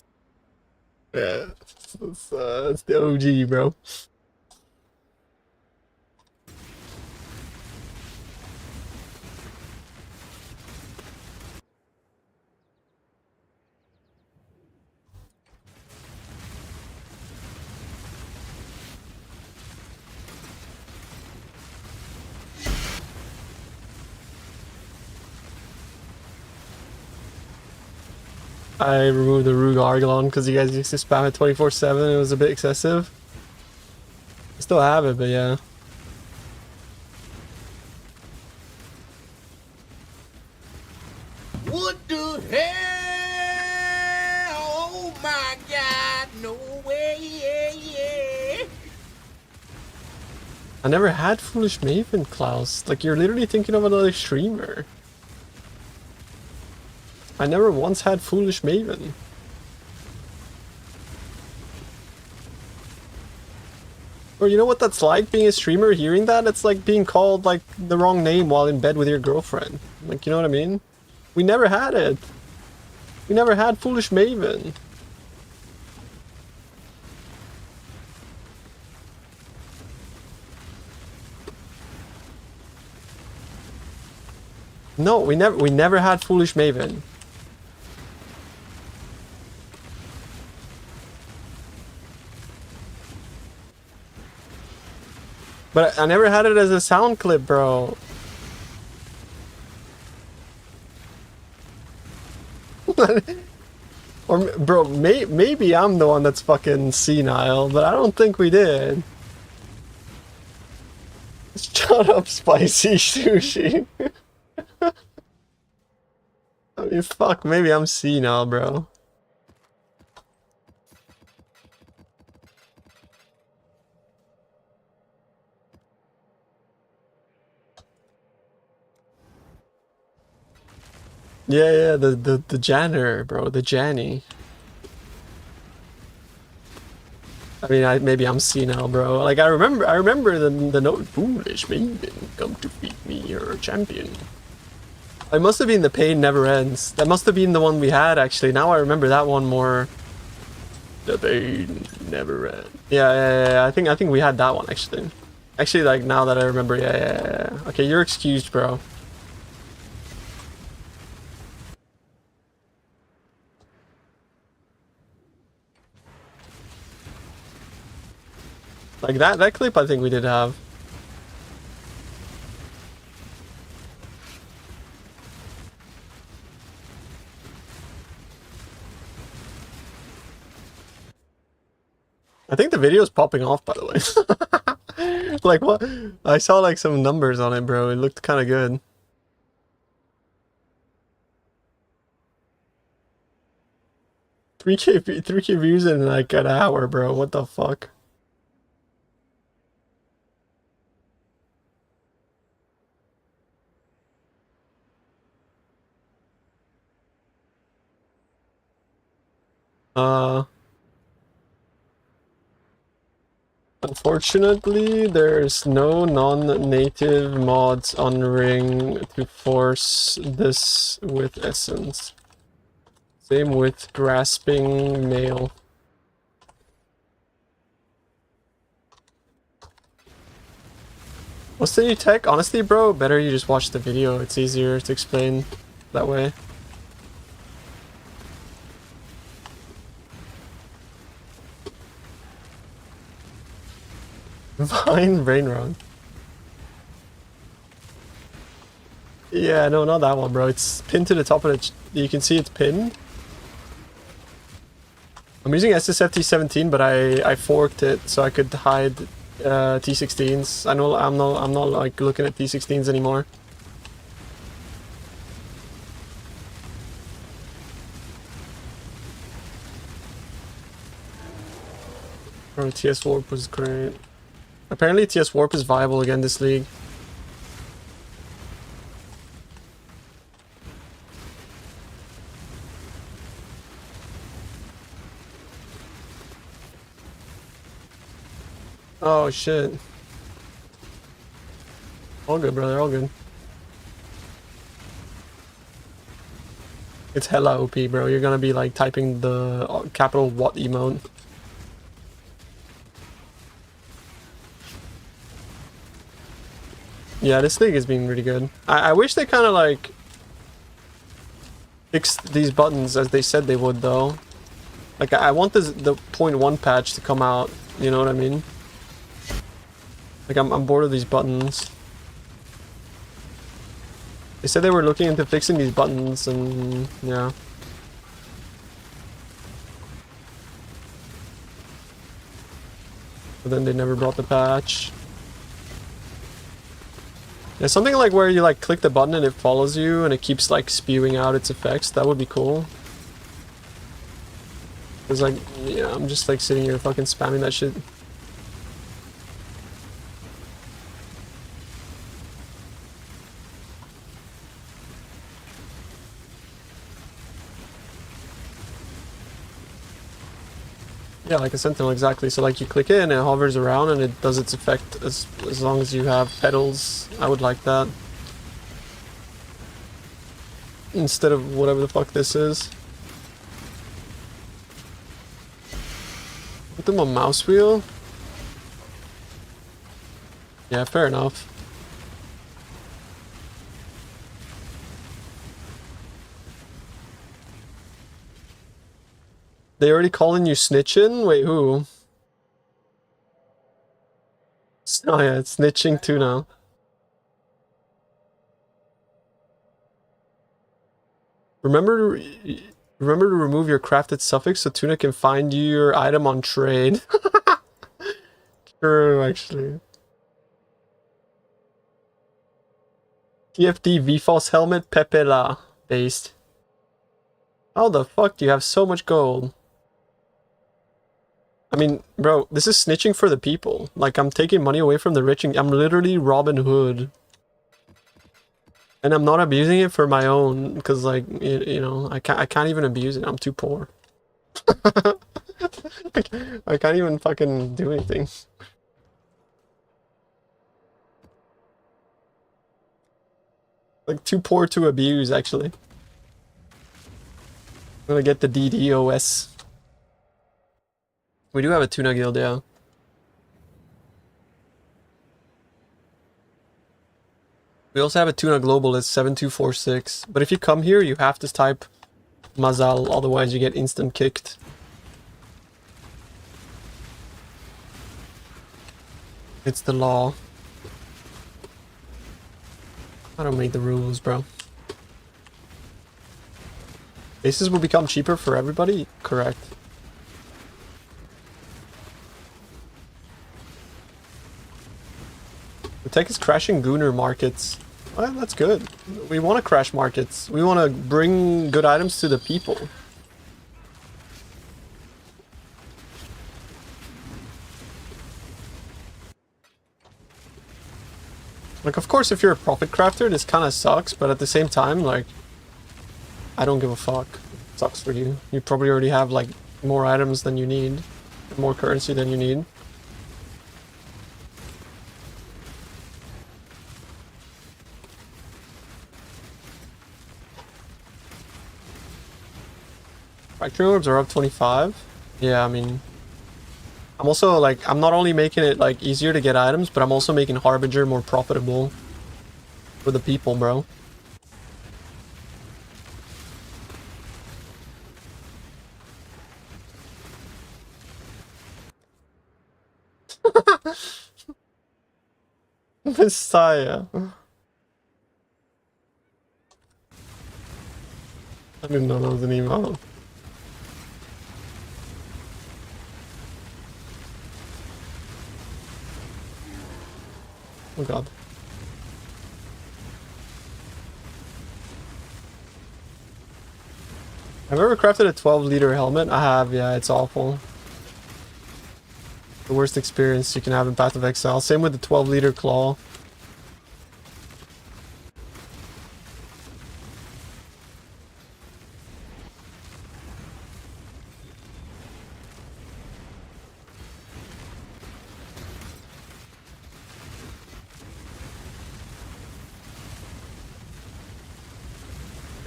Yeah, it's the OG, bro. I removed the Rogue Argalon because you guys used to spam it 24/7. It was a bit excessive. I still have it, but yeah. What the hell? Oh my God, no way. I never had Foolish Maven, Klaus. Like, you're literally thinking of another streamer. I never once had Foolish Maven. Or you know what that's like, being a streamer, hearing that? It's like being called like the wrong name while in bed with your girlfriend. Like, you know what I mean? We never had it. We never had Foolish Maven. No, we never had Foolish Maven. But I never had it as a sound clip, bro. Or, bro, maybe I'm the one that's fucking senile, but I don't think we did. Shut up, spicy sushi. I mean, fuck, maybe I'm senile, bro. Yeah, the janitor, bro, the Janny. I mean, maybe I'm senile, bro. Like, I remember the note, Foolish Maven, come to beat me, you're a champion. It must have been the Pain Never Ends. That must have been the one we had, actually. Now I remember that one more. The Pain Never Ends. Yeah. I think we had that one, actually. Actually, like, now that I remember, yeah. Okay, you're excused, bro. Like, that clip I think we did have. I think the video is popping off, by the way. Like, what? I saw, like, some numbers on it, bro. It looked kind of good. Three K views in, like, an hour, bro. What the fuck? Unfortunately, there's no non-native mods on Ring to force this with Essence. Same with Grasping Mail. What's the new tech? Honestly, bro, better you just watch the video. It's easier to explain that way. Vine brain run. Yeah, no, not that one, bro. It's pinned to the top of it. You can see it's pinned. I'm using SSFT17, but I forked it so I could hide T16s. I'm not like looking at T16s anymore. Bro, TS Warp was great. Apparently TS Warp is viable again this league. Oh shit. All good, brother, all good. It's hella OP, bro. You're gonna be like typing the capital what emote. Yeah, this league has been really good. I wish they kind of like fixed these buttons as they said they would, though. Like, I want the 0.1 patch to come out, you know what I mean? Like, I'm bored of these buttons. They said they were looking into fixing these buttons, and yeah. But then they never brought the patch. Yeah, something like where you like click the button and it follows you and it keeps like spewing out its effects. That would be cool. Cause like, yeah, I'm just like sitting here fucking spamming that shit. Yeah, like a sentinel, exactly. So like you click it and it hovers around and it does its effect as long as you have pedals. I would like that. instead of whatever the fuck this is. Put them on mouse wheel. Yeah, fair enough. They already calling you snitching? Wait, who? Oh yeah, it's snitching too now. Remember to remove your crafted suffix so Tuna can find you your item on trade. True, actually. TFD VFoS helmet Pepela based. How the fuck do you have so much gold? I mean, bro, this is snitching for the people. Like, I'm taking money away from the rich and I'm literally Robin Hood. And I'm not abusing it for my own, because, like, you know, I can't even abuse it. I'm too poor. I can't even fucking do anything. Like, too poor to abuse, actually. I'm gonna get the DDoS. We do have a tuna guild, yeah. We also have a tuna global that's 7246. But if you come here, you have to type Mazal, otherwise you get instant kicked. It's the law. I don't make the rules, bro. Bases will become cheaper for everybody? Correct. The tech is crashing Gooner markets. Well, that's good. We want to crash markets. We want to bring good items to the people. Like, of course, if you're a profit crafter, this kind of sucks, but at the same time, like, I don't give a fuck. It sucks for you. You probably already have, like, more items than you need, more currency than you need. Factory orbs are up 25. Yeah, I mean, I'm also like, I'm not only making it like easier to get items, but I'm also making Harbinger more profitable for the people, bro. Messiah. I didn't know that was an email. Oh god. I've ever crafted a 12-liter helmet? I have, yeah, it's awful. The worst experience you can have in Path of Exile. Same with the 12-liter claw.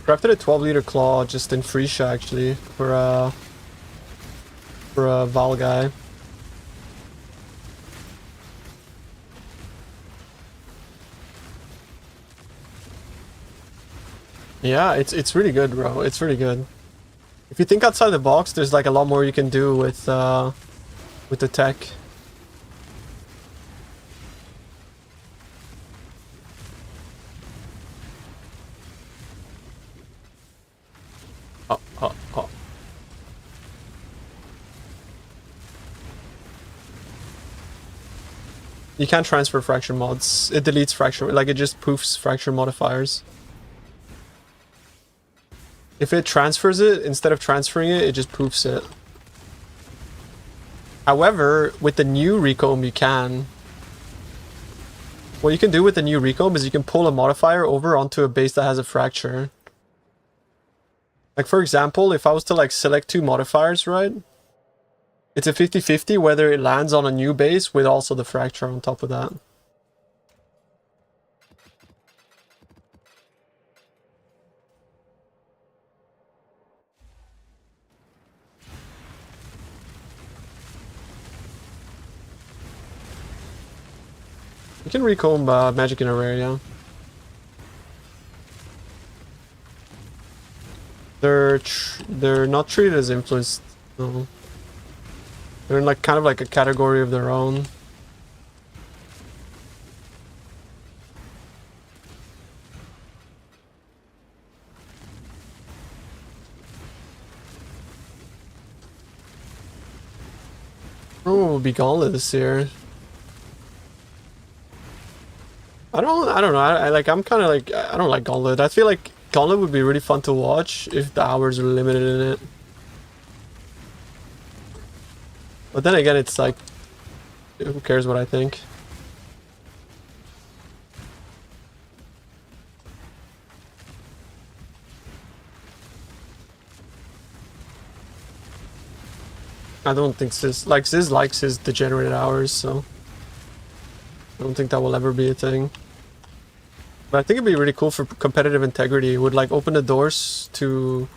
Crafted a 12-liter claw just in Freesia actually for a Val guy. Yeah, it's really good, bro. It's really good. If you think outside the box, there's like a lot more you can do with the tech. Oh. You can't transfer fracture mods. It deletes fracture, like it just poofs fracture modifiers. If it transfers it, instead of transferring it, it just poofs it. However, with the new recomb you can. What you can do with the new recomb is you can pull a modifier over onto a base that has a fracture. Like for example, if I was to like select two modifiers, right? It's a 50-50 whether it lands on a new base with also the fracture on top of that. You can recomb magic in a rare, yeah. They're not treated as influenced. No. They're in like kind of like a category of their own. Oh, it'll be Gauntlet this year. I don't know. I'm kind of like, I don't like Gauntlet. I feel like Gauntlet would be really fun to watch if the hours were limited in it. But then again, it's like, who cares what I think? I don't think Sis likes his degenerate hours, so I don't think that will ever be a thing. But I think it'd be really cool for competitive integrity. It would like open the doors to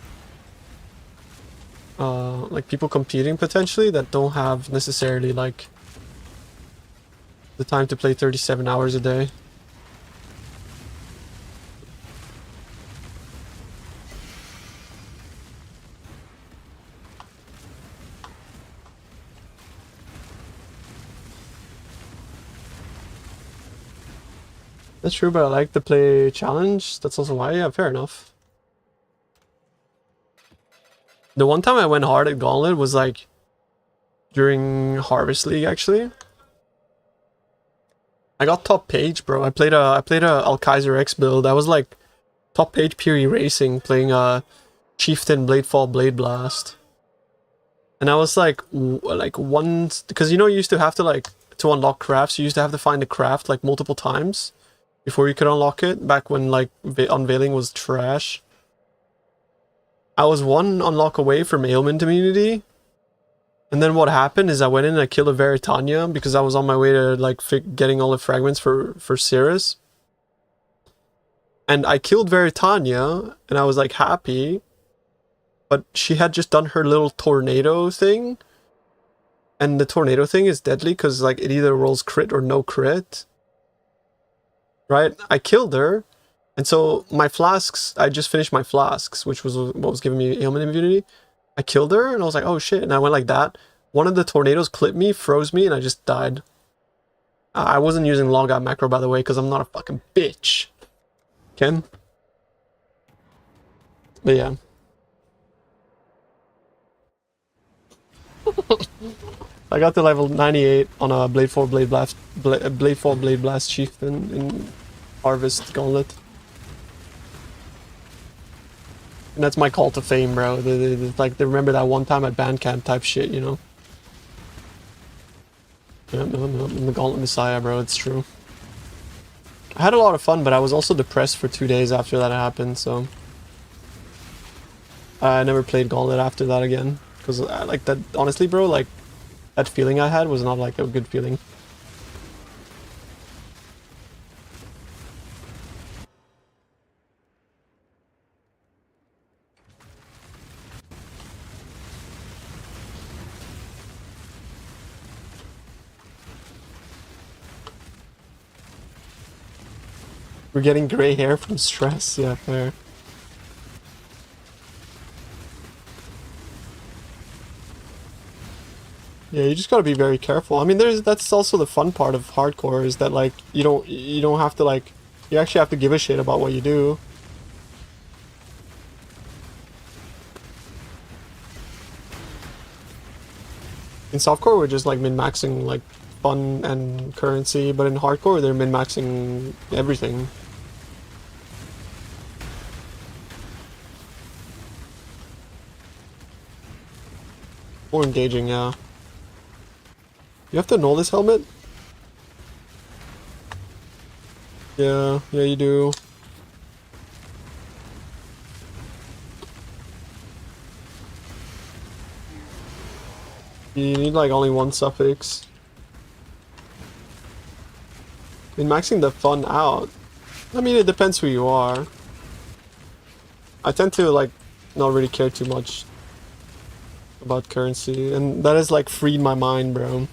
like people competing potentially that don't have necessarily like the time to play 37 hours a day. That's true, but I like to play challenge. That's also why, yeah, fair enough. The one time I went hard at Gauntlet was like during Harvest League, actually. I got top page, bro. I played a Alkaiser X build. I was like top page PoE racing, playing a Chieftain Bladefall Blade Blast. And I was like once, because you know you used to have to like, to unlock crafts, you used to have to find the craft like multiple times before you could unlock it, back when like unveiling was trash. I was one unlock away from ailment immunity, and then what happened is I went in and I killed a Veritania because I was on my way to like getting all the fragments for Cirrus. And I killed Veritania, and I was like happy, but she had just done her little tornado thing, and the tornado thing is deadly because like it either rolls crit or no crit. Right? I killed her, and so my flasks, I just finished my flasks, which was what was giving me ailment immunity. I killed her, and I was like, oh shit, and I went like that. One of the tornadoes clipped me, froze me, and I just died. I wasn't using logout macro, by the way, because I'm not a fucking bitch. Ken? But yeah. I got to level 98 on a Bladefall Blade Blast Chieftain in Harvest Gauntlet. And that's my call to fame, bro. They remember that one time at Bandcamp type shit, you know? Yeah, no, I'm the Gauntlet Messiah, bro, it's true. I had a lot of fun, but I was also depressed for 2 days after that happened, so... I never played Gauntlet after that again. Because, like, that, honestly, bro, like, that feeling I had was not, like, a good feeling. We're getting gray hair from stress, yeah, fair. Yeah, you just gotta be very careful. I mean, that's also the fun part of hardcore, is that like you don't have to like, you actually have to give a shit about what you do. In softcore, we're just like min-maxing like fun and currency, but in hardcore, they're min-maxing everything. More engaging, yeah. You have to know this helmet? Yeah, you do. You need like only one suffix. Min-maxing the fun out. I mean, it depends who you are. I tend to like not really care too much about currency, and that has like freed my mind, bro.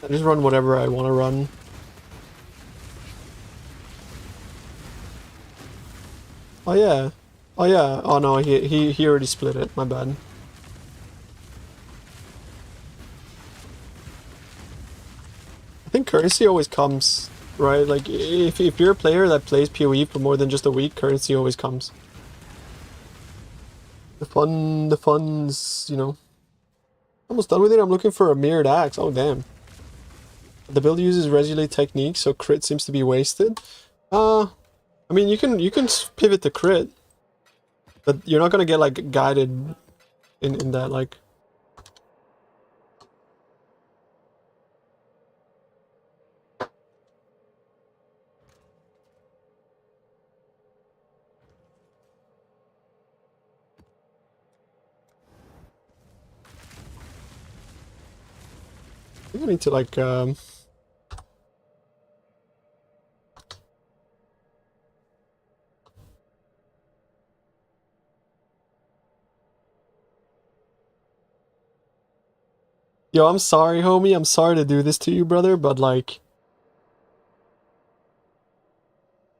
I just run whatever I want to run. Oh yeah. Oh yeah. Oh no, he already split it. My bad. I think currency always comes, right? Like if you're a player that plays PoE for more than just a week, currency always comes. The fun's, you know. Almost done with it. I'm looking for a mirrored axe. Oh damn. The build uses Resolute technique, so crit seems to be wasted. I mean you can pivot to crit, but you're not gonna get like guided in that like. I think I need to like Yo, I'm sorry, homie. I'm sorry to do this to you, brother, but like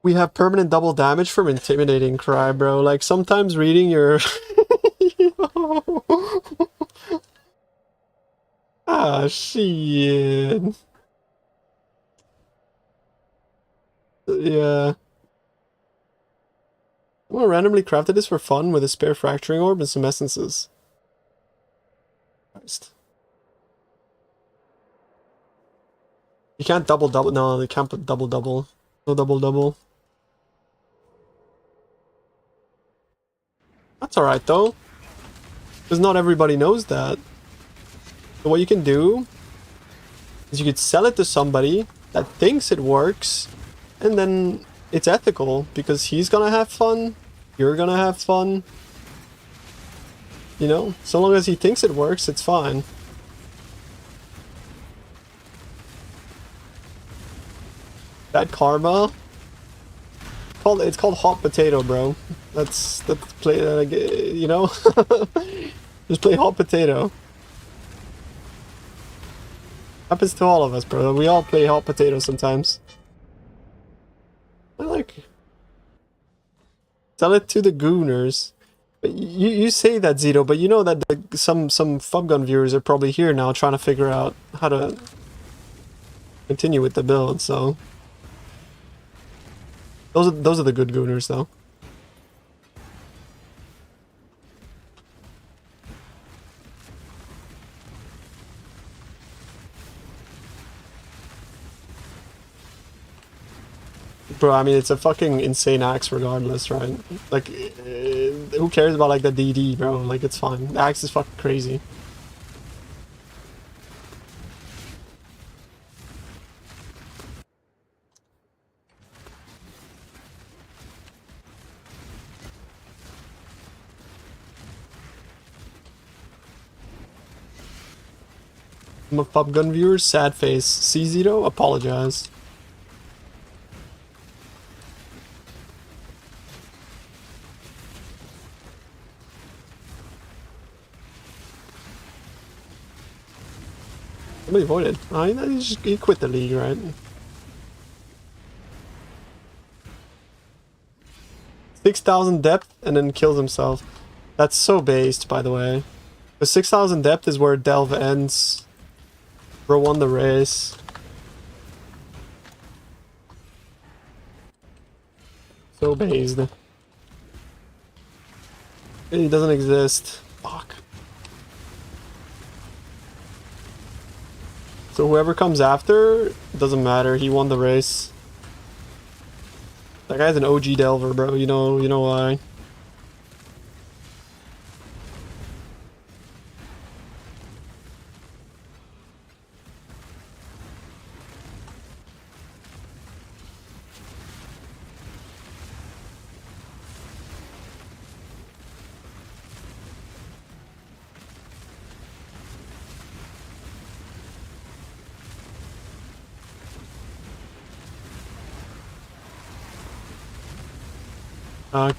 we have permanent double damage from intimidating cry, bro. Like sometimes reading your ah shit. Yeah. I'm gonna randomly crafted this for fun with a spare fracturing orb and some essences. Christ. You can't double. No, they can't put double. No double. That's alright though. Because not everybody knows that. So what you can do is you could sell it to somebody that thinks it works, and then it's ethical because he's gonna have fun, you're gonna have fun. You know, so long as he thinks it works, it's fine. That karma. It's called hot potato, bro. That's play you know. Just play hot potato. Happens to all of us, bro. We all play hot potato sometimes. I like sell it to the gooners. But you say that, Zito, but you know that some Fubgun viewers are probably here now trying to figure out how to continue with the build, so those are the good gooners though. Bro, I mean, it's a fucking insane axe regardless, right? Like, who cares about, like, the DD, bro? Like, it's fine. The axe is fucking crazy. I'm a pub gun viewer, sad face. See, Zito? Apologize. Somebody voted. He quit the league, right? 6,000 depth and then kills himself. That's so based, by the way. The 6,000 depth is where Delve ends. Bro won the race. So based. It doesn't exist. Fuck. So whoever comes after, doesn't matter. He won the race. That guy's an OG Delver, bro. You know why.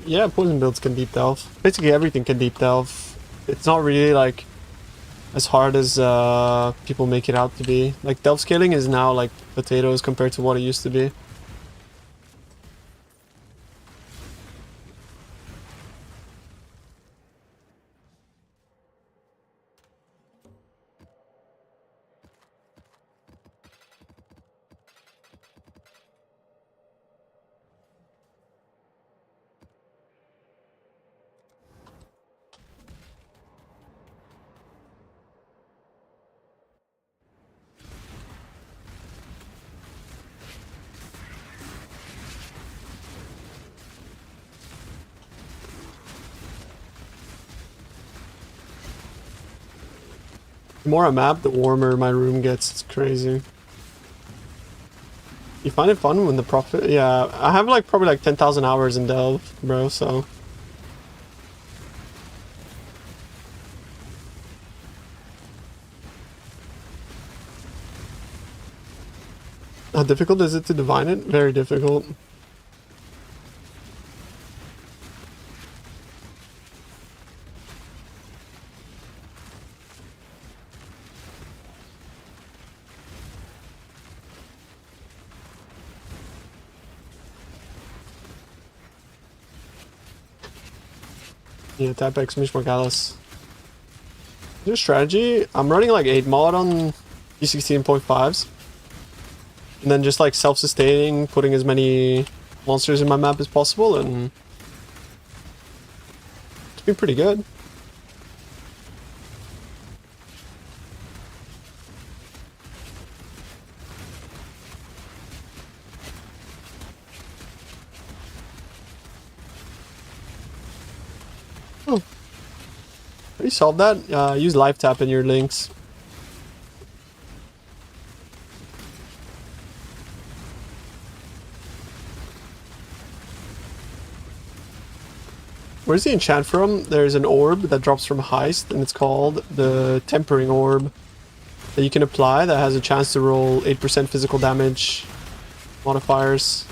Yeah, poison builds can deep delve. Basically everything can deep delve. It's not really like as hard as people make it out to be. Like delve scaling is now like potatoes compared to what it used to be. The more I map, the warmer my room gets. It's crazy. You find it fun when the profit? Yeah, I have like probably like 10,000 hours in Delve, bro, so. How difficult is it to divine it? Very difficult. Yeah, tap X Mish Morgalis. Your strategy? I'm running like 8 mod on P16.5s. And then just like self-sustaining, putting as many monsters in my map as possible, and it's been pretty good. Oh. Have you solved that? Use live tap in your links. Where's the enchant from? There's an orb that drops from Heist, and it's called the Tempering Orb that you can apply that has a chance to roll 8% physical damage modifiers.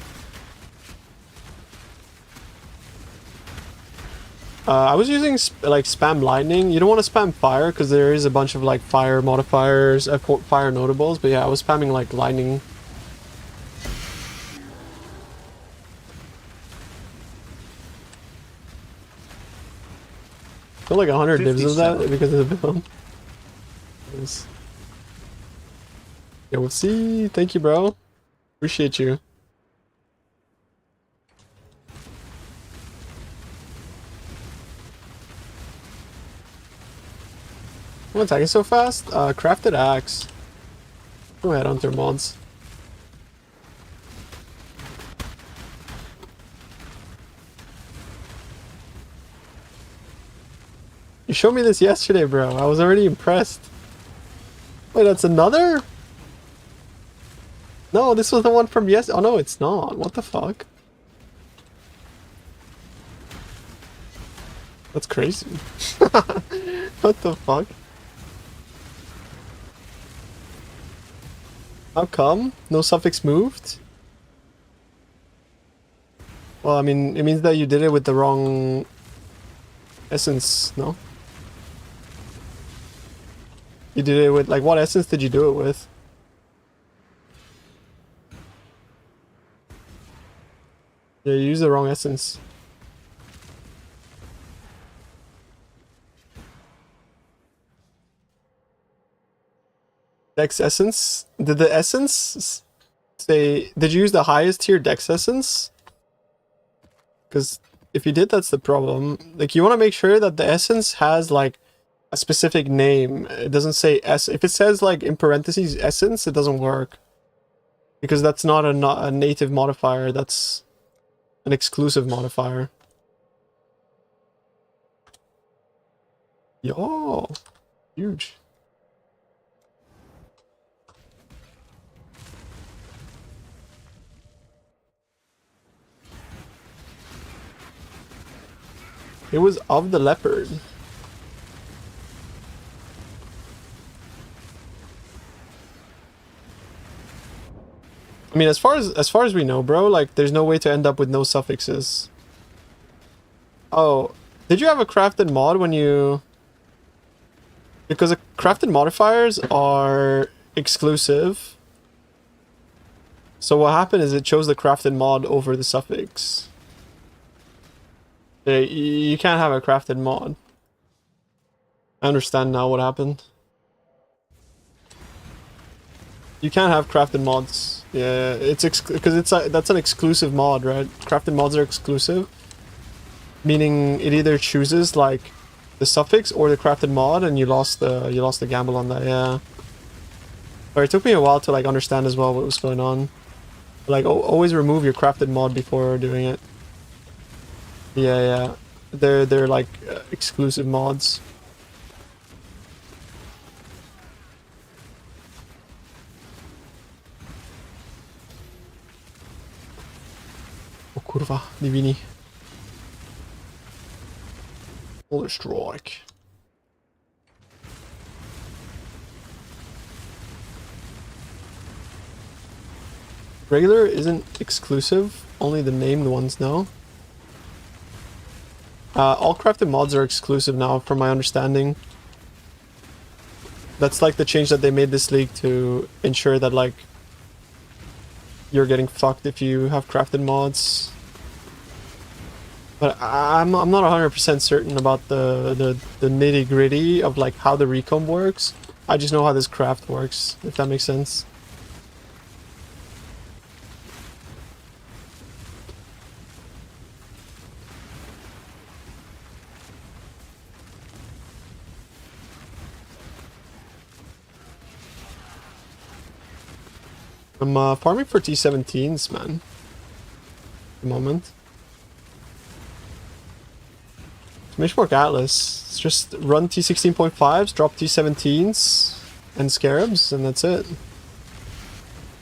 I was using like spam lightning. You don't want to spam fire because there is a bunch of like fire modifiers, fire notables, but yeah, I was spamming like lightning. I feel like 100 divs of that because of the film. Nice. Yo, we'll see. Thank you, bro. Appreciate you. I'm attacking so fast. Crafted axe. Go ahead, Hunter mods. You showed me this yesterday, bro. I was already impressed. Wait, that's another? No, this was the one from yesterday. Oh no, it's not. What the fuck? That's crazy. What the fuck? How come? No suffix moved? Well, I mean, it means that you did it with the wrong essence, no? You did it with, like, what essence did you do it with? Yeah, you used the wrong essence. Dex essence? Did the essence say... Did you use the highest tier Dex essence? Because if you did, that's the problem. Like, you want to make sure that the essence has, like, a specific name. It doesn't say S. If it says, like, in parentheses, essence, it doesn't work. Because that's not a native modifier. That's an exclusive modifier. Yo! Huge. It was of the leopard. I mean, as far as we know, bro, like there's no way to end up with no suffixes. Oh, did you have a crafted mod when you Because the crafted modifiers are exclusive. So what happened is it chose the crafted mod over the suffix. Yeah, you can't have a crafted mod. I understand now what happened. You can't have crafted mods. Yeah, it's because that's an exclusive mod, right? Crafted mods are exclusive, meaning it either chooses like the suffix or the crafted mod, and you lost the gamble on that. Yeah. But it took me a while to like understand as well what was going on. Like always remove your crafted mod before doing it. Yeah, yeah. They're like exclusive mods. O kurwa, divini. Polar strike. Regular isn't exclusive, only the named ones now. All crafted mods are exclusive now, from my understanding. That's like the change that they made this league to ensure that like you're getting fucked if you have crafted mods. But I'm not 100% certain about the nitty gritty of like how the recomb works. I just know how this craft works, if that makes sense. I'm farming for T17s, man. At the moment. Mishmark Atlas. It's just run T16.5s, drop T17s and Scarabs, and that's it.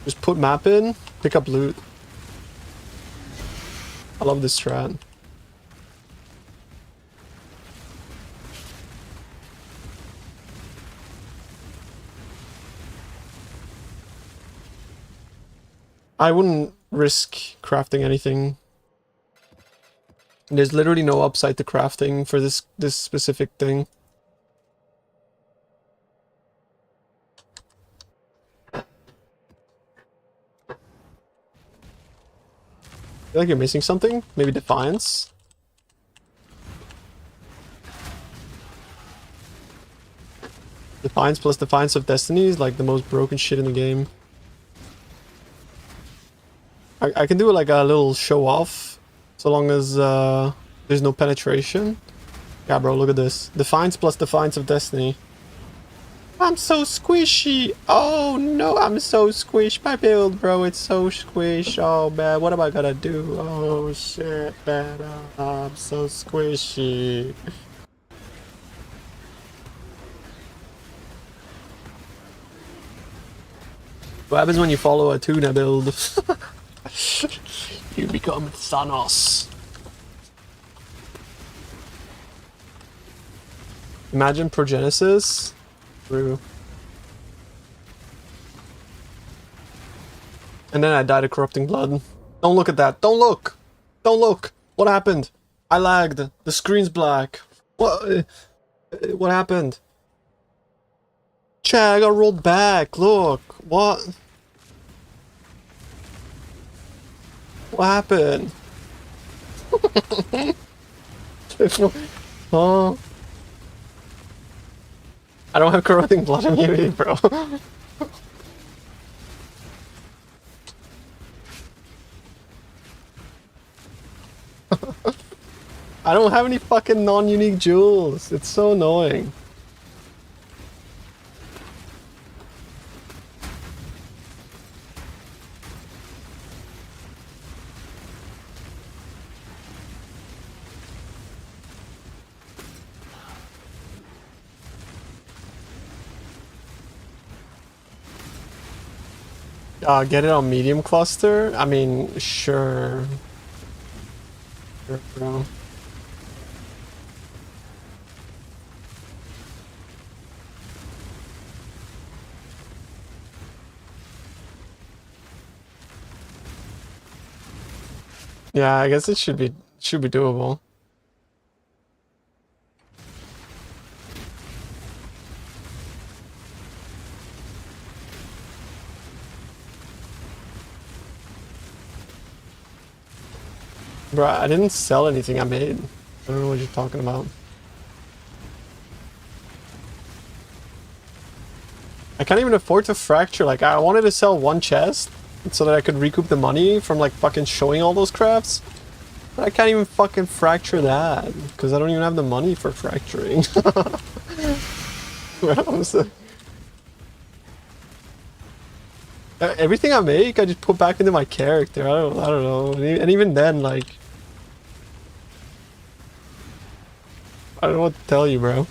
Just put map in, pick up loot. I love this strat. I wouldn't risk crafting anything. There's literally no upside to crafting for this specific thing. I feel like you're missing something? Maybe Defiance? Defiance plus Defiance of Destiny is like the most broken shit in the game. I can do like a little show off, so long as there's no penetration. Yeah, bro, look at this. Defiance plus Defiance of Destiny. I'm so squishy. Oh no, I'm so squished. My build, bro, it's so squish. Oh man, what am I gonna do? Oh shit, man. I'm so squishy. What happens when you follow a tuna build? You become Thanos. Imagine Progenesis. True. And then I died of corrupting blood. Don't look at that. Don't look. Don't look. What happened? I lagged. The screen's black. What? What happened? Chad, I got rolled back. Look. What? What happened? Oh. I don't have corrupting blood immunity, bro. I don't have any fucking non-unique jewels. It's so annoying. Get it on medium cluster? I mean, sure. Sure, bro. Yeah, I guess it should be doable. Bro, I didn't sell anything I made. I don't know what you're talking about. I can't even afford to fracture. Like, I wanted to sell one chest so that I could recoup the money from like fucking showing all those crafts. But I can't even fucking fracture that because I don't even have the money for fracturing. Everything I make, I just put back into my character. I don't know. And even then, like, I don't know what to tell you, bro.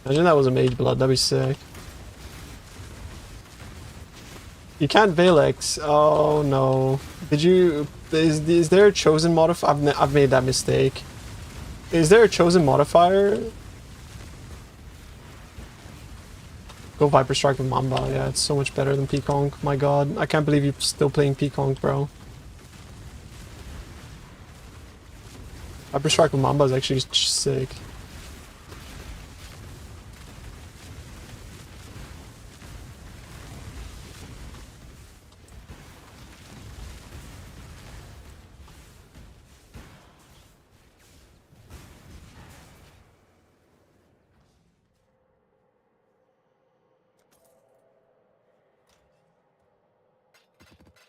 Imagine that was a mage blood, that'd be sick. You can't Valex. Oh no. Did you... Is there a chosen modifier? I've made that mistake. Is there a chosen modifier? Go Viper Strike with Mamba. Yeah, it's so much better than Peaconk. My god. I can't believe you're still playing Peaconk, bro. Viper Strike with Mamba is actually sick.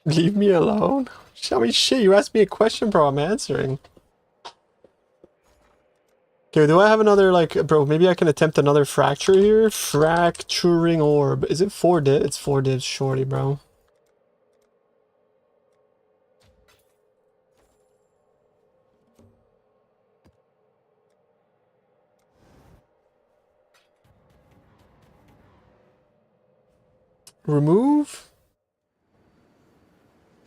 Leave me alone? I mean, shit, you asked me a question, bro. I'm answering. Okay, do I have another, like, bro, maybe I can attempt another fracture here? Fracturing orb. Is it 4 div? It's 4 divs, shorty, bro. Remove?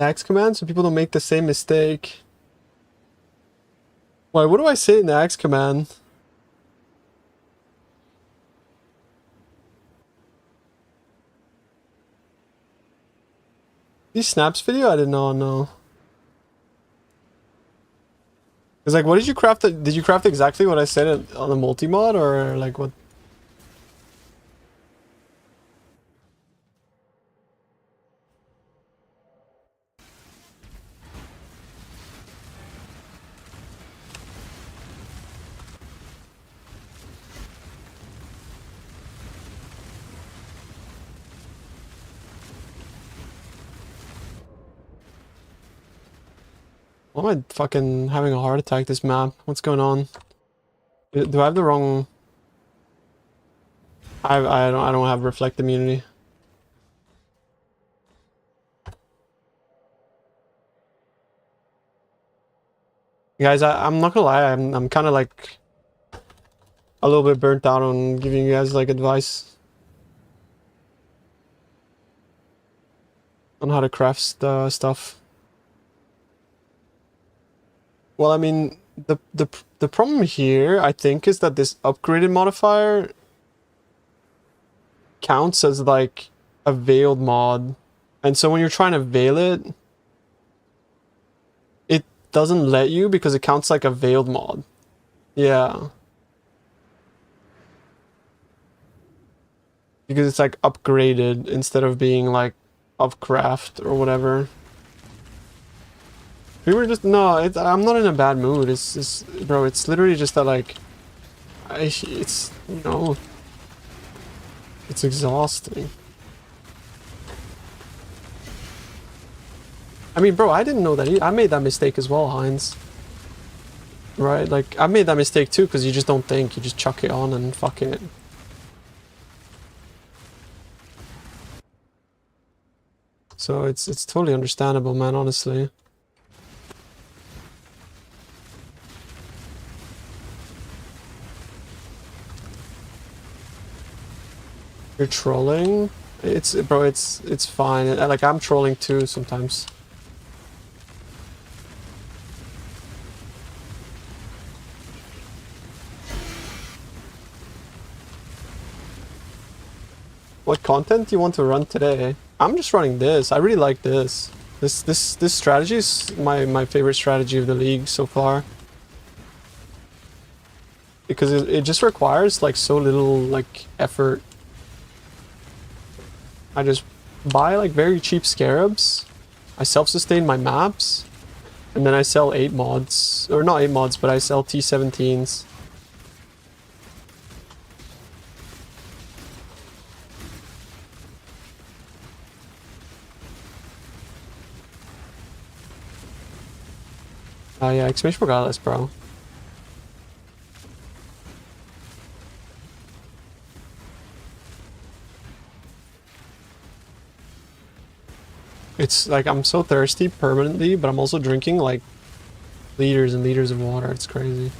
Axe command so people don't make the same mistake. Wait, what do I say in the axe command? These snaps video? I did not know. It's like, what did you craft? Did you craft exactly what I said on the multi-mod, or like what? Why am I fucking having a heart attack this map? What's going on? Do I have the wrong... I don't have reflect immunity. Guys, I'm not gonna lie, I'm kind of like a little bit burnt out on giving you guys like advice on how to craft stuff. Well, I mean, the problem here, I think, is that this upgraded modifier counts as like a veiled mod, and so when you're trying to veil it, it doesn't let you because it counts like a veiled mod. Yeah. Because it's like upgraded instead of being like upcraft or whatever. We were just, no, I'm not in a bad mood. It's bro, it's literally just that, like, it's, you know, it's exhausting. I mean, bro, I didn't know that. I made that mistake as well, Heinz. Right? Like, I made that mistake too, because you just don't think. You just chuck it on and fuck it. So it's totally understandable, man, honestly. You're trolling? Bro, it's fine. Like, I'm trolling too sometimes. What content do you want to run today? I'm just running this. I really like this. This strategy is my favorite strategy of the league so far. because it just requires like so little like effort. I just buy like very cheap scarabs. I self-sustain my maps, and then I sell 8 mods, or not 8 mods, but I sell T17s. Oh yeah, exclamation regardless, bro. It's like I'm so thirsty permanently, but I'm also drinking like liters and liters of water. It's crazy.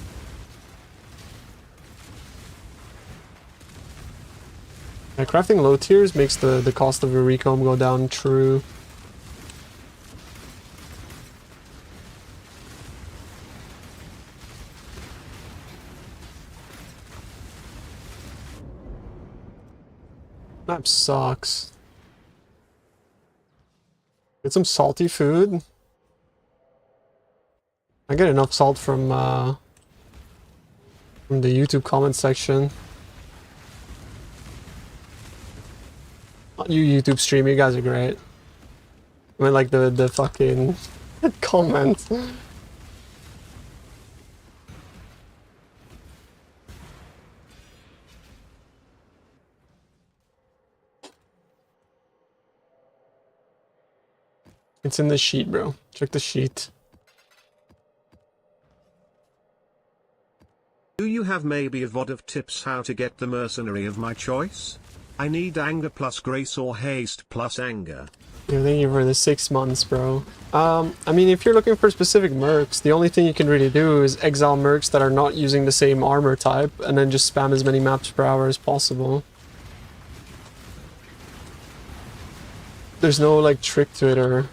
Yeah, crafting low tiers makes the cost of a recomb go down, true. Map sucks. Get some salty food. I get enough salt from the YouTube comment section. Not you YouTube stream, you guys are great. I mean like the fucking comments. It's in the sheet, bro. Check the sheet. Do you have maybe a VOD of tips how to get the mercenary of my choice? I need anger plus grace or haste plus anger. Yeah, thank you for the 6 months, bro. I mean, if you're looking for specific mercs, the only thing you can really do is exile mercs that are not using the same armor type, and then just spam as many maps per hour as possible. There's no, like, trick to it, or...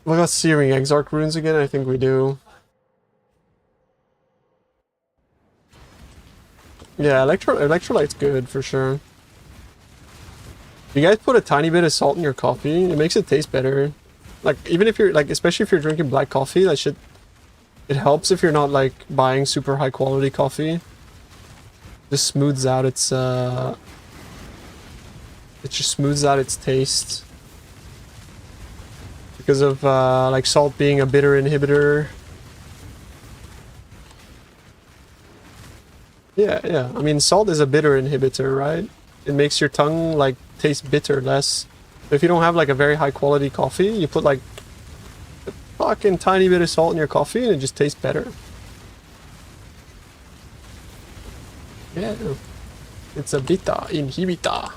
We got Searing Exarch runes again? I think we do. Yeah, electrolyte's good, for sure. You guys put a tiny bit of salt in your coffee, it makes it taste better. Like, even if you're, like, especially if you're drinking black coffee, that shit... It helps if you're not, like, buying super high quality coffee. Just smooths out its, It just smooths out its taste. Because of, like, salt being a bitter inhibitor. Yeah. I mean, salt is a bitter inhibitor, right? It makes your tongue, like, taste bitter less. If you don't have, like, a very high quality coffee, you put, like, a fucking tiny bit of salt in your coffee and it just tastes better. Yeah. It's a beta inhibitor.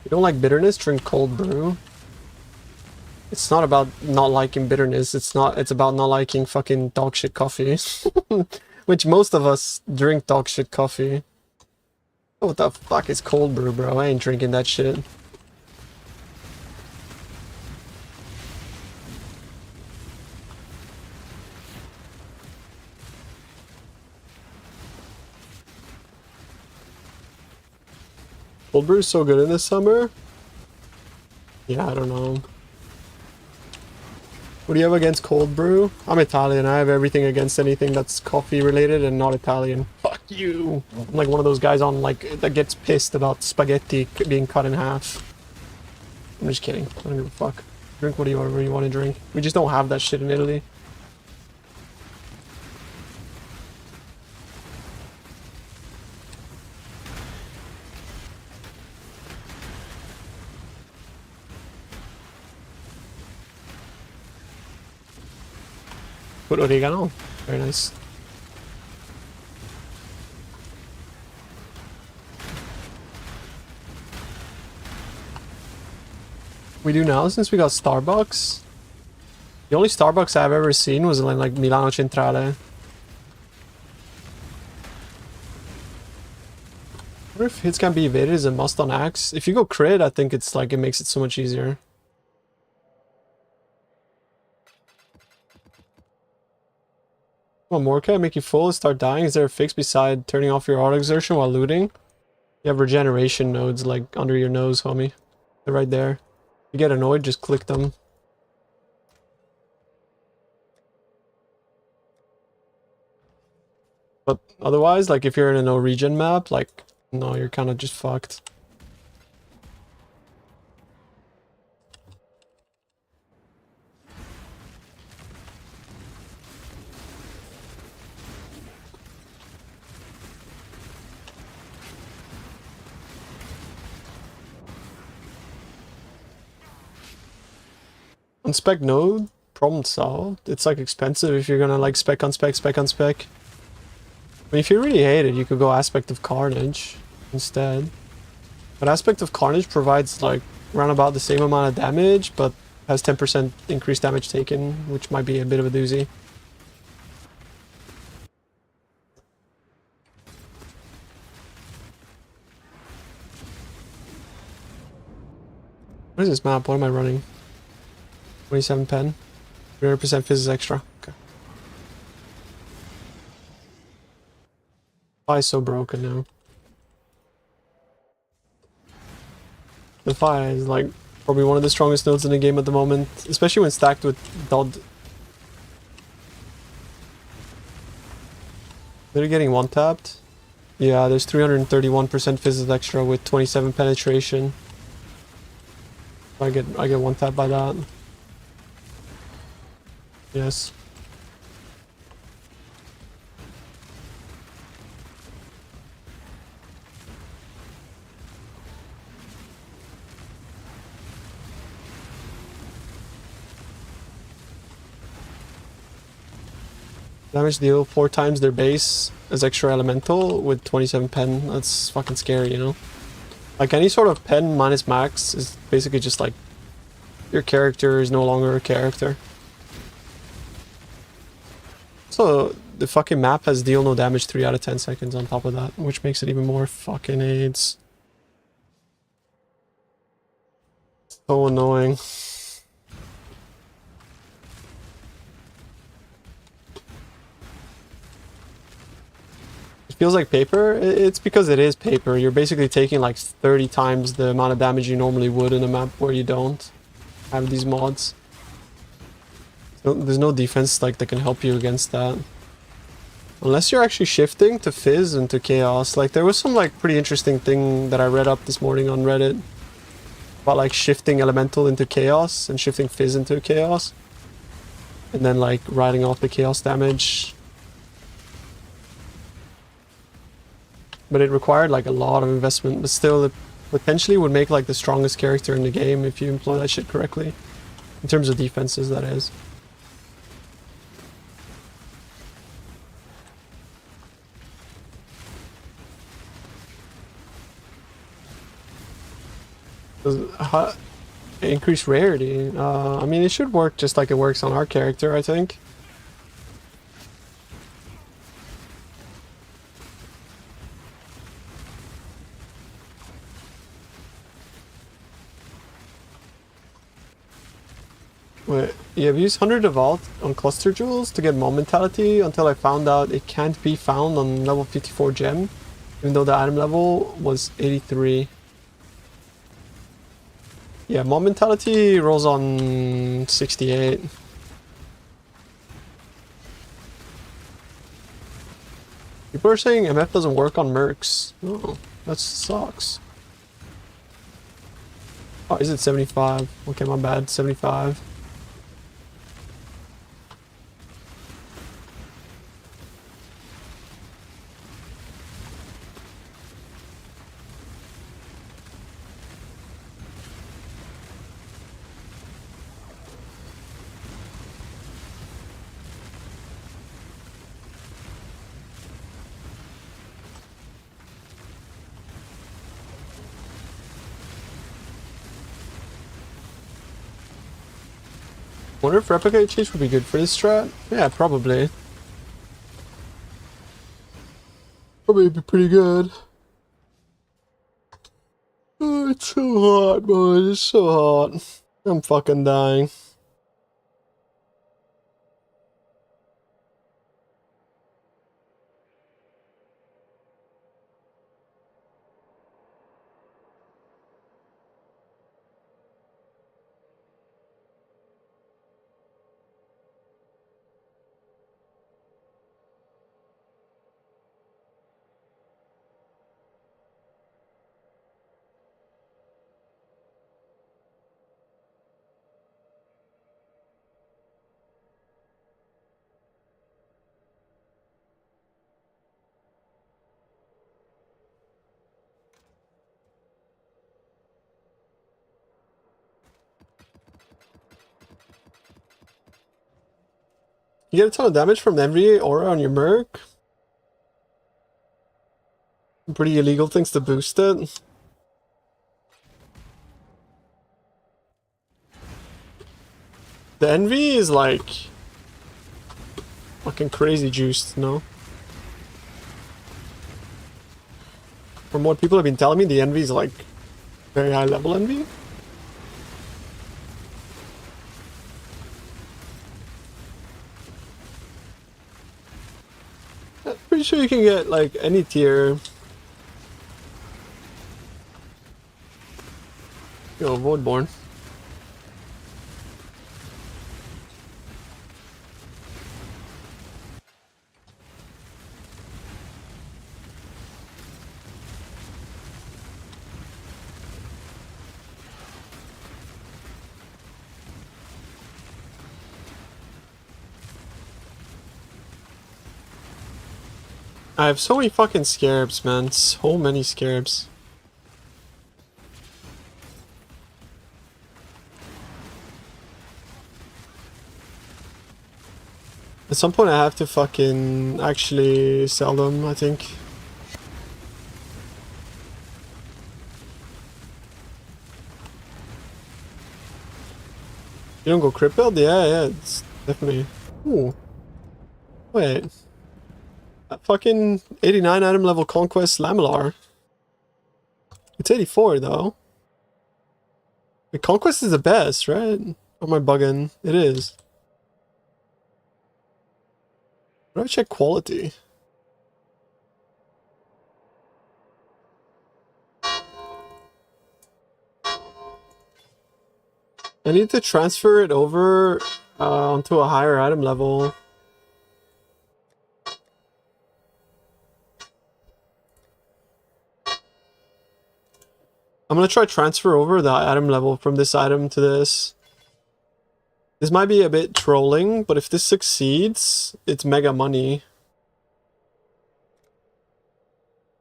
You don't like bitterness? Drink cold brew. It's not about not liking bitterness, it's about not liking fucking dog shit coffee. Which most of us drink dog shit coffee. Oh, what the fuck is cold brew, bro? I ain't drinking that shit. Cold brew is so good in the summer? Yeah, I don't know. What do you have against cold brew? I'm Italian. I have everything against anything that's coffee related and not Italian. Fuck you. I'm like one of those guys on like that gets pissed about spaghetti being cut in half. I'm just kidding. I don't give a fuck. Drink whatever you want to drink. We just don't have that shit in Italy. Put oregano. Very nice. We do now since we got Starbucks. The only Starbucks I've ever seen was in like Milano Centrale. I wonder if hits can be evaded is a must on axe. If you go crit, I think it's like it makes it so much easier. Well, Morka, make you full and start dying. Is there a fix beside turning off your auto exertion while looting? You have regeneration nodes like under your nose, homie. They're right there. you get annoyed, just click them. But otherwise, like if you're in a no regen map, like no, you're kind of just fucked. On spec node, problem solved. It's like expensive if you're gonna like spec on spec, spec on spec. I mean, if you really hate it, you could go Aspect of Carnage instead. But Aspect of Carnage provides like around about the same amount of damage, but has 10% increased damage taken, which might be a bit of a doozy. What is this map? What am I running? 27 pen. 300% physics extra. Okay. Why is so broken now? The Fi is like probably one of the strongest nodes in the game at the moment, especially when stacked with Dodd. They're getting one tapped. Yeah, there's 331% physics extra with 27 penetration. I get one tap by that. Yes. Damage deal 4 times their base as extra elemental with 27 pen. That's fucking scary, you know? Like any sort of pen minus max is basically just like your character is no longer a character. So the fucking map has deal no damage 3 out of 10 seconds on top of that, which makes it even more fucking AIDS. So annoying. It feels like paper. It's because it is paper. You're basically taking like 30 times the amount of damage you normally would in a map where you don't have these mods. So there's no defense like that can help you against that. Unless you're actually shifting to Fizz and to Chaos. Like there was some like pretty interesting thing that I read up this morning on Reddit about like shifting Elemental into Chaos and shifting Fizz into Chaos. And then like riding off the Chaos damage. But it required like a lot of investment, but still it potentially would make like the strongest character in the game if you employ that shit correctly. In terms of defenses, that is. Increased rarity. I mean, it should work just like it works on our character, I think. Wait, yeah, I've used 100 Evolve on Cluster Jewels to get Momentality until I found out it can't be found on level 54 gem, even though the item level was 83. Yeah, Momentality rolls on 68. People are saying MF doesn't work on Mercs. Oh, that sucks. Oh, is it 75? Okay, my bad, 75. Wonder if Replicate Cheese would be good for this strat? Yeah, probably. Probably be pretty good. Oh, it's so hot, boys. It's so hot. I'm fucking dying. You get a ton of damage from the Envy aura on your Merc. Pretty illegal things to boost it. The Envy is like fucking crazy juiced, no? From what people have been telling me, the Envy is like very high level Envy. I'm pretty sure you can get like any tier. Yo, Voidborn. I have so many fucking scarabs, man. So many scarabs. At some point I have to fucking actually sell them, I think. You don't go crit build? Yeah, it's definitely... Ooh. Wait. That fucking 89 item level Conquest Lamellar. It's 84 though. The Conquest is the best, right? Or am I bugging? It is. How do I check quality? I need to transfer it over onto a higher item level. I'm gonna try transfer over the item level from this item to this. This might be a bit trolling, but if this succeeds, it's mega money.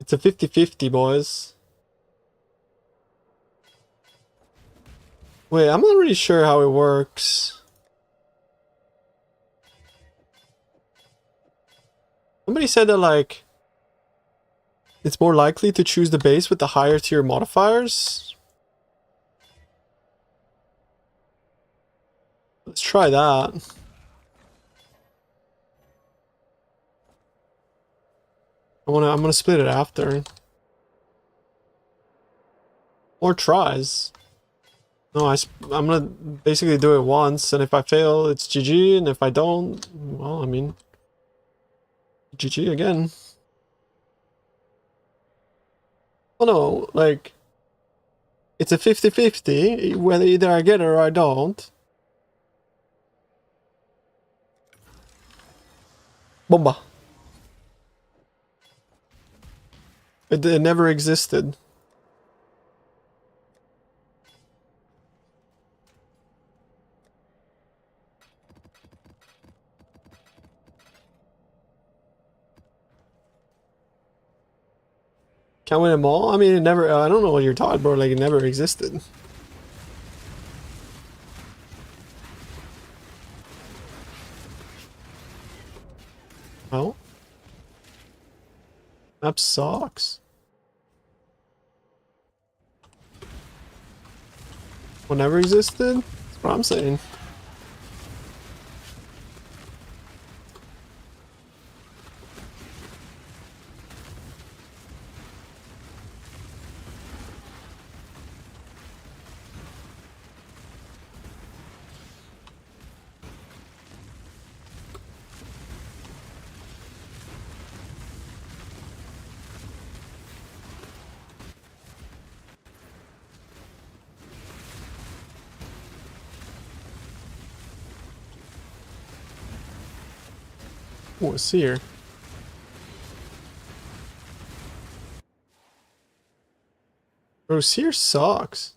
It's a 50-50, boys. Wait, I'm not really sure how it works. Somebody said that, like, it's more likely to choose the base with the higher tier modifiers. Let's try that. I'm gonna split it after. Or tries. No, I'm gonna basically do it once, and if I fail, it's GG, and if I don't, well, I mean, GG again. Oh no, like, it's a 50-50, whether either I get it or I don't. Bomba. It never existed. Can't win them all? I mean, it never, I don't know what you're talking about, like, it never existed. Well, map sucks. What never existed? That's what I'm saying. Oh, a seer. Bro, seer sucks.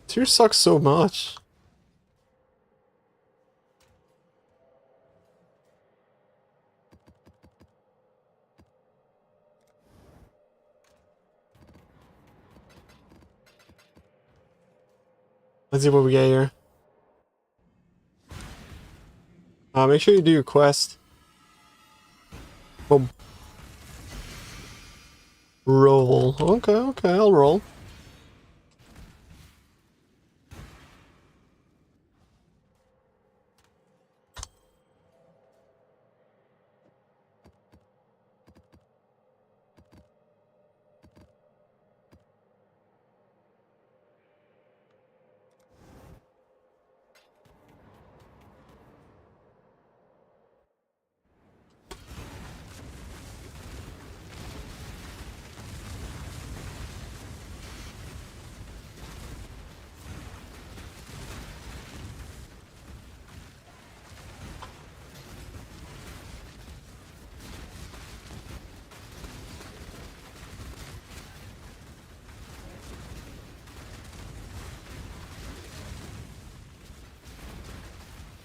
Seer sucks so much. Let's see what we get here. Make sure you do your quest. Boom. Roll. Okay, okay, I'll roll.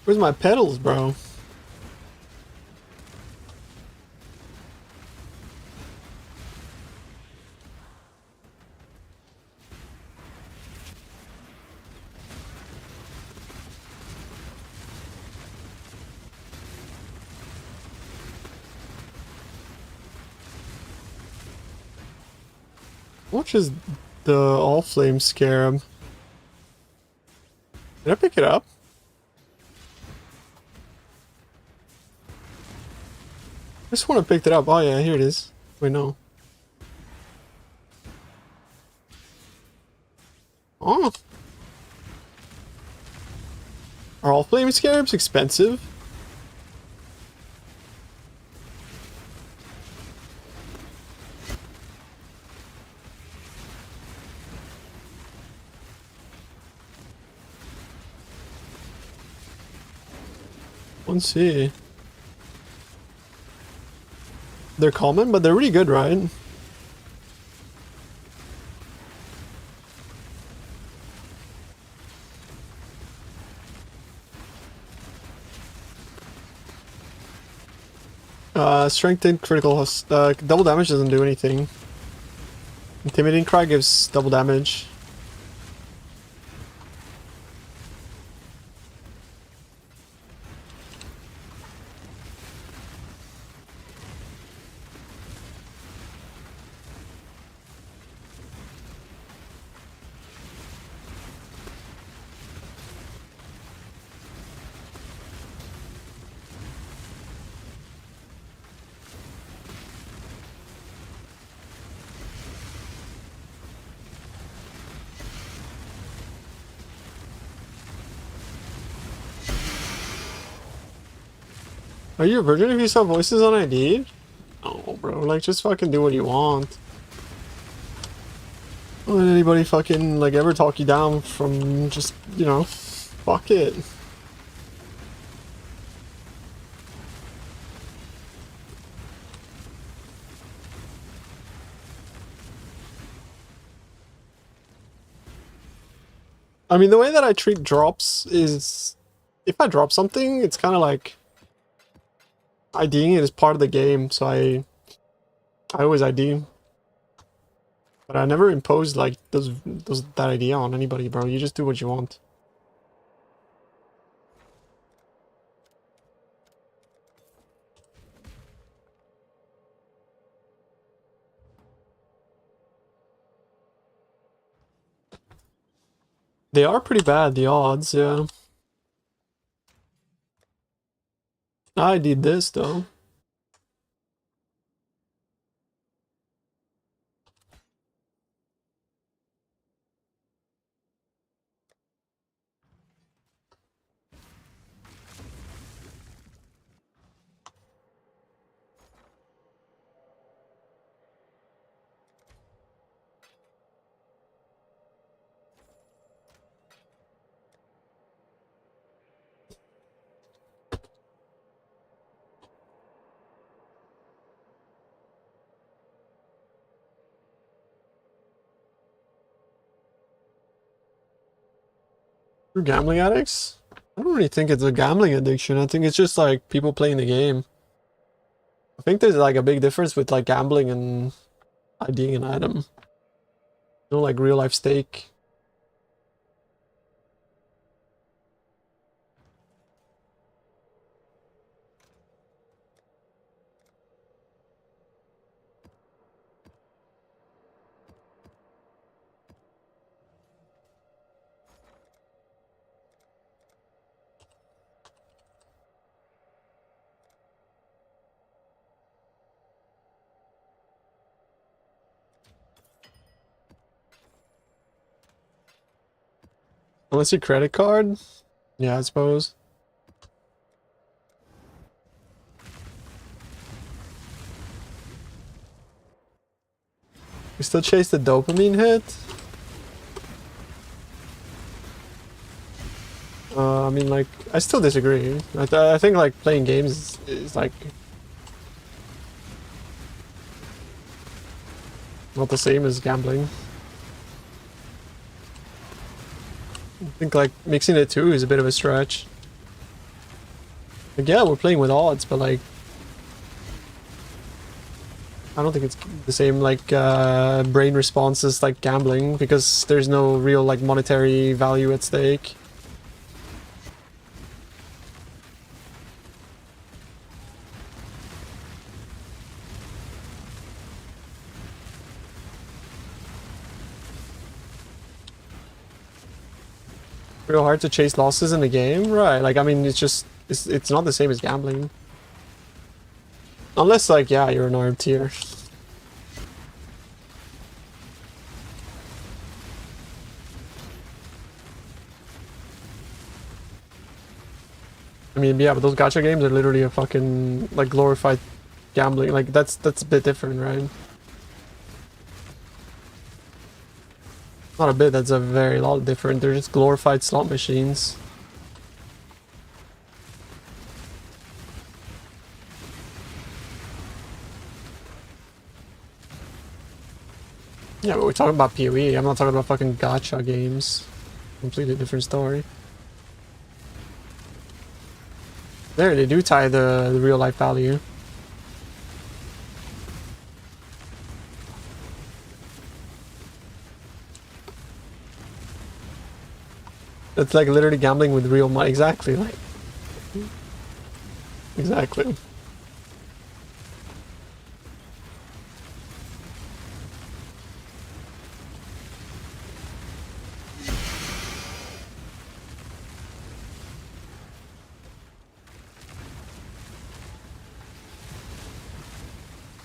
Where's my pedals, bro? Which is the all flame scarab? Did I pick it up? I just want to pick it up. Oh yeah, here it is. Wait, no. Oh. Are all flame scarabs expensive? Let's see. They're common, but they're really good, right? Strength and critical, double damage doesn't do anything. Intimidating cry gives double damage. Are you a virgin if you saw voices on ID? No, bro. Like, just fucking do what you want. Don't let anybody fucking, like, ever talk you down from just, you know, fuck it. I mean, the way that I treat drops is, if I drop something, it's kind of like IDing it is part of the game, so I always ID. But I never impose like that idea on anybody, bro. You just do what you want. They are pretty bad, the odds, yeah. I did this though. For gambling addicts? I don't really think it's a gambling addiction. I think it's just like people playing the game. I think there's like a big difference with like gambling and IDing an item. You know, like real life stake. Unless your credit card? Yeah, I suppose. We still chase the dopamine hit? I mean, like, I still disagree. I think, like, playing games is like... not the same as gambling. I think, like, mixing it too is a bit of a stretch. Like, yeah, we're playing with odds, but, like... I don't think it's the same, like, brain responses like gambling, because there's no real, like, monetary value at stake. Real hard to chase losses in the game, right? Like, I mean, it's not the same as gambling. Unless, like, yeah, you're an arm tier. I mean, yeah, but those gacha games are literally a fucking, like, glorified gambling. Like, that's a bit different, right? Not a bit, that's a very lot different. They're just glorified slot machines. Yeah, but we're talking about PoE. I'm not talking about fucking gacha games. Completely different story. There, they do tie the real life value. It's like literally gambling with real money. Exactly, like... Exactly.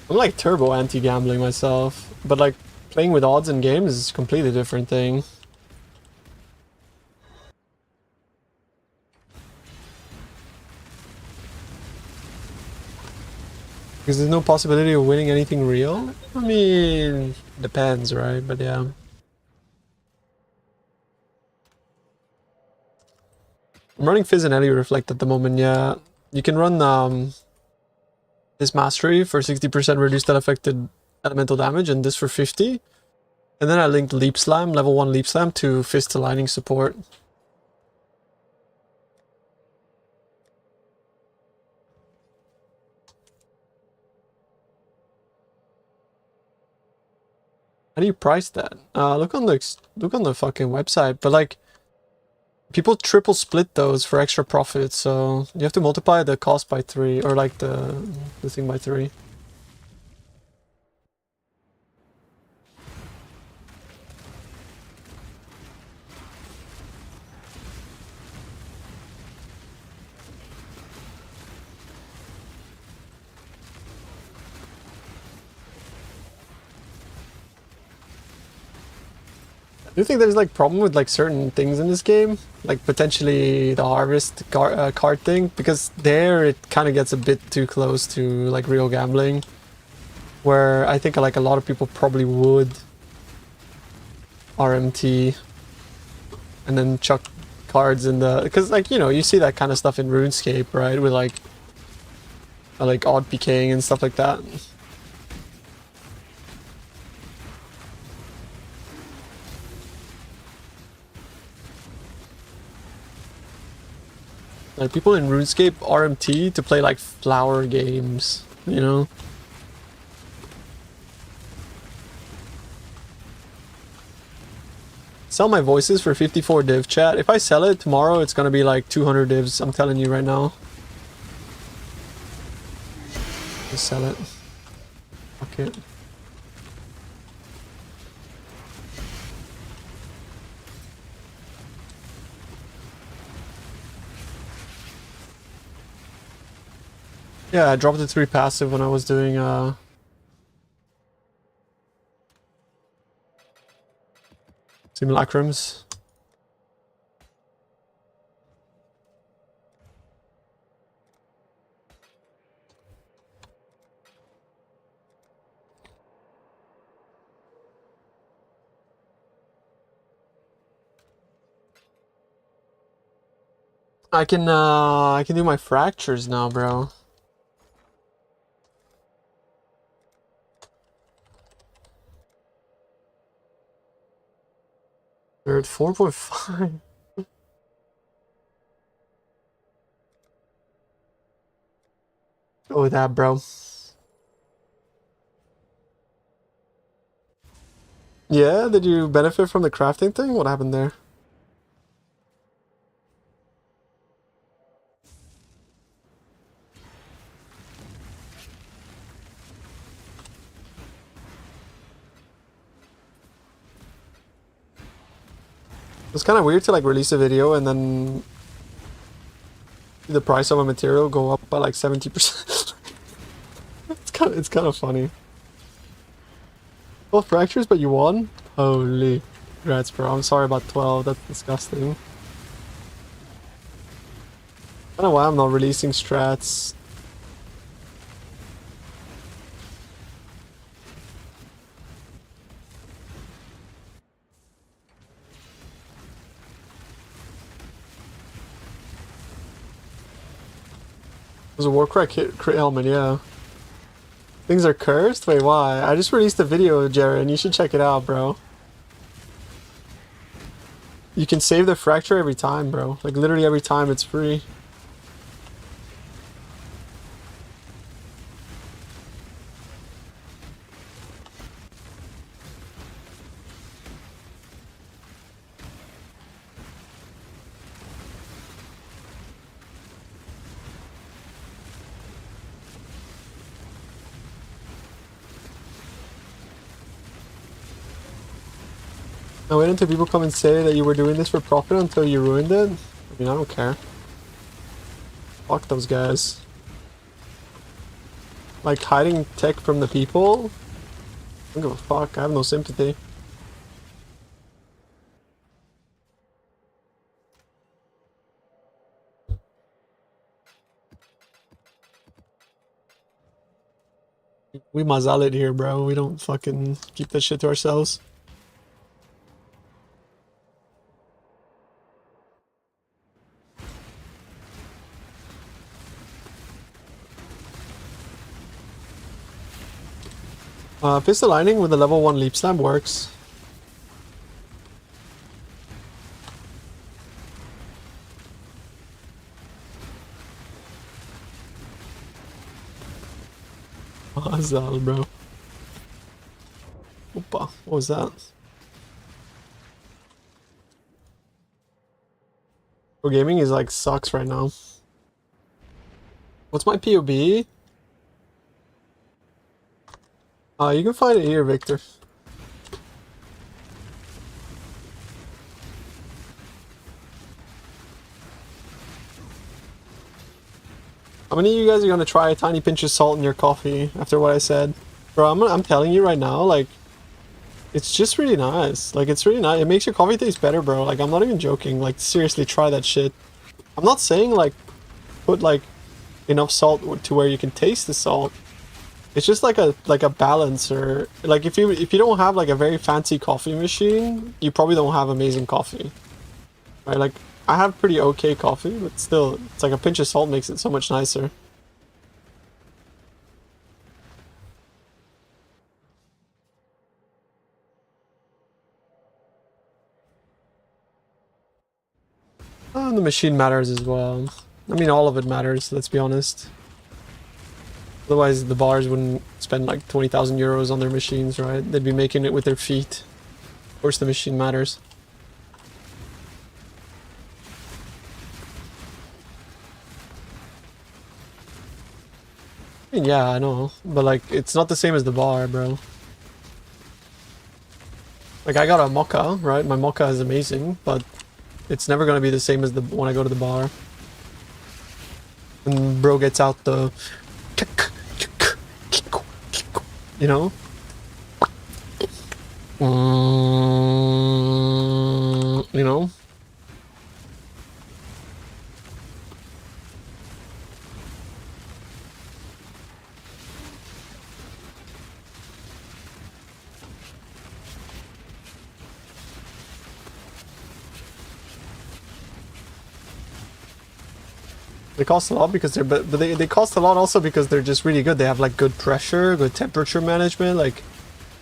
I'm like turbo anti-gambling myself, but like playing with odds in games is a completely different thing. Because there's no possibility of winning anything real? I mean, depends, right? But yeah. I'm running Fizz and Ellie Reflect at the moment, yeah. You can run this Mastery for 60% reduced unaffected elemental damage and this for 50. And then I linked Leap Slam, level 1 Leap Slam to Fist Aligning support. How do you price that? Look on the fucking website, but like people triple split those for extra profit, so you have to multiply the cost by 3 or like the thing by 3. Do you think there's like problem with like certain things in this game? Like potentially the harvest card thing? Because there it kind of gets a bit too close to like real gambling. Where I think like a lot of people probably would RMT and then chuck cards in the... Because like, you know, you see that kind of stuff in RuneScape, right? With like odd PKing and stuff like that. Like people in RuneScape RMT to play like flower games, you know? Sell my voices for 54 div, chat. If I sell it tomorrow, it's gonna be like 200 divs, I'm telling you right now. Just sell it. Fuck it. Yeah, I dropped it 3 passive when I was doing simulacrums. I can do my fractures now, bro. They're at 4.5. Go with that, bro. Yeah, did you benefit from the crafting thing? What happened there? It's kind of weird to like release a video and then the price of a material go up by like 70%. It's kind of funny. Well, fractures, but you won? Holy congrats, bro. I'm sorry about 12. That's disgusting. I don't know why I'm not releasing strats. There's a Warcry crit helmet, yeah. Things are cursed? Wait, why? I just released a video, Jared, and you should check it out, bro. You can save the fracture every time, bro. Like, literally every time it's free. I waited until people come and say that you were doing this for profit until you ruined it. I mean, I don't care. Fuck those guys. Like, hiding tech from the people? I don't give a fuck. I have no sympathy. We mazal it here, bro. We don't fucking keep that shit to ourselves. Pistol lining with the level 1 leap slam works. Mazal, bro. Opa, what was that? Pro gaming is like sucks right now. What's my POB? You can find it here, Victor. How many of you guys are gonna try a tiny pinch of salt in your coffee after what I said? Bro, I'm telling you right now, like, it's just really nice. Like, it's really nice. It makes your coffee taste better, bro. Like, I'm not even joking. Like, seriously, try that shit. I'm not saying, like, put, like, enough salt to where you can taste the salt. It's just like a balancer. Like, if you don't have, like, a very fancy coffee machine, you probably don't have amazing coffee. Right? Like, I have pretty okay coffee, but still, it's like a pinch of salt makes it so much nicer. The machine matters as well. I mean, all of it matters, let's be honest. Otherwise, the bars wouldn't spend like 20,000 euros on their machines, right? They'd be making it with their feet. Of course, the machine matters. I mean, yeah, I know. But, like, it's not the same as the bar, bro. Like, I got a mocha, right? My mocha is amazing, but it's never gonna be the same as the when I go to the bar. And bro gets out the... You know? You know? They cost a lot because they're, but they cost a lot also because they're just really good. They have like good pressure, good temperature management, like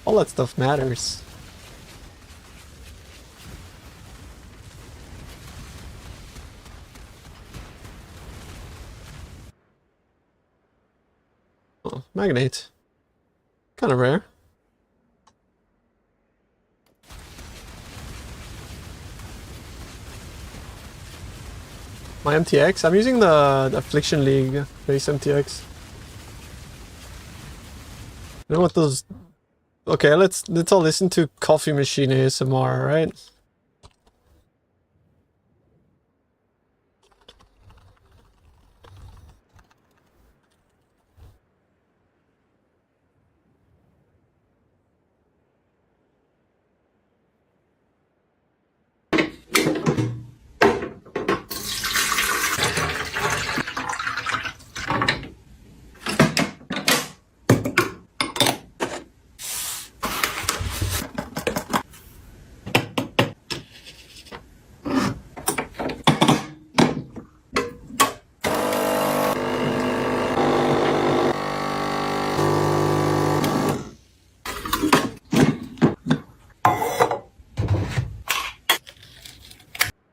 all that stuff matters. Oh, magnate. Kind of rare. My MTX? I'm using the Affliction League base MTX. You know what those... Okay, let's all listen to Coffee Machine ASMR, right?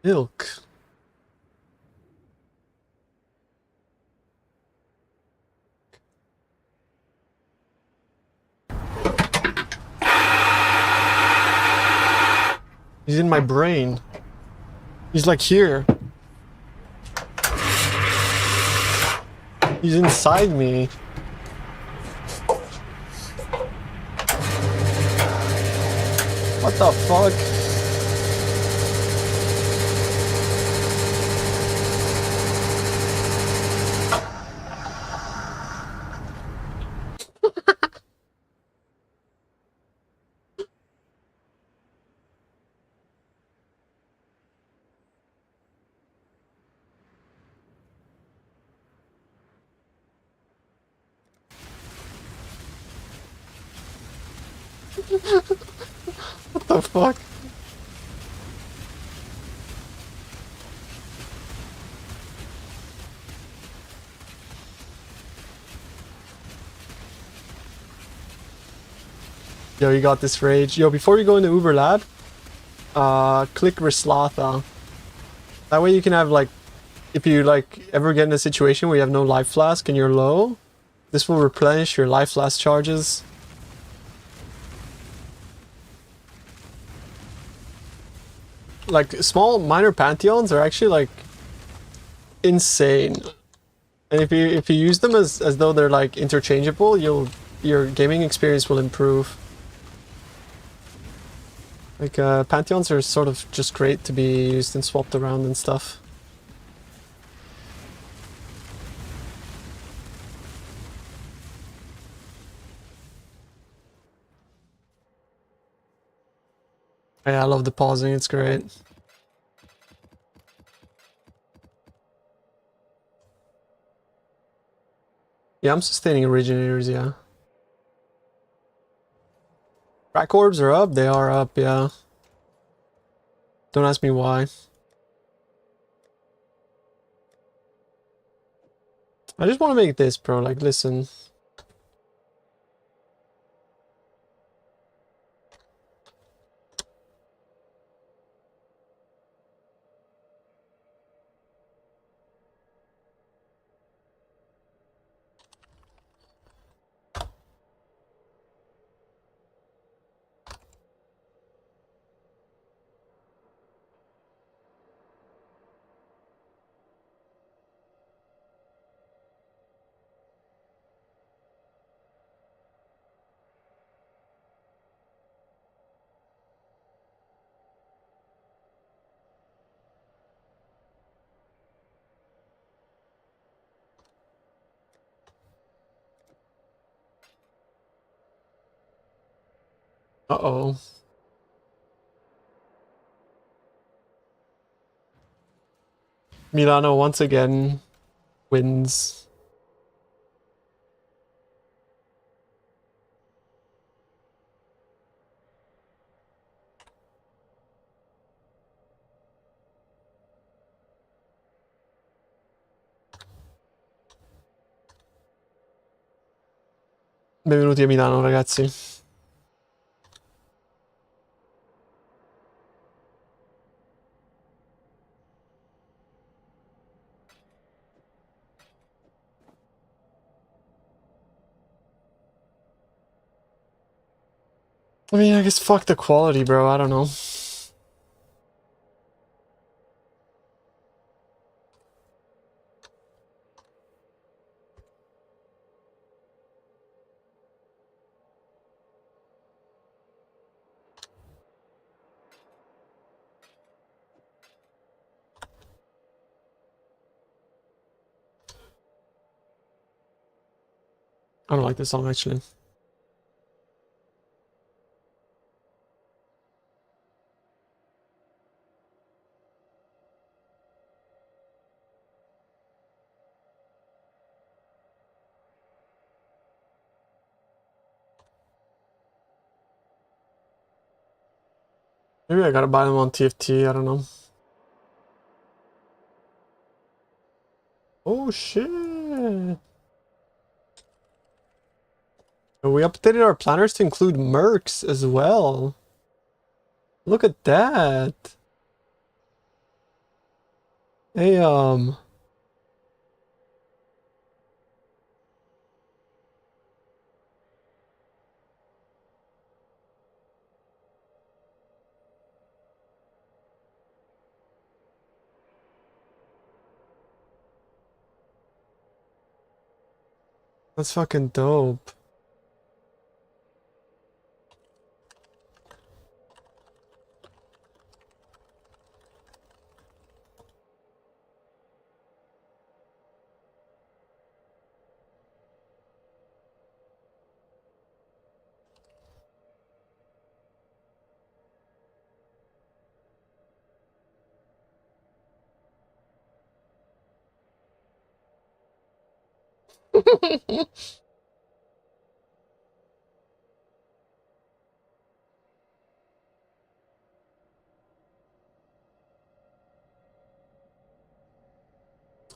Milk. He's in my brain. He's like here. He's inside me. What the fuck? What the fuck? Yo, you got this rage. Yo, before you go into Uber Lab, click Rislatha. That way you can have like, if you like ever get in a situation where you have no life flask and you're low, this will replenish your life flask charges. Like small minor pantheons are actually like insane. And if you use them as though they're like interchangeable, your gaming experience will improve. Like pantheons are sort of just great to be used and swapped around and stuff. Yeah, I love the pausing, it's great. Yeah, I'm sustaining originators, yeah. Crack orbs are up, they are up, yeah. Don't ask me why. I just want to make this, bro, like, listen. Uh-oh. Milano once again wins. Benvenuti a Milano, ragazzi. I mean, I guess fuck the quality, bro. I don't know. I don't like this song, actually. Maybe I gotta buy them on TFT, I don't know. Oh shit! We updated our planners to include mercs as well. Look at that! Hey, that's fucking dope.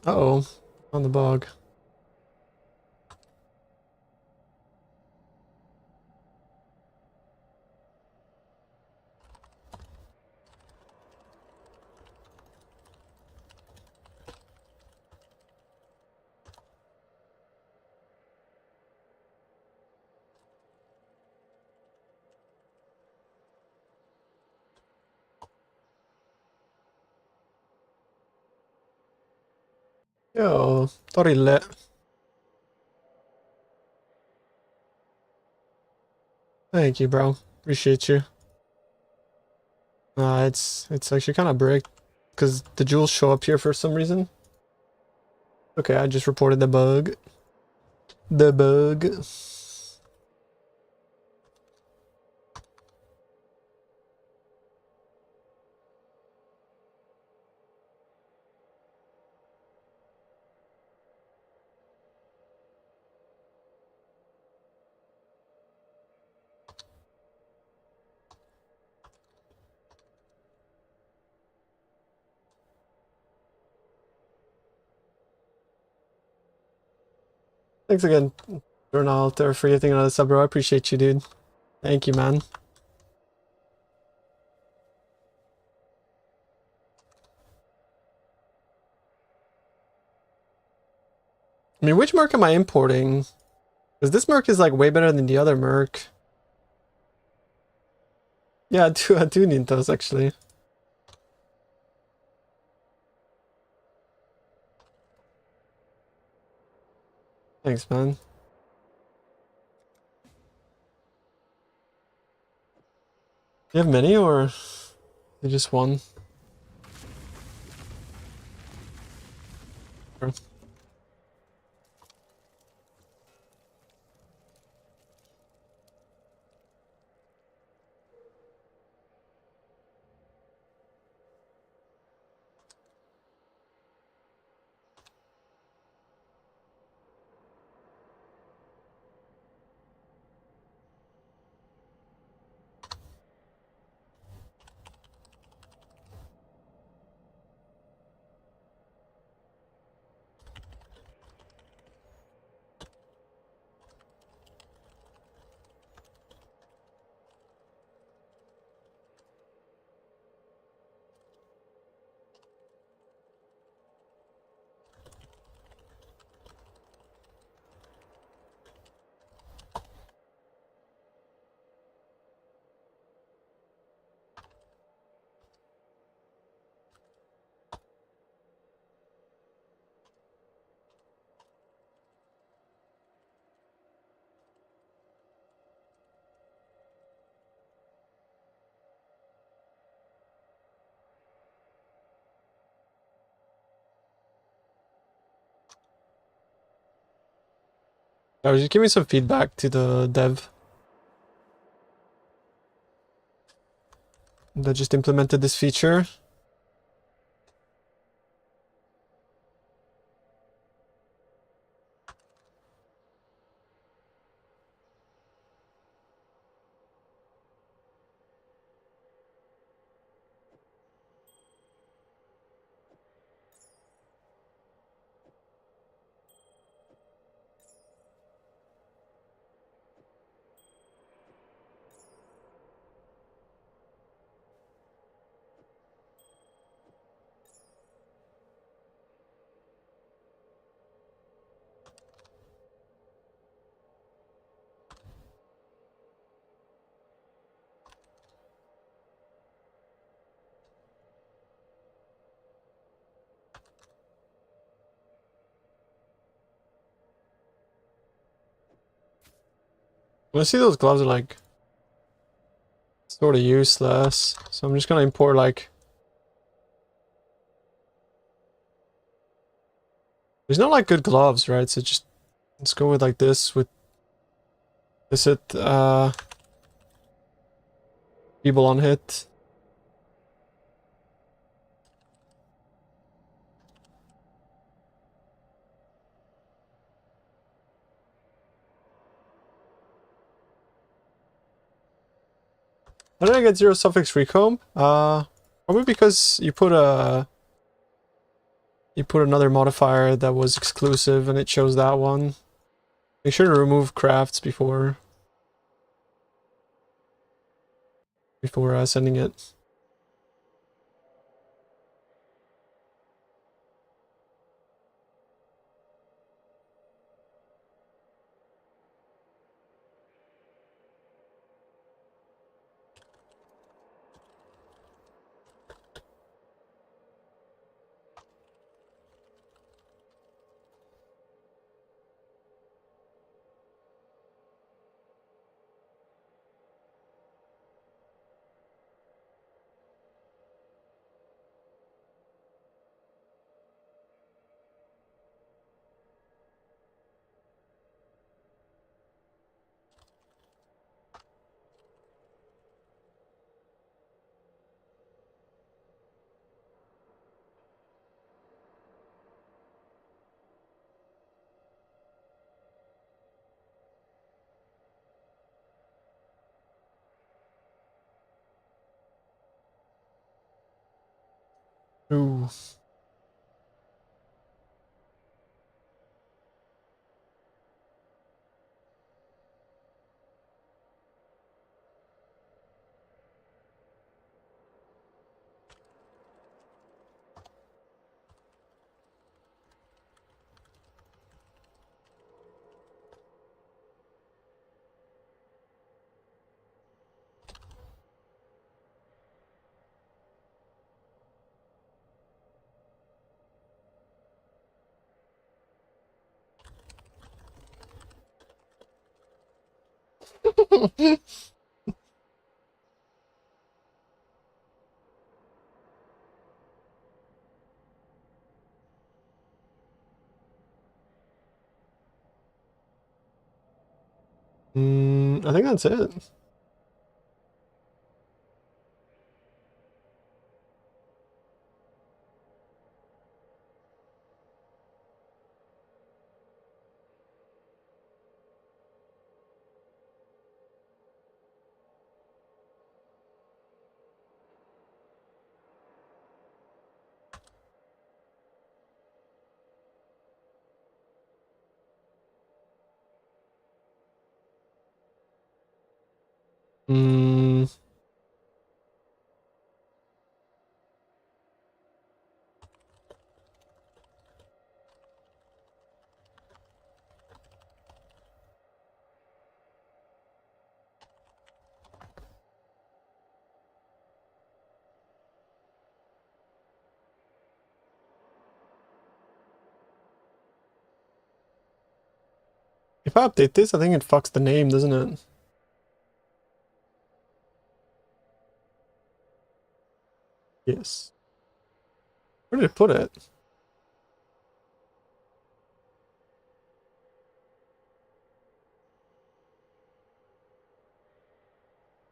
Uh-oh, on the bog. Yo, torille. Thank you, bro. Appreciate you. It's actually kind of bricked because the jewels show up here for some reason. Okay, I just reported the bug. The bug. Thanks again, Jornalter, for getting another sub, bro. I appreciate you, dude. Thank you, man. I mean, which merc am I importing? Because this merc is like way better than the other merc. Yeah, I do need those actually. Thanks, man. You have many or you just one? Sure. Oh, just give me some feedback to the dev that just implemented this feature. I see those gloves are like sort of useless, so I'm just gonna import like. There's no like good gloves, right? So just let's go with like this with is it people on hit. How did I get 0 suffix recomb? Probably because you put another modifier that was exclusive and it chose that one. Make sure to remove crafts before sending it. Ooh. I think that's it. Mm. If I update this, I think it fucks the name, doesn't it? Yes. Where did it put it?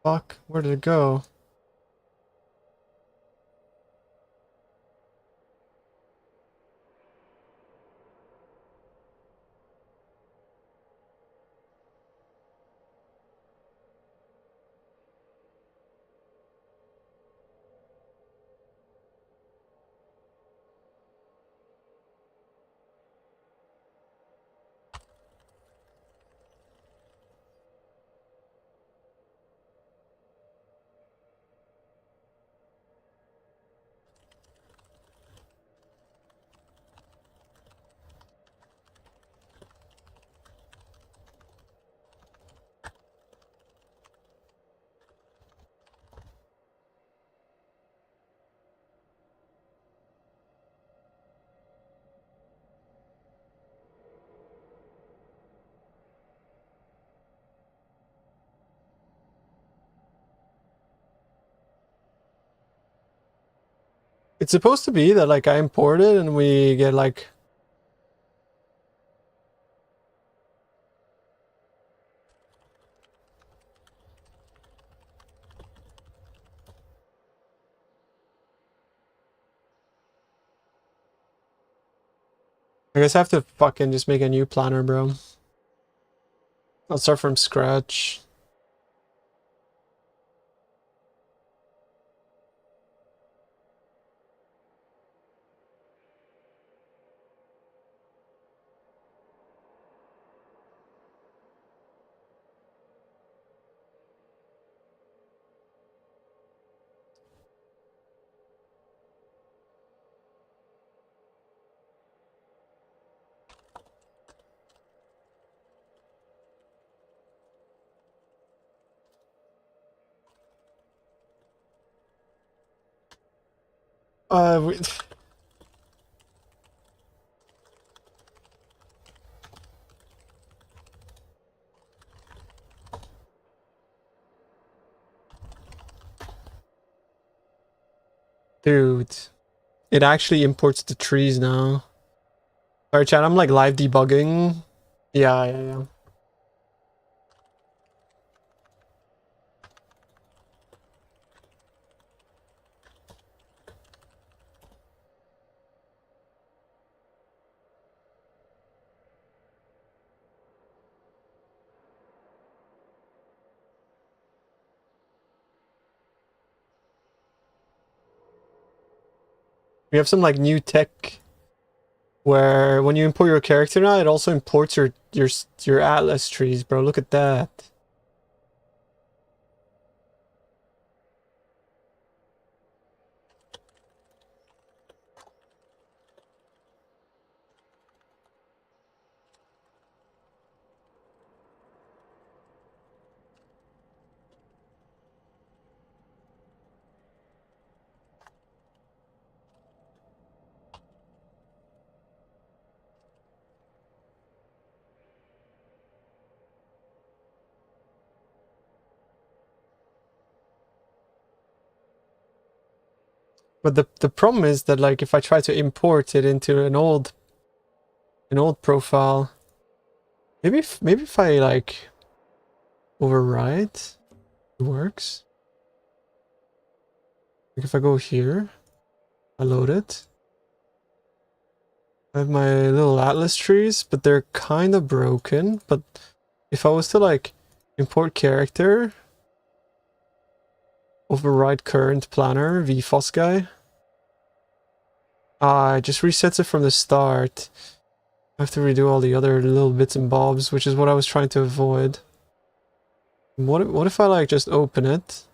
Fuck, where did it go? It's supposed to be that like I import it and we get like I guess I have to fucking just make a new planner, bro. I'll start from scratch. We, dude, it actually imports the trees now. Alright, chat, I'm like live debugging. Yeah. We have some like new tech where when you import your character now, it also imports your atlas trees, bro. Look at that. But the problem is that like if I try to import it into an old profile, maybe if I like overwrite, it works. Like if I go here, I load it. I have my little atlas trees, but they're kind of broken. But if I was to like import character, override current planner, VFoS guy, it just resets it from the start. I have to redo all the other little bits and bobs, which is what I was trying to avoid. What if I like just open it?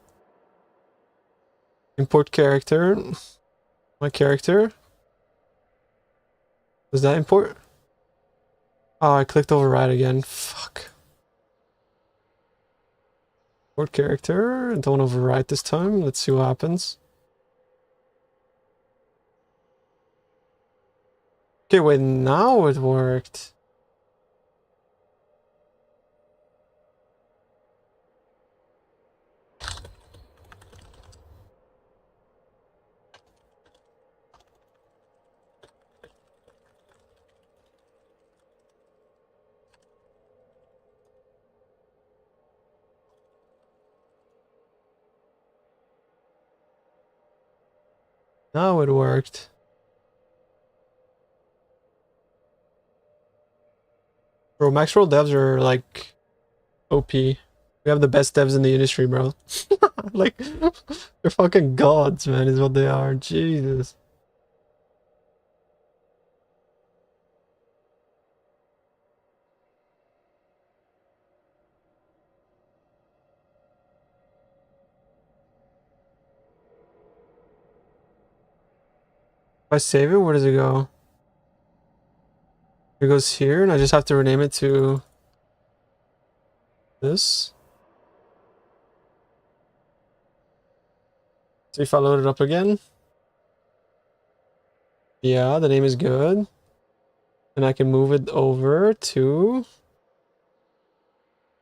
Import character. My character. Does that import? Oh, I clicked override again. Fuck. Import character. Don't overwrite this time. Let's see what happens. Okay, wait, now it worked. Now it worked. Bro, Maxwell devs are like OP. We have the best devs in the industry, bro. Like, they're fucking gods, man, is what they are. Jesus. If I save it, where does it go? It goes here, and I just have to rename it to this. See if I load it up again. Yeah, the name is good. And I can move it over to...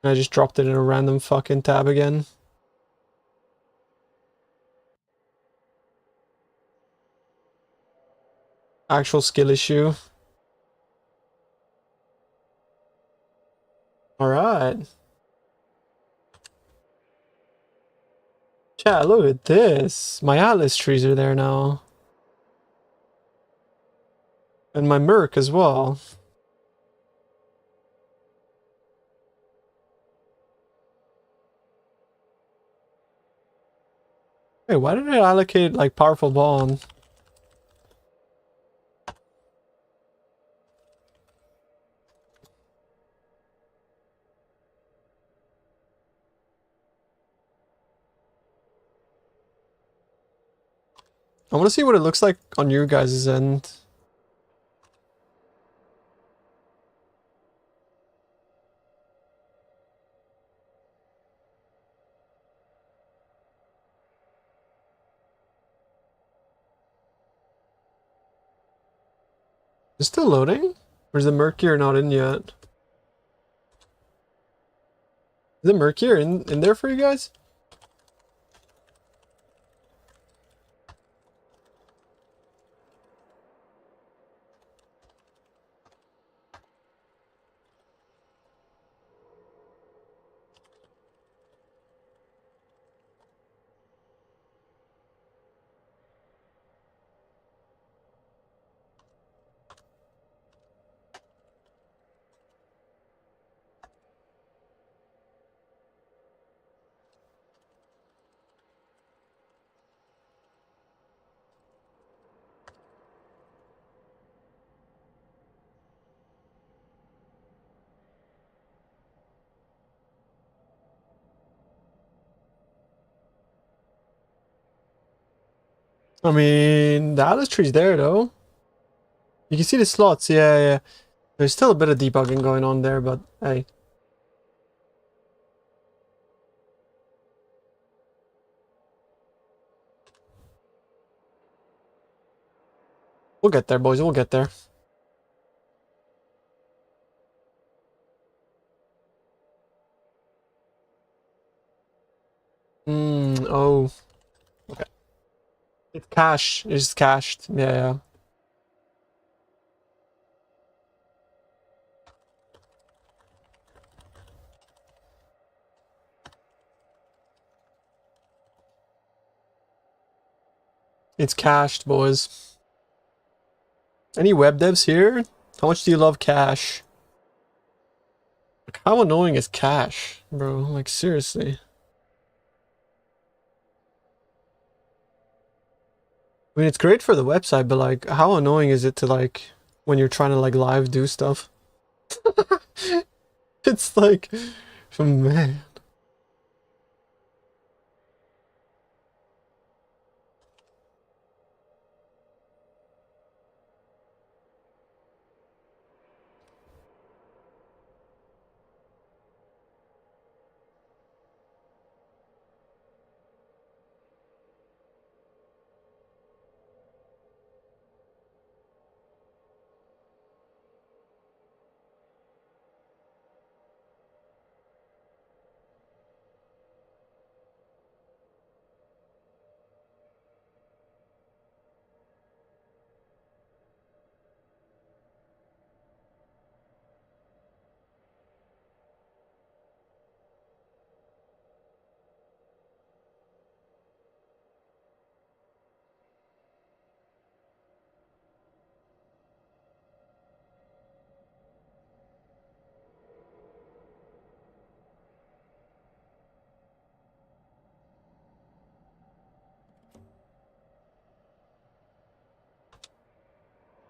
And I just dropped it in a random fucking tab again. Actual skill issue. Alright. Chat, look at this. My Atlas trees are there now. And my Merc as well. Hey, why did I allocate like powerful bond? I want to see what it looks like on your guys' end. It's still loading? Or is the Mercury not in yet? Is the Mercury in there for you guys? I mean, the Atlas tree's there though. You can see the slots, yeah. There's still a bit of debugging going on there, but hey. We'll get there, boys, we'll get there. Oh. Okay. It's cache. It's cached. Yeah. It's cached, boys. Any web devs here? How much do you love cache? Like, how annoying is cache, bro? Like, seriously. I mean, it's great for the website, but like, how annoying is it to like, when you're trying to like live do stuff? It's like, man.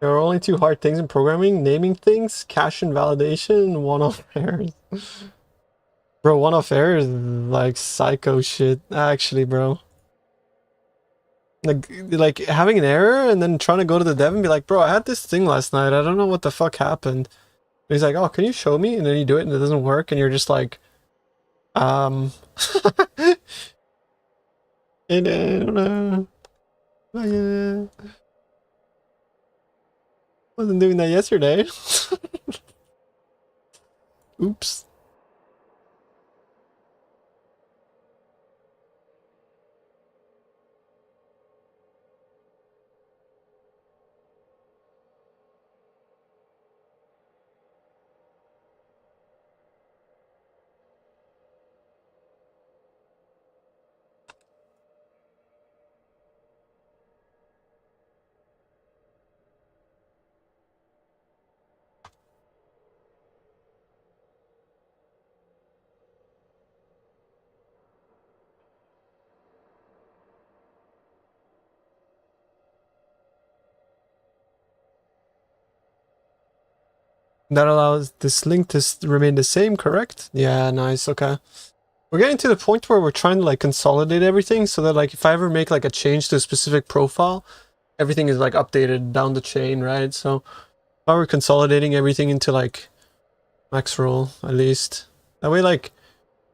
There are only two hard things in programming: naming things, cache and validation, and one-off errors. Bro, one-off errors is like psycho shit, actually, bro. Like having an error and then trying to go to the dev and be like, bro, I had this thing last night. I don't know what the fuck happened. And he's like, oh, can you show me? And then you do it and it doesn't work, and you're just like, and wasn't doing that yesterday. Oops. That allows this link to remain the same, correct? Yeah, nice, okay. We're getting to the point where we're trying to like consolidate everything so that like if I ever make like a change to a specific profile, everything is like updated down the chain, right? So now we're consolidating everything into like max role, at least. That way, like,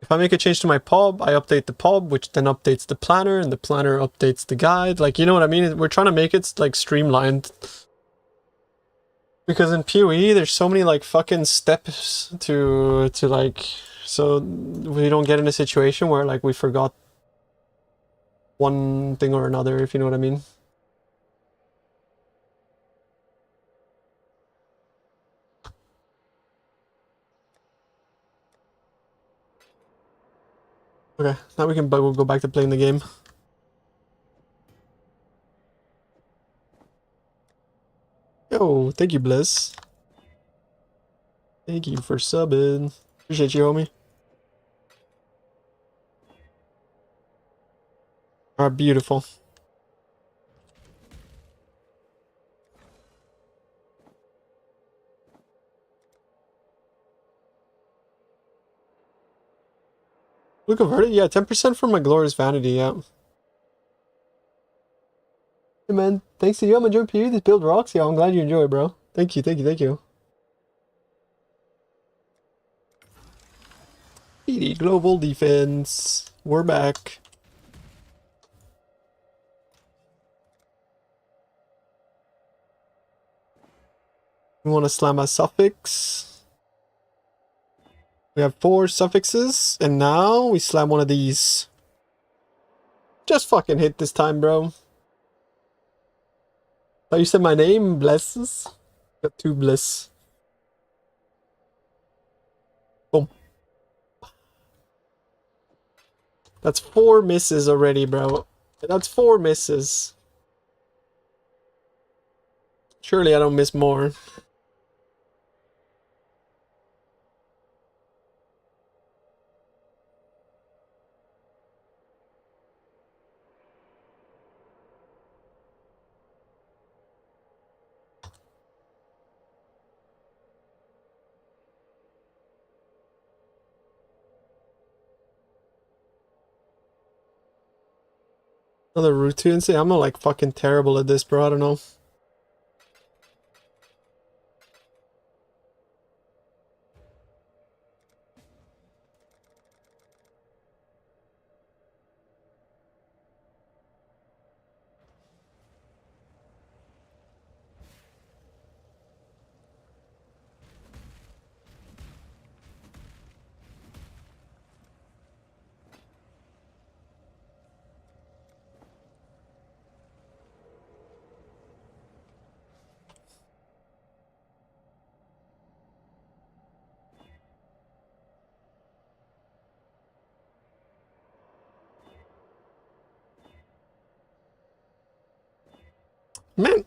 if I make a change to my pub, I update the pub, which then updates the planner, and the planner updates the guide. Like, you know what I mean? We're trying to make it like streamlined. Because in PoE, there's so many like fucking steps to like, so we don't get in a situation where like we forgot one thing or another, if you know what I mean. Okay, now we'll go back to playing the game. Yo, thank you, Bliss. Thank you for subbing. Appreciate you, homie. Alright, beautiful. We converted? Yeah, 10% from my glorious vanity, yeah. Hey man, thanks to you, I'm enjoying PoE. This build rocks. Yeah, I'm glad you enjoy it, bro. Thank you, thank you, thank you. PD Global Defense. We're back. We want to slam a suffix. We have 4 suffixes, and now we slam one of these. Just fucking hit this time, bro. Oh, you said my name? Blesses? Got 2 bliss. Boom. That's 4 misses already, bro. That's 4 misses. Surely I don't miss more. Another routine. See, I'm not like fucking terrible at this, bro. I don't know. Man.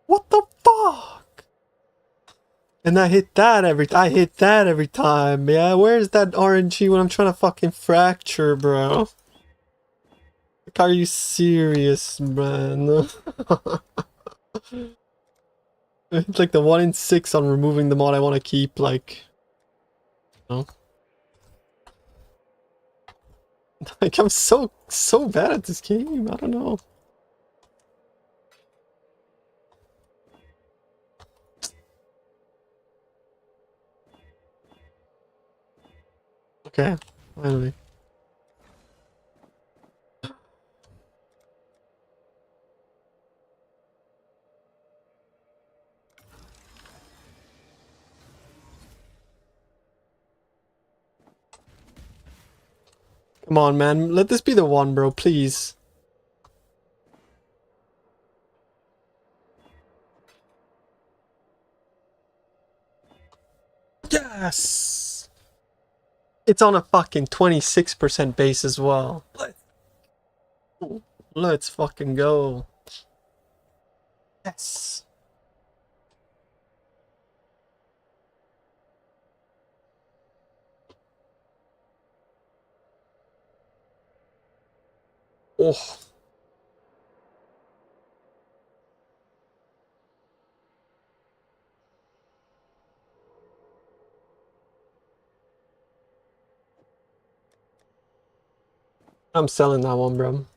What the fuck? And I hit that every time, yeah? Where's that RNG when I'm trying to fucking fracture, bro? Like, are you serious, man? It's like the 1 in 6 on removing the mod I want to keep, like... No. Like, I'm so bad at this game, I don't know. Okay, finally. Come on, man. Let this be the one, bro, please. Yes! It's on a fucking 26% base as well. Let's fucking go. Yes. Oh. I'm selling that one, bro.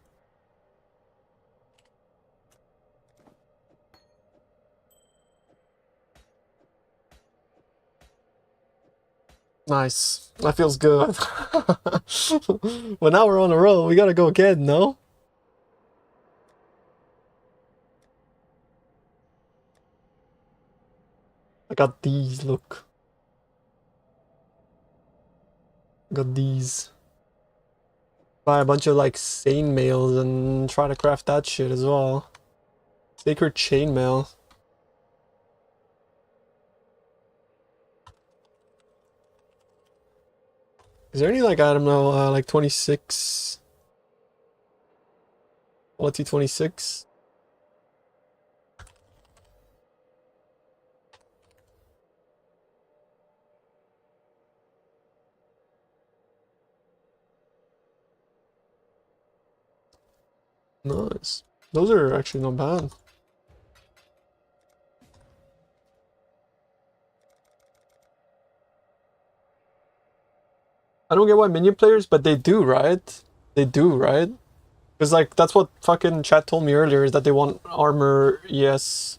Nice. That feels good. Well, now we're on a roll. We gotta go again, no? I got these, look. I got these. Buy a bunch of, like, sane mails and try to craft that shit as well. Sacred chainmail. Is there any, like, I don't know, like 26? Quality 26? Nice. Those are actually not bad. I don't get why minion players, but they do, right? They do, right? Because, like, that's what fucking chat told me earlier, is that they want armor, yes.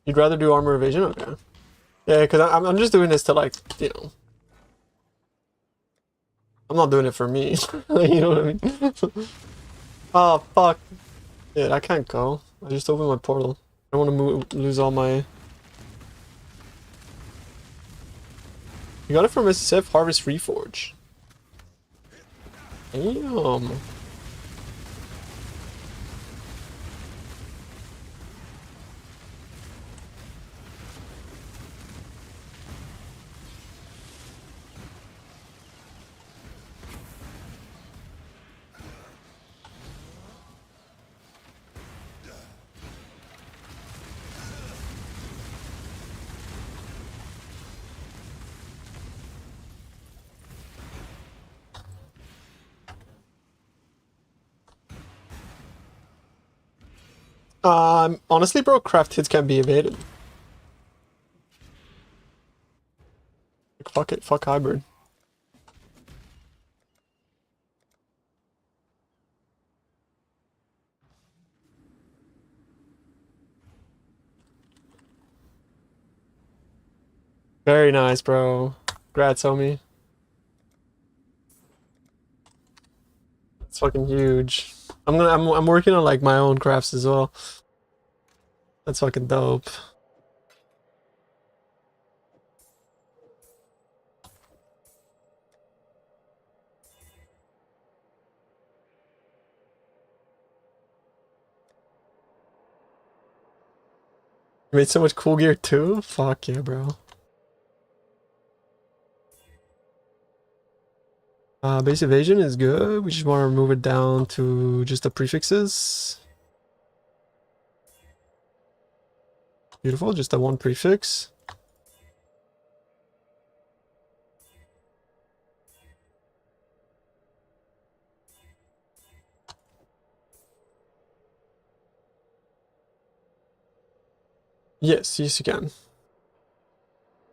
You'd rather do armor evasion? Okay. Yeah, because I'm just doing this to, like, you know. I'm not doing it for me. You know what I mean? Oh, fuck. Yeah, I can't go. I just opened my portal. I don't want to lose all my... You got it from SSF Harvest Reforge. Damn. Honestly, bro, craft hits can be evaded. Like, fuck it, fuck hybrid. Very nice, bro. Congrats, homie. It's fucking huge. I'm working on, like, my own crafts as well. That's fucking dope. You made so much cool gear too? Fuck yeah, bro. Base evasion is good. We just want to move it down to just the prefixes. Beautiful, just the one prefix. Yes, yes you can.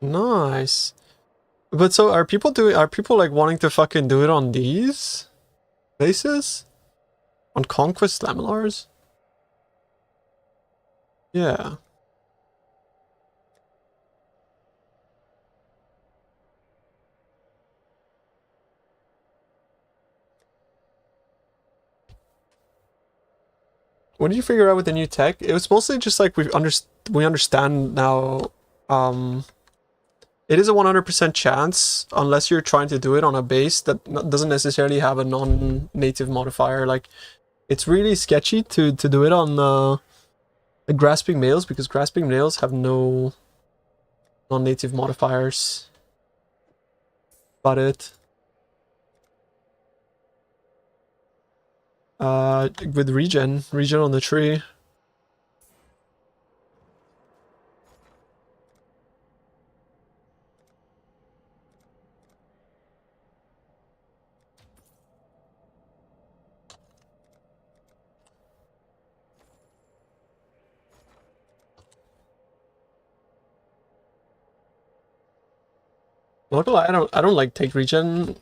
Nice. But so are people like wanting to fucking do it on these bases? On Conquest Lamellars? Yeah. What did you figure out with the new tech? It was mostly just like we understand now. It is a 100% chance unless you're trying to do it on a base that doesn't necessarily have a non-native modifier. Like, it's really sketchy to do it on the grasping males because grasping males have no non-native modifiers. About it. With regen on the tree. Not gonna lie, I don't like take regen.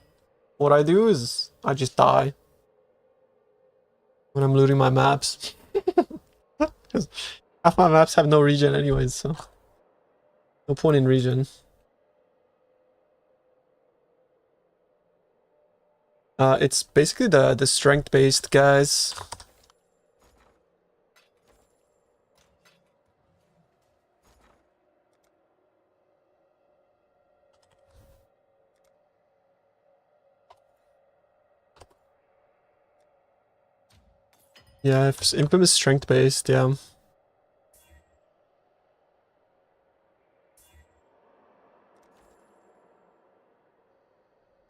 What I do is I just die when I'm looting my maps. Because half my maps have no regen anyways, so no point in regen. It's basically the strength based guys. Yeah, if Impim is strength based, yeah.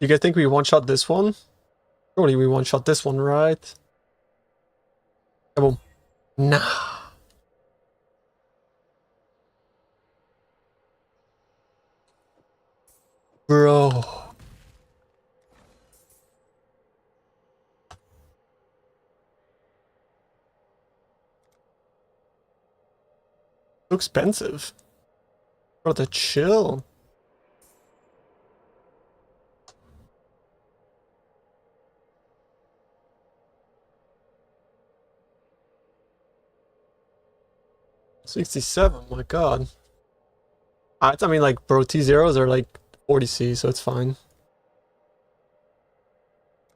You guys think we one-shot this one? Surely we one-shot this one, right? Boom. Nah. Bro. So expensive. Bro, to chill. $67, my god. I mean, like, bro, T0s are like 40C, so it's fine.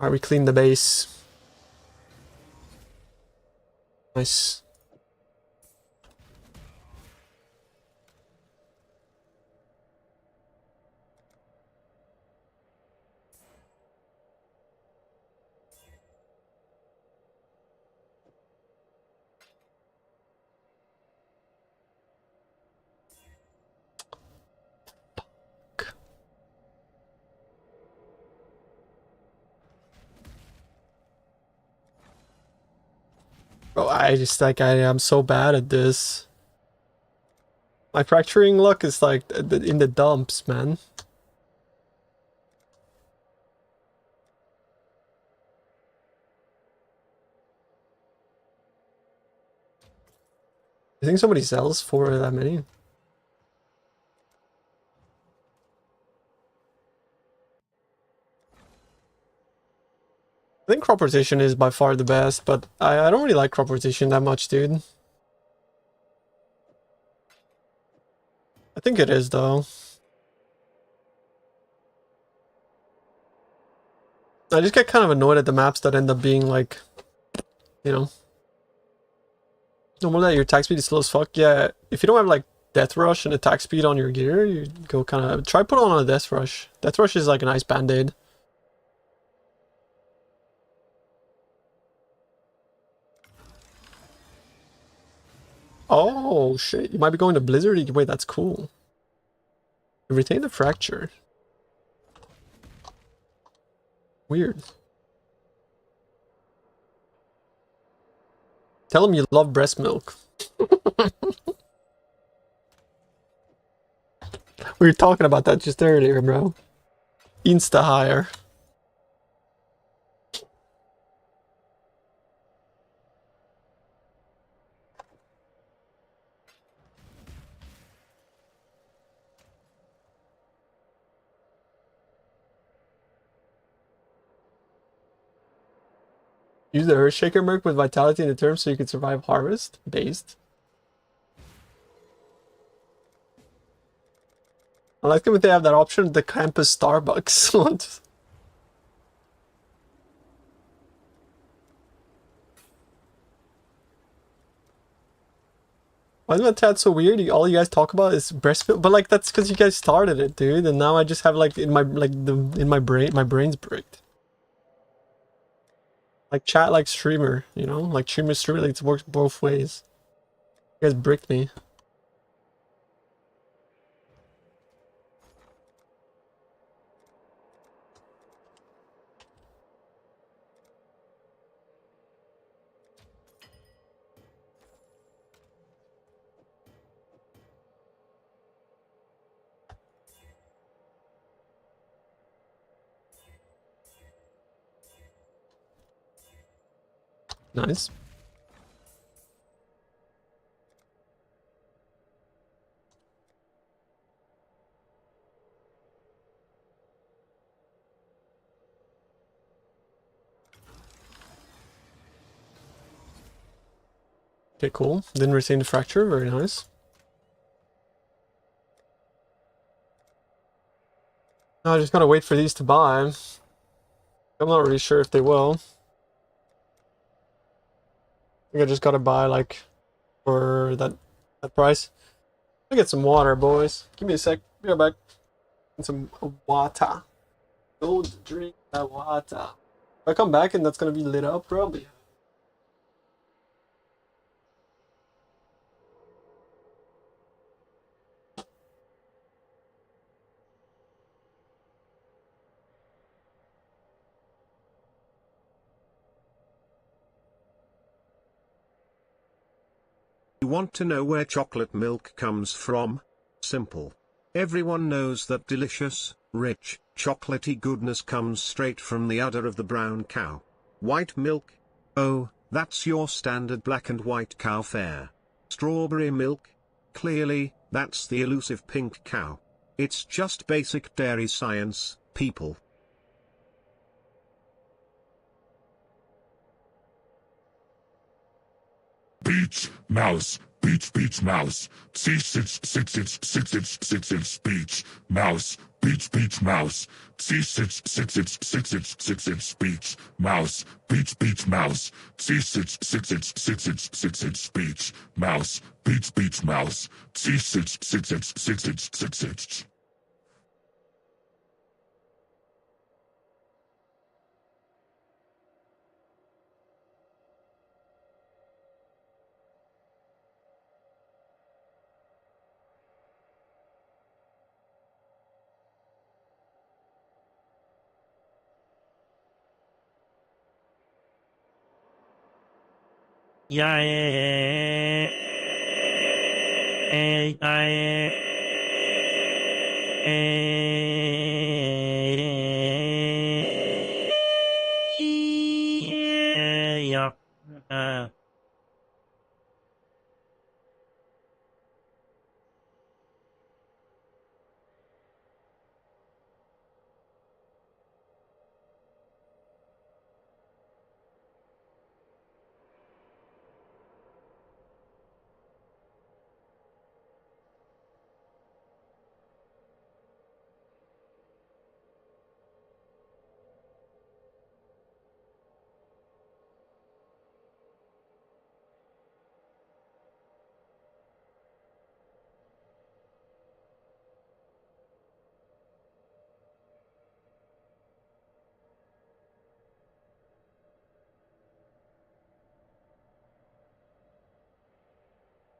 Alright, we clean the base. Nice. Bro, I just, like, I am so bad at this. My fracturing luck is, like, in the dumps, man. You think somebody sells for that many? I think crop rotation is by far the best, but I don't really like crop rotation that much, dude. I think it is, though. I just get kind of annoyed at the maps that end up being, like, you know. Normally your attack speed is slow as fuck. Yeah, if you don't have, like, Death Rush and attack speed on your gear, you go kind of... Try put on a Death Rush. Death Rush is, like, a nice band-aid. Oh, shit. You might be going to Blizzard. Wait, that's cool. You retain the fracture. Weird. Tell him you love breast milk. We were talking about that just earlier, bro. Insta hire. Use the Earth Shaker Merc with vitality in the term so you can survive harvest. Based. I like them if they have that option at the campus Starbucks. Why is my chat so weird? All you guys talk about is breast milk, but like that's because you guys started it, dude. And now I just have like in my my brain's bricked. Like chat like streamer, you know, like streamer, like it works both ways. You guys bricked me. Nice. Okay, cool. Didn't retain the fracture. Very nice. Now I just gotta wait for these to buy. I'm not really sure if they will. I think I just gotta buy like for that price. Let me get some water, boys. Give me a sec. Be right back. And some water. Don't drink that water. If I come back and that's gonna be lit up, probably. You want to know where chocolate milk comes from? Simple. Everyone knows that delicious, rich, chocolatey goodness comes straight from the udder of the brown cow. White milk? Oh, that's your standard black and white cow fare. Strawberry milk? Clearly, that's the elusive pink cow. It's just basic dairy science, people. Beach, mouse, beach, mouse. See, sits, beach, mouse, beach, mouse. See, sits, beach, mouse, beach, mouse. See, sits, beach, mouse, beach, mouse. See, sits.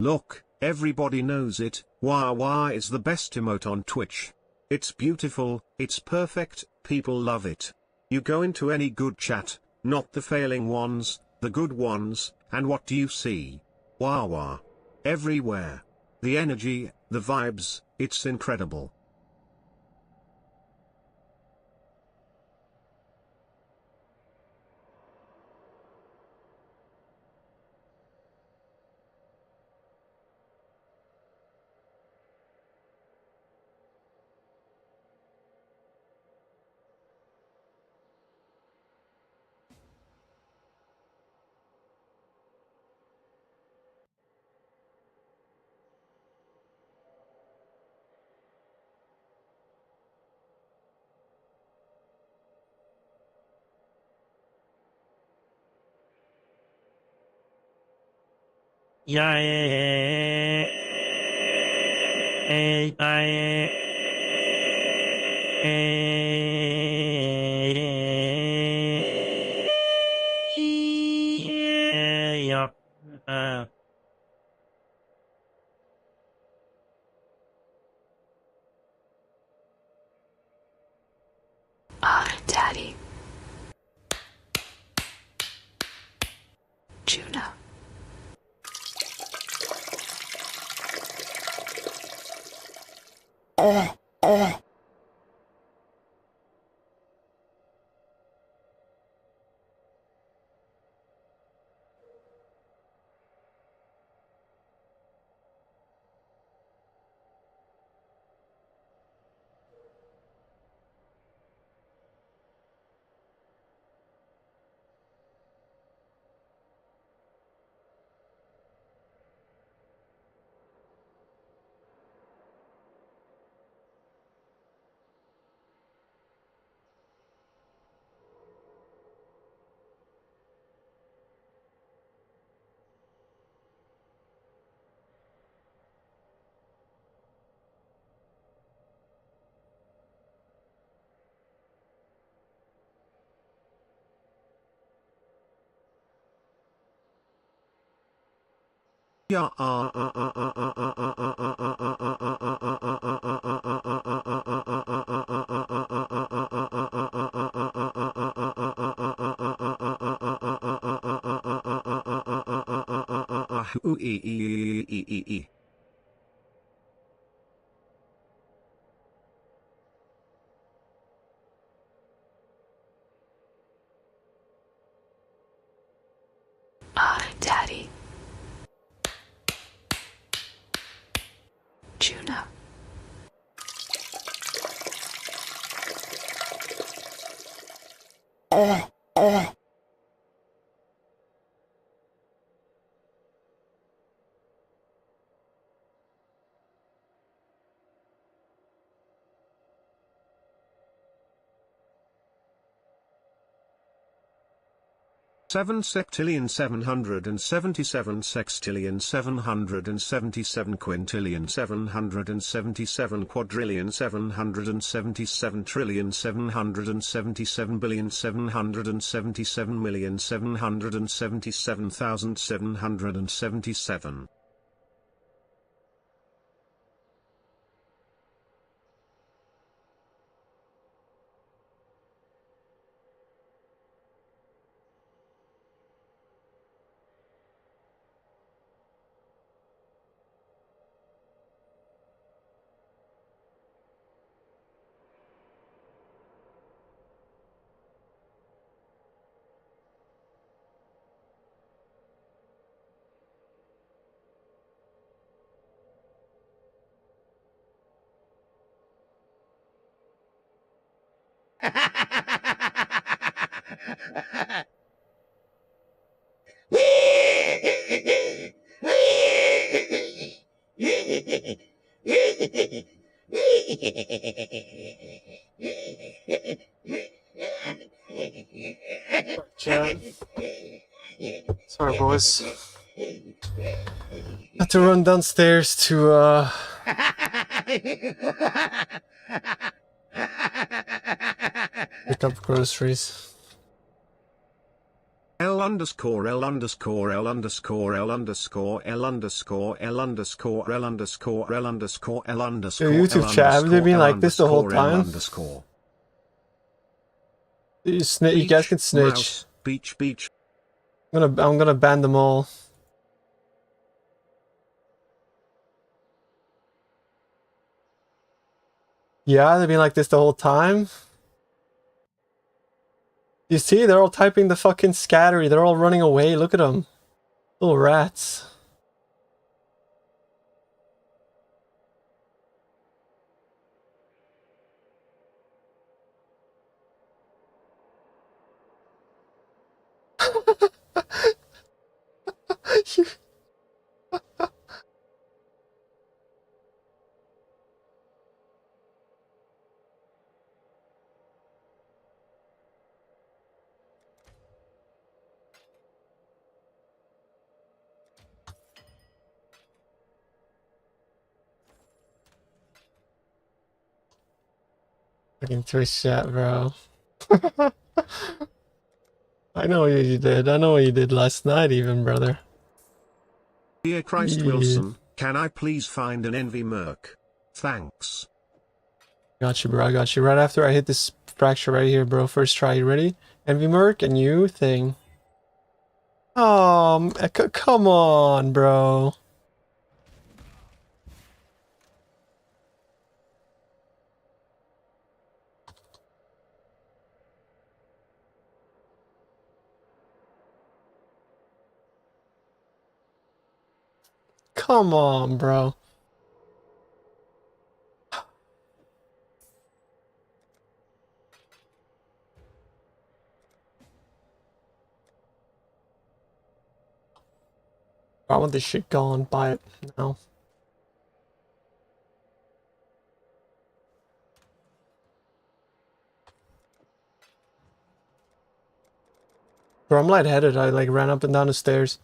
Look, everybody knows it, wah is the best emote on Twitch. It's beautiful, it's perfect, people love it. You go into any good chat, not the failing ones, the good ones, and what do you see? Wah. Everywhere. The energy, the vibes, it's incredible. Daddy. Juno. Daddy. Juno. Seven septillion 777 sextillion 777 quintillion 777 quadrillion 777 trillion 777 billion 777 million 777,777. Chat. Sorry, boys. Had to run downstairs to pick up groceries. L underscore L underscore L underscore L underscore L underscore L underscore L underscore L underscore L underscore. Your YouTube chat, haven't they been like this the whole time? You guys can snitch. Mouse, beach. I'm gonna ban them all. Yeah, they've been like this the whole time. You see, they're all typing the fucking scattery. They're all running away. Look at them. Little rats. Fucking Twitch chat, bro. I know what you did. I know what you did last night even, brother. Dear Christ Yeah. Wilson, can I please find an envy merc? Thanks. Got you, bro. I got you. Right after I hit this fracture right here, bro. First try. You ready? Envy Merc and you thing. Oh, come on, bro. Come on, bro. I want this shit gone. Buy it now. Bro, I'm lightheaded. I like ran up and down the stairs.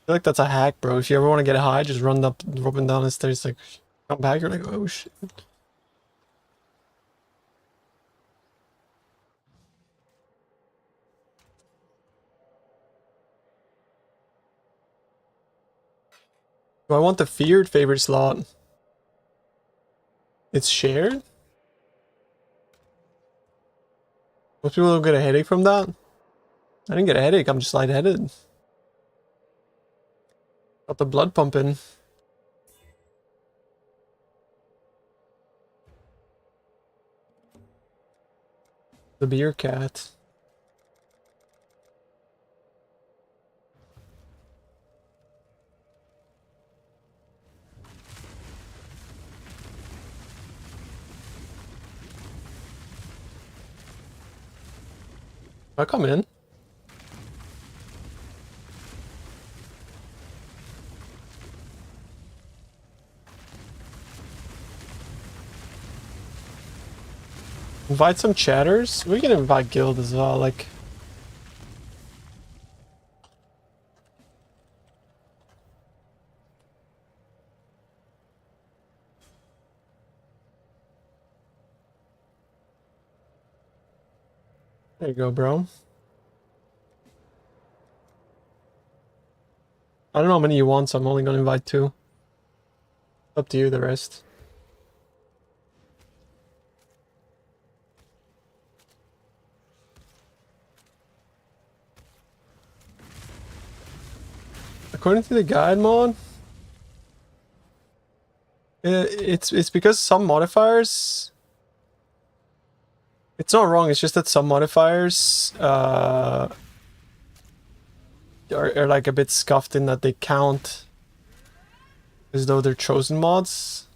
I feel like that's a hack, bro. If you ever want to get high, just run up and down the stairs. Like, come back, you're like, oh shit. Do I want the feared favorite slot? It's shared? Most people don't get a headache from that? I didn't get a headache, I'm just lightheaded. Got the blood pumping. The beer cat. I come in. Invite some chatters? We can invite guild as well, like... There you go, bro. I don't know how many you want, so I'm only gonna invite 2. Up to you, the rest. According to the guide mod, it's because some modifiers... It's not wrong, it's just that some modifiers are like a bit scuffed in that they count as though they're chosen mods.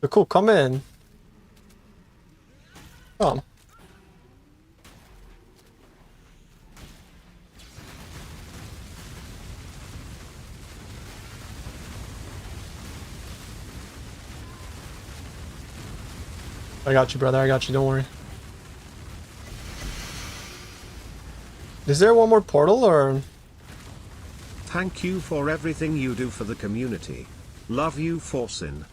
But cool, come in. Come. I got you, brother. I got you. Don't worry. Is there one more portal, or...? Thank you for everything you do for the community. Love you, Forsin.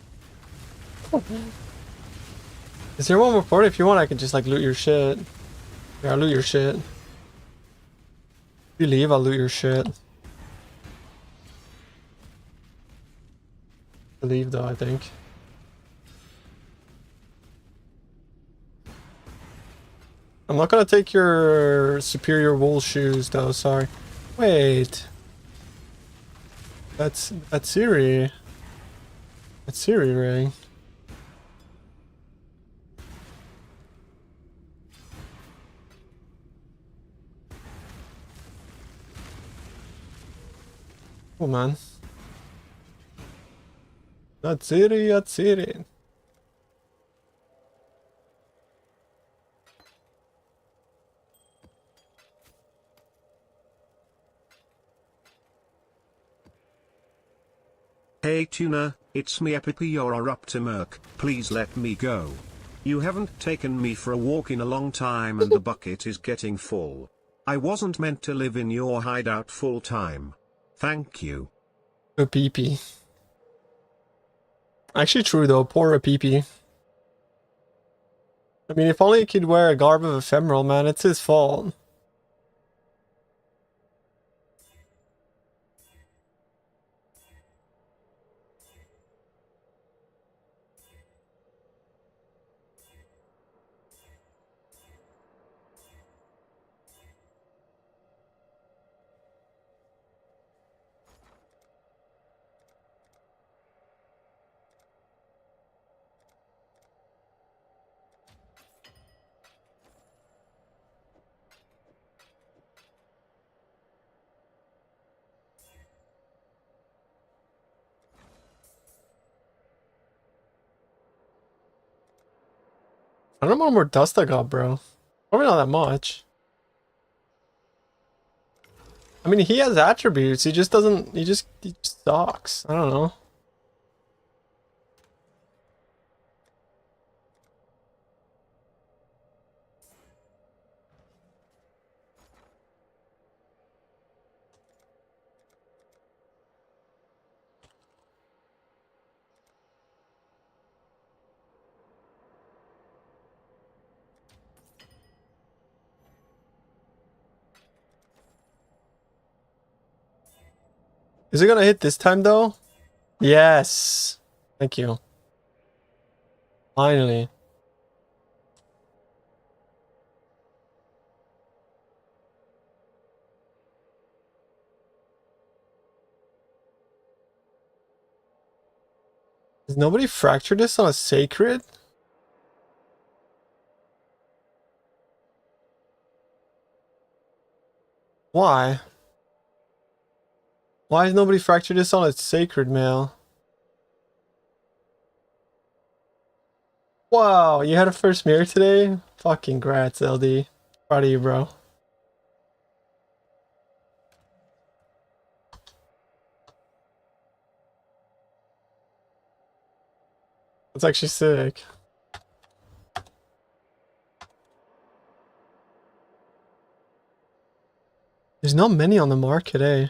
Is there one more portal? If you want, I can just, like, loot your shit. Yeah, I'll loot your shit. If you leave, I'll loot your shit. I leave, though, I think. I'm not gonna take your superior wool shoes though, sorry. Wait. That's Siri. That's Siri ring. Oh man. That's Siri, that's Siri. Hey Tuna, it's me Epipiororuptimerk, please let me go. You haven't taken me for a walk in a long time and the bucket is getting full. I wasn't meant to live in your hideout full time. Thank you. A pee-pee. Actually true though, poor a pee-pee. I mean, if only he could wear a garb of ephemeral, man, it's his fault. I don't know how much more dust I got, bro. Probably not that much. I mean, he has attributes, he just doesn't, he just sucks. I don't know. Is it gonna hit this time though? Yes. Thank you. Finally. Has nobody fractured this on a sacred? Why? Why has nobody fractured this on a sacred mail? Wow, you had a first mirror today? Fucking grats, LD. Proud of you, bro. That's actually sick. There's not many on the market, eh?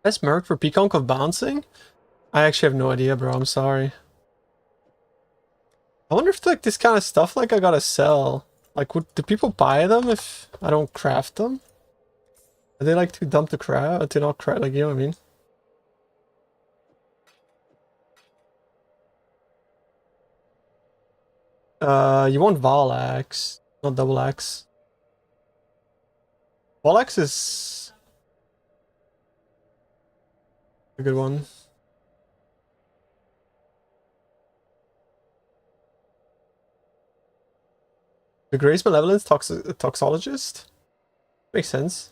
Best merc for Peaconk of bouncing? I actually have no idea, bro. I'm sorry. I wonder if like this kind of stuff like I gotta sell. Like, do people buy them if I don't craft them? Are they like too dumb to craft? To not craft? Like, you know what I mean? You want Valax, not double X. Valax is a good one. The Grace Malevolence Toxologist? Makes sense.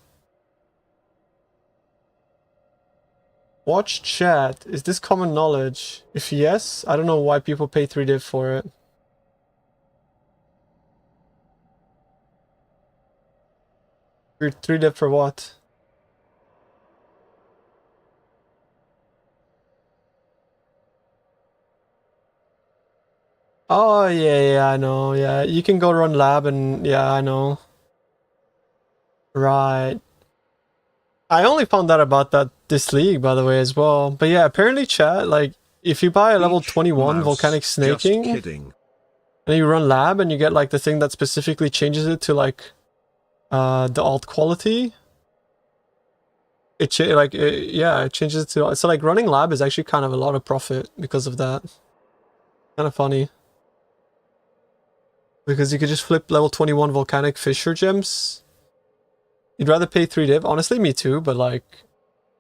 Watch chat. Is this common knowledge? If yes, I don't know why people pay 3 div for it. Three div for what? Oh yeah, I know. Yeah, you can go run lab and yeah, I know. Right. I only found out about that this league, by the way, as well. But yeah, apparently, chat, like, if you buy a level 21 Mouse, volcanic just snaking, kidding. and you run lab, and you get like the thing that specifically changes it to like the alt quality, it changes it to, so like running lab is actually kind of a lot of profit because of that. Kind of funny. Because you could just flip level 21 volcanic fissure gems. You'd rather pay 3 div. Honestly, me too, but like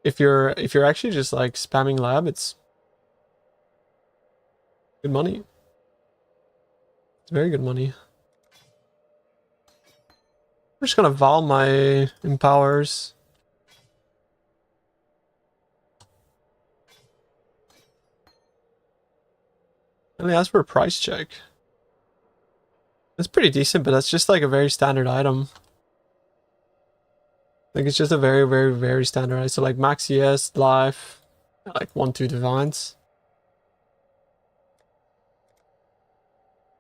if you're actually just like spamming lab, it's good money. It's very good money. I'm just gonna val my empowers. Only ask for a price check. It's pretty decent, but that's just like a very standard item. Like it's just a very, very, very standard item. So like max ES, life, like 1-2 divines.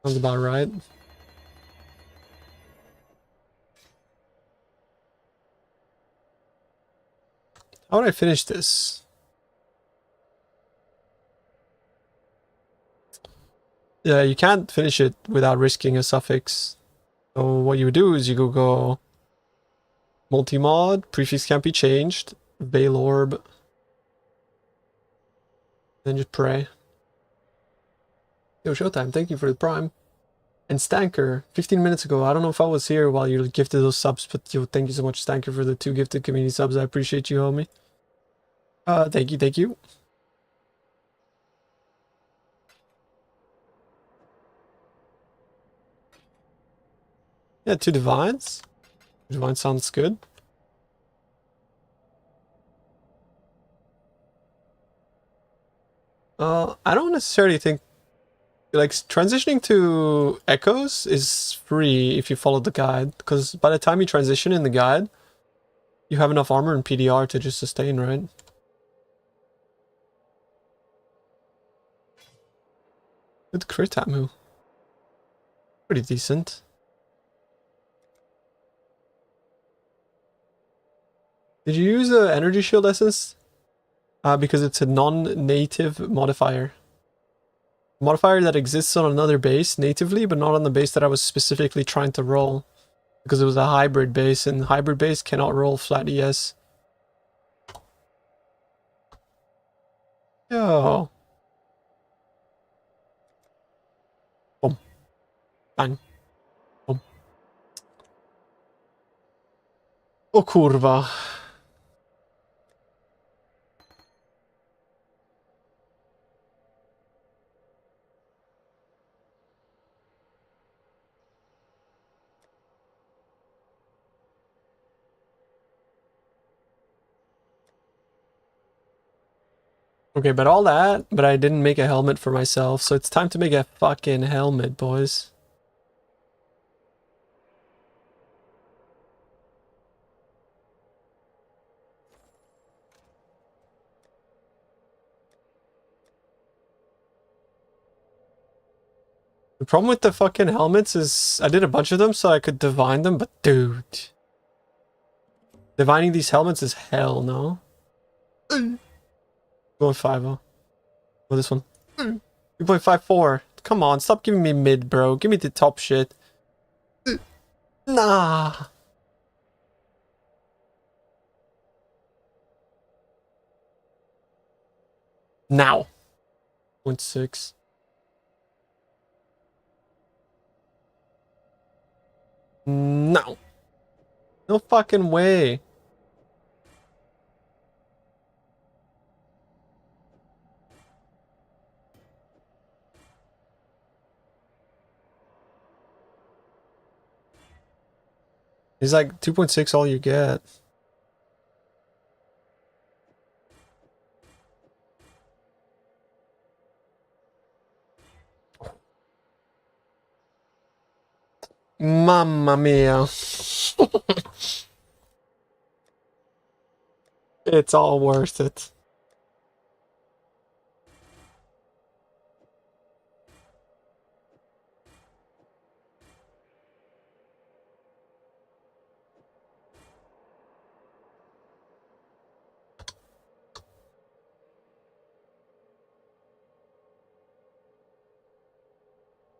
Sounds about right. How would I finish this? Yeah, you can't finish it without risking a suffix. So what you would do is you go multi-mod, prefix can't be changed, Veil Orb, then just pray. Yo, Showtime, thank you for the prime. And Stanker, 15 minutes ago, I don't know if I was here while you gifted those subs, but yo, thank you so much, Stanker, for the 2 gifted community subs. I appreciate you, homie. Thank you, thank you. Yeah, 2 divines. Divine sounds good. I don't necessarily think, like, transitioning to echoes is free if you follow the guide, because by the time you transition in the guide, you have enough armor and PDR to just sustain, right? Good crit Atmu. Pretty decent. Did you use the energy shield essence? Because it's a non-native modifier. A modifier that exists on another base natively, but not on the base that I was specifically trying to roll. Because it was a hybrid base, and hybrid base cannot roll flat ES. Yo. Boom. Bang. Boom. Oh kurwa. Okay, but all that, but I didn't make a helmet for myself, so it's time to make a fucking helmet, boys. The problem with the fucking helmets is I did a bunch of them so I could divine them, but dude. Divining these helmets is hell, no? 2.50. Oh, this one. 2.54. Come on, stop giving me mid, bro. Give me the top shit. Nah. Now. 0.6. No. No fucking way. It's like 2.6 all you get. Mamma mia. It's all worth it.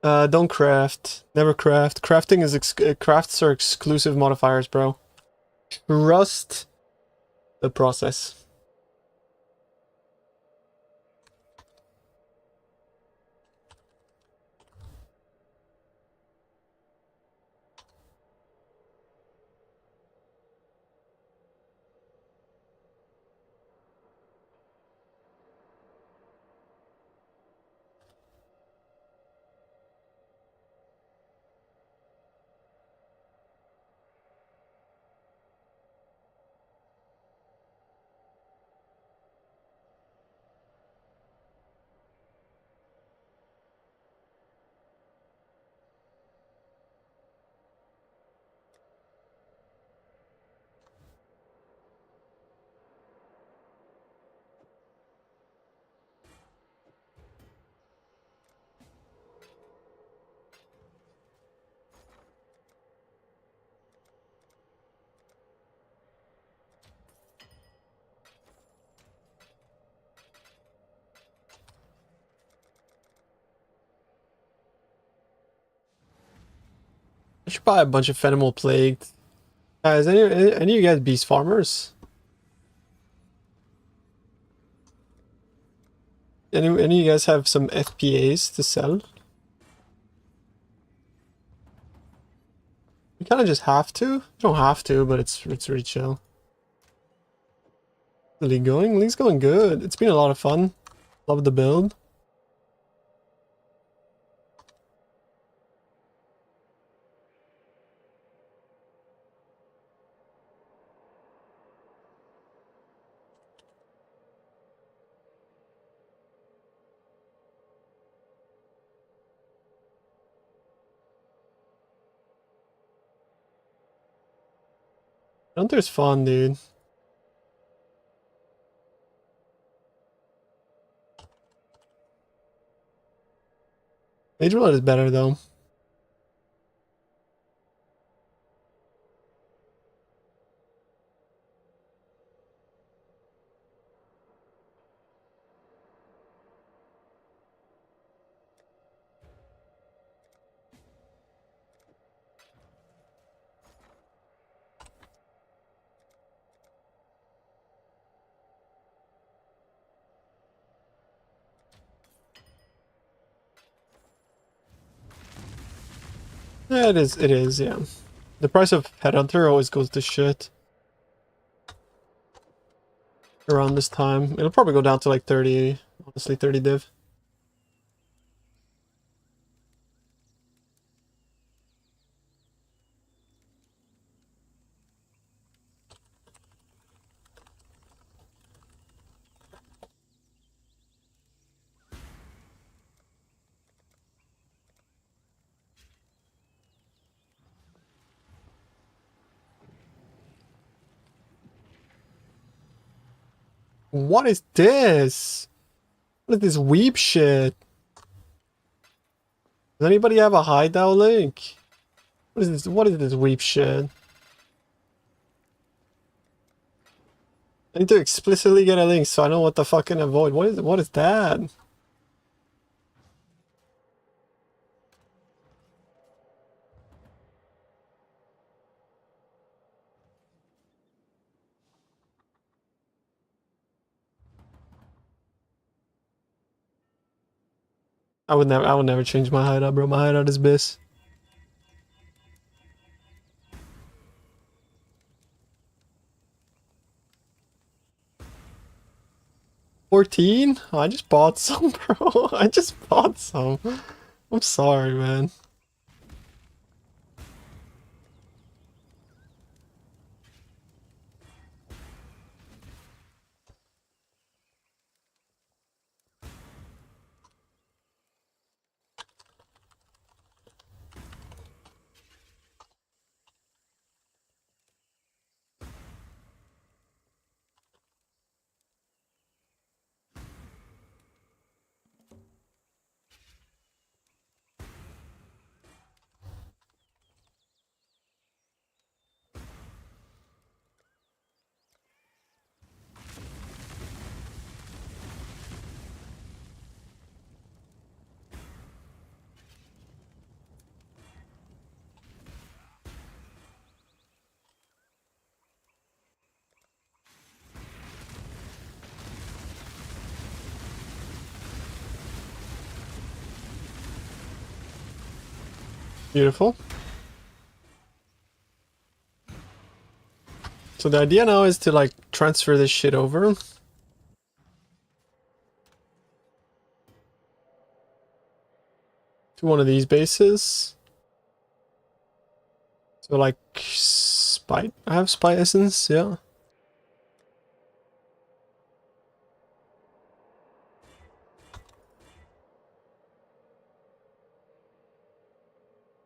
Don't craft. Never craft. Crafting is crafts are exclusive modifiers, bro. Trust the process. I should buy a bunch of Fenimal Plagued. Guys, any of you guys beast farmers? Any of you guys have some FPAs to sell? You kind of just have to. You don't have to, but it's really chill. The league going? League's going good. It's been a lot of fun. Love the build. Hunter's fun, dude. Mage Roulette is better though. Yeah, it is, yeah. The price of Headhunter always goes to shit. Around this time. It'll probably go down to like 30, honestly, 30 div. What is this? What is this weep shit? Does anybody have a hideout link? What is this? What is this weep shit? I need to explicitly get a link so I know what to fucking avoid. What is that? I would never change my hideout, bro. My hideout is bis. 14? Oh, I just bought some, bro. I just bought some. I'm sorry, man. Beautiful. So the idea now is to like transfer this shit over. To one of these bases. So like spite. I have spite essence, yeah.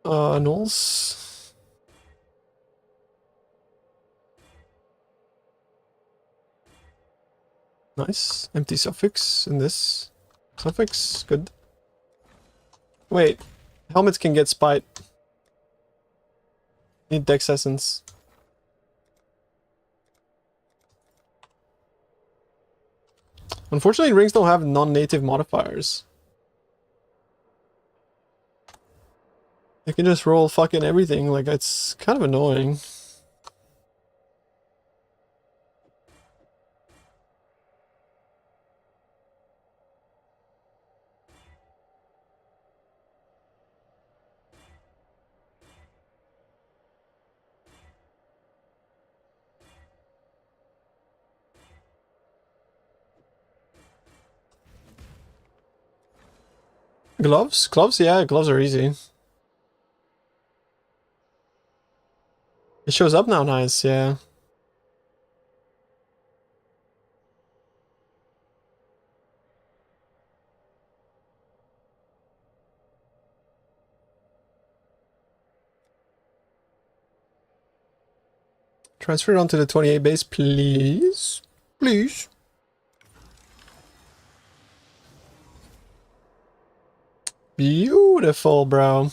Nulls. Nice. Empty suffix in this. Suffix, good. Wait. Helmets can get spite. Need dex essence. Unfortunately, rings don't have non-native modifiers. They can just roll fucking everything, like it's kind of annoying. Gloves? Gloves? Yeah, gloves are easy. It shows up now, nice, yeah. Transfer it onto the 28 base, please. Please. Beautiful, bro.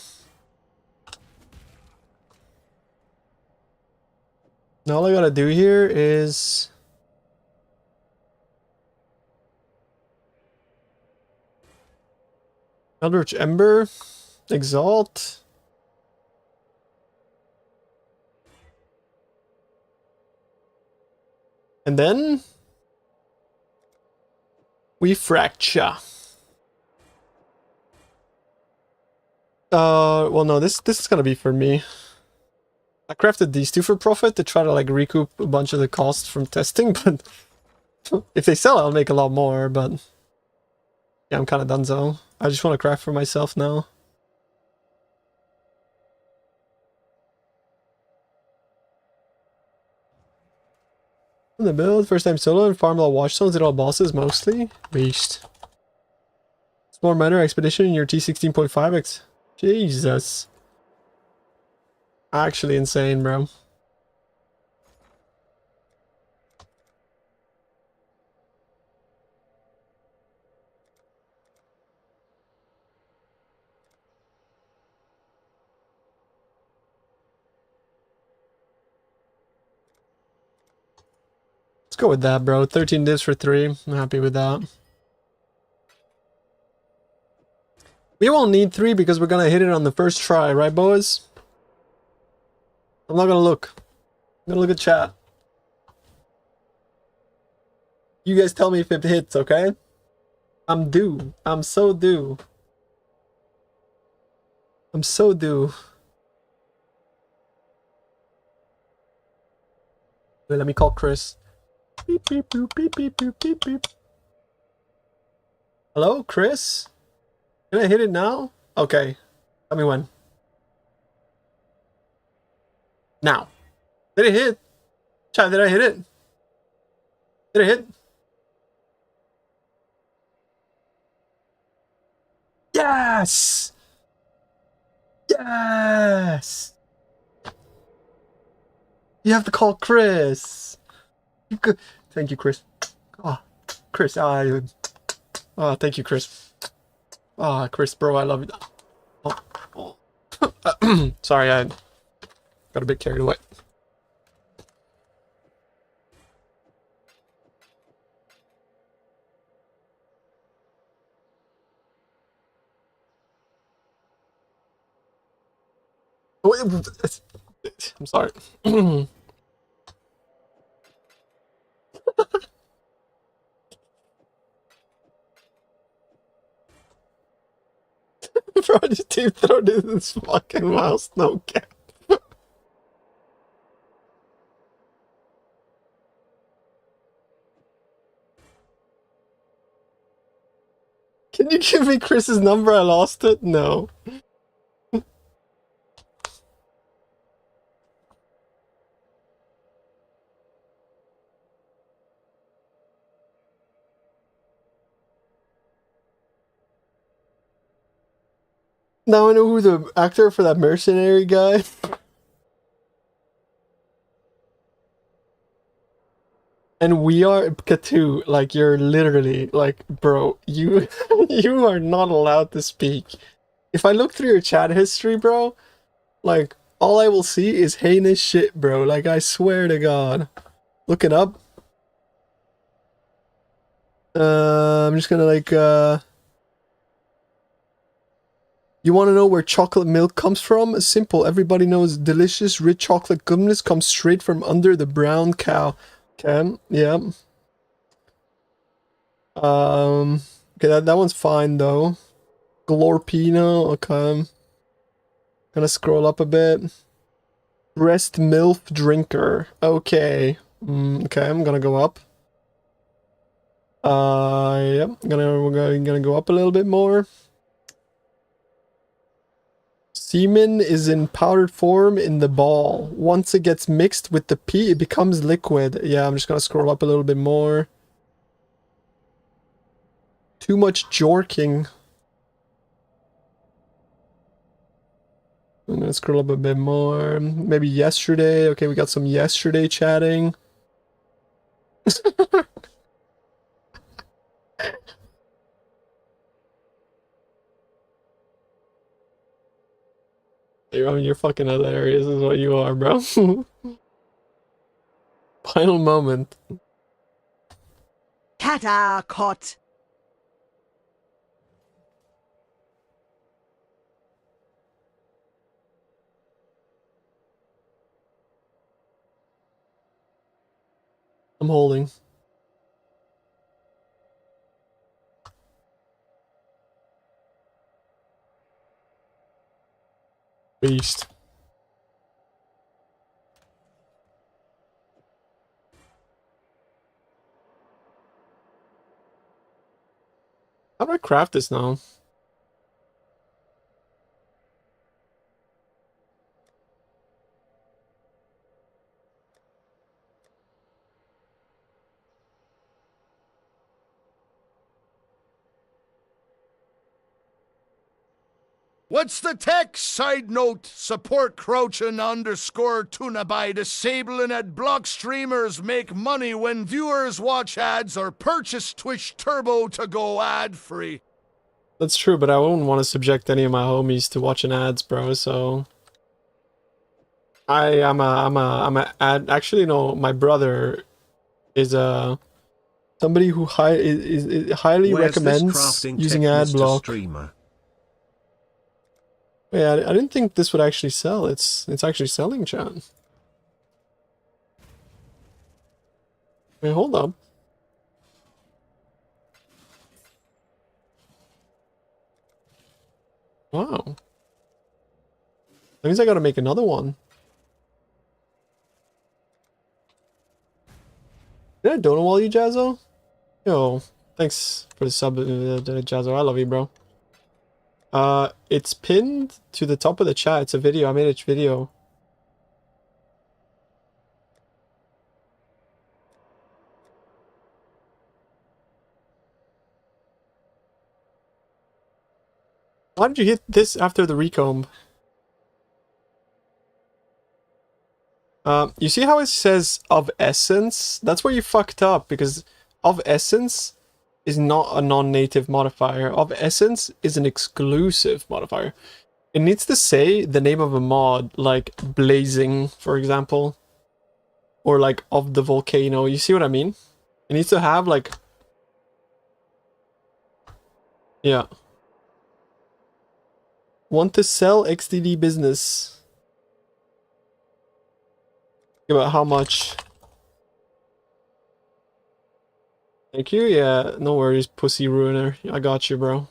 Now all I gotta do here is... Eldritch Ember. Exalt. And then... we fracture. Well no, this is gonna be for me. I crafted these two for profit to try to like recoup a bunch of the cost from testing, but if they sell I'll make a lot more, but yeah, I'm kinda donezo. I just want to craft for myself now. In the build, first time solo and farm all watchstones, did all bosses mostly. Beast. Small minor expedition in your T16.5x. Jesus. Actually insane, bro. Let's go with that, bro. 13 divs for 3. I'm happy with that. We won't need 3 because we're gonna hit it on the first try, right, boys? I'm not gonna look. I'm gonna look at chat. You guys tell me if it hits, okay? I'm due. I'm so due. I'm so due. Wait, let me call Chris. Beep, beep, boop, beep, beep, boop, beep, beep. Hello, Chris? Can I hit it now? Okay. Tell me when. Now. Did it hit? Chat, did I hit it? Did it hit? Yes! Yes! You have to call Chris. You could... Thank you, Chris. Oh, Chris. Oh, thank you, Chris. Oh, Chris, bro, I love you. Oh, oh. Sorry, I got a bit carried away. I'm sorry. Bro, just deep throat in this fucking mouse, no cap. Can you give me Chris's number? I lost it? No. Now I know who the actor for that mercenary guy. And we are Katu, like you're literally like, bro, you you are not allowed to speak. If I look through your chat history, bro, like all I will see is heinous shit, bro. Like I swear to God. Look it up. I'm just gonna like you want to know where chocolate milk comes from? Simple. Everybody knows delicious, rich chocolate goodness comes straight from under the brown cow. Okay, yeah. Okay, that one's fine though. Glorpino, okay. Gonna scroll up a bit. Breast milk drinker. Okay. Okay, I'm gonna go up. Yep. We're gonna go up a little bit more. Semen is in powdered form in the ball. Once it gets mixed with the pee, it becomes liquid. Yeah, I'm just gonna scroll up a little bit more. Too much jorking. I'm gonna scroll up a bit more. Maybe yesterday. Okay, we got some yesterday chatting. You're fucking hilarious is what you are, bro. Final moment. Kata caught. I'm holding. Beast. How do I craft this now? What's the text? Side note, support crouching _ tuna by disabling ad block streamers make money when viewers watch ads or purchase Twitch Turbo to go ad free. That's true, but I wouldn't want to subject any of my homies to watching ads, bro, so... I'm a ad... Actually, no, my brother is somebody who is highly Where's this recommends crafting using tech, ad Mr. block. Streamer? Yeah, I didn't think this would actually sell. It's actually selling, chat. Wait, hold up. Wow. That means I gotta make another one. Did I donut wall you, Jazzo? Yo, thanks for the sub, Jazzo. I love you, bro. It's pinned to the top of the chat. It's a video. I made a video. Why did you hit this after the recomb? You see how it says of essence? That's where you fucked up, because of essence is not a non-native modifier. Of essence is an exclusive modifier. It needs to say the name of a mod, like blazing, for example. Or like of the volcano. You see what I mean? It needs to have like... Yeah. Want to sell XDD business. About how much? Thank you. Yeah, no worries, pussy ruiner. I got you, bro.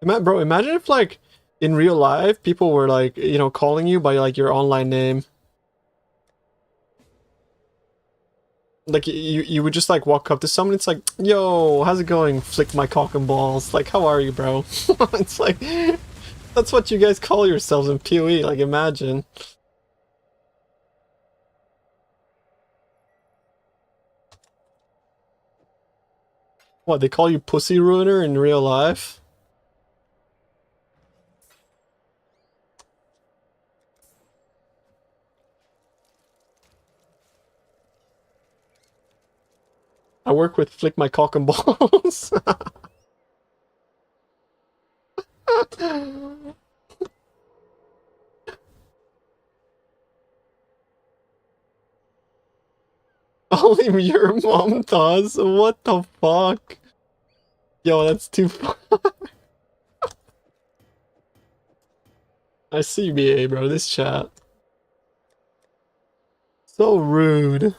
Bro, imagine if like in real life people were like, you know, calling you by like your online name. Like you would just like walk up to someone, it's like, yo, how's it going? Flick my cock and balls. Like, how are you, bro? It's like, that's what you guys call yourselves in PoE, like imagine. What, they call you Pussy Ruiner in real life? I work with Flick My Cock and Balls. Only your mom does? What the fuck? Yo, that's too far. I see BA, bro, this chat. So rude.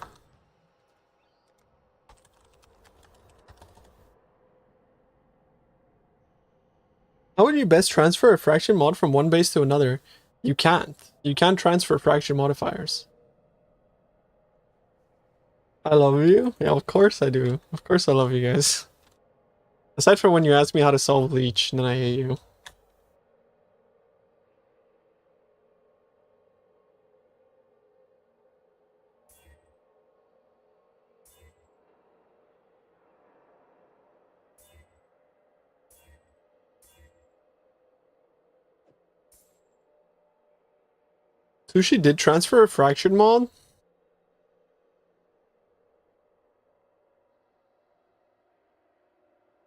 How would you best transfer a fraction mod from one base to another? You can't. You can't transfer fraction modifiers. I love you? Yeah, of course I do. Of course I love you guys. Aside from when you ask me how to solve Leech, then I hate you. Sushi did transfer a fraction mod?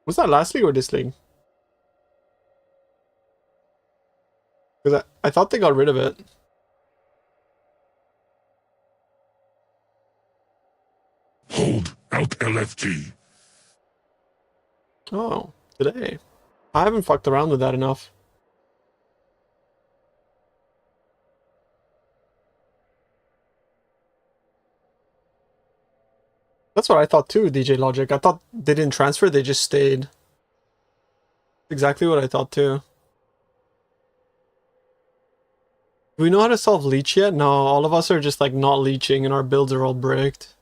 Was that last league or this league? Because I thought they got rid of it. Hold out LFT. Oh, today. I haven't fucked around with that enough. That's what I thought too, DJ Logic. I thought they didn't transfer, they just stayed. Exactly what I thought too. Do we know how to solve leech yet? No, all of us are just like not leeching and our builds are all bricked.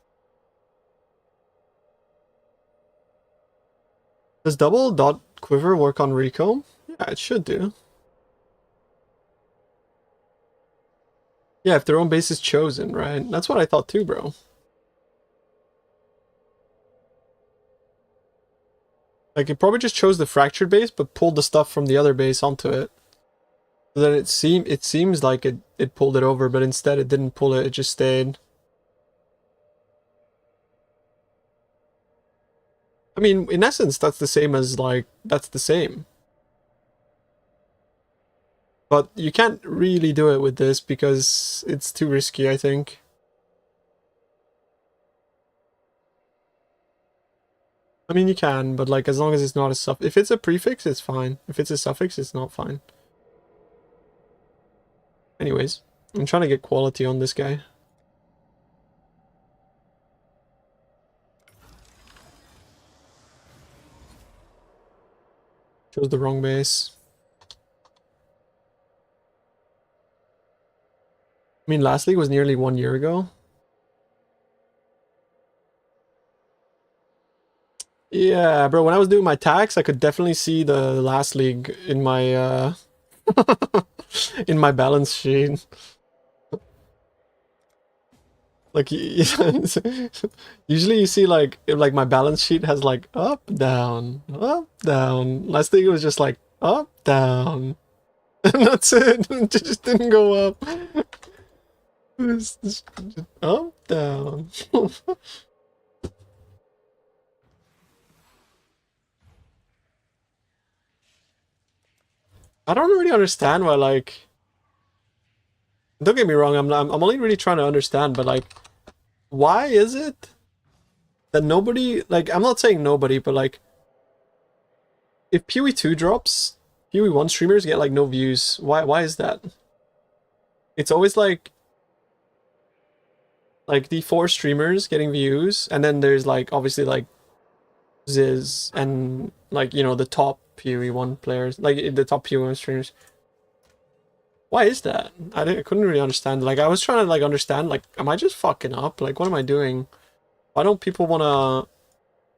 Does double dot quiver work on Recomb? Yeah, it should do. Yeah, if their own base is chosen, right? That's what I thought too, bro. Like, it probably just chose the fractured base, but pulled the stuff from the other base onto it. So then it seems like it pulled it over, but instead it didn't pull it, it just stayed. I mean, in essence, that's the same as, like, that's the same. But you can't really do it with this because it's too risky, I think. I mean, you can, but like, as long as it's not a suffix. If it's a prefix, it's fine. If it's a suffix, it's not fine. Anyways, I'm trying to get quality on this guy. Chose the wrong base. I mean, last league was nearly 1 year ago. Yeah, bro, when I was doing my tax, I could definitely see the last league in my in my balance sheet. Like, usually you see like if like my balance sheet has like up, down, up, down. Last thing it was just like up, down. And that's it. It just didn't go up. Just up, down. I don't really understand why, like, don't get me wrong, I'm only really trying to understand, but like, why is it that nobody, like, I'm not saying nobody, but like, if PoE 2 drops, PoE 1 streamers get like no views. Why is that? It's always like the 4 streamers getting views, and then there's like obviously like Ziz and like, you know, the top PoE1 players, like the top PoE1 streamers. Why is that? I couldn't really understand. Like, I was trying to like understand. Like, am I just fucking up? Like, what am I doing? Why don't people wanna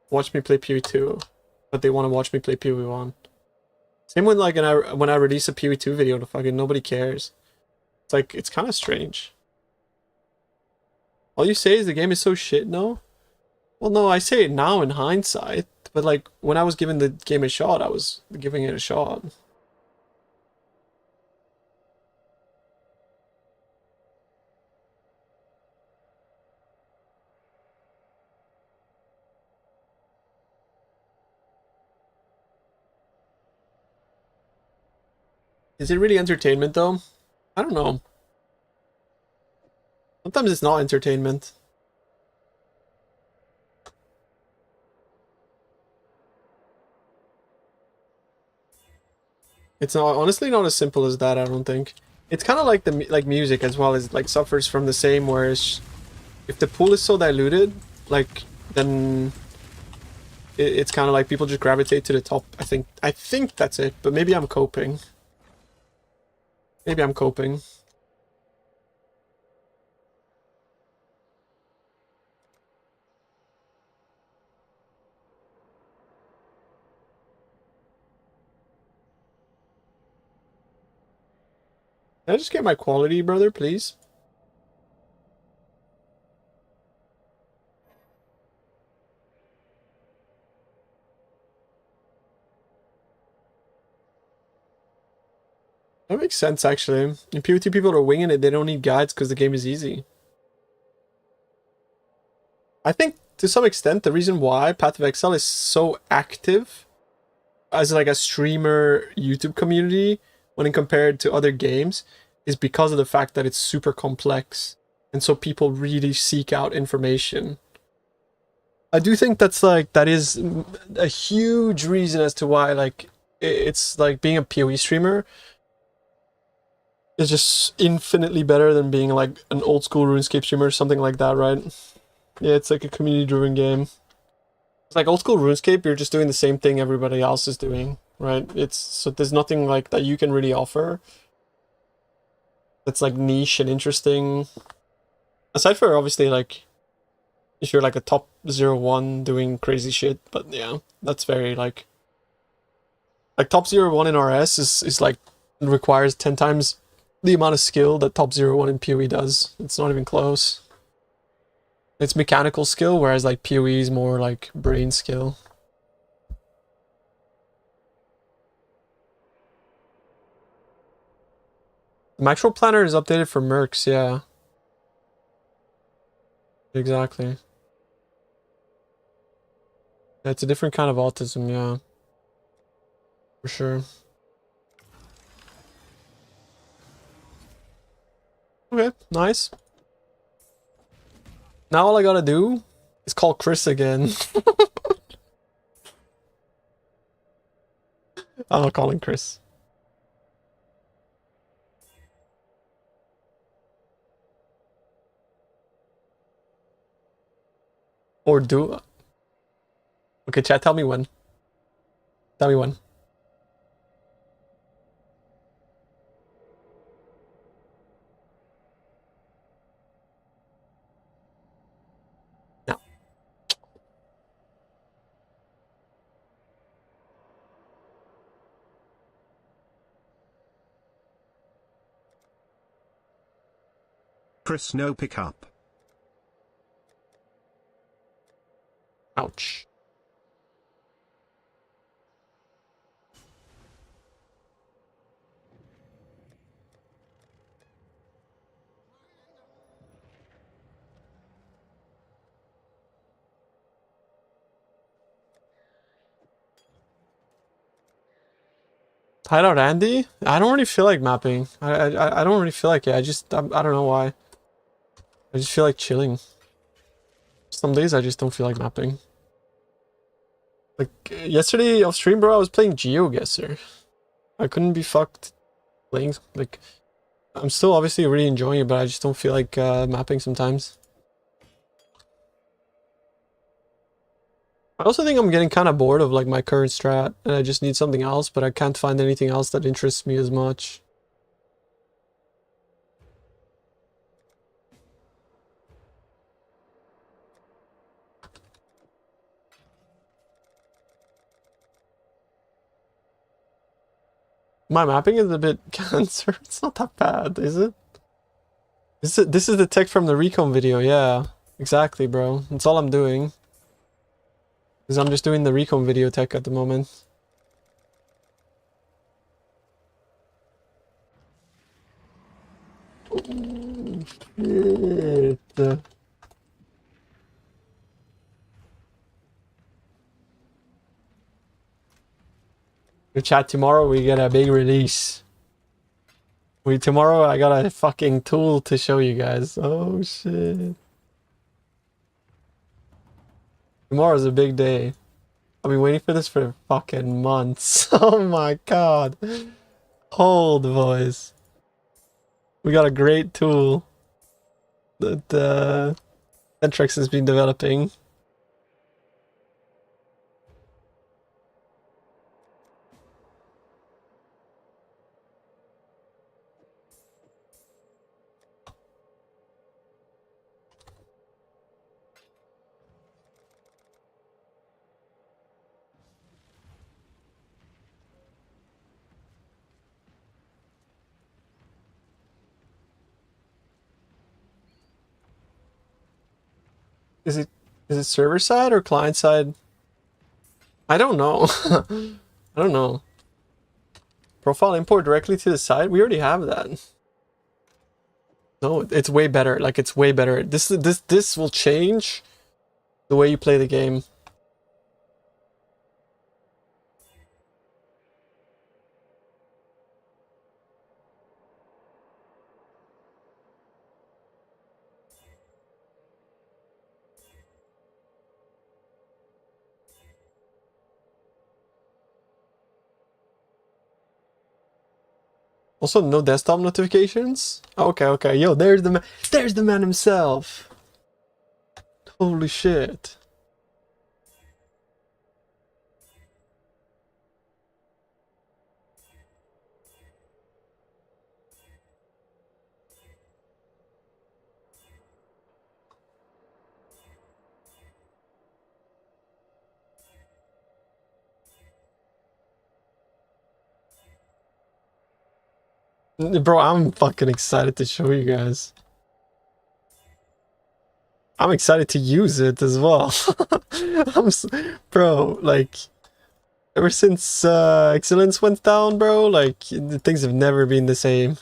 watch me play PoE2, but they want to watch me play PoE1? Same when like when I release a PoE2 video, fucking nobody cares. It's like, it's kind of strange. All you say is the game is so shit, no? Well, no, I say it now in hindsight, but like when I was giving the game a shot, I was giving it a shot. Is it really entertainment though? I don't know. Sometimes it's not entertainment. It's not, honestly not as simple as that, I don't think. It's kind of like the music as well, as like suffers from the same, whereas if the pool is so diluted, like then it's kind of like people just gravitate to the top. I think that's it, but maybe I'm coping. Maybe I'm coping. Can I just get my quality, brother, please? That makes sense, actually. In PvT, people are winging it. They don't need guides because the game is easy. I think, to some extent, the reason why Path of Exile is so active as like a streamer YouTube community when compared to other games is because of the fact that it's super complex. And so people really seek out information. I do think that's like, that is a huge reason as to why like it's like being a PoE streamer is just infinitely better than being like an old school RuneScape streamer or something like that, right? Yeah, it's like a community driven game. It's like old school RuneScape, you're just doing the same thing everybody else is doing, right? It's so there's nothing like that you can really offer that's like niche and interesting. Aside for obviously like if you're like a top 0-1 doing crazy shit, but yeah, that's very like top 0-1 in RS is like requires 10 times the amount of skill that top 0-1 in PoE does. It's not even close. It's mechanical skill, whereas like PoE is more like brain skill. The macro planner is updated for mercs, yeah. Exactly. Yeah, it's a different kind of autism, yeah. For sure. Okay, nice. Now all I gotta do is call Chris again. I'm not calling Chris. Or do... Okay, chat, tell me when. Tell me when. Chris, no pickup. Ouch. Hideout Andy? I don't really feel like mapping. I don't really feel like it. I don't know why. I just feel like chilling. Some days I just don't feel like mapping. Like yesterday off stream, bro, I was playing GeoGuessr. I couldn't be fucked playing. Like, I'm still obviously really enjoying it, but I just don't feel like mapping sometimes. I also think I'm getting kind of bored of like my current strat, and I just need something else, but I can't find anything else that interests me as much. My mapping is a bit cancer. It's not that bad, is it? This is the tech from the recon video, yeah. Exactly, bro. That's all I'm doing. Because I'm just doing the recon video tech at the moment. Oh, shit. We chat tomorrow, we get a big release. Tomorrow I got a fucking tool to show you guys. Oh shit. Tomorrow's a big day. I've been waiting for this for fucking months. Oh my god. Hold, boys. We got a great tool that Centrex has been developing. Is it server side or client side? I don't know. I don't know. Profile import directly to the site? We already have that. No, it's way better. Like, it's way better. This will change the way you play the game. Also, no desktop notifications? Okay, okay. Yo, there's the man himself. Holy shit. Bro, I'm fucking excited to show you guys. I'm excited to use it as well. Bro, like, ever since Excellence went down, bro, like, things have never been the same.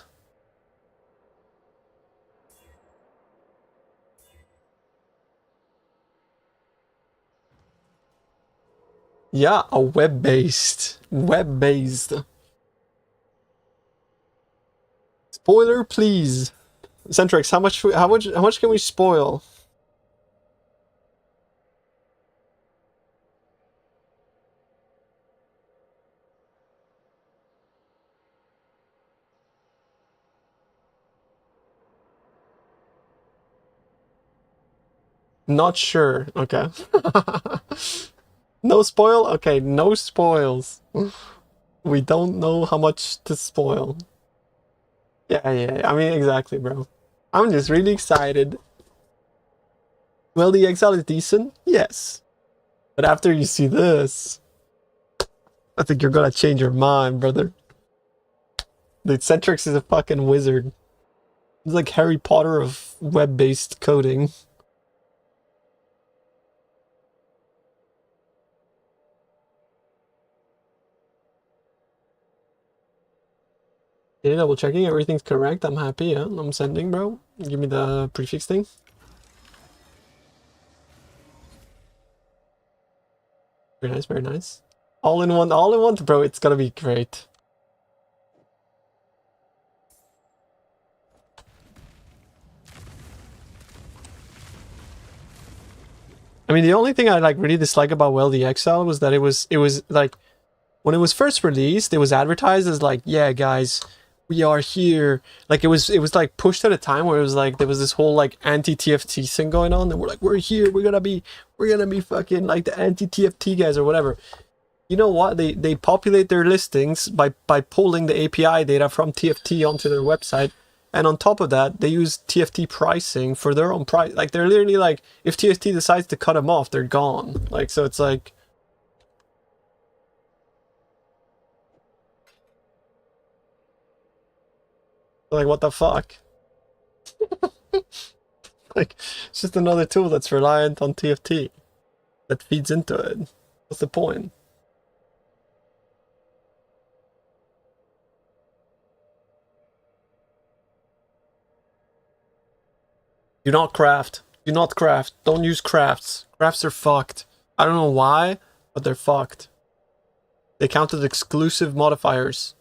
Yeah, a web-based. Spoiler, please. Centrex, how much can we spoil? Not sure. Okay. No spoil? Okay, no spoils. We don't know how much to spoil. Yeah. I mean, exactly, bro. I'm just really excited. Well, the XL is decent? Yes. But after you see this, I think you're gonna change your mind, brother. The Centrex is a fucking wizard. He's like Harry Potter of web-based coding. Yeah, double checking, everything's correct. I'm happy, yeah. I'm sending, bro. Give me the prefix thing. Very nice, very nice. All in one, bro. It's gonna be great. I mean, the only thing I like really dislike about Well the Exile was that it was like when it was first released, it was advertised as like, yeah, guys, we are here. Like it was like pushed at a time where it was like there was this whole like anti-TFT thing going on, and we're like, we're here, we're gonna be fucking like the anti-TFT guys or whatever. You know what? They populate their listings by pulling the API data from TFT onto their website. And on top of that, they use TFT pricing for their own price. Like they're literally like, if TFT decides to cut them off, they're gone. Like, so it's like, what the fuck? Like, it's just another tool that's reliant on TFT that feeds into it. What's the point? Do not craft. Do not craft. Don't use crafts. Crafts are fucked. I don't know why, but they're fucked. They count as exclusive modifiers.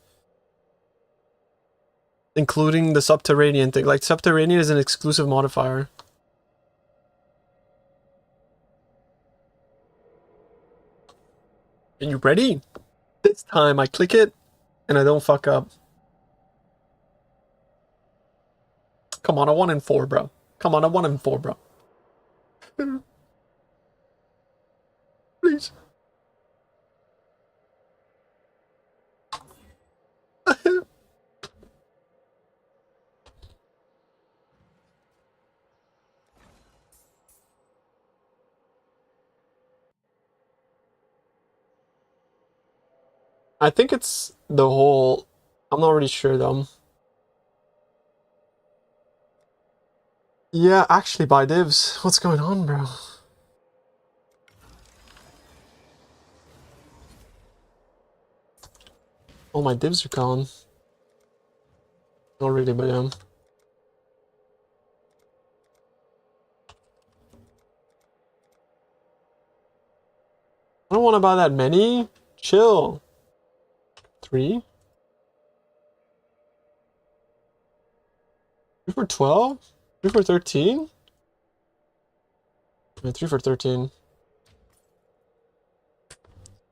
Including the subterranean thing. Like, subterranean is an exclusive modifier. Are you ready? This time I click it, and I don't fuck up. Come on, a 1 in 4, bro. Come on, a 1 in 4, bro. Please. I think it's the whole... I'm not really sure, though. Yeah, actually, buy divs. What's going on, bro? All my divs are gone. Not really, but yeah. I don't want to buy that many. Chill. 3? 3 for 12? 3 for 13? Yeah, 3 for 13.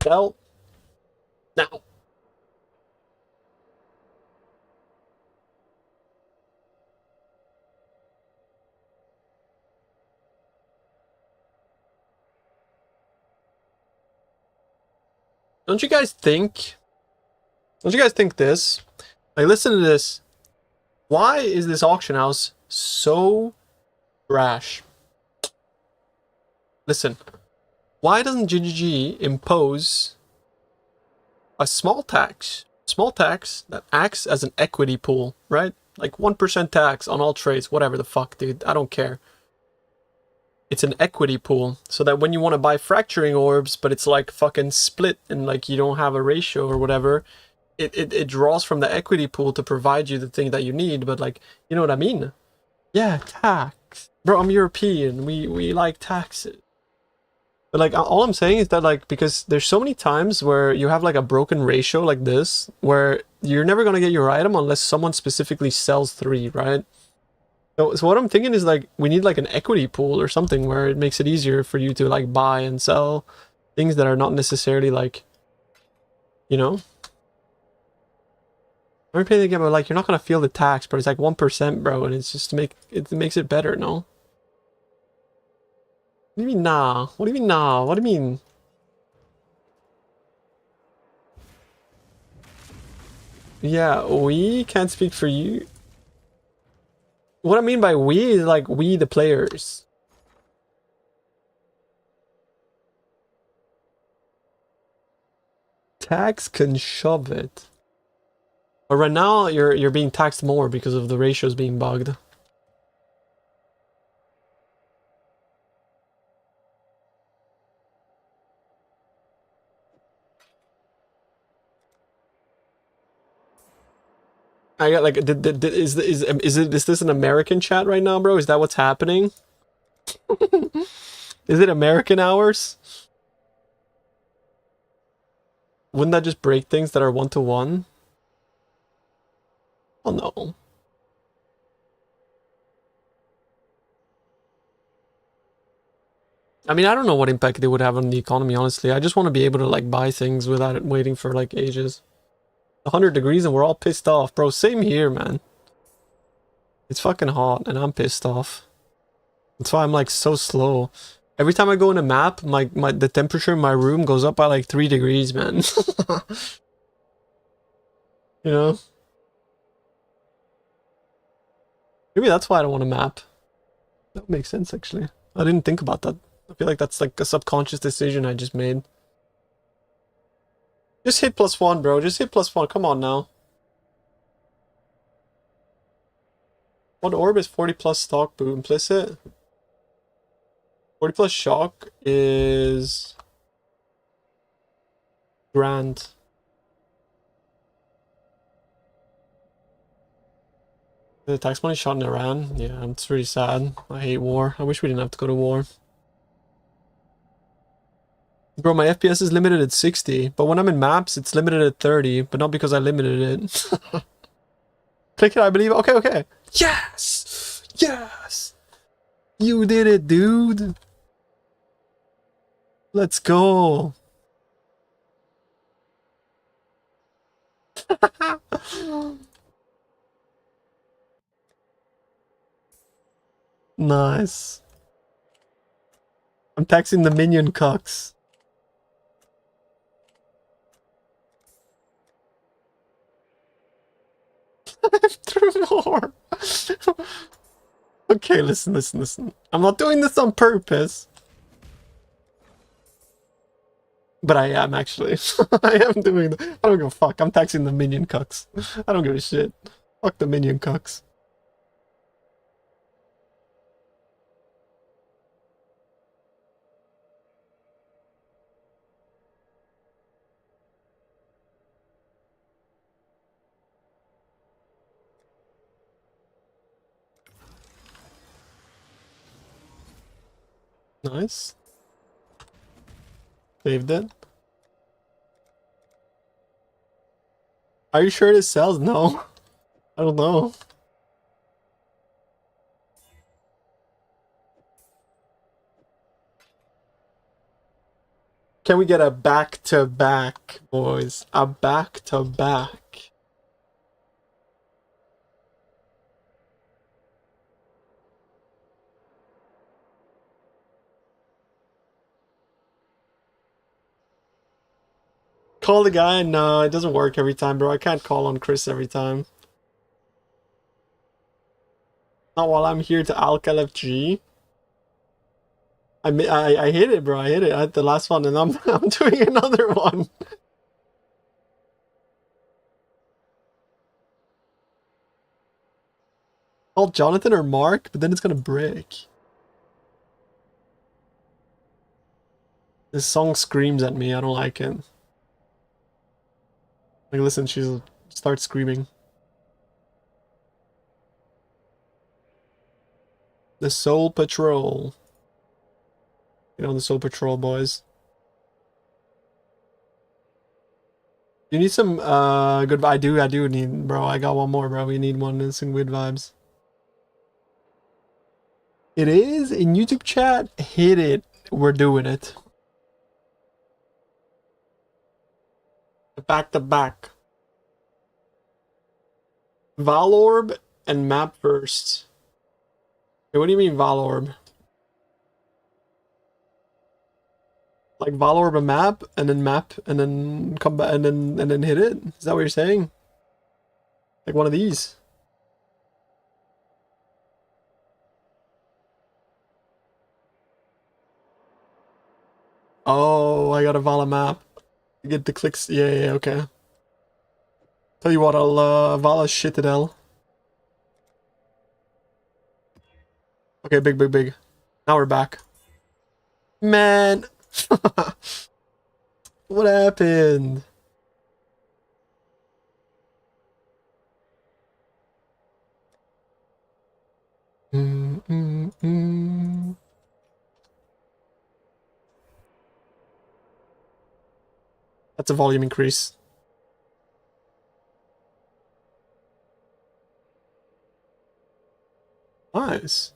Sell. Now. Don't you guys think this? Like, listen to this. Why is this auction house so trash? Listen. Why doesn't GGG impose a small tax? Small tax that acts as an equity pool, right? Like 1% tax on all trades, whatever the fuck, dude. I don't care. It's an equity pool, so that when you want to buy fracturing orbs, but it's like fucking split and like you don't have a ratio or whatever, it draws from the equity pool to provide you the thing that you need, but like, you know what I mean? Yeah, tax. Bro, I'm European, we like taxes. But like, all I'm saying is that like, because there's so many times where you have like a broken ratio like this, where you're never gonna get your item unless someone specifically sells 3, right? So what I'm thinking is like, we need like an equity pool or something where it makes it easier for you to like buy and sell things that are not necessarily like, you know? I'm thinking about like, you're not gonna feel the tax, but it's like 1%, bro, and it's just to it makes it better, no? What do you mean nah? What do you mean nah? What do you mean? Yeah, we can't speak for you. What I mean by we is like we the players. Tax can shove it. But right now you're being taxed more because of the ratios being bugged. I got like, is this an American chat right now, bro? Is that what's happening? Is it American hours? Wouldn't that just break things that are 1-to-1? Oh no. I mean, I don't know what impact they would have on the economy, honestly. I just want to be able to like buy things without it waiting for like ages. 100 degrees and we're all pissed off, bro. Same here, man. It's fucking hot and I'm pissed off. That's why I'm like so slow. Every time I go in a map, the temperature in my room goes up by like 3 degrees, man. You know? Maybe that's why I don't want a map. That makes sense, actually. I didn't think about that. I feel like that's like a subconscious decision I just made. Just hit +1, bro. Just hit +1. Come on now. What orb is 40 plus stock boot implicit? 40 plus shock is grand. The tax money shot in Iran. Yeah, it's really sad. I hate war. I wish we didn't have to go to war. Bro, my FPS is limited at 60, but when I'm in maps, it's limited at 30, but not because I limited it. Click it, I believe. Okay, okay. Yes! Yes! You did it, dude! Let's go! Nice. I'm taxing the minion cocks. Through more. Okay, listen. I'm not doing this on purpose. But I am actually. I am doing the, I don't give a fuck. I'm taxing the minion cucks. I don't give a shit. Fuck the minion cucks. Nice. Saved it. Are you sure this sells? No. I don't know. Can we get a back-to-back, boys? A back-to-back. Call the guy? No, it doesn't work every time, bro. I can't call on Chris every time. Not while I'm here to Alk LFG. I hit it, bro. I hit it. I hit the last one, and I'm I'm doing another one. Call Jonathan or Mark, but then it's gonna break. This song screams at me. I don't like it. Like, listen, she'll start screaming. The Soul Patrol. You know, the Soul Patrol boys. You need some good. I do need, bro. I got one more, bro. We need one and some good vibes. It is in YouTube chat. Hit it. We're doing it. Back to back. Valorb and map first. Hey, what do you mean Valorb? Like Valorb a map and then come back and then hit it? Is that what you're saying? Like one of these? Oh, I got a Vala map. Get the clicks. Yeah, okay. Tell you what, I'll Vala shit it L. Okay, big. Now we're back. Man. What happened? That's a volume increase. Nice.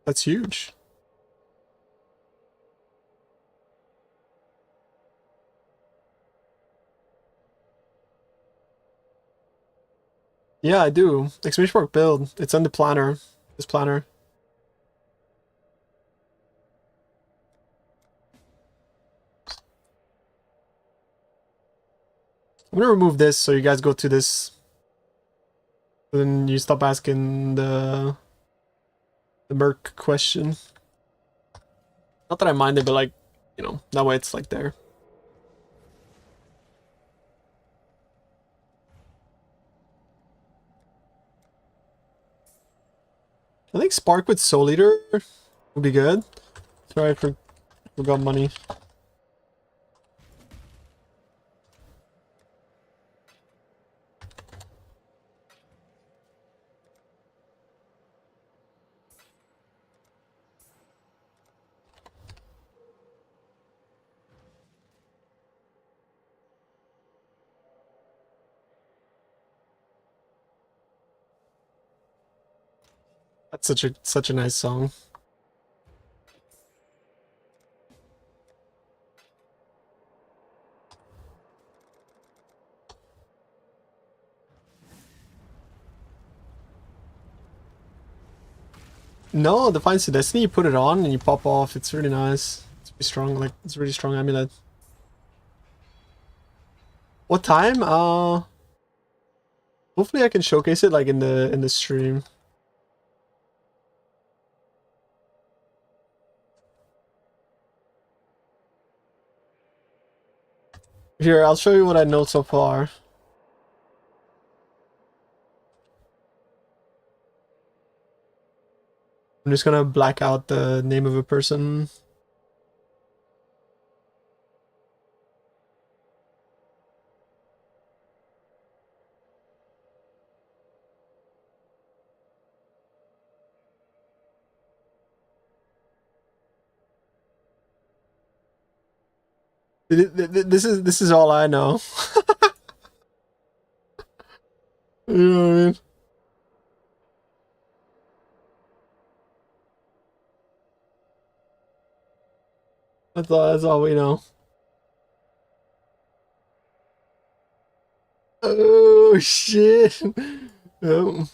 That's huge. Yeah, I do. Exclamation mark build. It's on the planner. This planner. I'm gonna remove this so you guys go to this. Then you stop asking the Merc question. Not that I mind it, but like, you know, that way it's like there. I think Spark with Soul Eater would be good. Sorry, I forgot money. That's such a nice song. No, Defiance to Destiny, you put it on and you pop off. It's really nice. It's really strong, like it's a really strong amulet. What time? Hopefully I can showcase it like in the stream. Here, I'll show you what I know so far. I'm just gonna black out the name of a person. This is all I know. You know what I mean? That's all we know. Oh shit. Oh.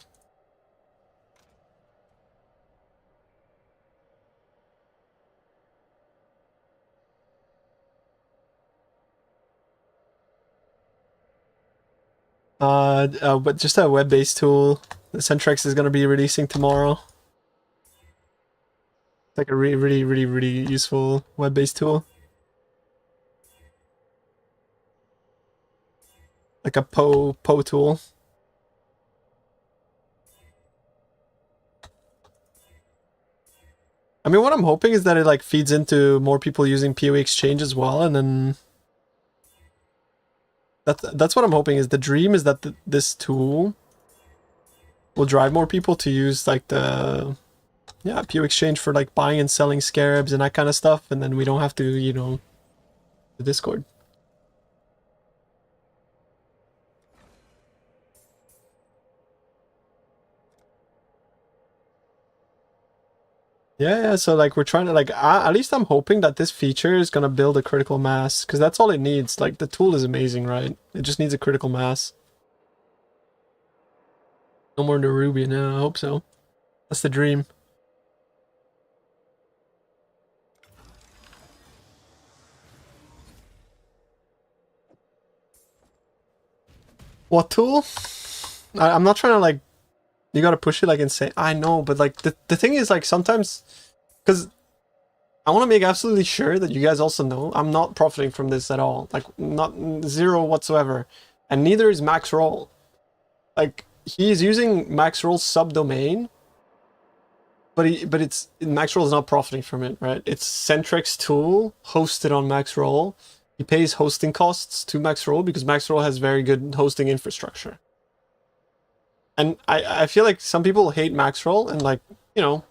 But just a web-based tool. The Centrex is gonna be releasing tomorrow. It's like a really useful web-based tool. Like a PoE tool. I mean, what I'm hoping is that it like feeds into more people using PoE Exchange as well, and then that's what I'm hoping. Is the dream is that this tool will drive more people to use like the PoE Exchange for like buying and selling scarabs and that kind of stuff, and then we don't have to, you know, the Discord. Yeah, so like we're trying to like, at least I'm hoping that this feature is gonna build a critical mass, because that's all it needs. Like the tool is amazing, right? It just needs a critical mass. No more Nerubian, yeah, I hope so. That's the dream. What tool? I'm not trying to like, you gotta push it like insane. I know, but like the thing is like sometimes, because I want to make absolutely sure that you guys also know I'm not profiting from this at all. Like not zero whatsoever. And neither is Max Roll. Like he's using Max Roll's subdomain, but it's Max Roll is not profiting from it, right? It's Centrex tool hosted on Max Roll. He pays hosting costs to Max Roll because Max Roll has very good hosting infrastructure. And I feel like some people hate Max Roll, and like, you know,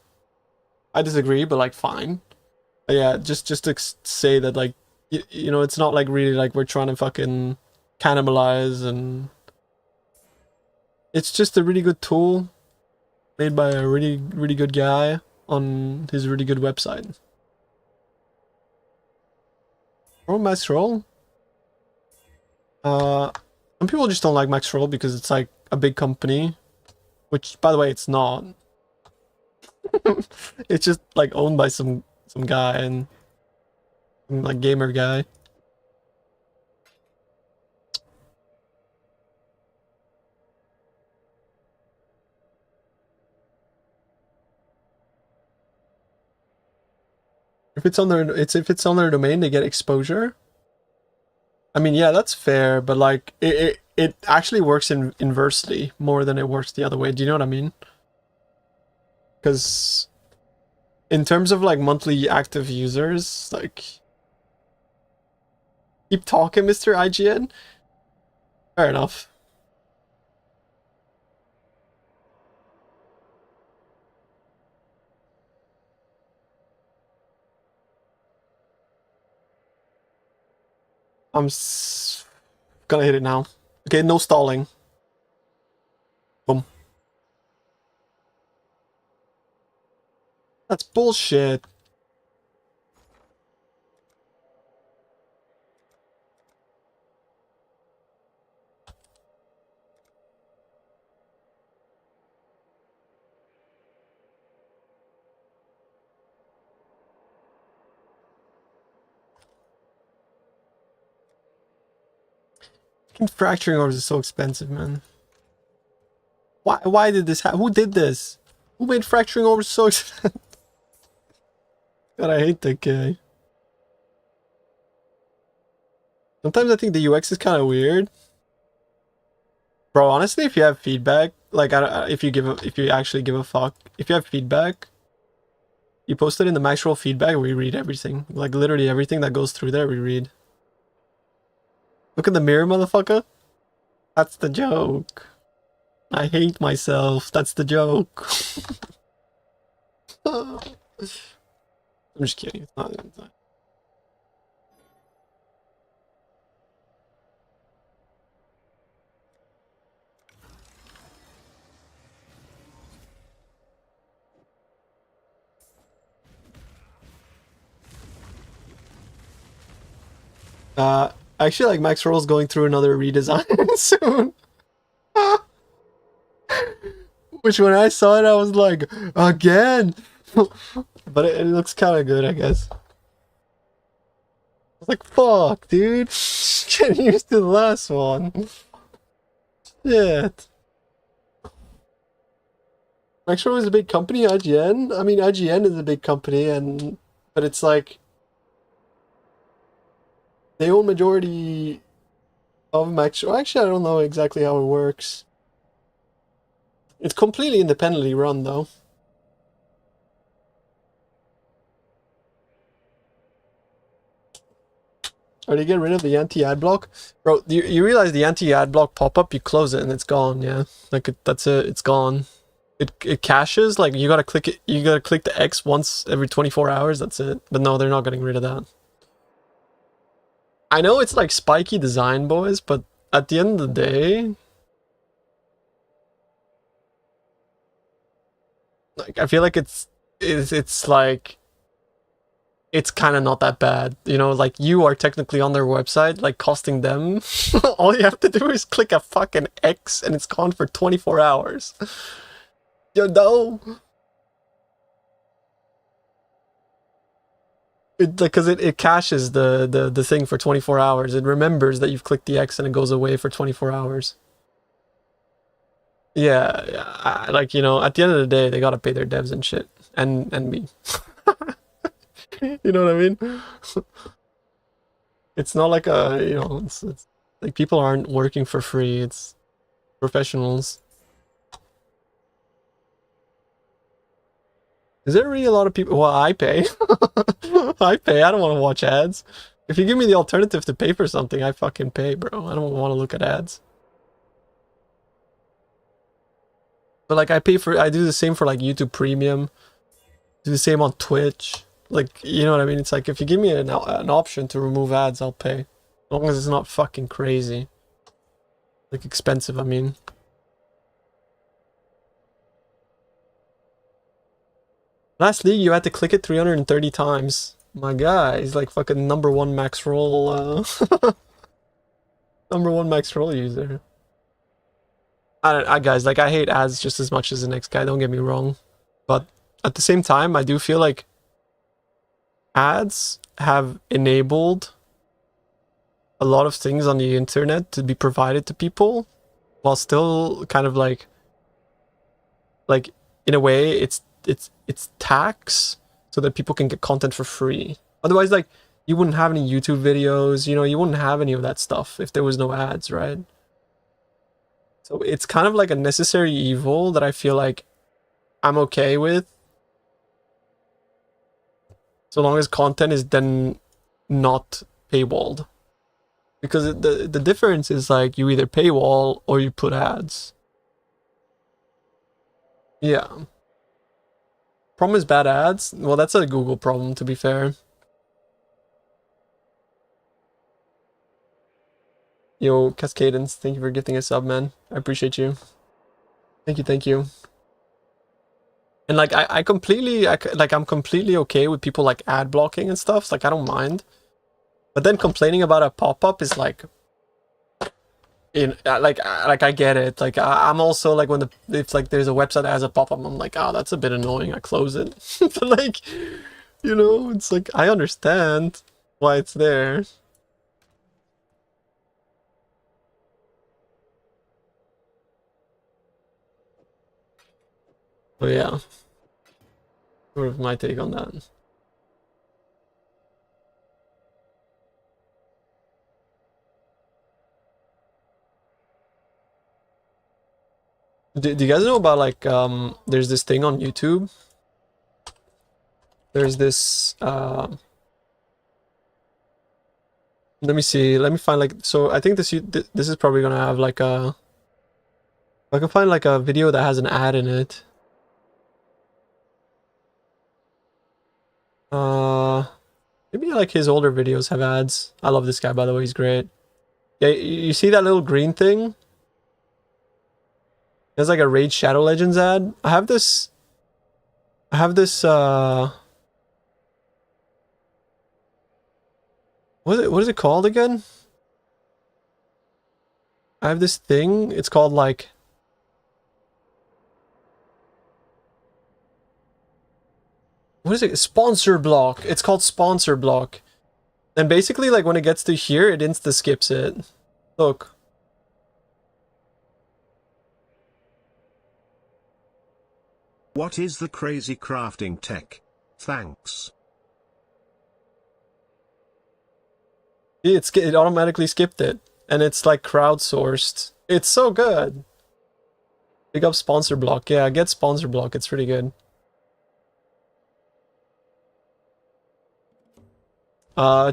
I disagree, but like fine. But yeah, just to say that like, you know, it's not like really like we're trying to fucking cannibalize, and it's just a really good tool made by a really good guy on his really good website. Or Max Roll? Some people just don't like Max Roll because it's like a big company, which by the way it's not. It's just like owned by some guy and like gamer guy. If it's on their domain, they get exposure. I mean, yeah, that's fair, but like it actually works inversely more than it works the other way. Do you know what I mean? Because in terms of like monthly active users, like keep talking, Mr. IGN. Fair enough. I'm gonna hit it now. Okay, no stalling. Boom. That's bullshit. Fracturing orders is so expensive, man. Why did this happen? Who did this? Who made fracturing orders so expensive? God, I hate that guy. Sometimes I think the UX is kind of weird. Bro, honestly, if you have feedback, like if you actually give a fuck, if you have feedback, you post it in the Maxroll feedback, we read everything. Like literally everything that goes through there, we read. Look at the mirror, motherfucker. That's the joke. I hate myself. That's the joke. I'm just kidding. It's not. Actually, like Max Roll's going through another redesign soon. Which when I saw it, I was like, again. But it looks kind of good, I guess. I was like, fuck, dude. Get used to the last one. Shit. Max Roll is a big company, IGN. I mean, IGN is a big company, but it's like they own majority of Max. Actually, I don't know exactly how it works. It's completely independently run, though. Are they getting rid of the anti-ad block? Bro, you realize the anti-ad block pop-up, you close it and it's gone, yeah? Like, that's it, it's gone. It caches, like, you gotta click it, you gotta click the X once every 24 hours, that's it. But no, they're not getting rid of that. I know it's like spiky design, boys, but at the end of the day, like, I feel like it's like, it's kind of not that bad, you know, like you are technically on their website, like costing them. All you have to do is click a fucking X and it's gone for 24 hours. You know? Because it caches the thing for 24 hours. It remembers that you've clicked the X and it goes away for 24 hours. Yeah, like, you know, at the end of the day, they gotta pay their devs and shit. And me. You know what I mean? It's not like you know, it's like people aren't working for free. It's professionals. Is there really a lot of people? Well, I pay. I pay. I don't want to watch ads. If you give me the alternative to pay for something, I fucking pay, bro. I don't want to look at ads. But like, I do the same for like YouTube Premium. Do the same on Twitch. Like, you know what I mean? It's like, if you give me an option to remove ads, I'll pay. As long as it's not fucking crazy. Like, expensive, I mean. Last league, you had to click it 330 times. My guy, he's like fucking number one max roll, number one max roll user. Guys, like, I hate ads just as much as the next guy, don't get me wrong. But at the same time, I do feel like ads have enabled a lot of things on the internet to be provided to people, while still kind of like in a way it's tax so that people can get content for free. Otherwise, like, you wouldn't have any YouTube videos, you know, you wouldn't have any of that stuff if there was no ads, right? So it's kind of like a necessary evil that I feel like I'm okay with, so long as content is then not paywalled. Because the difference is, like, you either paywall or you put ads. Yeah. Problem is bad ads? Well, that's a Google problem, to be fair. Yo, Cascadence, thank you for gifting a sub, man. I appreciate you. Thank you. And like, I'm completely okay with people like ad blocking and stuff. So, like, I don't mind. But then complaining about a pop-up is like, like I get it. Like, I'm also like, if like there's a website that has a pop-up, I'm like, oh, that's a bit annoying. I close it. But like, you know, it's like, I understand why it's there. So yeah, sort of my take on that. Do you guys know about, like, there's this thing on YouTube? There's this, let me see, let me find, like, so I think this is probably gonna have like a, I can find like a video that has an ad in it. Maybe like his older videos have ads. I love this guy, by the way, he's great. Yeah, you see that little green thing? There's like a Raid Shadow Legends ad. I have this, what is it called again? I have this thing, it's called like, what is it? Sponsor block. It's called sponsor block. And basically, like, when it gets to here, it insta skips it. Look. What is the crazy crafting tech? Thanks. It automatically skipped it. And it's like crowdsourced. It's so good. Pick up sponsor block. Yeah, get sponsor block. It's pretty good.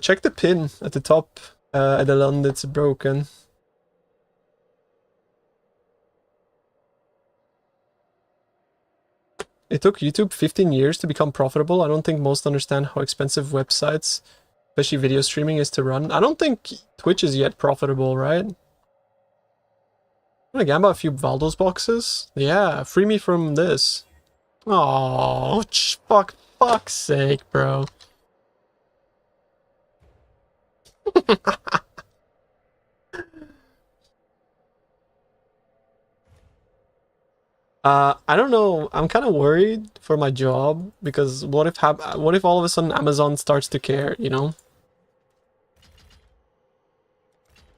Check the pin at the top. At the land it's broken. It took YouTube 15 years to become profitable. I don't think most understand how expensive websites, especially video streaming, is to run. I don't think Twitch is yet profitable, right? I'm gonna gamble a few Valdos boxes. Yeah, free me from this. Oh, fuck's sake, bro. I don't know. I'm kind of worried for my job because what if all of a sudden Amazon starts to care, you know?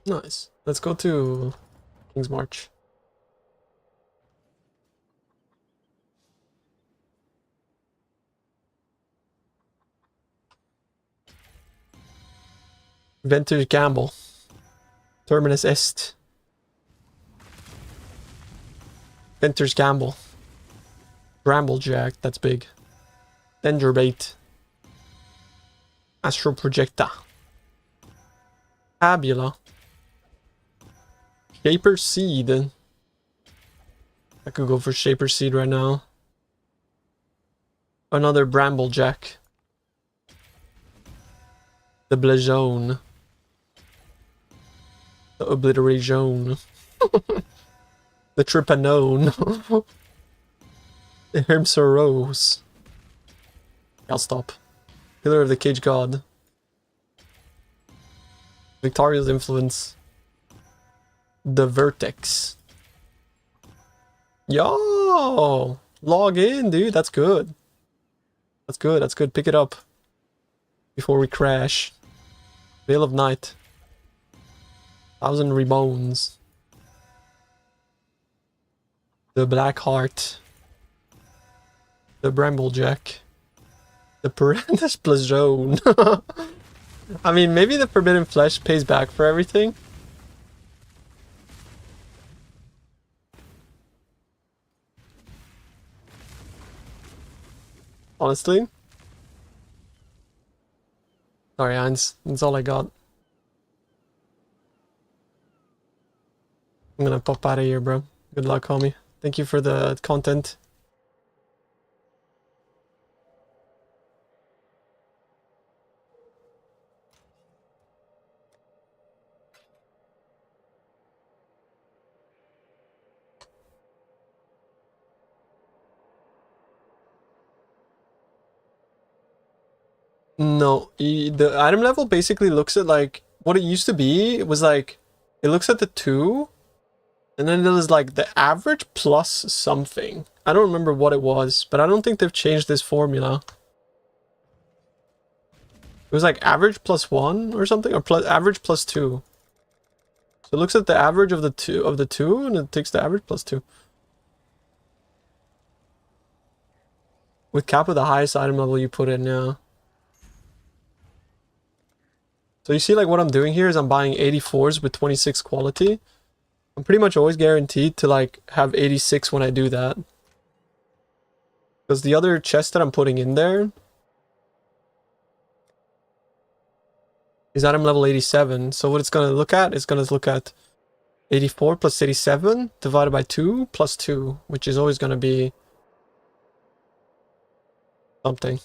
Nice. Let's go to King's March. Venture Gamble. Terminus Est. Venter's Gamble. Bramblejack, that's big. Denderbait. Astro Projecta. Tabula. Shaper Seed. I could go for Shaper Seed right now. Another Bramblejack. The Blazone. The Obliteration. The Tripanone. The Hermsoros. I'll stop. Pillar of the Cage God. Victoria's Influence. The Vertex. Yo! Log in, dude. That's good. That's good. That's good. Pick it up before we crash. Veil of Night. 1,000 Rebones. The Black Heart. The Bramblejack. The Perennis Blazone. I mean, maybe the Forbidden Flesh pays back for everything. Honestly. Sorry, Heinz. That's all I got. I'm gonna pop out of here, bro. Good luck, homie. Thank you for the content. No, the item level basically looks at like what it used to be. It was like it looks at the 2, and then there was like the average plus something. I don't remember what it was, but I don't think they've changed this formula. It was like average plus 1 or something, or plus average plus 2. So it looks at the average of the two, and it takes the average plus 2. With cap of the highest item level you put in, yeah. So you see, like, what I'm doing here is I'm buying 84s with 26 quality. I'm pretty much always guaranteed to, like, have 86 when I do that. Because the other chest that I'm putting in there is item level 87. So what it's going to look at is going to look at 84 plus 87 divided by 2 plus 2, which is always going to be something.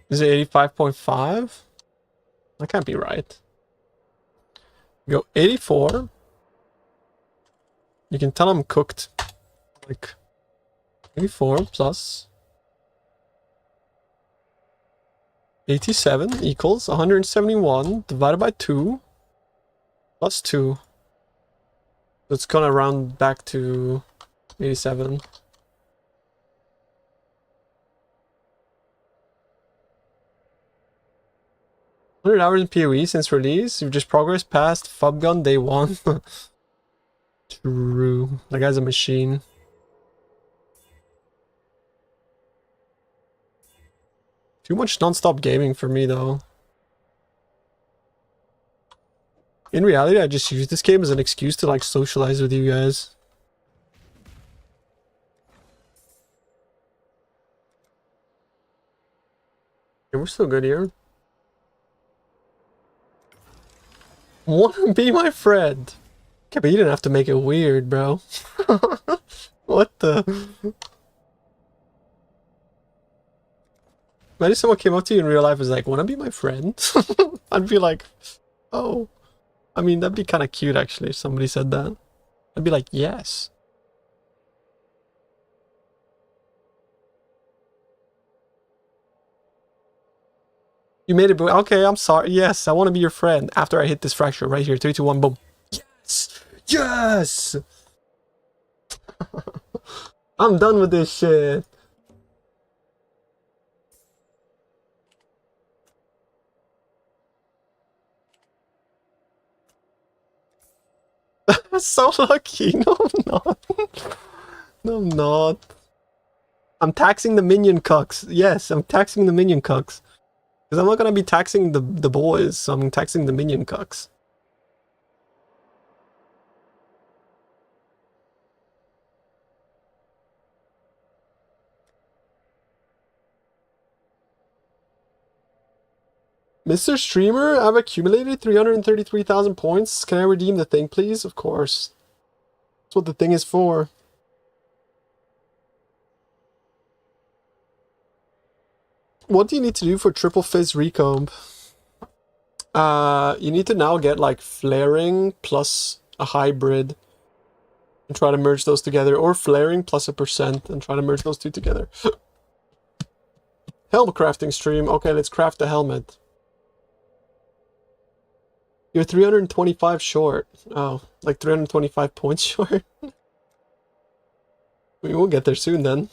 Is it 85.5? That can't be right. Go 84. You can tell I'm cooked. Like 84 plus 87 equals 171 divided by 2 plus 2. So it's gonna round back to 87. $100 in PoE since release. You've just progressed past Fub Gun day 1. True. That guy's a machine. Too much non-stop gaming for me, though. In reality, I just use this game as an excuse to, like, socialize with you guys. Yeah, we're still good here. Wanna be my friend? Okay, but you didn't have to make it weird, bro. What the? Imagine someone came up to you in real life and was like, wanna be my friend? I'd be like, oh. I mean, that'd be kind of cute, actually, if somebody said that. I'd be like, yes. You made it, okay, I'm sorry. Yes, I want to be your friend after I hit this fracture right here. 3, 2, 1, boom. Yes! Yes! I'm done with this shit. So lucky. No, I'm not. No, I'm not. I'm taxing the minion cucks. Yes, I'm taxing the minion cucks. Because I'm not gonna be taxing the boys, so I'm taxing the minion cucks. Mr. Streamer, I've accumulated 333,000 points. Can I redeem the thing, please? Of course. That's what the thing is for. What do you need to do for triple fizz recomb? You need to now get like flaring plus a hybrid and try to merge those together, or flaring plus a % and try to merge those two together. Helm crafting stream. Okay, let's craft the helmet. You're 325 short. Oh, like 325 points short. We will get there soon then.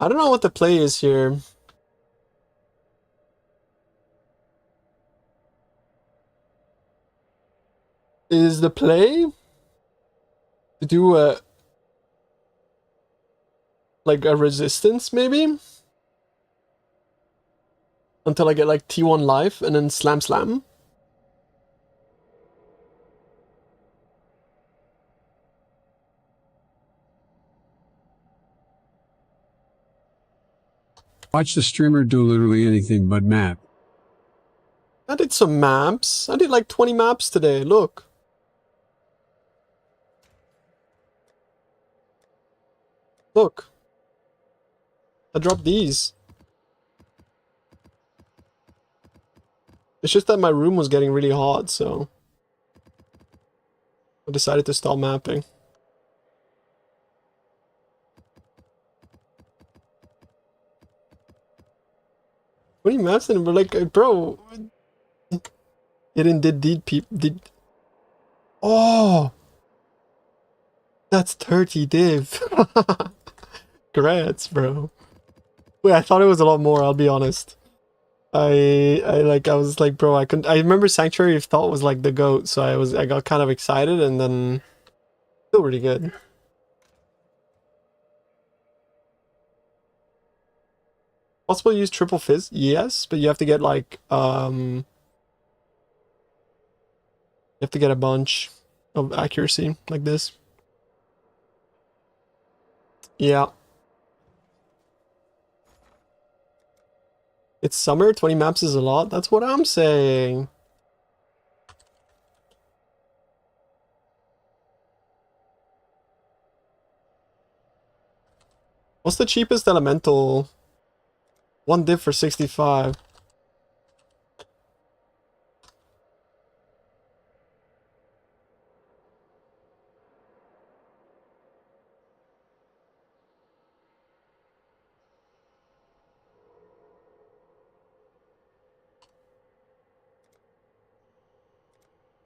I don't know what the play is here. Is the play to do a like a resistance maybe? Until I get like T1 life and then slam. Watch the streamer do literally anything but map. I did some maps. I did like 20 maps today. Look. Look. I dropped these. It's just that my room was getting really hot, so I decided to stop mapping. What are you mapping? But like, bro, did. Oh, that's 30 div. Congrats, bro. Wait, I thought it was a lot more. I'll be honest. I was like, bro, I remember Sanctuary of Thought was like the GOAT, so I got kind of excited, and then still really good. Possible to use triple fizz? Yes, but you have to get like you have to get a bunch of accuracy like this. Yeah. It's summer, 20 maps is a lot. That's what I'm saying. What's the cheapest elemental? One div for 65.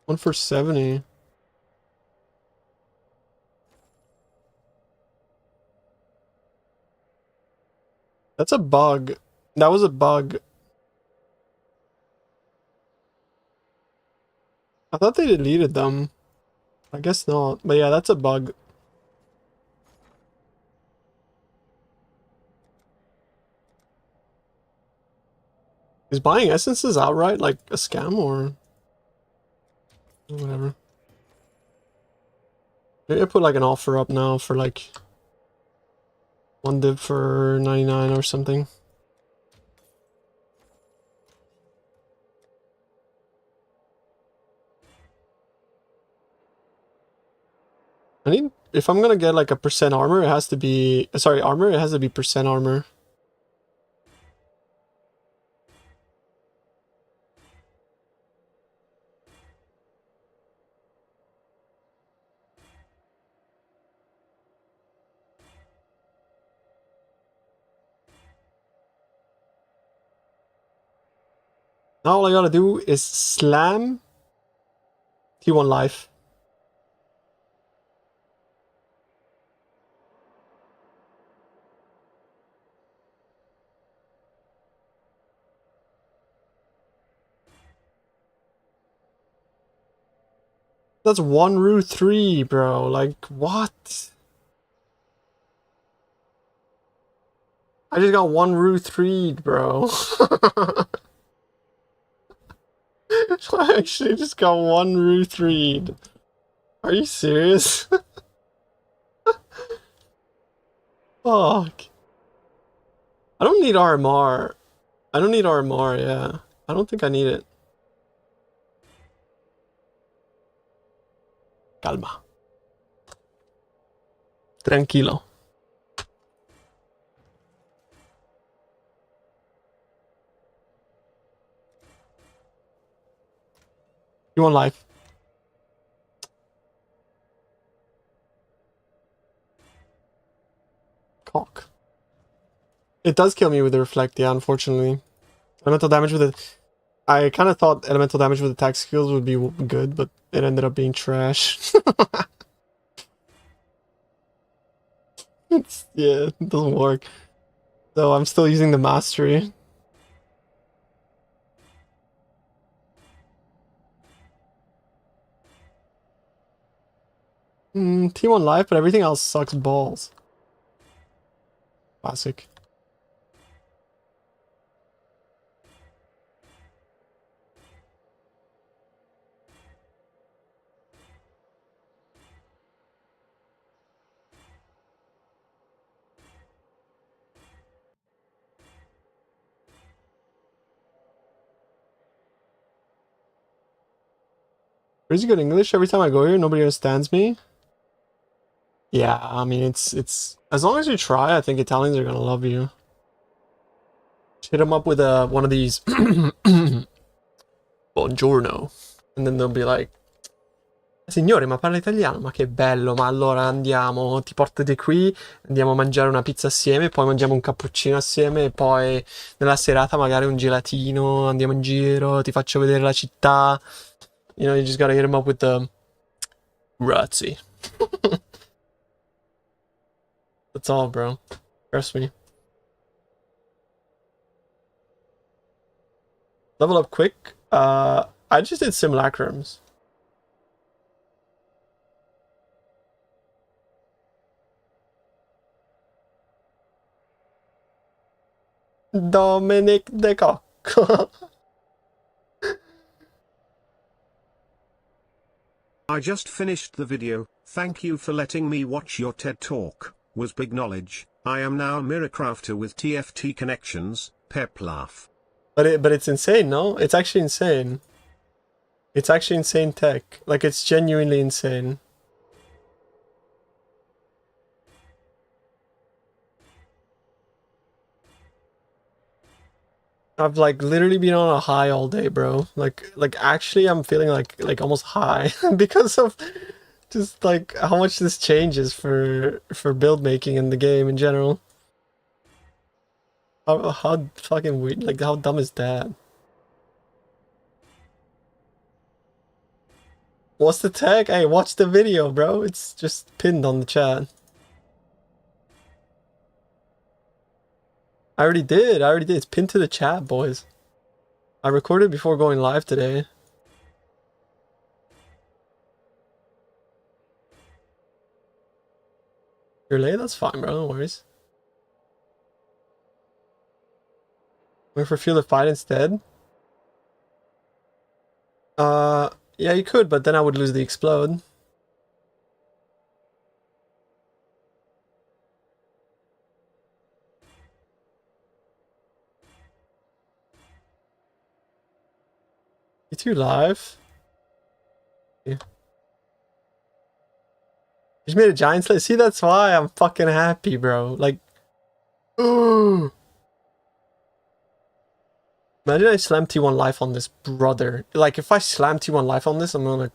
One for 70. That's a bug. That was a bug. I thought they deleted them. I guess not. But yeah, that's a bug. Is buying essences outright like a scam or whatever? Maybe I put like an offer up now for like one div for 99 or something. I need, if I'm gonna get like a % armor, it has to be, sorry, armor, it has to be % armor. Now all I gotta do is slam T1 life. That's 1 Rue 3, bro. Like, what? I just got 1 Rue 3, bro. I actually just got 1 Rue 3. Are you serious? Fuck. I don't need RMR. I don't need RMR, yeah. I don't think I need it. Calma. Tranquilo. You want life? Cock. It does kill me with the reflect, yeah, unfortunately. Elemental damage with it. I kind of thought elemental damage with attack skills would be good, but it ended up being trash. Yeah, it doesn't work. So I'm still using the mastery. T1 life, but everything else sucks balls. Classic. Crazy good English. Every time I go here, nobody understands me. Yeah, I mean, it's as long as you try, I think Italians are gonna love you. Hit them up with one of these buongiorno, and then they'll be like, signore, ma parla italiano? Ma che bello, ma allora andiamo, ti porto di qui, andiamo a mangiare una pizza assieme, poi mangiamo un cappuccino assieme, e poi nella serata magari un gelatino, andiamo in giro, ti faccio vedere la città. You know, you just gotta hit them up with the grazie. That's all, bro. Trust me. Level up quick. I just did simulacrums. Dominic de Cock. I just finished the video, thank you for letting me watch your TED Talk, was big knowledge. I am now a Miracrafter with TFT connections, pep laugh. But it's insane, no? It's actually insane. It's actually insane tech. Like, it's genuinely insane. I've like literally been on a high all day, bro. Like actually I'm feeling like almost high because of just like how much this changes for build making in the game in general. How fucking weird, like how dumb is that? What's the tag? Hey, watch the video, bro. It's just pinned on the chat. I already did. It's pinned to the chat, boys. I recorded before going live today. You're late? That's fine, bro. No worries. Wait for Feel the Fight instead? Yeah, you could, but then I would lose the explode. You two live? Yeah. You just made a giant slate. See, that's why I'm fucking happy, bro. Like, ooh. Imagine I slam T1 life on this, brother. Like, if I slam T1 life on this, I'm gonna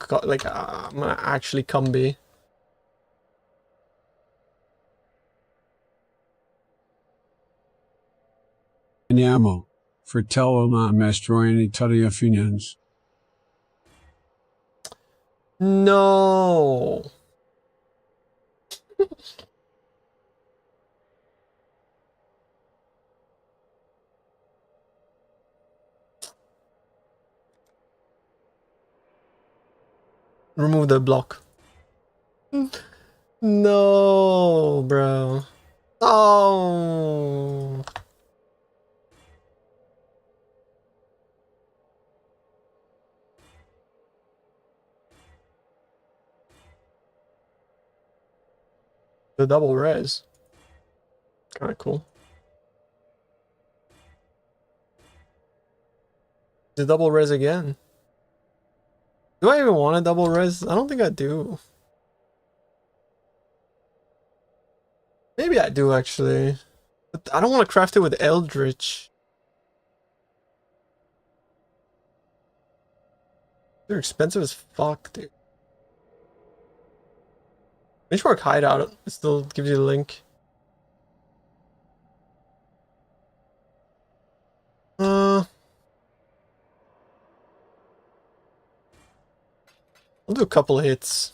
actually come B. Andiamo. Fratello non mestruini tutti i finians. No. Remove the block. No, bro. Oh. The double res. Kind of cool. The double res again. Do I even want a double res? I don't think I do. Maybe I do actually. But I don't want to craft it with Eldritch. They're expensive as fuck, dude. Benchmark hideout, it still gives you the link. I'll do a couple of hits.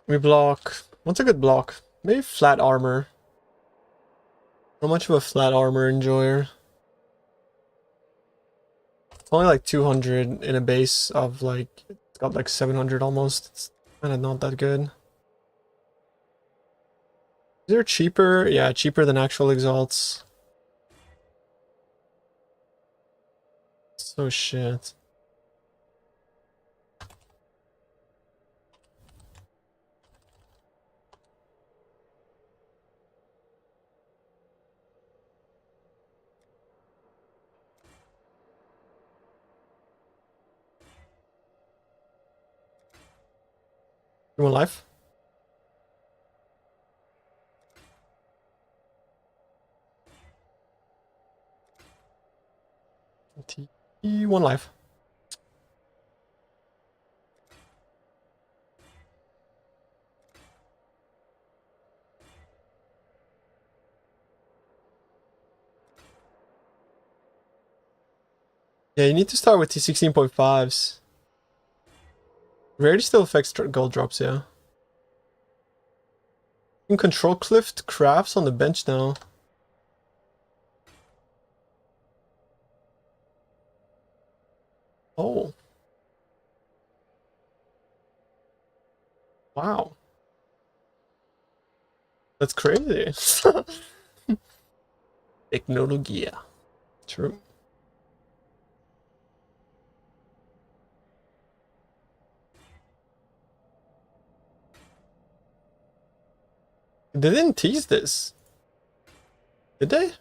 We block. What's a good block? Maybe flat armor. Not much of a flat armor enjoyer. It's only like 200 in a base of like, it's got like 700 almost. It's kind of not that good. Is there cheaper? Yeah, cheaper than actual exalts. So shit. You want life? One life. Yeah, you need to start with T16.5s. Rarity still affects gold drops, yeah. You can control cliffed crafts on the bench now. Oh. Wow. That's crazy. Technologia. True. They didn't tease this. Did they?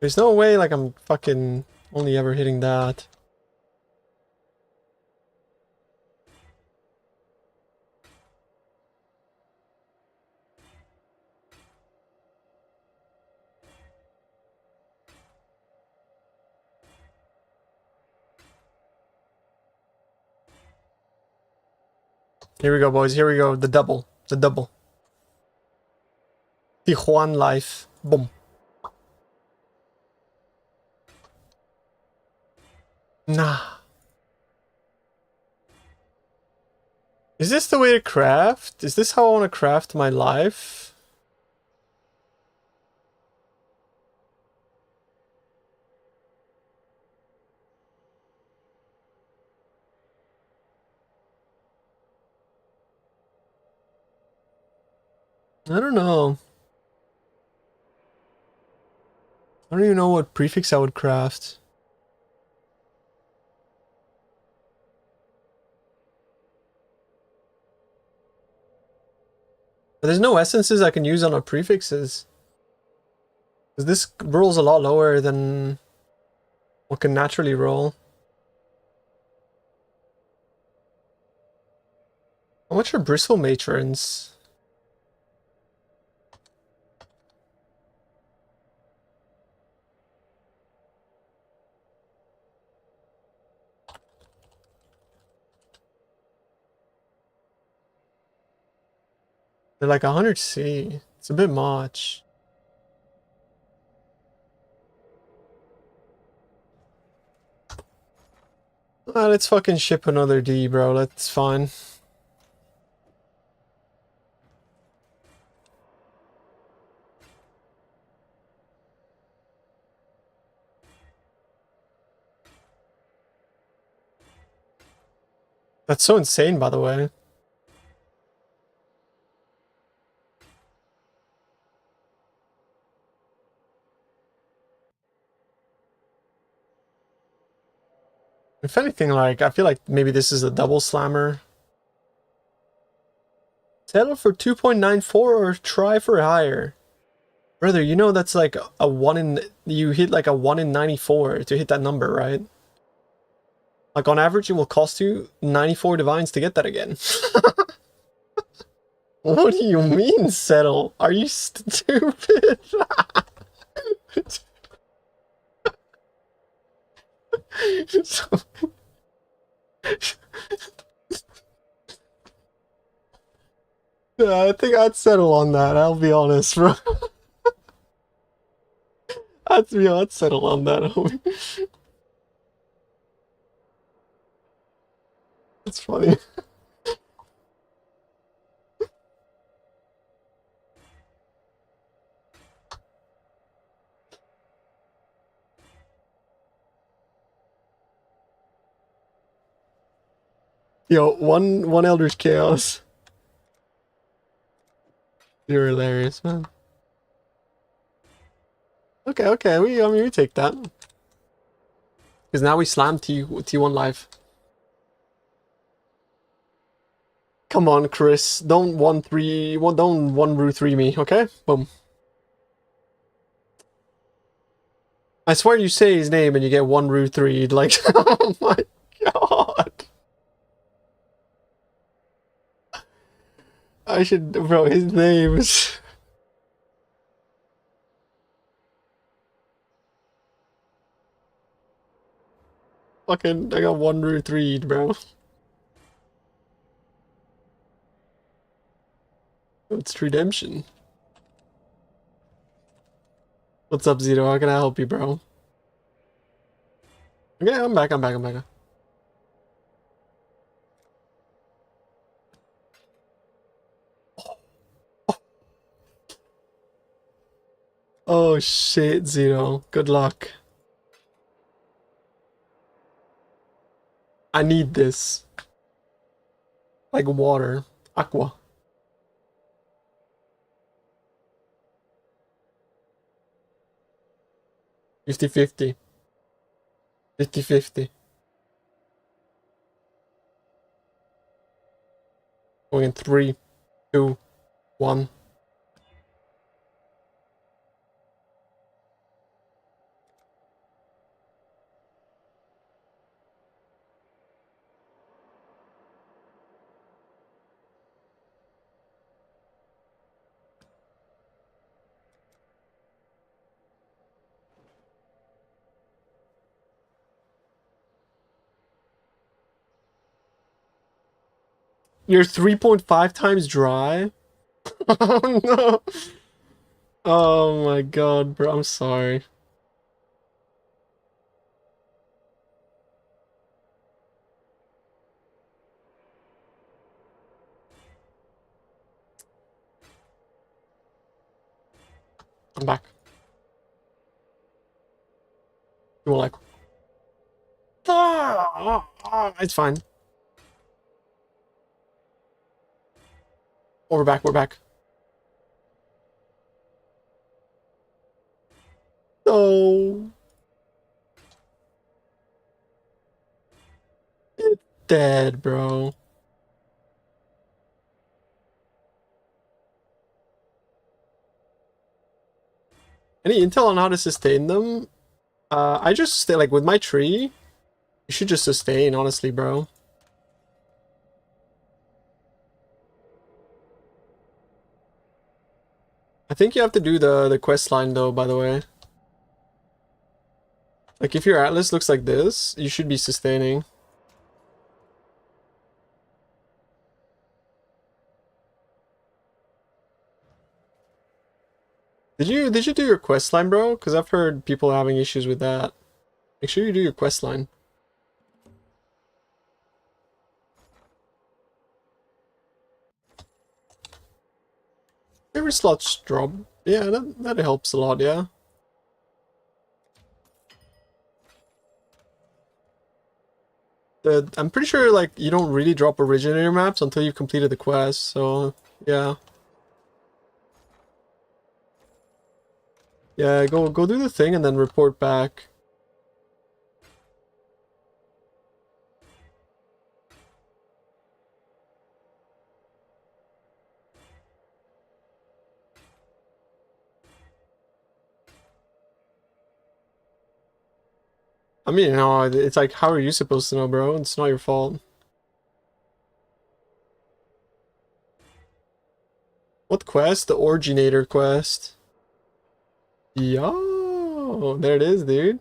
There's no way like I'm fucking only ever hitting that. Here we go, boys. Here we go. The double. The double. Tijuan life. Boom. Nah. Is this the way to craft? Is this how I want to craft my life? I don't know. I don't even know what prefix I would craft. But there's no essences I can use on our prefixes. Because this rolls a lot lower than what can naturally roll. How much are bristle matrons? They're like 100C. It's a bit much. Let's fucking ship another D, bro. That's fine. That's so insane, by the way. If anything, like, I feel like maybe this is a double slammer. Settle for 2.94 or try for higher. Brother, you know that's like a 1 in... You hit like a 1 in 94 to hit that number, right? Like, on average, it will cost you 94 divines to get that again. What do you mean, settle? Are you stupid? Yeah, I think I'd settle on that, I'll be honest, bro. I'd settle on that, homie. It's funny. Yo, one Elder's Chaos. You're hilarious, man. Okay, I mean, we take that. Because now we slam T1 live. Come on, Chris. Don't 1-3 me, okay? Boom. I swear you say his name and you get 1-3. Like, oh my god. I should, bro, his name is... Fucking, I got 1-3, bro. It's redemption. What's up, Zito? How can I help you, bro? Okay, I'm back. Oh shit, Zito. Good luck. I need this. Like water. Aqua. 50-50. 50-50. Going in 3, 2, 1. You're 3.5 times dry? Oh no. Oh my god, bro. I'm sorry. I'm back. You were like... It's fine. Oh, we're back. Oh. It's dead, bro. Any intel on how to sustain them? I just stay like with my tree. You should just sustain, honestly, bro. I think you have to do the quest line though, by the way. Like if your atlas looks like this, you should be sustaining. Did you do your quest line, bro? Because I've heard people having issues with that. Make sure you do your quest line. Every slot's drop. Yeah, that helps a lot, yeah. I'm pretty sure like you don't really drop originator maps until you've completed the quest, so yeah. Yeah, go do the thing and then report back. I mean, no, it's like, how are you supposed to know, bro? It's not your fault. What quest? The originator quest. Yo, there it is, dude.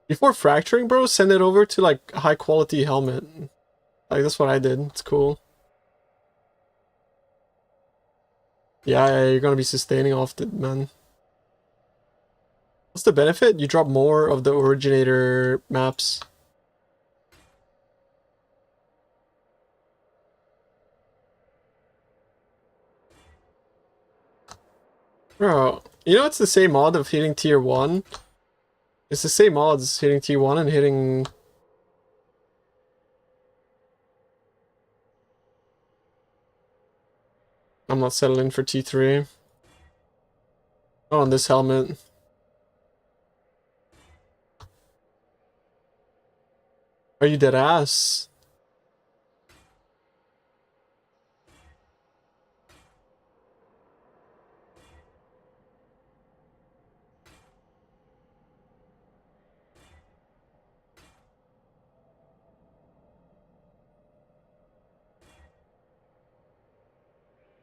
Before fracturing, bro, send it over to like a high quality helmet. Like that's what I did. It's cool. Yeah, you're gonna be sustaining off it, man. What's the benefit? You drop more of the originator maps. Bro, you know it's the same mod of hitting tier 1? It's the same odds hitting tier 1 and hitting... I'm not settling for T3. Not on this helmet. Are you dead ass?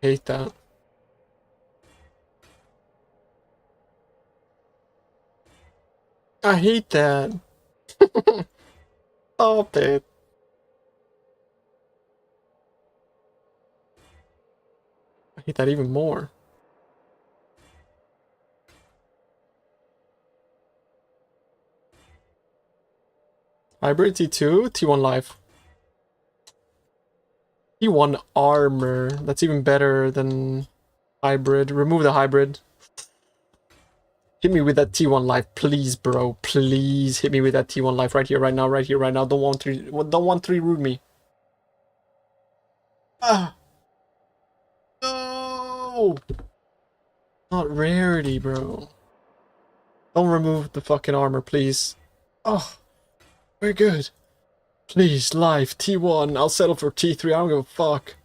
Hate that. I hate that. Stop it. I hate that even more. Hybrid T2, T1 life. T1 armor. That's even better than hybrid. Remove the hybrid. Hit me with that T1 life, please, bro. Please hit me with that T1 life right here, right now, right here, right now. Don't want three root me. Ah. No. Not rarity, bro. Don't remove the fucking armor, please. Oh, very good. Please, life, T1. I'll settle for T3. I don't give a fuck.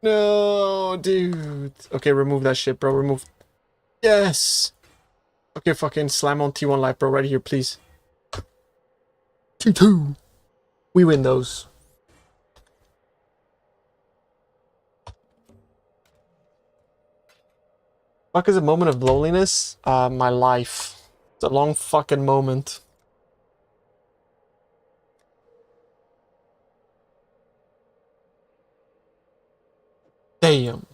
No, dude. Okay, remove that shit, bro. Remove. Yes. Okay, fucking slam on T1 life, bro. Right here, please. T2. We win those. Fuck is a moment of loneliness? My life. It's a long fucking moment. Damn.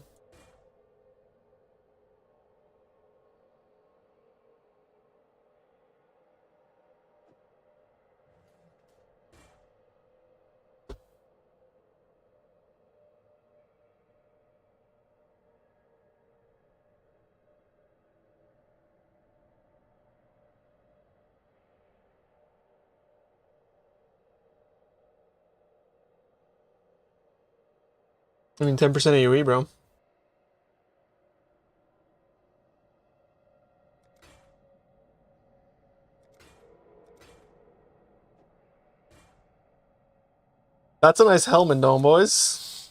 I mean, 10% AoE, bro. That's a nice helmet dome, boys.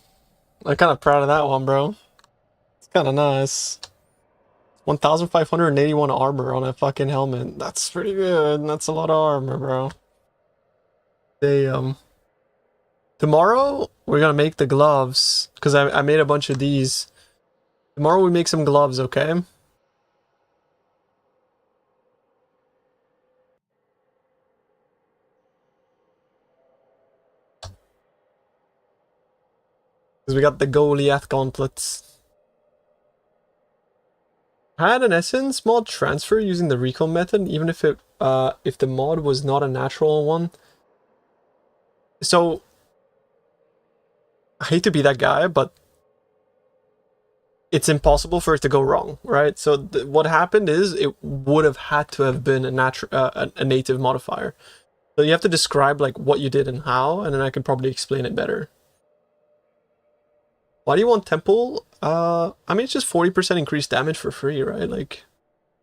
I'm kind of proud of that one, bro. It's kind of nice. 1,581 armor on a fucking helmet. That's pretty good. That's a lot of armor, bro. Damn. Tomorrow, we're gonna make the gloves. Because I made a bunch of these. Tomorrow we make some gloves, okay? Because we got the Goliath gauntlets. Had an essence mod transfer using the recall method, even if if the mod was not a natural one. So I hate to be that guy, but it's impossible for it to go wrong, right? So what happened is it would have had to have been a native modifier. So you have to describe like what you did and how, and then I can probably explain it better. Why do you want Temple? I mean, it's just 40% increased damage for free, right? Like,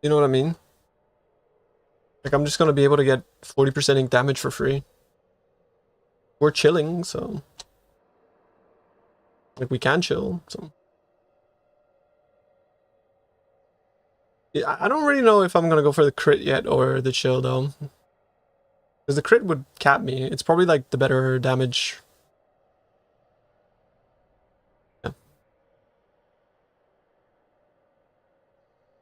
you know what I mean? Like, I'm just gonna be able to get 40% ink damage for free. We're chilling, so... Like, we can chill, so... Yeah, I don't really know if I'm gonna go for the crit yet, or the chill, though. Because the crit would cap me. It's probably, like, the better damage. Yeah.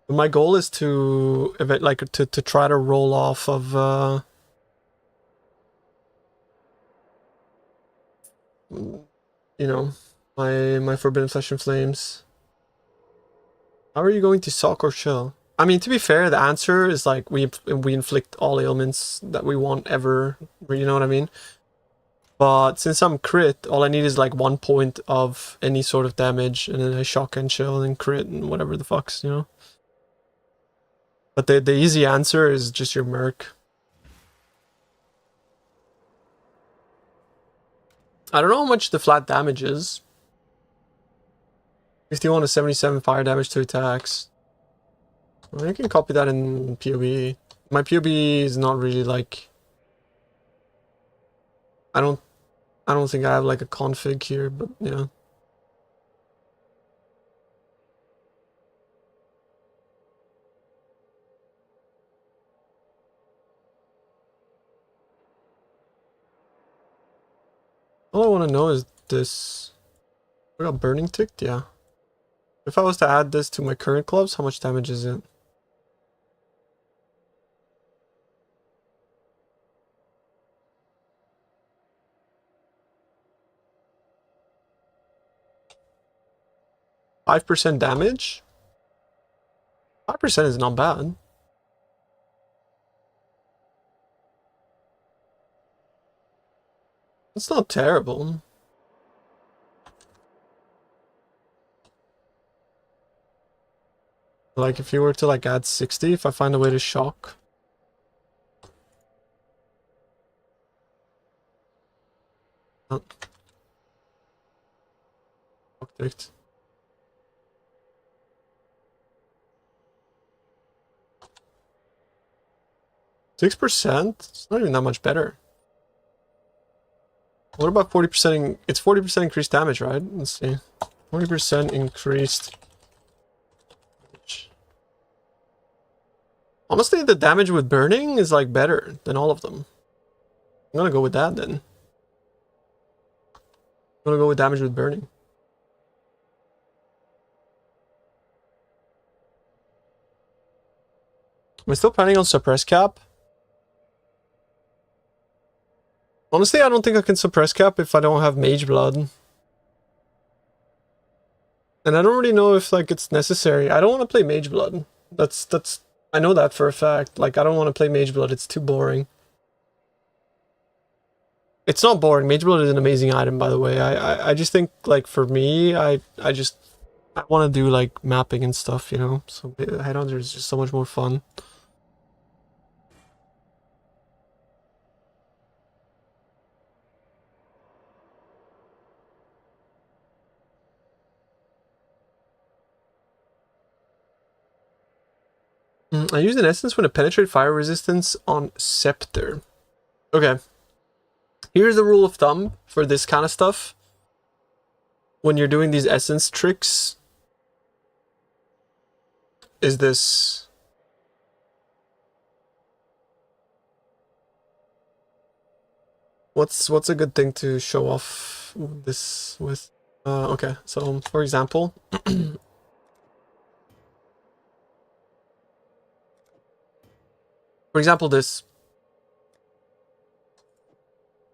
But my goal is to... to try to roll off of... you know, my Forbidden Flesh and Flames. How are you going to sock or chill? I mean, to be fair, the answer is like we inflict all ailments that we want ever. You know what I mean? But since I'm crit, all I need is like 1 point of any sort of damage, and then I shock and chill and crit and whatever the fucks, you know. But the easy answer is just your merc. I don't know how much the flat damage is. 51 to 77 fire damage to attacks. Well, you can copy that in PoE. My PoE is not really like... I don't think I have like a config here, but yeah. All I want to know is this. We got burning ticked? Yeah. If I was to add this to my current gloves, how much damage is it? %5 damage? 5% is not bad. It's not terrible. Like if you were to like add 60, if I find a way to shock. Oh. Shock 6%? It's not even that much better. What about 40%? It's 40% increased damage, right? Let's see. 40% increased. Honestly, the damage with burning is like better than all of them. I'm gonna go with that then. I'm gonna go with damage with burning. Am I still planning on suppress cap? Honestly, I don't think I can suppress cap if I don't have mage blood. And I don't really know if like it's necessary. I don't want to play mage blood. That's I know that for a fact. Like I don't want to play mage blood. It's too boring. It's not boring. Mage blood is an amazing item, by the way. I just think like for me, I want to do like mapping and stuff, you know. So Headhunter is just so much more fun. I use an essence when to penetrate fire resistance on Scepter. Okay. Here's the rule of thumb for this kind of stuff. When you're doing these essence tricks, is this... What's a good thing to show off this with? Okay, so for example... For example, this.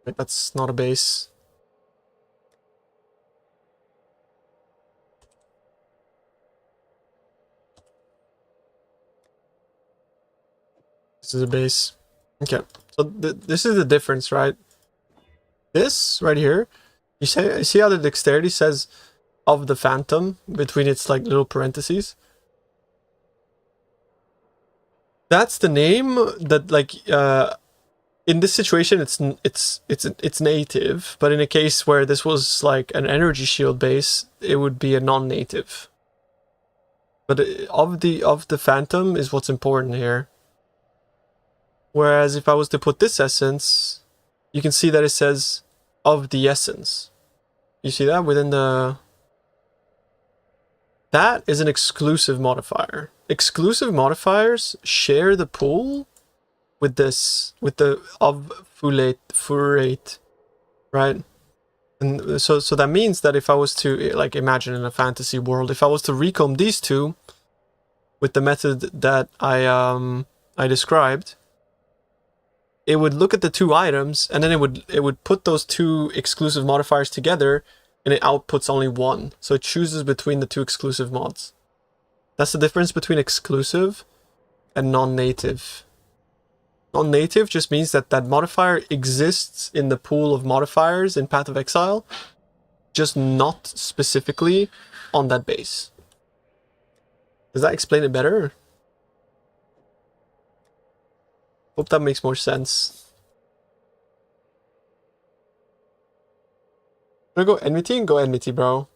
Wait, that's not a base. This is a base. Okay, so this is the difference, right? This right here, you see how the dexterity says of the phantom between its like little parentheses? That's the name that like in this situation, it's native, but in a case where this was like an energy shield base, it would be a non-native. But of the Phantom is what's important here. Whereas if I was to put this essence, you can see that it says of the essence. You see that within the... That is an exclusive modifier. Exclusive modifiers share the pool with this, with the of furate, right? And so that means that if I was to, like, imagine in a fantasy world, if I was to recomb these two with the method that I described, it would look at the two items and then it would put those two exclusive modifiers together, and it outputs only one. So it chooses between the two exclusive mods. That's the difference between exclusive and non-native. Non-native just means that that modifier exists in the pool of modifiers in Path of Exile, just not specifically on that base. Does that explain it better? Hope that makes more sense. I'm gonna go Enmity and go Enmity, bro.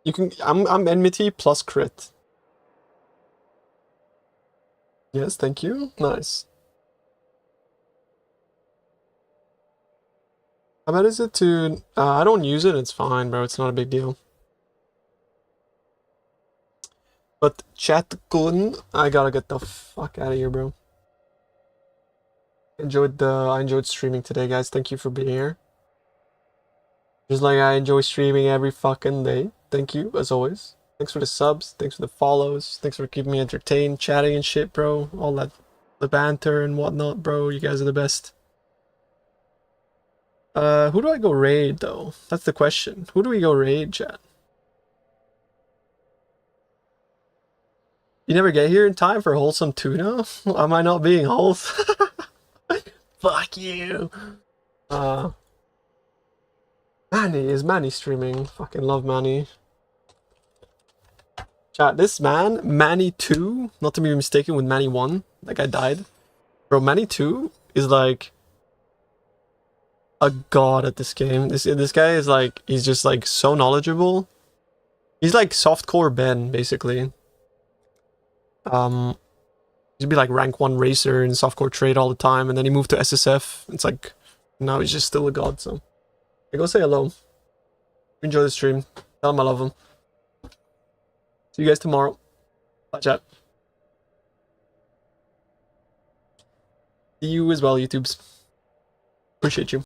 You can... I'm Enmity plus crit. Yes, thank you. Nice. How bad is it to... I don't use it, it's fine, bro. It's not a big deal. But chat gun, I gotta get the fuck out of here, bro. I enjoyed streaming today, guys. Thank you for being here. Just like I enjoy streaming every fucking day. Thank you, as always. Thanks for the subs. Thanks for the follows. Thanks for keeping me entertained, chatting and shit, bro. All that, the banter and whatnot, bro. You guys are the best. Who do I go raid, though? That's the question. Who do we go raid, chat? You never get here in time for wholesome tuna? Am I not being wholesome? Fuck you. Manny, is Manny streaming? Fucking love Manny. Chat, this man, Manny 2, not to be mistaken with Manny 1, that guy died. Bro, Manny 2 is like a god at this game. This guy is like, he's just like so knowledgeable. He's like softcore Ben, basically. He'd be like rank 1 racer in softcore trade all the time, and then he moved to SSF. It's like, now he's just still a god, so. Hey, go say hello. Enjoy the stream. Tell him I love him. See you guys tomorrow. Bye, chat. See you as well, YouTubes. Appreciate you.